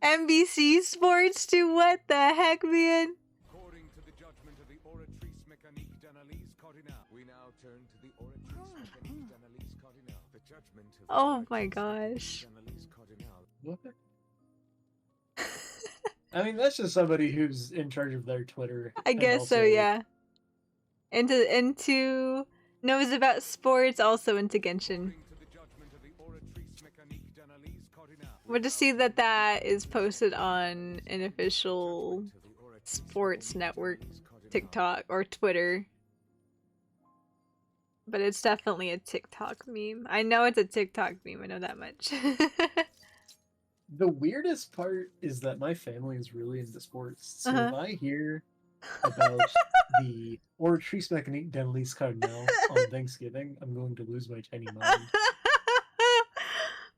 NBC Sports do what the heck, man? According to the judgment of the Oratrice Mécanique d'Analyse Cardinal, we now turn to the Oratrice Mécanique d'Analyse Cardinal. The judgment of Oh my gosh. What? I mean, that's just somebody who's in charge of their Twitter. I guess so, yeah. Into knows about sports, also into Genshin. But to see that that is posted on an official sports network TikTok or Twitter. But it's definitely a TikTok meme. I know it's a TikTok meme, I know that much. The weirdest part is that my family is really into sports. So if I hear about the Oratrice Mécanique d'Analyse Cardinal on Thanksgiving, I'm going to lose my tiny mind.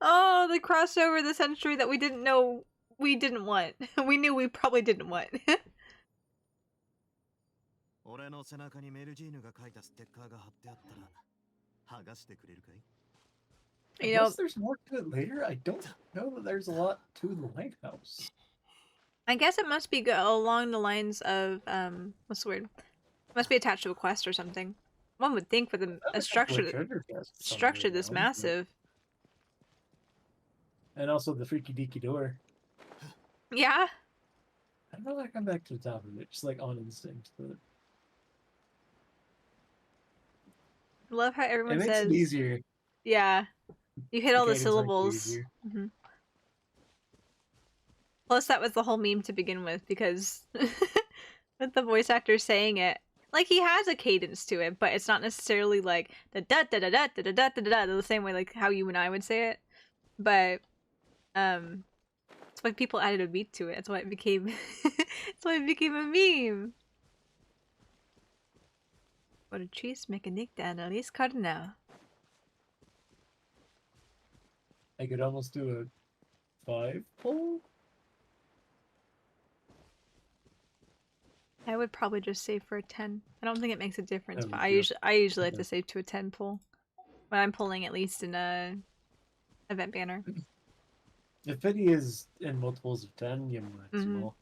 Oh, the crossover of the century that we didn't know we didn't want. We knew we probably didn't want. You know, there's more to it later. I don't know that there's a lot to the lighthouse. I guess it must be along the lines of what's the word? It must be attached to a quest or something. One would think with a structure this massive. And also the freaky deaky door. Yeah. I don't know if I come back to the top of it, just like on instinct, but I love how everyone says it easier. Yeah. You hit all the syllables. Plus, that was the whole meme to begin with, because with the voice actor saying it, like, he has a cadence to it, but it's not necessarily like the da da da da da da da da da the same way like how you and I would say it. But that's why people added a beat to it. That's why it became that's why it became a meme. Oratrice Mécanique d'Analyse Cardinal. I could almost do a 5 pull. I would probably just save for a 10. I don't think it makes a difference, but I usually like to save to a 10 pull when I'm pulling at least in a event banner. If it is in multiples of 10, you might as well.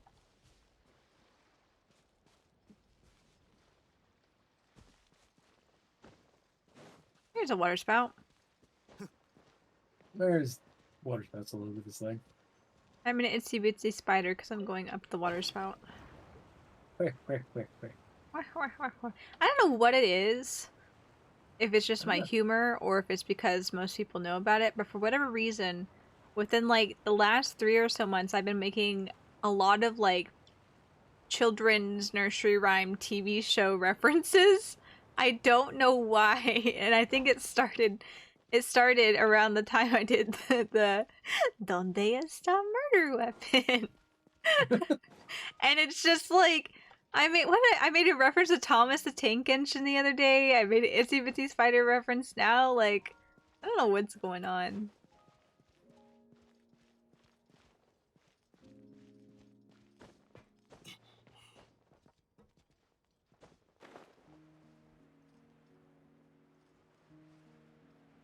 Here's a water spout. There's water spouts all over this thing. I'm an itsy bitsy spider because I'm going up the water spout. Where? I don't know what it is. If it's just my humor or if it's because most people know about it, but for whatever reason, within like the last 3 or so months, I've been making a lot of like children's nursery rhyme TV show references. I don't know why, and I think it started around the time I did the Donde está murder weapon. And it's just like I made a reference to Thomas the Tank Genshin the other day. I made an Itsy Bitsy Spider reference now. Like, I don't know what's going on.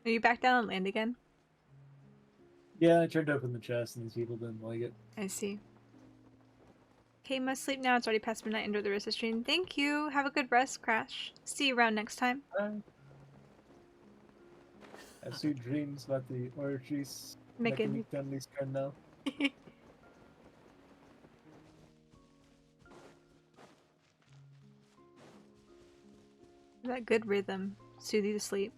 Are you back down on land again? Yeah, I tried to open the chest and these people didn't like it. I see. Okay, must sleep now. It's already past midnight. Enjoy the rest of the stream. Thank you. Have a good rest, Crash. See you around next time. Bye. Have sweet dreams about the orgies. Megan. Is That good rhythm. Soothe you to sleep.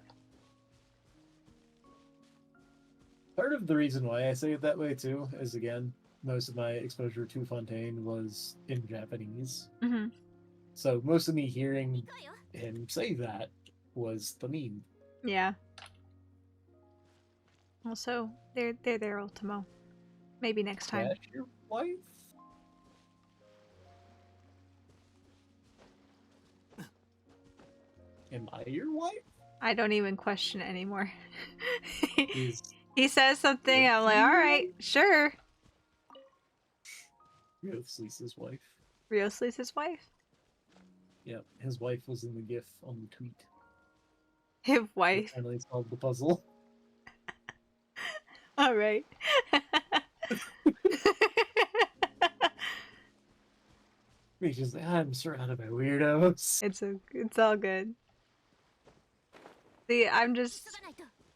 Part of the reason why I say it that way too is, again, most of my exposure to Fontaine was in Japanese. Mm-hmm. So most of me hearing him say that was the meme. Yeah. Also, they're there, Ultimo. Maybe next time. That's your wife? Am I your wife? I don't even question it anymore. Is He says something, I'm like, alright, sure. Riosly's his wife. Riosly's his wife? Yep, his wife was in the GIF on the tweet. His wife. Finally solved the puzzle. Alright. He's just like, I'm surrounded by weirdos. It's all good. See, I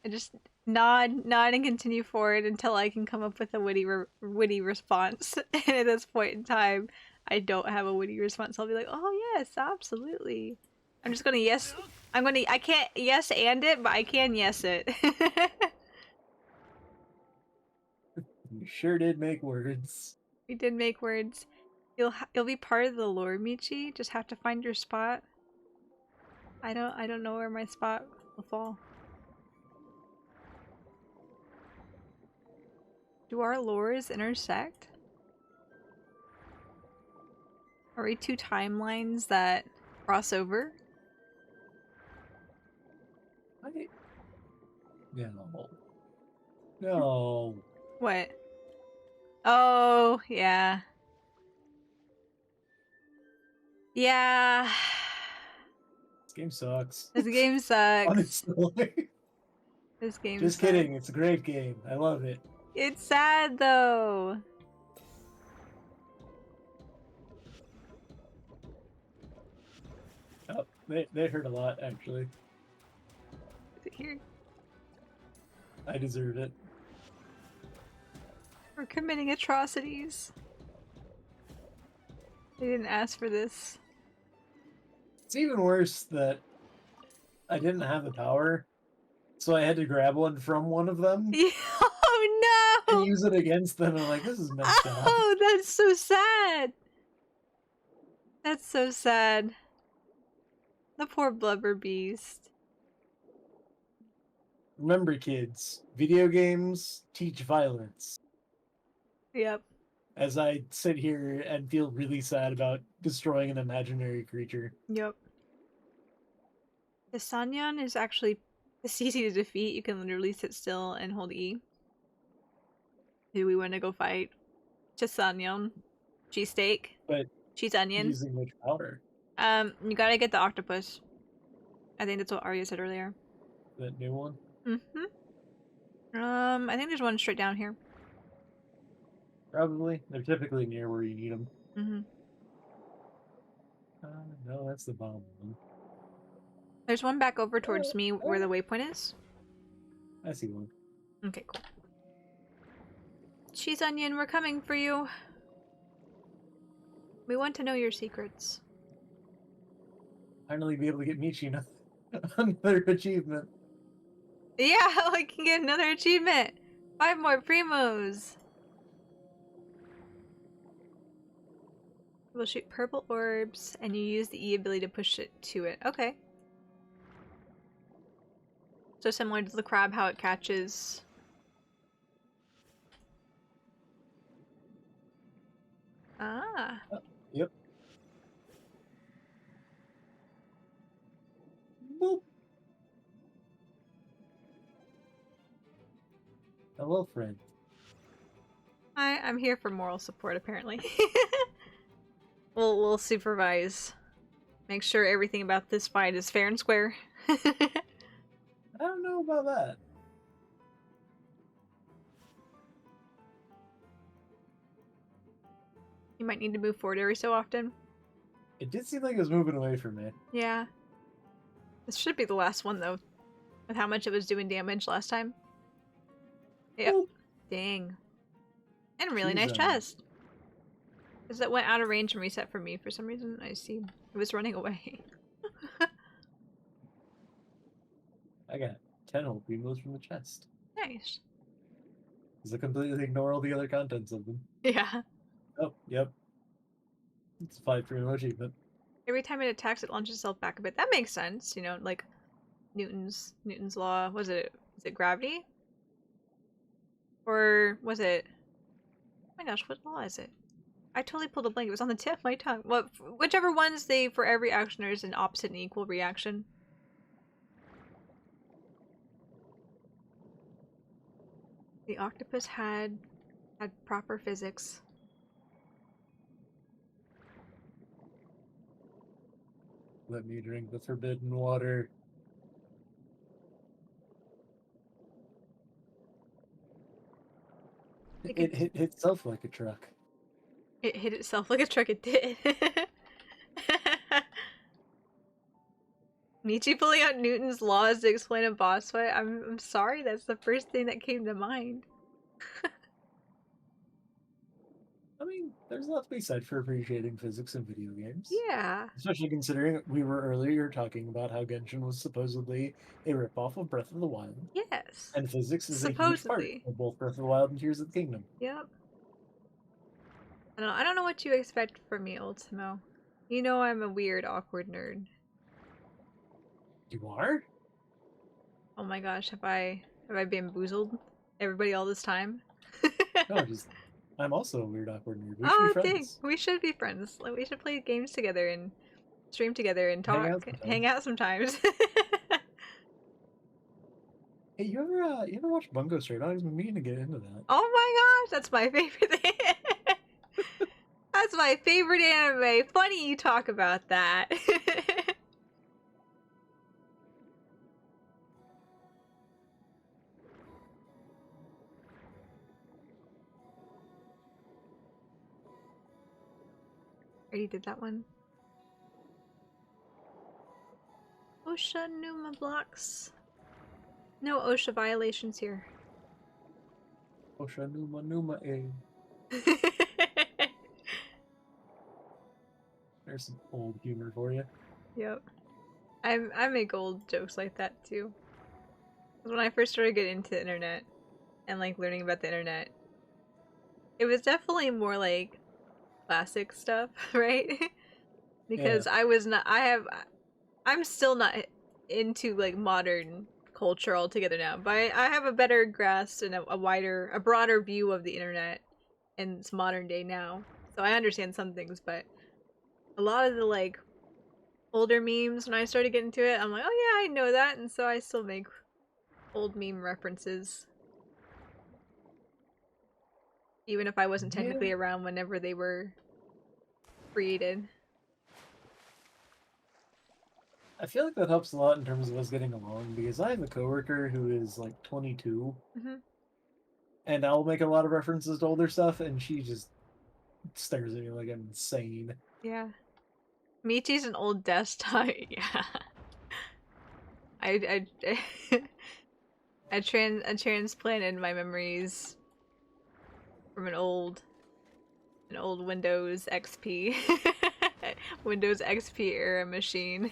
just nod and continue forward until I can come up with a witty response. And at this point in time, I don't have a witty response. I'll be like, oh yes, absolutely. I'm just gonna yes. I can't yes and it, but I can yes it. You sure did make words. We did make words. You'll be part of the lore, Michi. Just have to find your spot. I don't know where my spot will fall. Do our lores intersect? Are we two timelines that cross over? No. No. What? Oh, yeah. Yeah. This game sucks. This game sucks. Honestly. This game Just sucks. kidding. It's a great game. I love it. It's sad though. Oh, they hurt a lot, actually. Is it here? I deserve it. We're committing atrocities. They didn't ask for this. It's even worse that I didn't have the power, so I had to grab one from one of them. Oh no! And use it against them. I'm like, this is messed up. Oh, that's so sad. That's so sad. The poor blubber beast. Remember, kids, video games teach violence. Yep. As I sit here and feel really sad about destroying an imaginary creature. Yep. The Sanyan is actually it's easy to defeat. You can literally sit still and hold E. Do we want to go fight Chisanyon? Cheesesteak? But cheese onion? Using which power? You gotta get the octopus. I think that's what Arya said earlier. That new one? Mm-hmm. I think there's one straight down here. Probably. They're typically near where you need them. Mm-hmm. No, that's the bomb one. There's one back over towards me where the waypoint is. I see one. Okay, cool. Cheese Onion, we're coming for you. We want to know your secrets. Finally be able to get Michi another achievement. Yeah, we can get another achievement. 5 more primos. We'll shoot purple orbs, and you use the E ability to push it to it. Okay. So similar to the crab, how it catches. Ah. Yep. Boop. Hello, friend. Hi, I'm here for moral support, apparently. We'll supervise. Make sure everything about this fight is fair and square. I don't know about that. You might need to move forward every so often. It did seem like it was moving away from me. Yeah. This should be the last one, though. With how much it was doing damage last time. Yep. Boop. Dang. And a really Jeez, nice chest. Because that went out of range and reset for me for some reason. I see. It was running away. I got 10 whole primos from the chest. Nice. Because I completely ignore all the other contents of them. Yeah. Oh, yep. It's a 5 primo achievement. Every time it attacks, it launches itself back a bit. That makes sense, you know, like Newton's law. Was it gravity? Or was it? Oh my gosh, what law is it? I totally pulled a blank. It was on the tip of my tongue. What? Whichever ones they for every action there's an opposite and equal reaction. The octopus had proper physics. Let me drink the forbidden water. It hit itself like a truck. It hit itself like a truck. It did. Michi pulling out Newton's laws to explain a boss fight. I'm sorry, that's the first thing that came to mind. I mean, there's a lot to be said for appreciating physics in video games. Yeah. Especially considering we were earlier talking about how Genshin was supposedly a ripoff of Breath of the Wild. Yes. And physics is a huge part Supposedly. of both Breath of the Wild and Tears of the Kingdom. Yep. I don't know what you expect from me, Ultimo. You know I'm a weird, awkward nerd. You are? Oh my gosh, have I bamboozled everybody all this time? No, I'm also a weird, awkward nerd. We should Oh, be friends. thanks. We should be friends. Like, we should play games together and stream together and talk, hang out sometimes. Hey, you ever watch Bungo Stray? I've been meaning to get into that. Oh my gosh, that's my favorite thing. That's my favorite anime. Funny you talk about that. Already did that one. OSHA Numa blocks. No OSHA violations here. OSHA Numa A. There's some old humor for you. Yep. I make old jokes like that too. 'Cause when I first started getting into the internet and like learning about the internet, it was definitely more like classic stuff, right? Because Yeah. I'm still not into like modern culture altogether now, but I have a better grasp and a broader view of the internet and its modern day now. So I understand some things, but a lot of the like older memes when I started getting into it, I'm like, oh yeah, I know that, and so I still make old meme references. Even if I wasn't technically around whenever they were created. I feel like that helps a lot in terms of us getting along, because I have a coworker who is like 22, and I'll make a lot of references to older stuff, and she just stares at me like I'm insane. Yeah. Michi's an old desktop. Yeah. I transplanted my memories from an old Windows XP Windows XP era machine.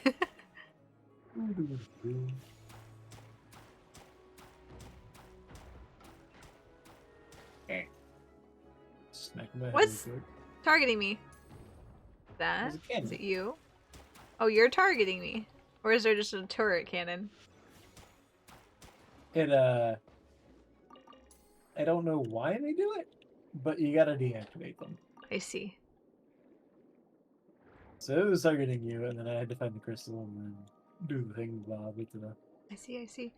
Smack my head What's real quick. targeting me? That? There's a cannon. Is it you? Oh, you're targeting me. Or is there just a turret cannon? It I don't know why they do it, but you gotta deactivate them. I see. So it was targeting you, and then I had to find the crystal and then do the thing with the. I see, I see.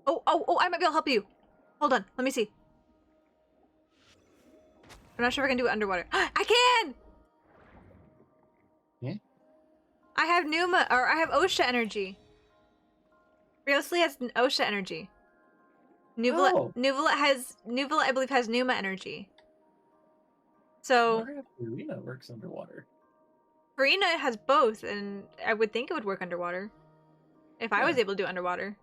Oh, I might be able to help you. Hold on, let me see. I'm not sure if I can do it underwater. I can! Yeah? I have Numa, or I have OSHA energy. Riosli has OSHA energy. Oh. Nuvola, I believe, has Numa energy. So Arena works underwater. Farina has both, and I would think it would work underwater. If I was able to do it underwater.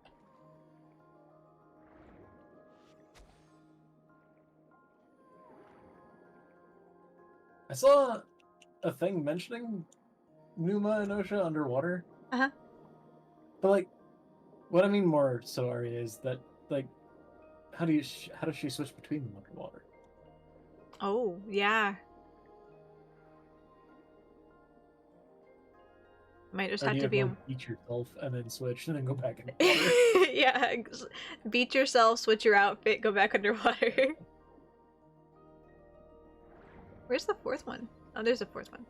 I saw a thing mentioning Numa and Osha underwater. Uh-huh. But like, what I mean more so, Arya, is that like, how does she switch between them underwater? Oh, yeah. Might just Or have do to you be have a... to beat yourself and then switch and then go back in the water? Yeah, beat yourself, switch your outfit, go back underwater. Where's the fourth one? Oh, there's a fourth one.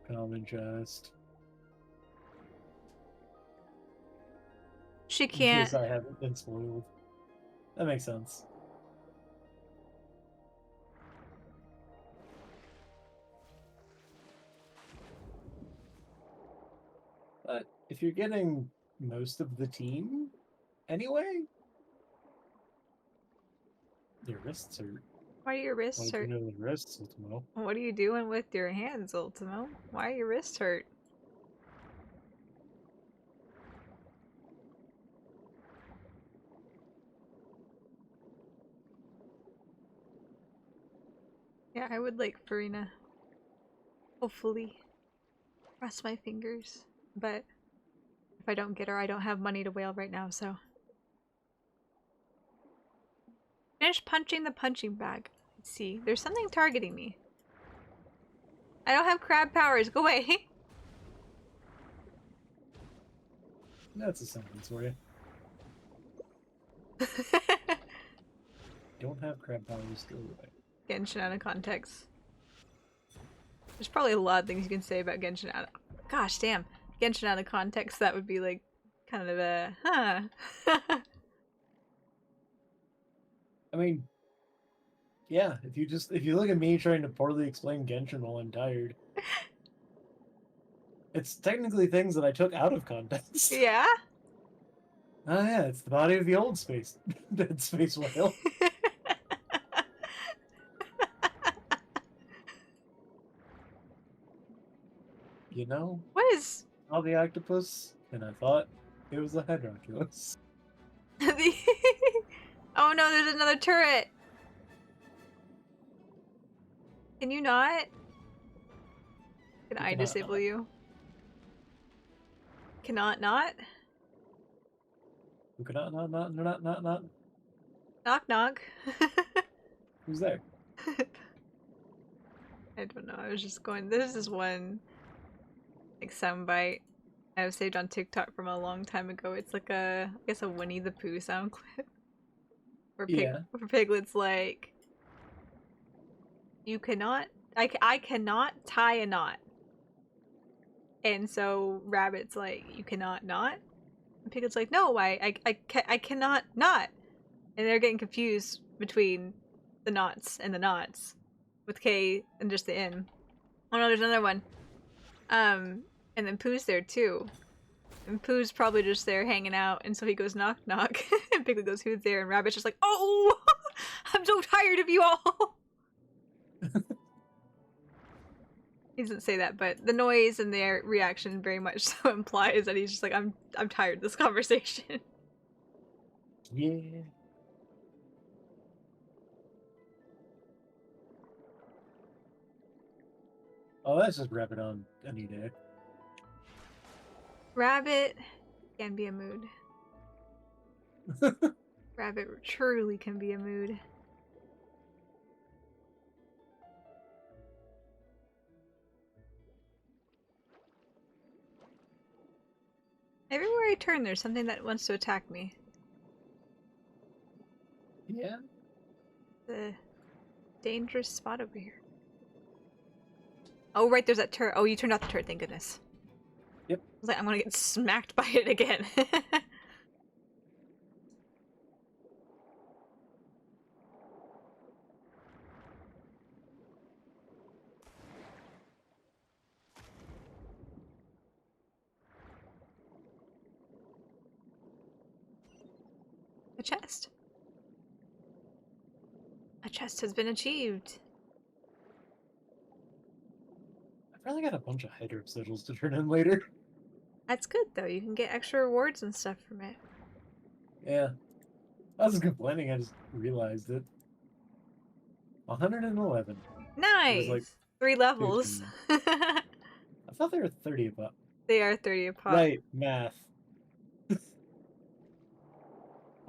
Common chest. She In can't... case I haven't been spoiled. That makes sense. But if you're getting most of the team anyway, your wrists hurt. Why are your wrists hurt? The wrists, Ultimo. What are you doing with your hands, Ultimo? Why are your wrists hurt? Yeah, I would like Farina. Hopefully. Cross my fingers. But if I don't get her, I don't have money to whale right now, so. Finish punching the punching bag. Let's see. There's something targeting me. I don't have crab powers. Go away. That's a sentence for you. Don't have crab powers, go away. Genshin out of context. There's probably a lot of things you can say about Genshin out of... Gosh, damn. Genshin out of context, that would be like kind of a... Huh. I mean, yeah, if you look at me trying to poorly explain Genshin while I'm tired, it's technically things that I took out of context. Yeah? Oh yeah, it's the body of the old dead space whale. You know? What is... I saw the octopus, and I thought it was a Hedronculus. Oh no, there's another turret! Can you not? Can I disable you? Cannot not? You cannot not. Knock knock. Who's there? I don't know, I was just going... This is one... like soundbite I've saved on TikTok from a long time ago. It's like a... I guess a Winnie the Pooh sound clip. Where, where Piglet's like... You cannot... I cannot tie a knot. And so Rabbit's like, you cannot not? And Piglet's like, no, I cannot not. And they're getting confused between the knots and the knots. With K and just the N. Oh no, there's another one. And then Pooh's there too. And Pooh's probably just there hanging out, and so he goes knock knock. And Piglet goes, who's there? And Rabbit's just like, oh! I'm so tired of you all! He doesn't say that, but the noise and their reaction very much so implies that he's just like, I'm tired of this conversation. Yeah. Oh, that's just Rabbit on any day. Rabbit can be a mood. Rabbit truly can be a mood. Everywhere I turn, there's something that wants to attack me. Yeah. The dangerous spot over here. Oh, right, there's that turret. Oh, you turned off the turret, thank goodness. Yep. I was like, I'm gonna get smacked by it again. A chest. A chest has been achieved. I probably got a bunch of Hydro sigils to turn in later. That's good, though. You can get extra rewards and stuff from it. Yeah. I wasn't complaining, I just realized it. 111. Nice! It was like 3 levels. I thought they were 30 a pop. They are 30 a pop. Right, math.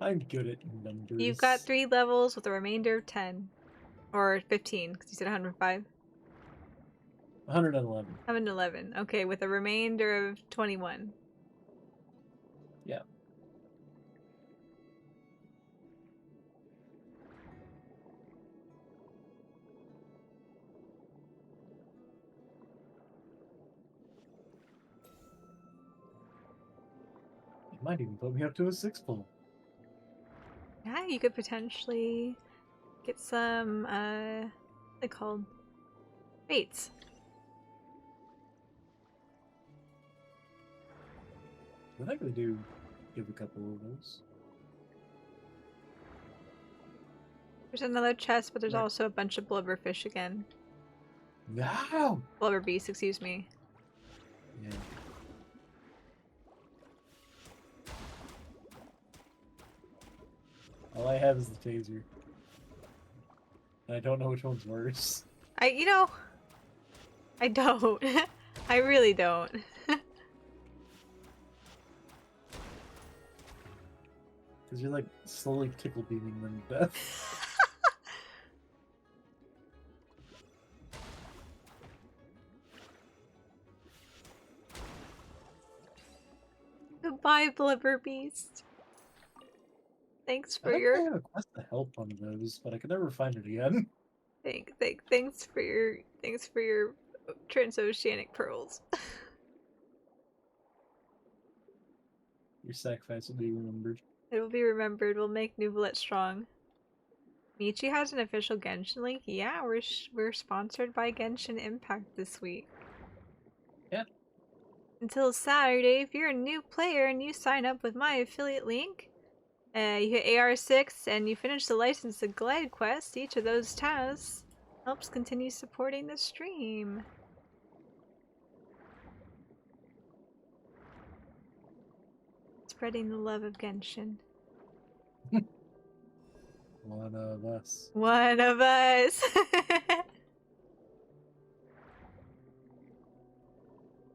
I'm good at numbers. You've got 3 levels with a remainder of 10. Or 15, because you said 105. 111. 111. Okay, with a remainder of 21. Yeah. It might even put me up to a 6 pull. Yeah, you could potentially get some, what's it called? Baits. I think they do give a couple of those. There's another chest, but there's Right. also a bunch of blubberfish again. No! Blubber beasts, excuse me. Yeah. All I have is the taser. And I don't know which one's worse. I don't. I really don't. Because you're like slowly tickle beaming them to death. Goodbye, blubber beast. Thanks I for think your I have a quest to help one of those, but I could never find it again. thanks for your transoceanic pearls. Your sacrifice will be remembered. It will be remembered. We'll make Nuvolet strong. Michi has an official Genshin link. Yeah, we're sponsored by Genshin Impact this week. Yeah. Until Saturday, if you're a new player and you sign up with my affiliate link, you hit AR6 and you finish the License to Glide quest, each of those tasks helps continue supporting the stream. Spreading the love of Genshin. One of us. One of us!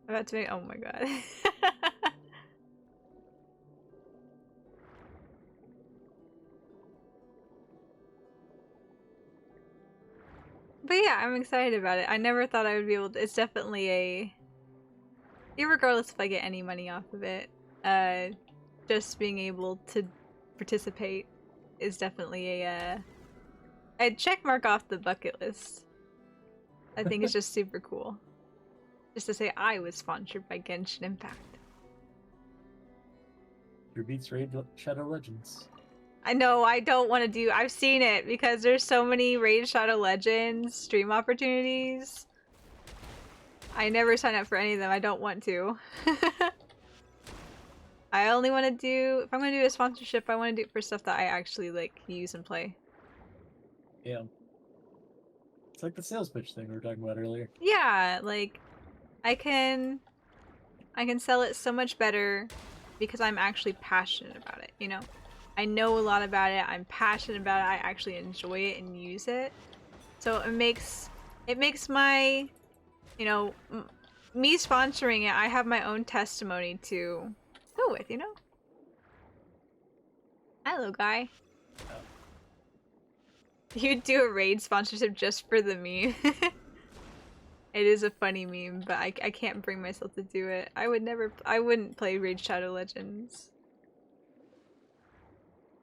I'm about to make- oh my god. But yeah, I'm excited about it. I never thought I would be able to- it's definitely a- irregardless if I get any money off of it, just being able to participate is definitely a check mark off the bucket list. I think it's just super cool. Just to say I was sponsored by Genshin Impact. Your beats Raid Shadow Legends. I know, I don't want to do- I've seen it because there's so many Raid Shadow Legends stream opportunities. I never sign up for any of them, I don't want to. I only want to do- if I'm going to do a sponsorship, I want to do it for stuff that I actually, like, use and play. Yeah. It's like the sales pitch thing we were talking about earlier. Yeah, like, I can sell it so much better because I'm actually passionate about it, you know? I know a lot about it, I'm passionate about it, I actually enjoy it and use it. So it makes my you know, me sponsoring it, I have my own testimony to go with, you know? Hello, guy. You'd do a raid sponsorship just for the meme. It is a funny meme, but I can't bring myself to do it. I wouldn't play Raid Shadow Legends.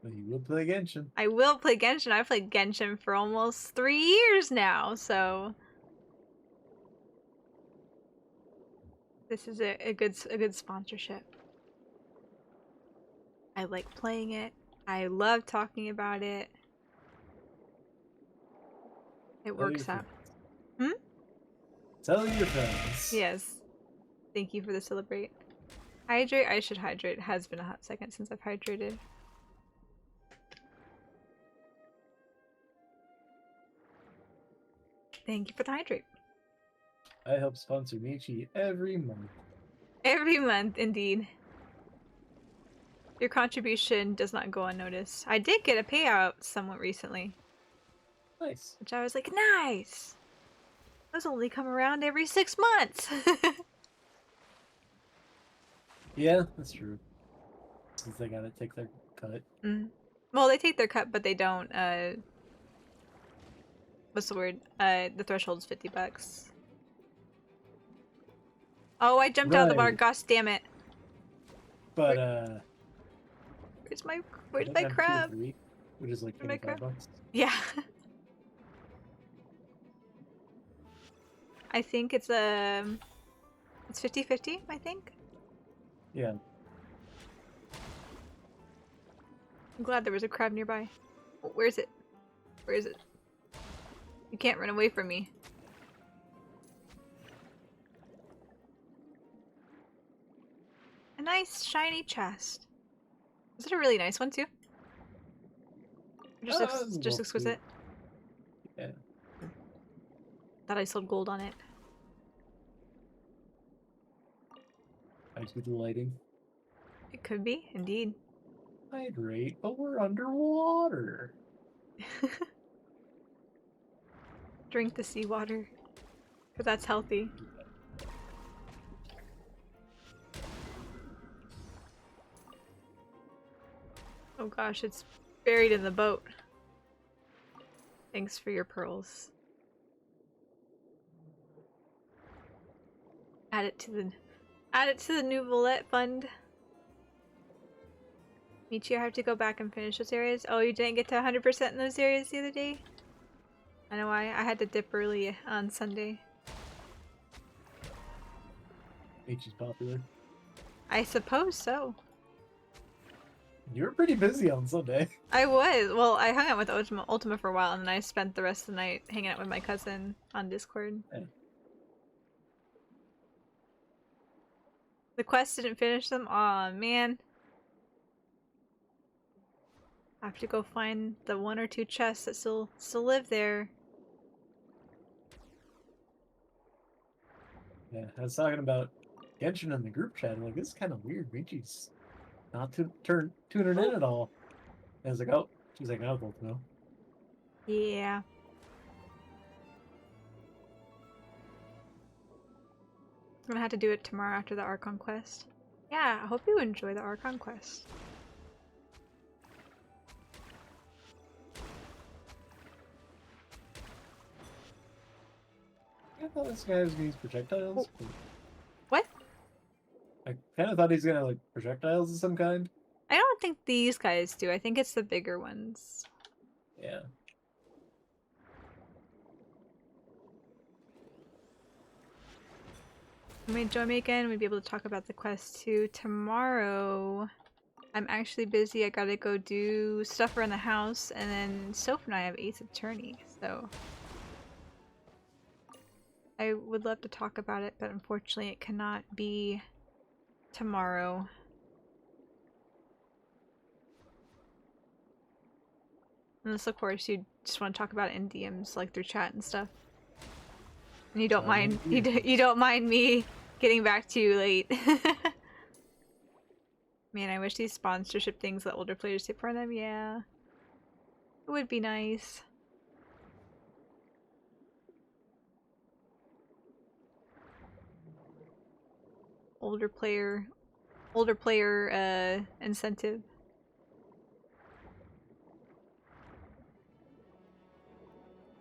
But you will play Genshin. I will play Genshin. I've played Genshin for almost 3 years now, so this is a good sponsorship. I like playing it. I love talking about it. It works out. Tell your friends. Yes. Thank you for the celebrate. Hydrate? I should hydrate. It has been a hot second since I've hydrated. Thank you for the hydrate. I help sponsor Michi every month. Every month, indeed. Your contribution does not go unnoticed. I did get a payout somewhat recently. Nice. Which I was like, nice! Those only come around every 6 months! Yeah, that's true. Since they gotta take their cut. Well, they take their cut, but they don't, what's the word? The threshold's $50. Oh, I jumped out of the bar, gosh damn it. But, Where's my crab? Which is like $25. Yeah. I think it's 50-50, I think. Yeah. I'm glad there was a crab nearby. Oh, where is it? Where is it? You can't run away from me. A nice shiny chest. Is it a really nice one too? Or just exquisite? Yeah. Thought I sold gold on it. I do the lighting. It could be, indeed. Hydrate, but we're underwater. Drink the seawater. Because that's healthy. Oh gosh, it's buried in the boat. Thanks for your pearls. Add it to the new Volette fund. Michi, I have to go back and finish those areas. Oh, you didn't get to 100% in those areas the other day? I know I had to dip early on Sunday. H is popular. I suppose so. You were pretty busy on Sunday. I was. Well, I hung out with Ultima for a while, and then I spent the rest of the night hanging out with my cousin on Discord. Yeah. The quest didn't finish them? Aw, man. I have to go find the 1 or 2 chests that still live there. Yeah, I was talking about Genshin in the group chat. Like, this is kind of weird. Michi's not tuning in at all. And I was like, oh, she's like, I'll know. Yeah. I'm gonna have to do it tomorrow after the Archon quest. Yeah, I hope you enjoy the Archon quest. I thought this guy was gonna use projectiles. What? I kind of thought he's gonna like projectiles of some kind. I don't think these guys do. I think it's the bigger ones. Yeah. When we join me again, we'd be able to talk about the quest too. Tomorrow, I'm actually busy. I gotta go do stuff around the house, and then Soph and I have Ace Attorney, so I would love to talk about it, but unfortunately it cannot be tomorrow. Unless, of course, you just want to talk about it in DMs, like through chat and stuff. And you don't mind you don't mind me getting back to you late. Man, I wish these sponsorship things let older players take part in them. Yeah, it would be nice. older player incentive.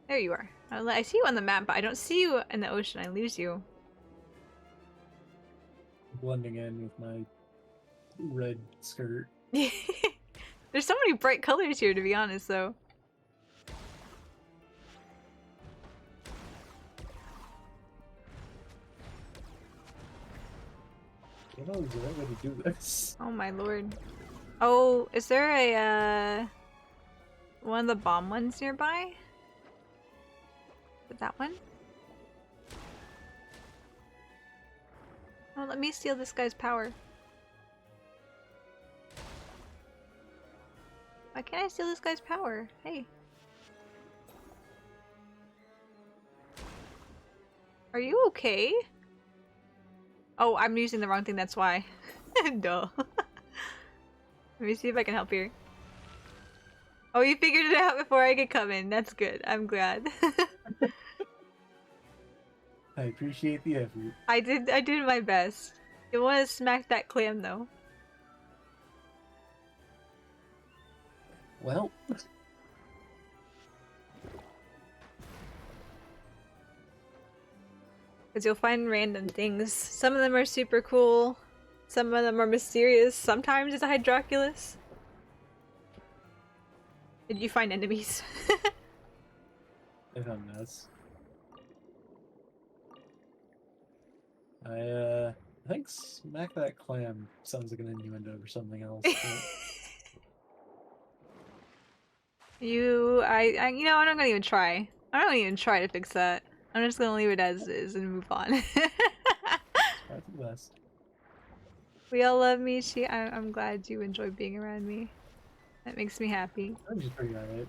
There you are. I see you on the map, but I don't see you in the ocean. I lose you. Blending in with my red skirt. There's so many bright colors here, to be honest, though. You know, there's a right way to do this. Oh my lord. Oh, is there a, one of the bomb ones nearby? Is it that one? Oh, let me steal this guy's power. Why can't I steal this guy's power? Hey. Are you okay? Oh, I'm using the wrong thing, that's why. Duh. Let me see if I can help here. Oh, you figured it out before I could come in. That's good. I'm glad. I appreciate the effort. I did my best. You want to smack that clam though. Well, Because you'll find random things. Some of them are super cool. Some of them are mysterious. Sometimes it's a Hydroculus. Did you find enemies? I found this. I think smack that clam sounds like an innuendo or something else. But... you know, I'm not gonna even try. I'm not gonna even try to fix that. I'm just gonna leave it as is and move on. That's the best. We all love Michi. I'm glad you enjoy being around me. That makes me happy. I think she's pretty alright.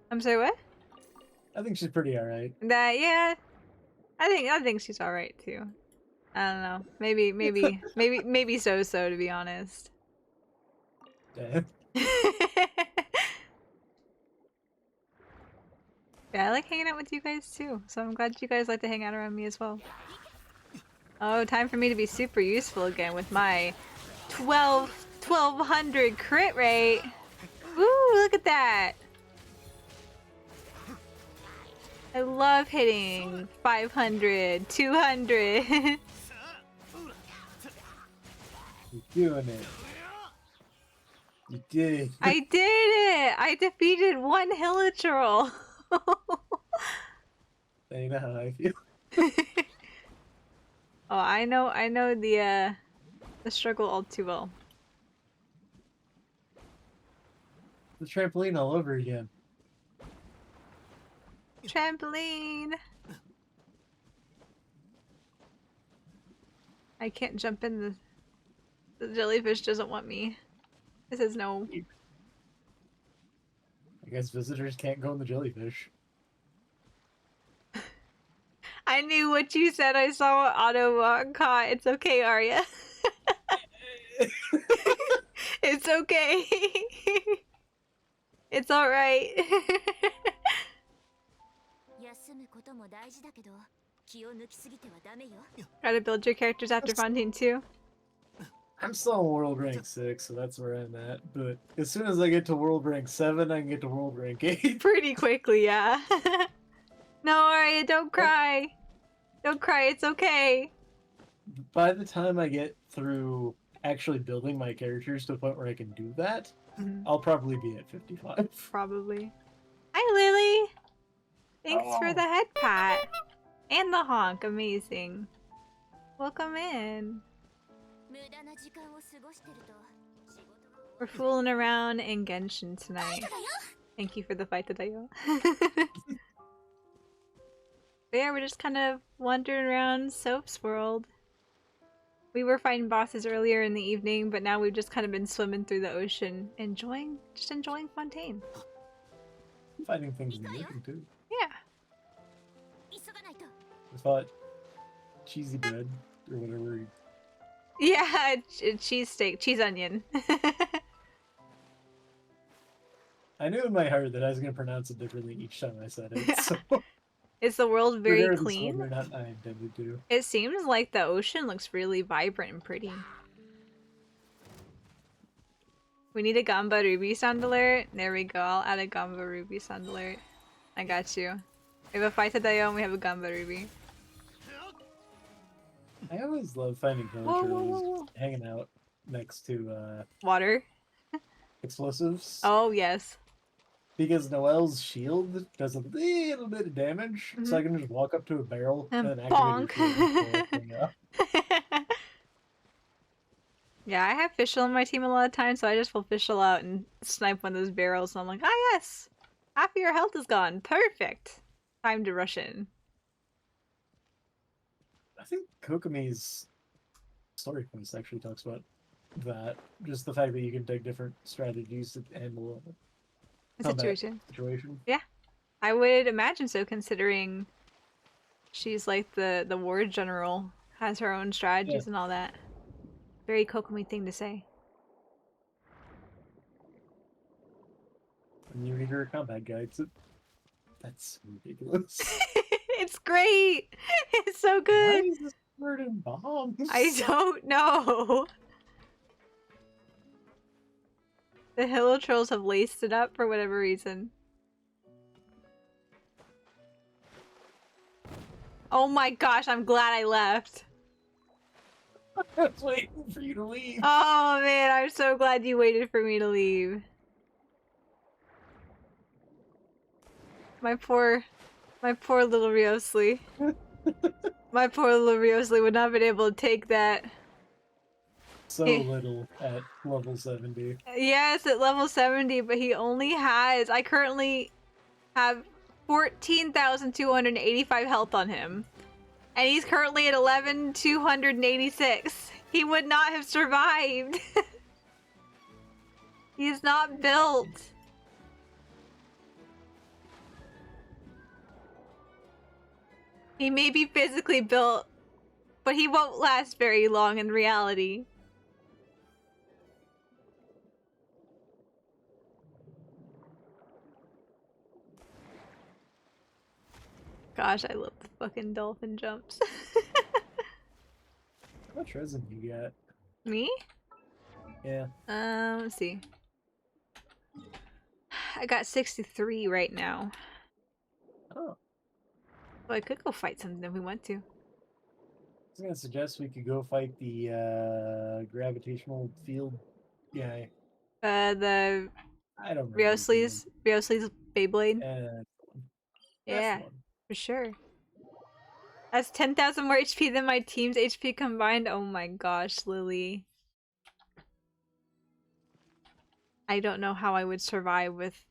I'm sorry, what? I think she's pretty alright. Yeah. I think she's alright too. I don't know. Maybe so to be honest. Damn. Yeah, I like hanging out with you guys too. So I'm glad you guys like to hang out around me as well. Oh, time for me to be super useful again with my 1200 crit rate. Woo, look at that. I love hitting 500, 200. You're doing it. You did. I did it! I defeated one Hilichurl. You know how I feel. Oh, I know the struggle all too well. The trampoline all over again. Trampoline! I can't jump in the jellyfish doesn't want me. It says no. I guess visitors can't go in the jellyfish. I knew what you said. I saw Auto caught. It's okay, Arya. It's okay. It's alright. Gotta build your characters after Fontaine 2. I'm still on world rank 6, so that's where I'm at. But as soon as I get to world rank 7, I can get to world rank 8. Pretty quickly, yeah. No, Arya, don't cry. Don't cry, it's okay. By the time I get through actually building my characters to a point where I can do that, I'll probably be at 55. Probably. Hi, Lily. Thanks for the head pat. And the honk, amazing. Welcome in. We're fooling around in Genshin tonight. Thank you for the fight, Tadayo. But yeah, we're just kind of wandering around Soph's world. We were fighting bosses earlier in the evening, but now we've just kind of been swimming through the ocean, enjoying Fontaine. Fighting things in the ocean too. Yeah. I thought cheesy bread or whatever. Yeah, cheese steak, cheese onion. I knew in my heart that I was going to pronounce it differently each time I said it. So. Is the world very Regardless of clean? whether or not I intended to. It seems like the ocean looks really vibrant and pretty. We need a Gamba Ruby sound alert. There we go. I'll add a Gamba Ruby sound alert. I got you. We have a fight today and we have a Gamba Ruby. I always love finding villagers hanging out next to Water. explosives. Oh, yes. Because Noelle's shield does a little bit of damage, so I can just walk up to a barrel and then activate her shield and pull it up. Yeah, I have Fischl on my team a lot of times, so I just pull Fischl out and snipe one of those barrels, and I'm like, ah yes! Half of your health is gone. Perfect! Time to rush in. I think Kokomi's story quest actually talks about that. Just the fact that you can take different strategies to handle A situation. Yeah. I would imagine so, considering she's like the ward general, has her own strategies and all that. Very Kokomi thing to say. When you read her combat guides, that's ridiculous. It's great! It's so good! Why is this word in bombs? I don't know. The Hillo Trolls have laced it up for whatever reason. Oh my gosh, I'm glad I left. I was waiting for you to leave. Oh man, I'm so glad you waited for me to leave. My poor little Riosli. My poor little Riosli would not have been able to take that. So little at level 70. Yes, at level 70, but he only has... I currently have 14,285 health on him. And he's currently at 11,286. He would not have survived. He's not built. He may be physically built, but he won't last very long in reality. Gosh, I love the fucking dolphin jumps. How much resin you got? Me? Yeah. Let's see. I got 63 right now. Oh. Well, I could go fight something if we want to. I was gonna suggest we could go fight the gravitational field guy. The I don't know. Riosli's Beyblade. Yeah, one. for sure. That's 10,000 more HP than my team's HP combined. Oh my gosh, Lily. I don't know how I would survive with...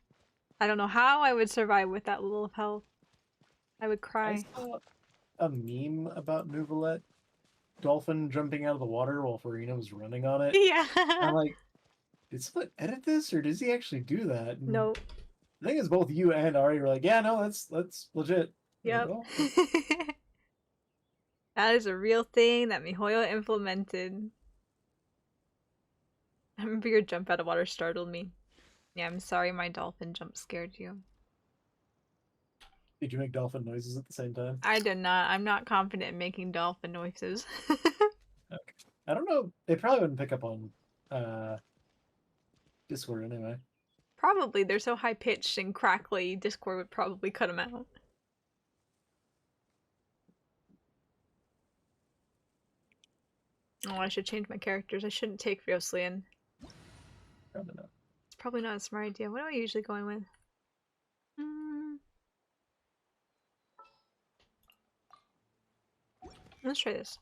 I don't know how I would survive with that little health. I would cry. I saw a meme about Nuvolette dolphin jumping out of the water while Farina was running on it. Yeah. I'm like, did someone edit this or does he actually do that? And Nope. I think it's both you and Ari were like, yeah, no, that's legit. Yep. Like, oh. That is a real thing that MiHoYo implemented. I remember your jump out of water startled me. Yeah, I'm sorry my dolphin jump scared you. Did you make dolphin noises at the same time? I did not. I'm not confident in making dolphin noises. Okay. I don't know. They probably wouldn't pick up on Discord anyway. Probably. They're so high-pitched and crackly, Discord would probably cut them out. Oh, I should change my characters. I shouldn't take Rioslian. Probably not. It's probably not a smart idea. What am I usually going with? Let's try this.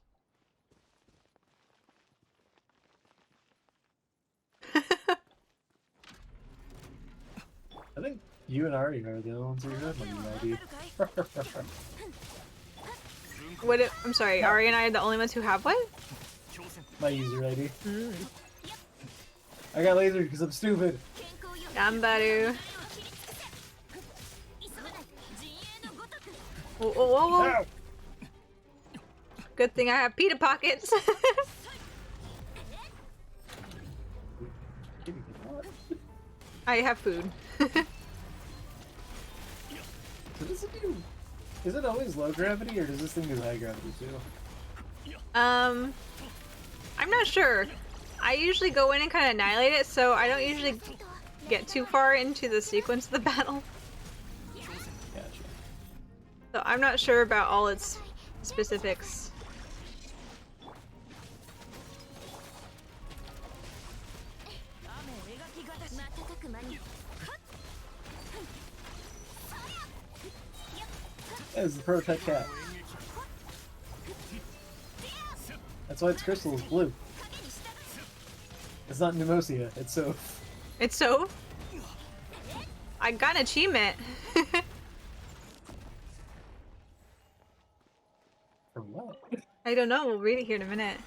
I think you and Ari are the only ones who have my ID. I'm sorry, Ari and I are the only ones who have what? My user ID. I got lasered because I'm stupid. Gambaru. Whoa, whoa, whoa, whoa. Ow! Good thing I have pita pockets. What I have food. does it do? Is it always low gravity, or does this thing do high gravity too? I'm not sure. I usually go in and kind of annihilate it, so I don't usually get too far into the sequence of the battle. Gotcha. So I'm not sure about all its specifics. That is the prototype cat. That's why its crystal is blue. It's not Nemosia, it's Soph. It's so. I got an achievement. For what? I don't know. We'll read it here in a minute.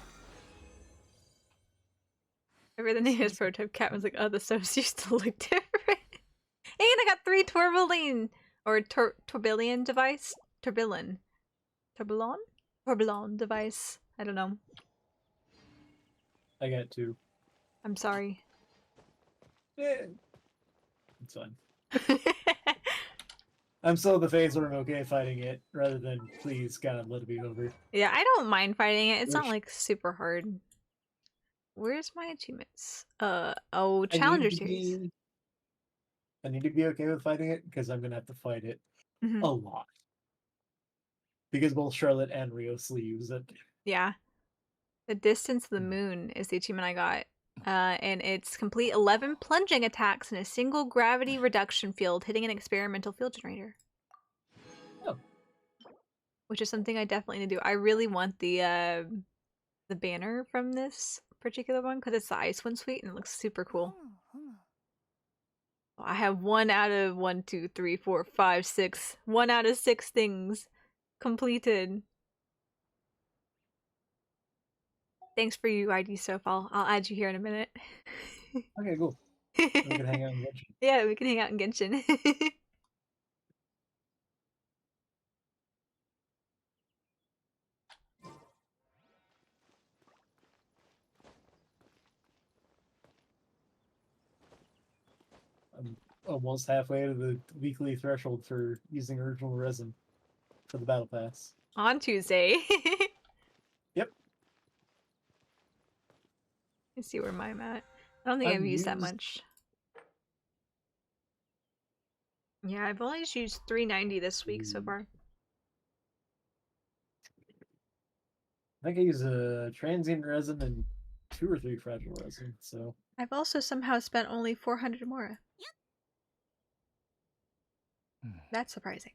I read the name of his prototype cat. I was like, oh, the Sophs used to look different. And I got 3 Tourbillon or Tourbillon device. Tourbillon device. I don't know. I got 2. I'm sorry. Yeah. It's fine. I'm still in the phase where I'm okay fighting it, rather than please God let it be over. Yeah, I don't mind fighting it. It's not like super hard. Where's my achievements? Oh, Challenger Series. I need to be okay with fighting it because I'm gonna have to fight it a lot. Because both Charlotte and Rios use it. Yeah. The Distance of the Moon is the achievement I got. And it's complete 11 plunging attacks in a single gravity reduction field, hitting an experimental field generator. Oh. Which is something I definitely need to do. I really want the banner from this particular one because it's the Icewind Suite and it looks super cool. I have 1 out of 1, 2, 3, 4, 5, 6. 1 out of 6 things completed. Thanks for your ID, Soph. I'll add you here in a minute. Okay, cool. We can hang out in Genshin. Yeah, we can hang out in Genshin. I'm almost halfway to the weekly threshold for using original resin for the battle pass. On Tuesday. Yep. Let's see where I'm at. I don't think I've used that much. Yeah, I've only used 390 this week so far. I think I use a transient resin and 2 or 3 fragile resin, so... I've also somehow spent only 400 Mora. That's surprising.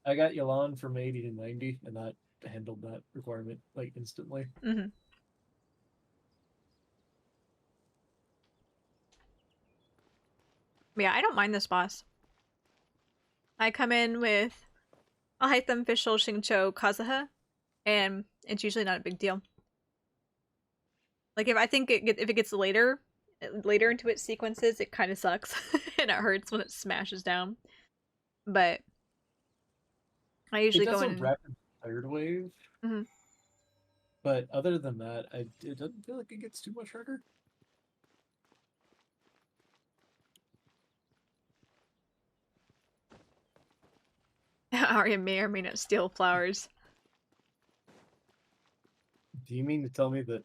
I got Yalan from 80 to 90, and that handled that requirement, like, instantly. Mm-hmm. Yeah, I don't mind this boss. I come in with a Hytham Fischl Xingqiu Kazuha, and it's usually not a big deal. Like, if it gets later into its sequences, it kind of sucks, and it hurts when it smashes down. But I usually go in. It does a rapid third wave, but other than that, it doesn't feel like it gets too much harder. Arya may or may not steal flowers. Do you mean to tell me that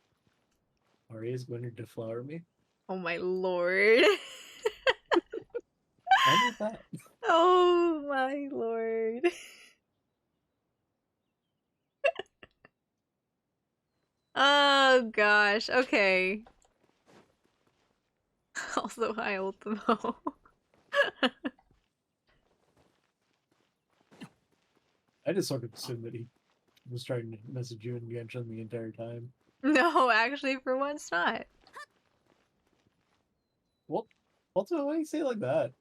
Arya is going to deflower me? Oh my lord. I know that. Oh my lord. Oh gosh, okay. Also, hi Ultimo. I just sort of assumed that he was trying to message you in Genshin the entire time. No, actually, for once not. What? Why do you say it like that?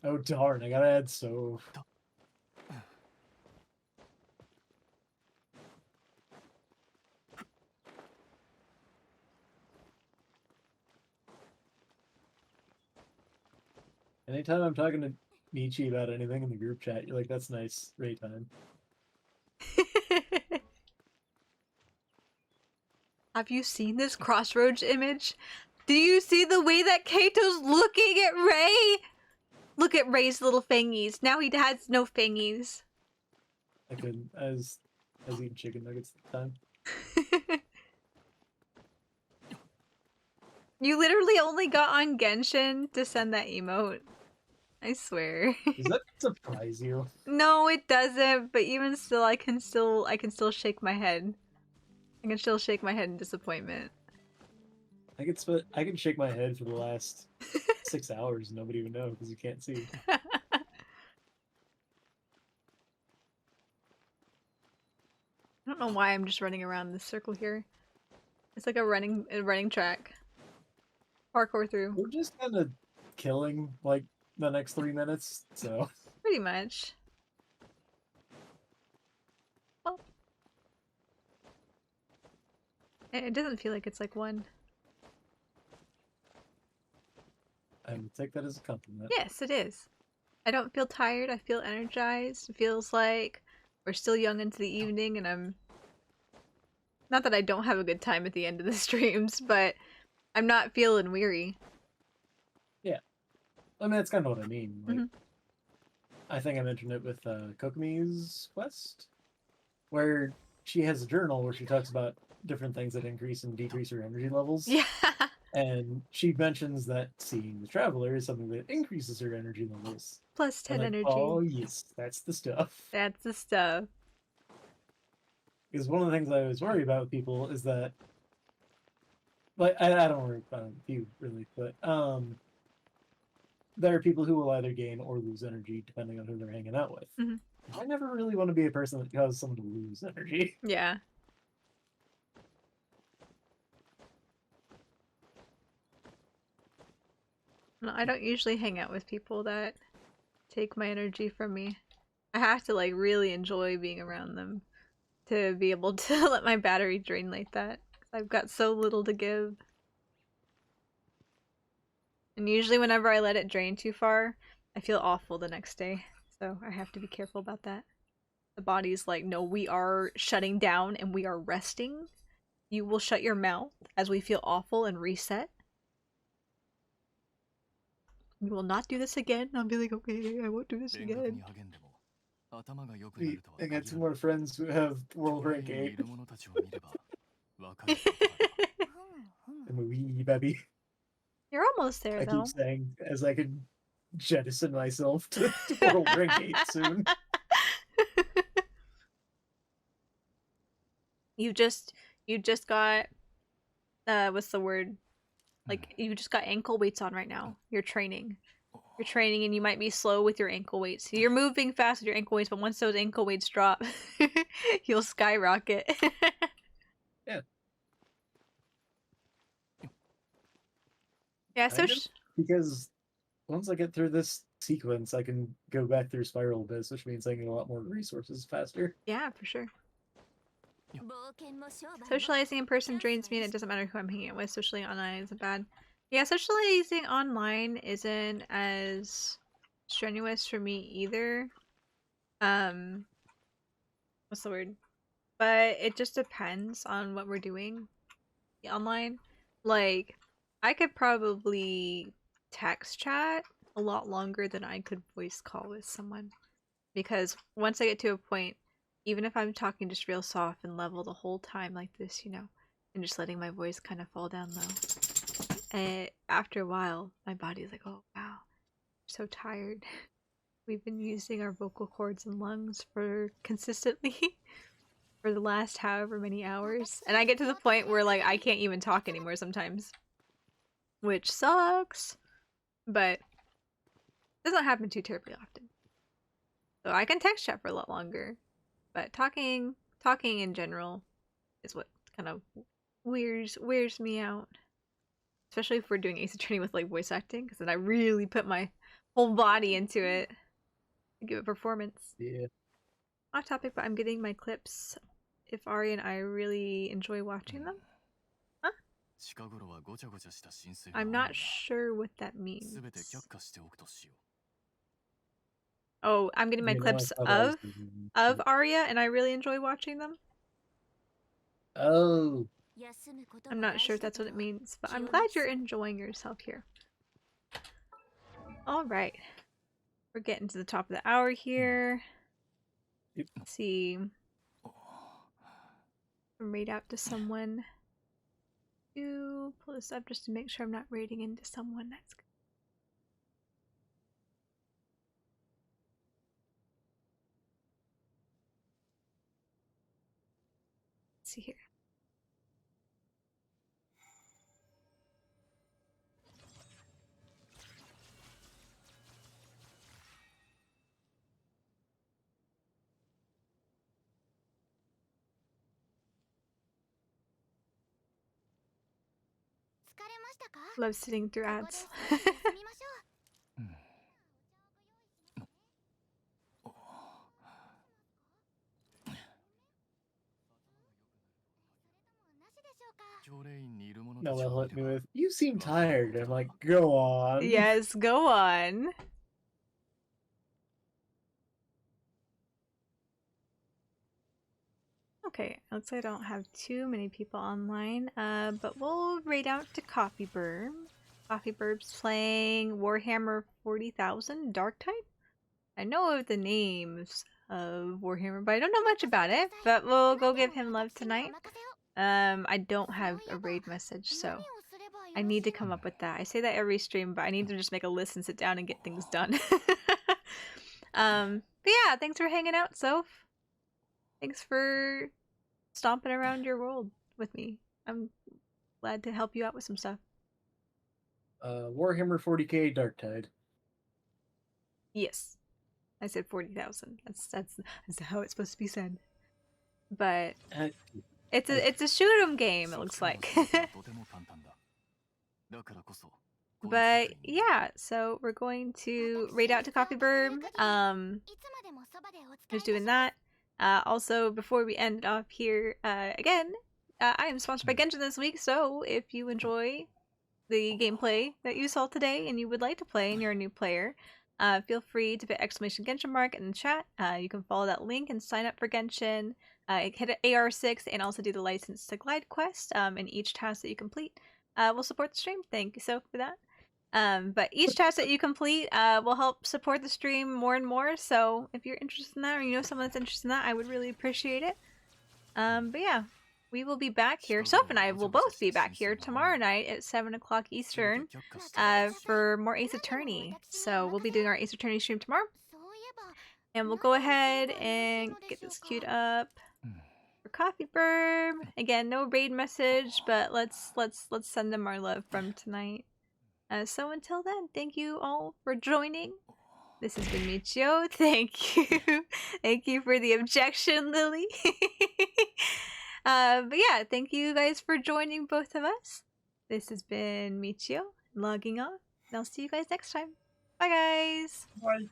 Oh darn, I gotta add Soph. Anytime I'm talking to Michi about anything in the group chat, you're like, that's nice, Ray time. Have you seen this Crossroads image? Do you see the way that Kato's looking at Ray? Look at Ray's little fangies. Now he has no fangies. I was eating chicken nuggets at the time. You literally only got on Genshin to send that emote. I swear. Does that surprise you? No, it doesn't, but even still I can still shake my head. I can still shake my head in disappointment. I can shake my head for the last 6 hours and nobody would know because you can't see. I don't know why I'm just running around this circle here. It's like a running track. Parkour through. We're just kind of killing like the next 3 minutes, so Pretty much. Well, it doesn't feel like it's like one. I would take that as a compliment. Yes, it is. I don't feel tired. I feel energized. It feels like we're still young into the evening, and I'm not that I don't have a good time at the end of the streams, but I'm not feeling weary. Yeah, I mean that's kind of what I mean. Like, I think I mentioned it with Kokomi's quest, where she has a journal where she talks about different things that increase and decrease her energy levels. Yeah. And she mentions that seeing the Traveler is something that increases her energy levels. Plus 10 like, energy. Oh yes, that's the stuff. That's the stuff. Because one of the things I always worry about with people is that, like, I don't worry about you really, but there are people who will either gain or lose energy depending on who they're hanging out with. I never really want to be a person that causes someone to lose energy. Yeah. No, I don't usually hang out with people that take my energy from me. I have to like really enjoy being around them to be able to let my battery drain like that. I've got so little to give. And usually whenever I let it drain too far, I feel awful the next day. So I have to be careful about that. The body's like, no, we are shutting down and we are resting. You will shut your mouth as we feel awful and reset. We will not do this again. I'll be like, okay, I won't do this again. I got two more friends who have World Rank 8. I'm a wee baby. You're almost there, I though. keep saying as I can jettison myself to World Rank 8 soon. You just got what's the word? Like you just got ankle weights on right now. You're training. You're training and you might be slow with your ankle weights. You're moving fast with your ankle weights, but once those ankle weights drop, you'll skyrocket. Yeah. Yeah, so because once I get through this sequence, I can go back through Spiral a bit, which means I get a lot more resources faster. Yeah, for sure. Socializing in person drains me and it doesn't matter who I'm hanging out with. Socializing online isn't bad. Yeah, socializing online isn't as strenuous for me either. What's the word? But it just depends on what we're doing online. Like, I could probably text chat a lot longer than I could voice call with someone. Because once I get to a point, even if I'm talking just real soft and level the whole time like this, you know, and just letting my voice kind of fall down low. And after a while, my body's like, oh wow, I'm so tired. We've been using our vocal cords and lungs for consistently for the last however many hours. And I get to the point where like I can't even talk anymore sometimes. Which sucks. But it doesn't happen too terribly often. So I can text chat for a lot longer. But talking in general is what kind of wears me out. Especially if we're doing Ace Attorney with like voice acting, because then I really put my whole body into it to give it performance. Yeah. Off topic, but I'm getting my clips if Ari and I really enjoy watching them. Huh? I'm not sure what that means. Oh, I'm getting my clips of Arya, and I really enjoy watching them. Oh. I'm not sure if that's what it means, but I'm glad you're enjoying yourself here. Alright. We're getting to the top of the hour here. Yep. Let's see. Raid out to someone. To pull this up just to make sure I'm not raiding into someone. That's good. Let's see here. Love sitting through ads. Noelle hit me with, "You seem tired." I'm like, "Go on." Yes, go on. Okay, looks like I don't have too many people online, but we'll raid out to Coffee Burb. Coffee Burb's playing Warhammer 40,000 Dark Type. I know of the names of Warhammer, but I don't know much about it. But we'll go give him love tonight. I don't have a raid message, so I need to come up with that. I say that every stream, but I need to just make a list and sit down and get things done. But yeah, thanks for hanging out, Soph. Thanks for stomping around your world with me. I'm glad to help you out with some stuff. Warhammer 40k Darktide. Yes. I said 40,000. That's how it's supposed to be said. But it's a shoot 'em game, it looks like. But yeah, so we're going to raid out to Coffee Burb. Who's doing that? Also, before we end off here, again, I am sponsored by Genshin this week, so if you enjoy the gameplay that you saw today and you would like to play and you're a new player, feel free to put exclamation Genshin mark in the chat. You can follow that link and sign up for Genshin. Hit AR6 and also do the License to Glide quest, and each task that you complete will support the stream. Thank you, Soph, for that. But each task that you complete will help support the stream more and more, so if you're interested in that or you know someone that's interested in that, I would really appreciate it. But yeah, we will be back here. Soph and I will both be back here tomorrow night at 7 o'clock Eastern for more Ace Attorney. So we'll be doing our Ace Attorney stream tomorrow. And we'll go ahead and get this queued up for Coffee Burb. Again, no raid message, but let's send them our love from tonight. So until then, thank you all for joining. This has been Michio. Thank you. Thank you for the objection, Lily. But yeah, thank you guys for joining both of us. This has been Michio logging off, and I'll see you guys next time. Bye, guys. Bye.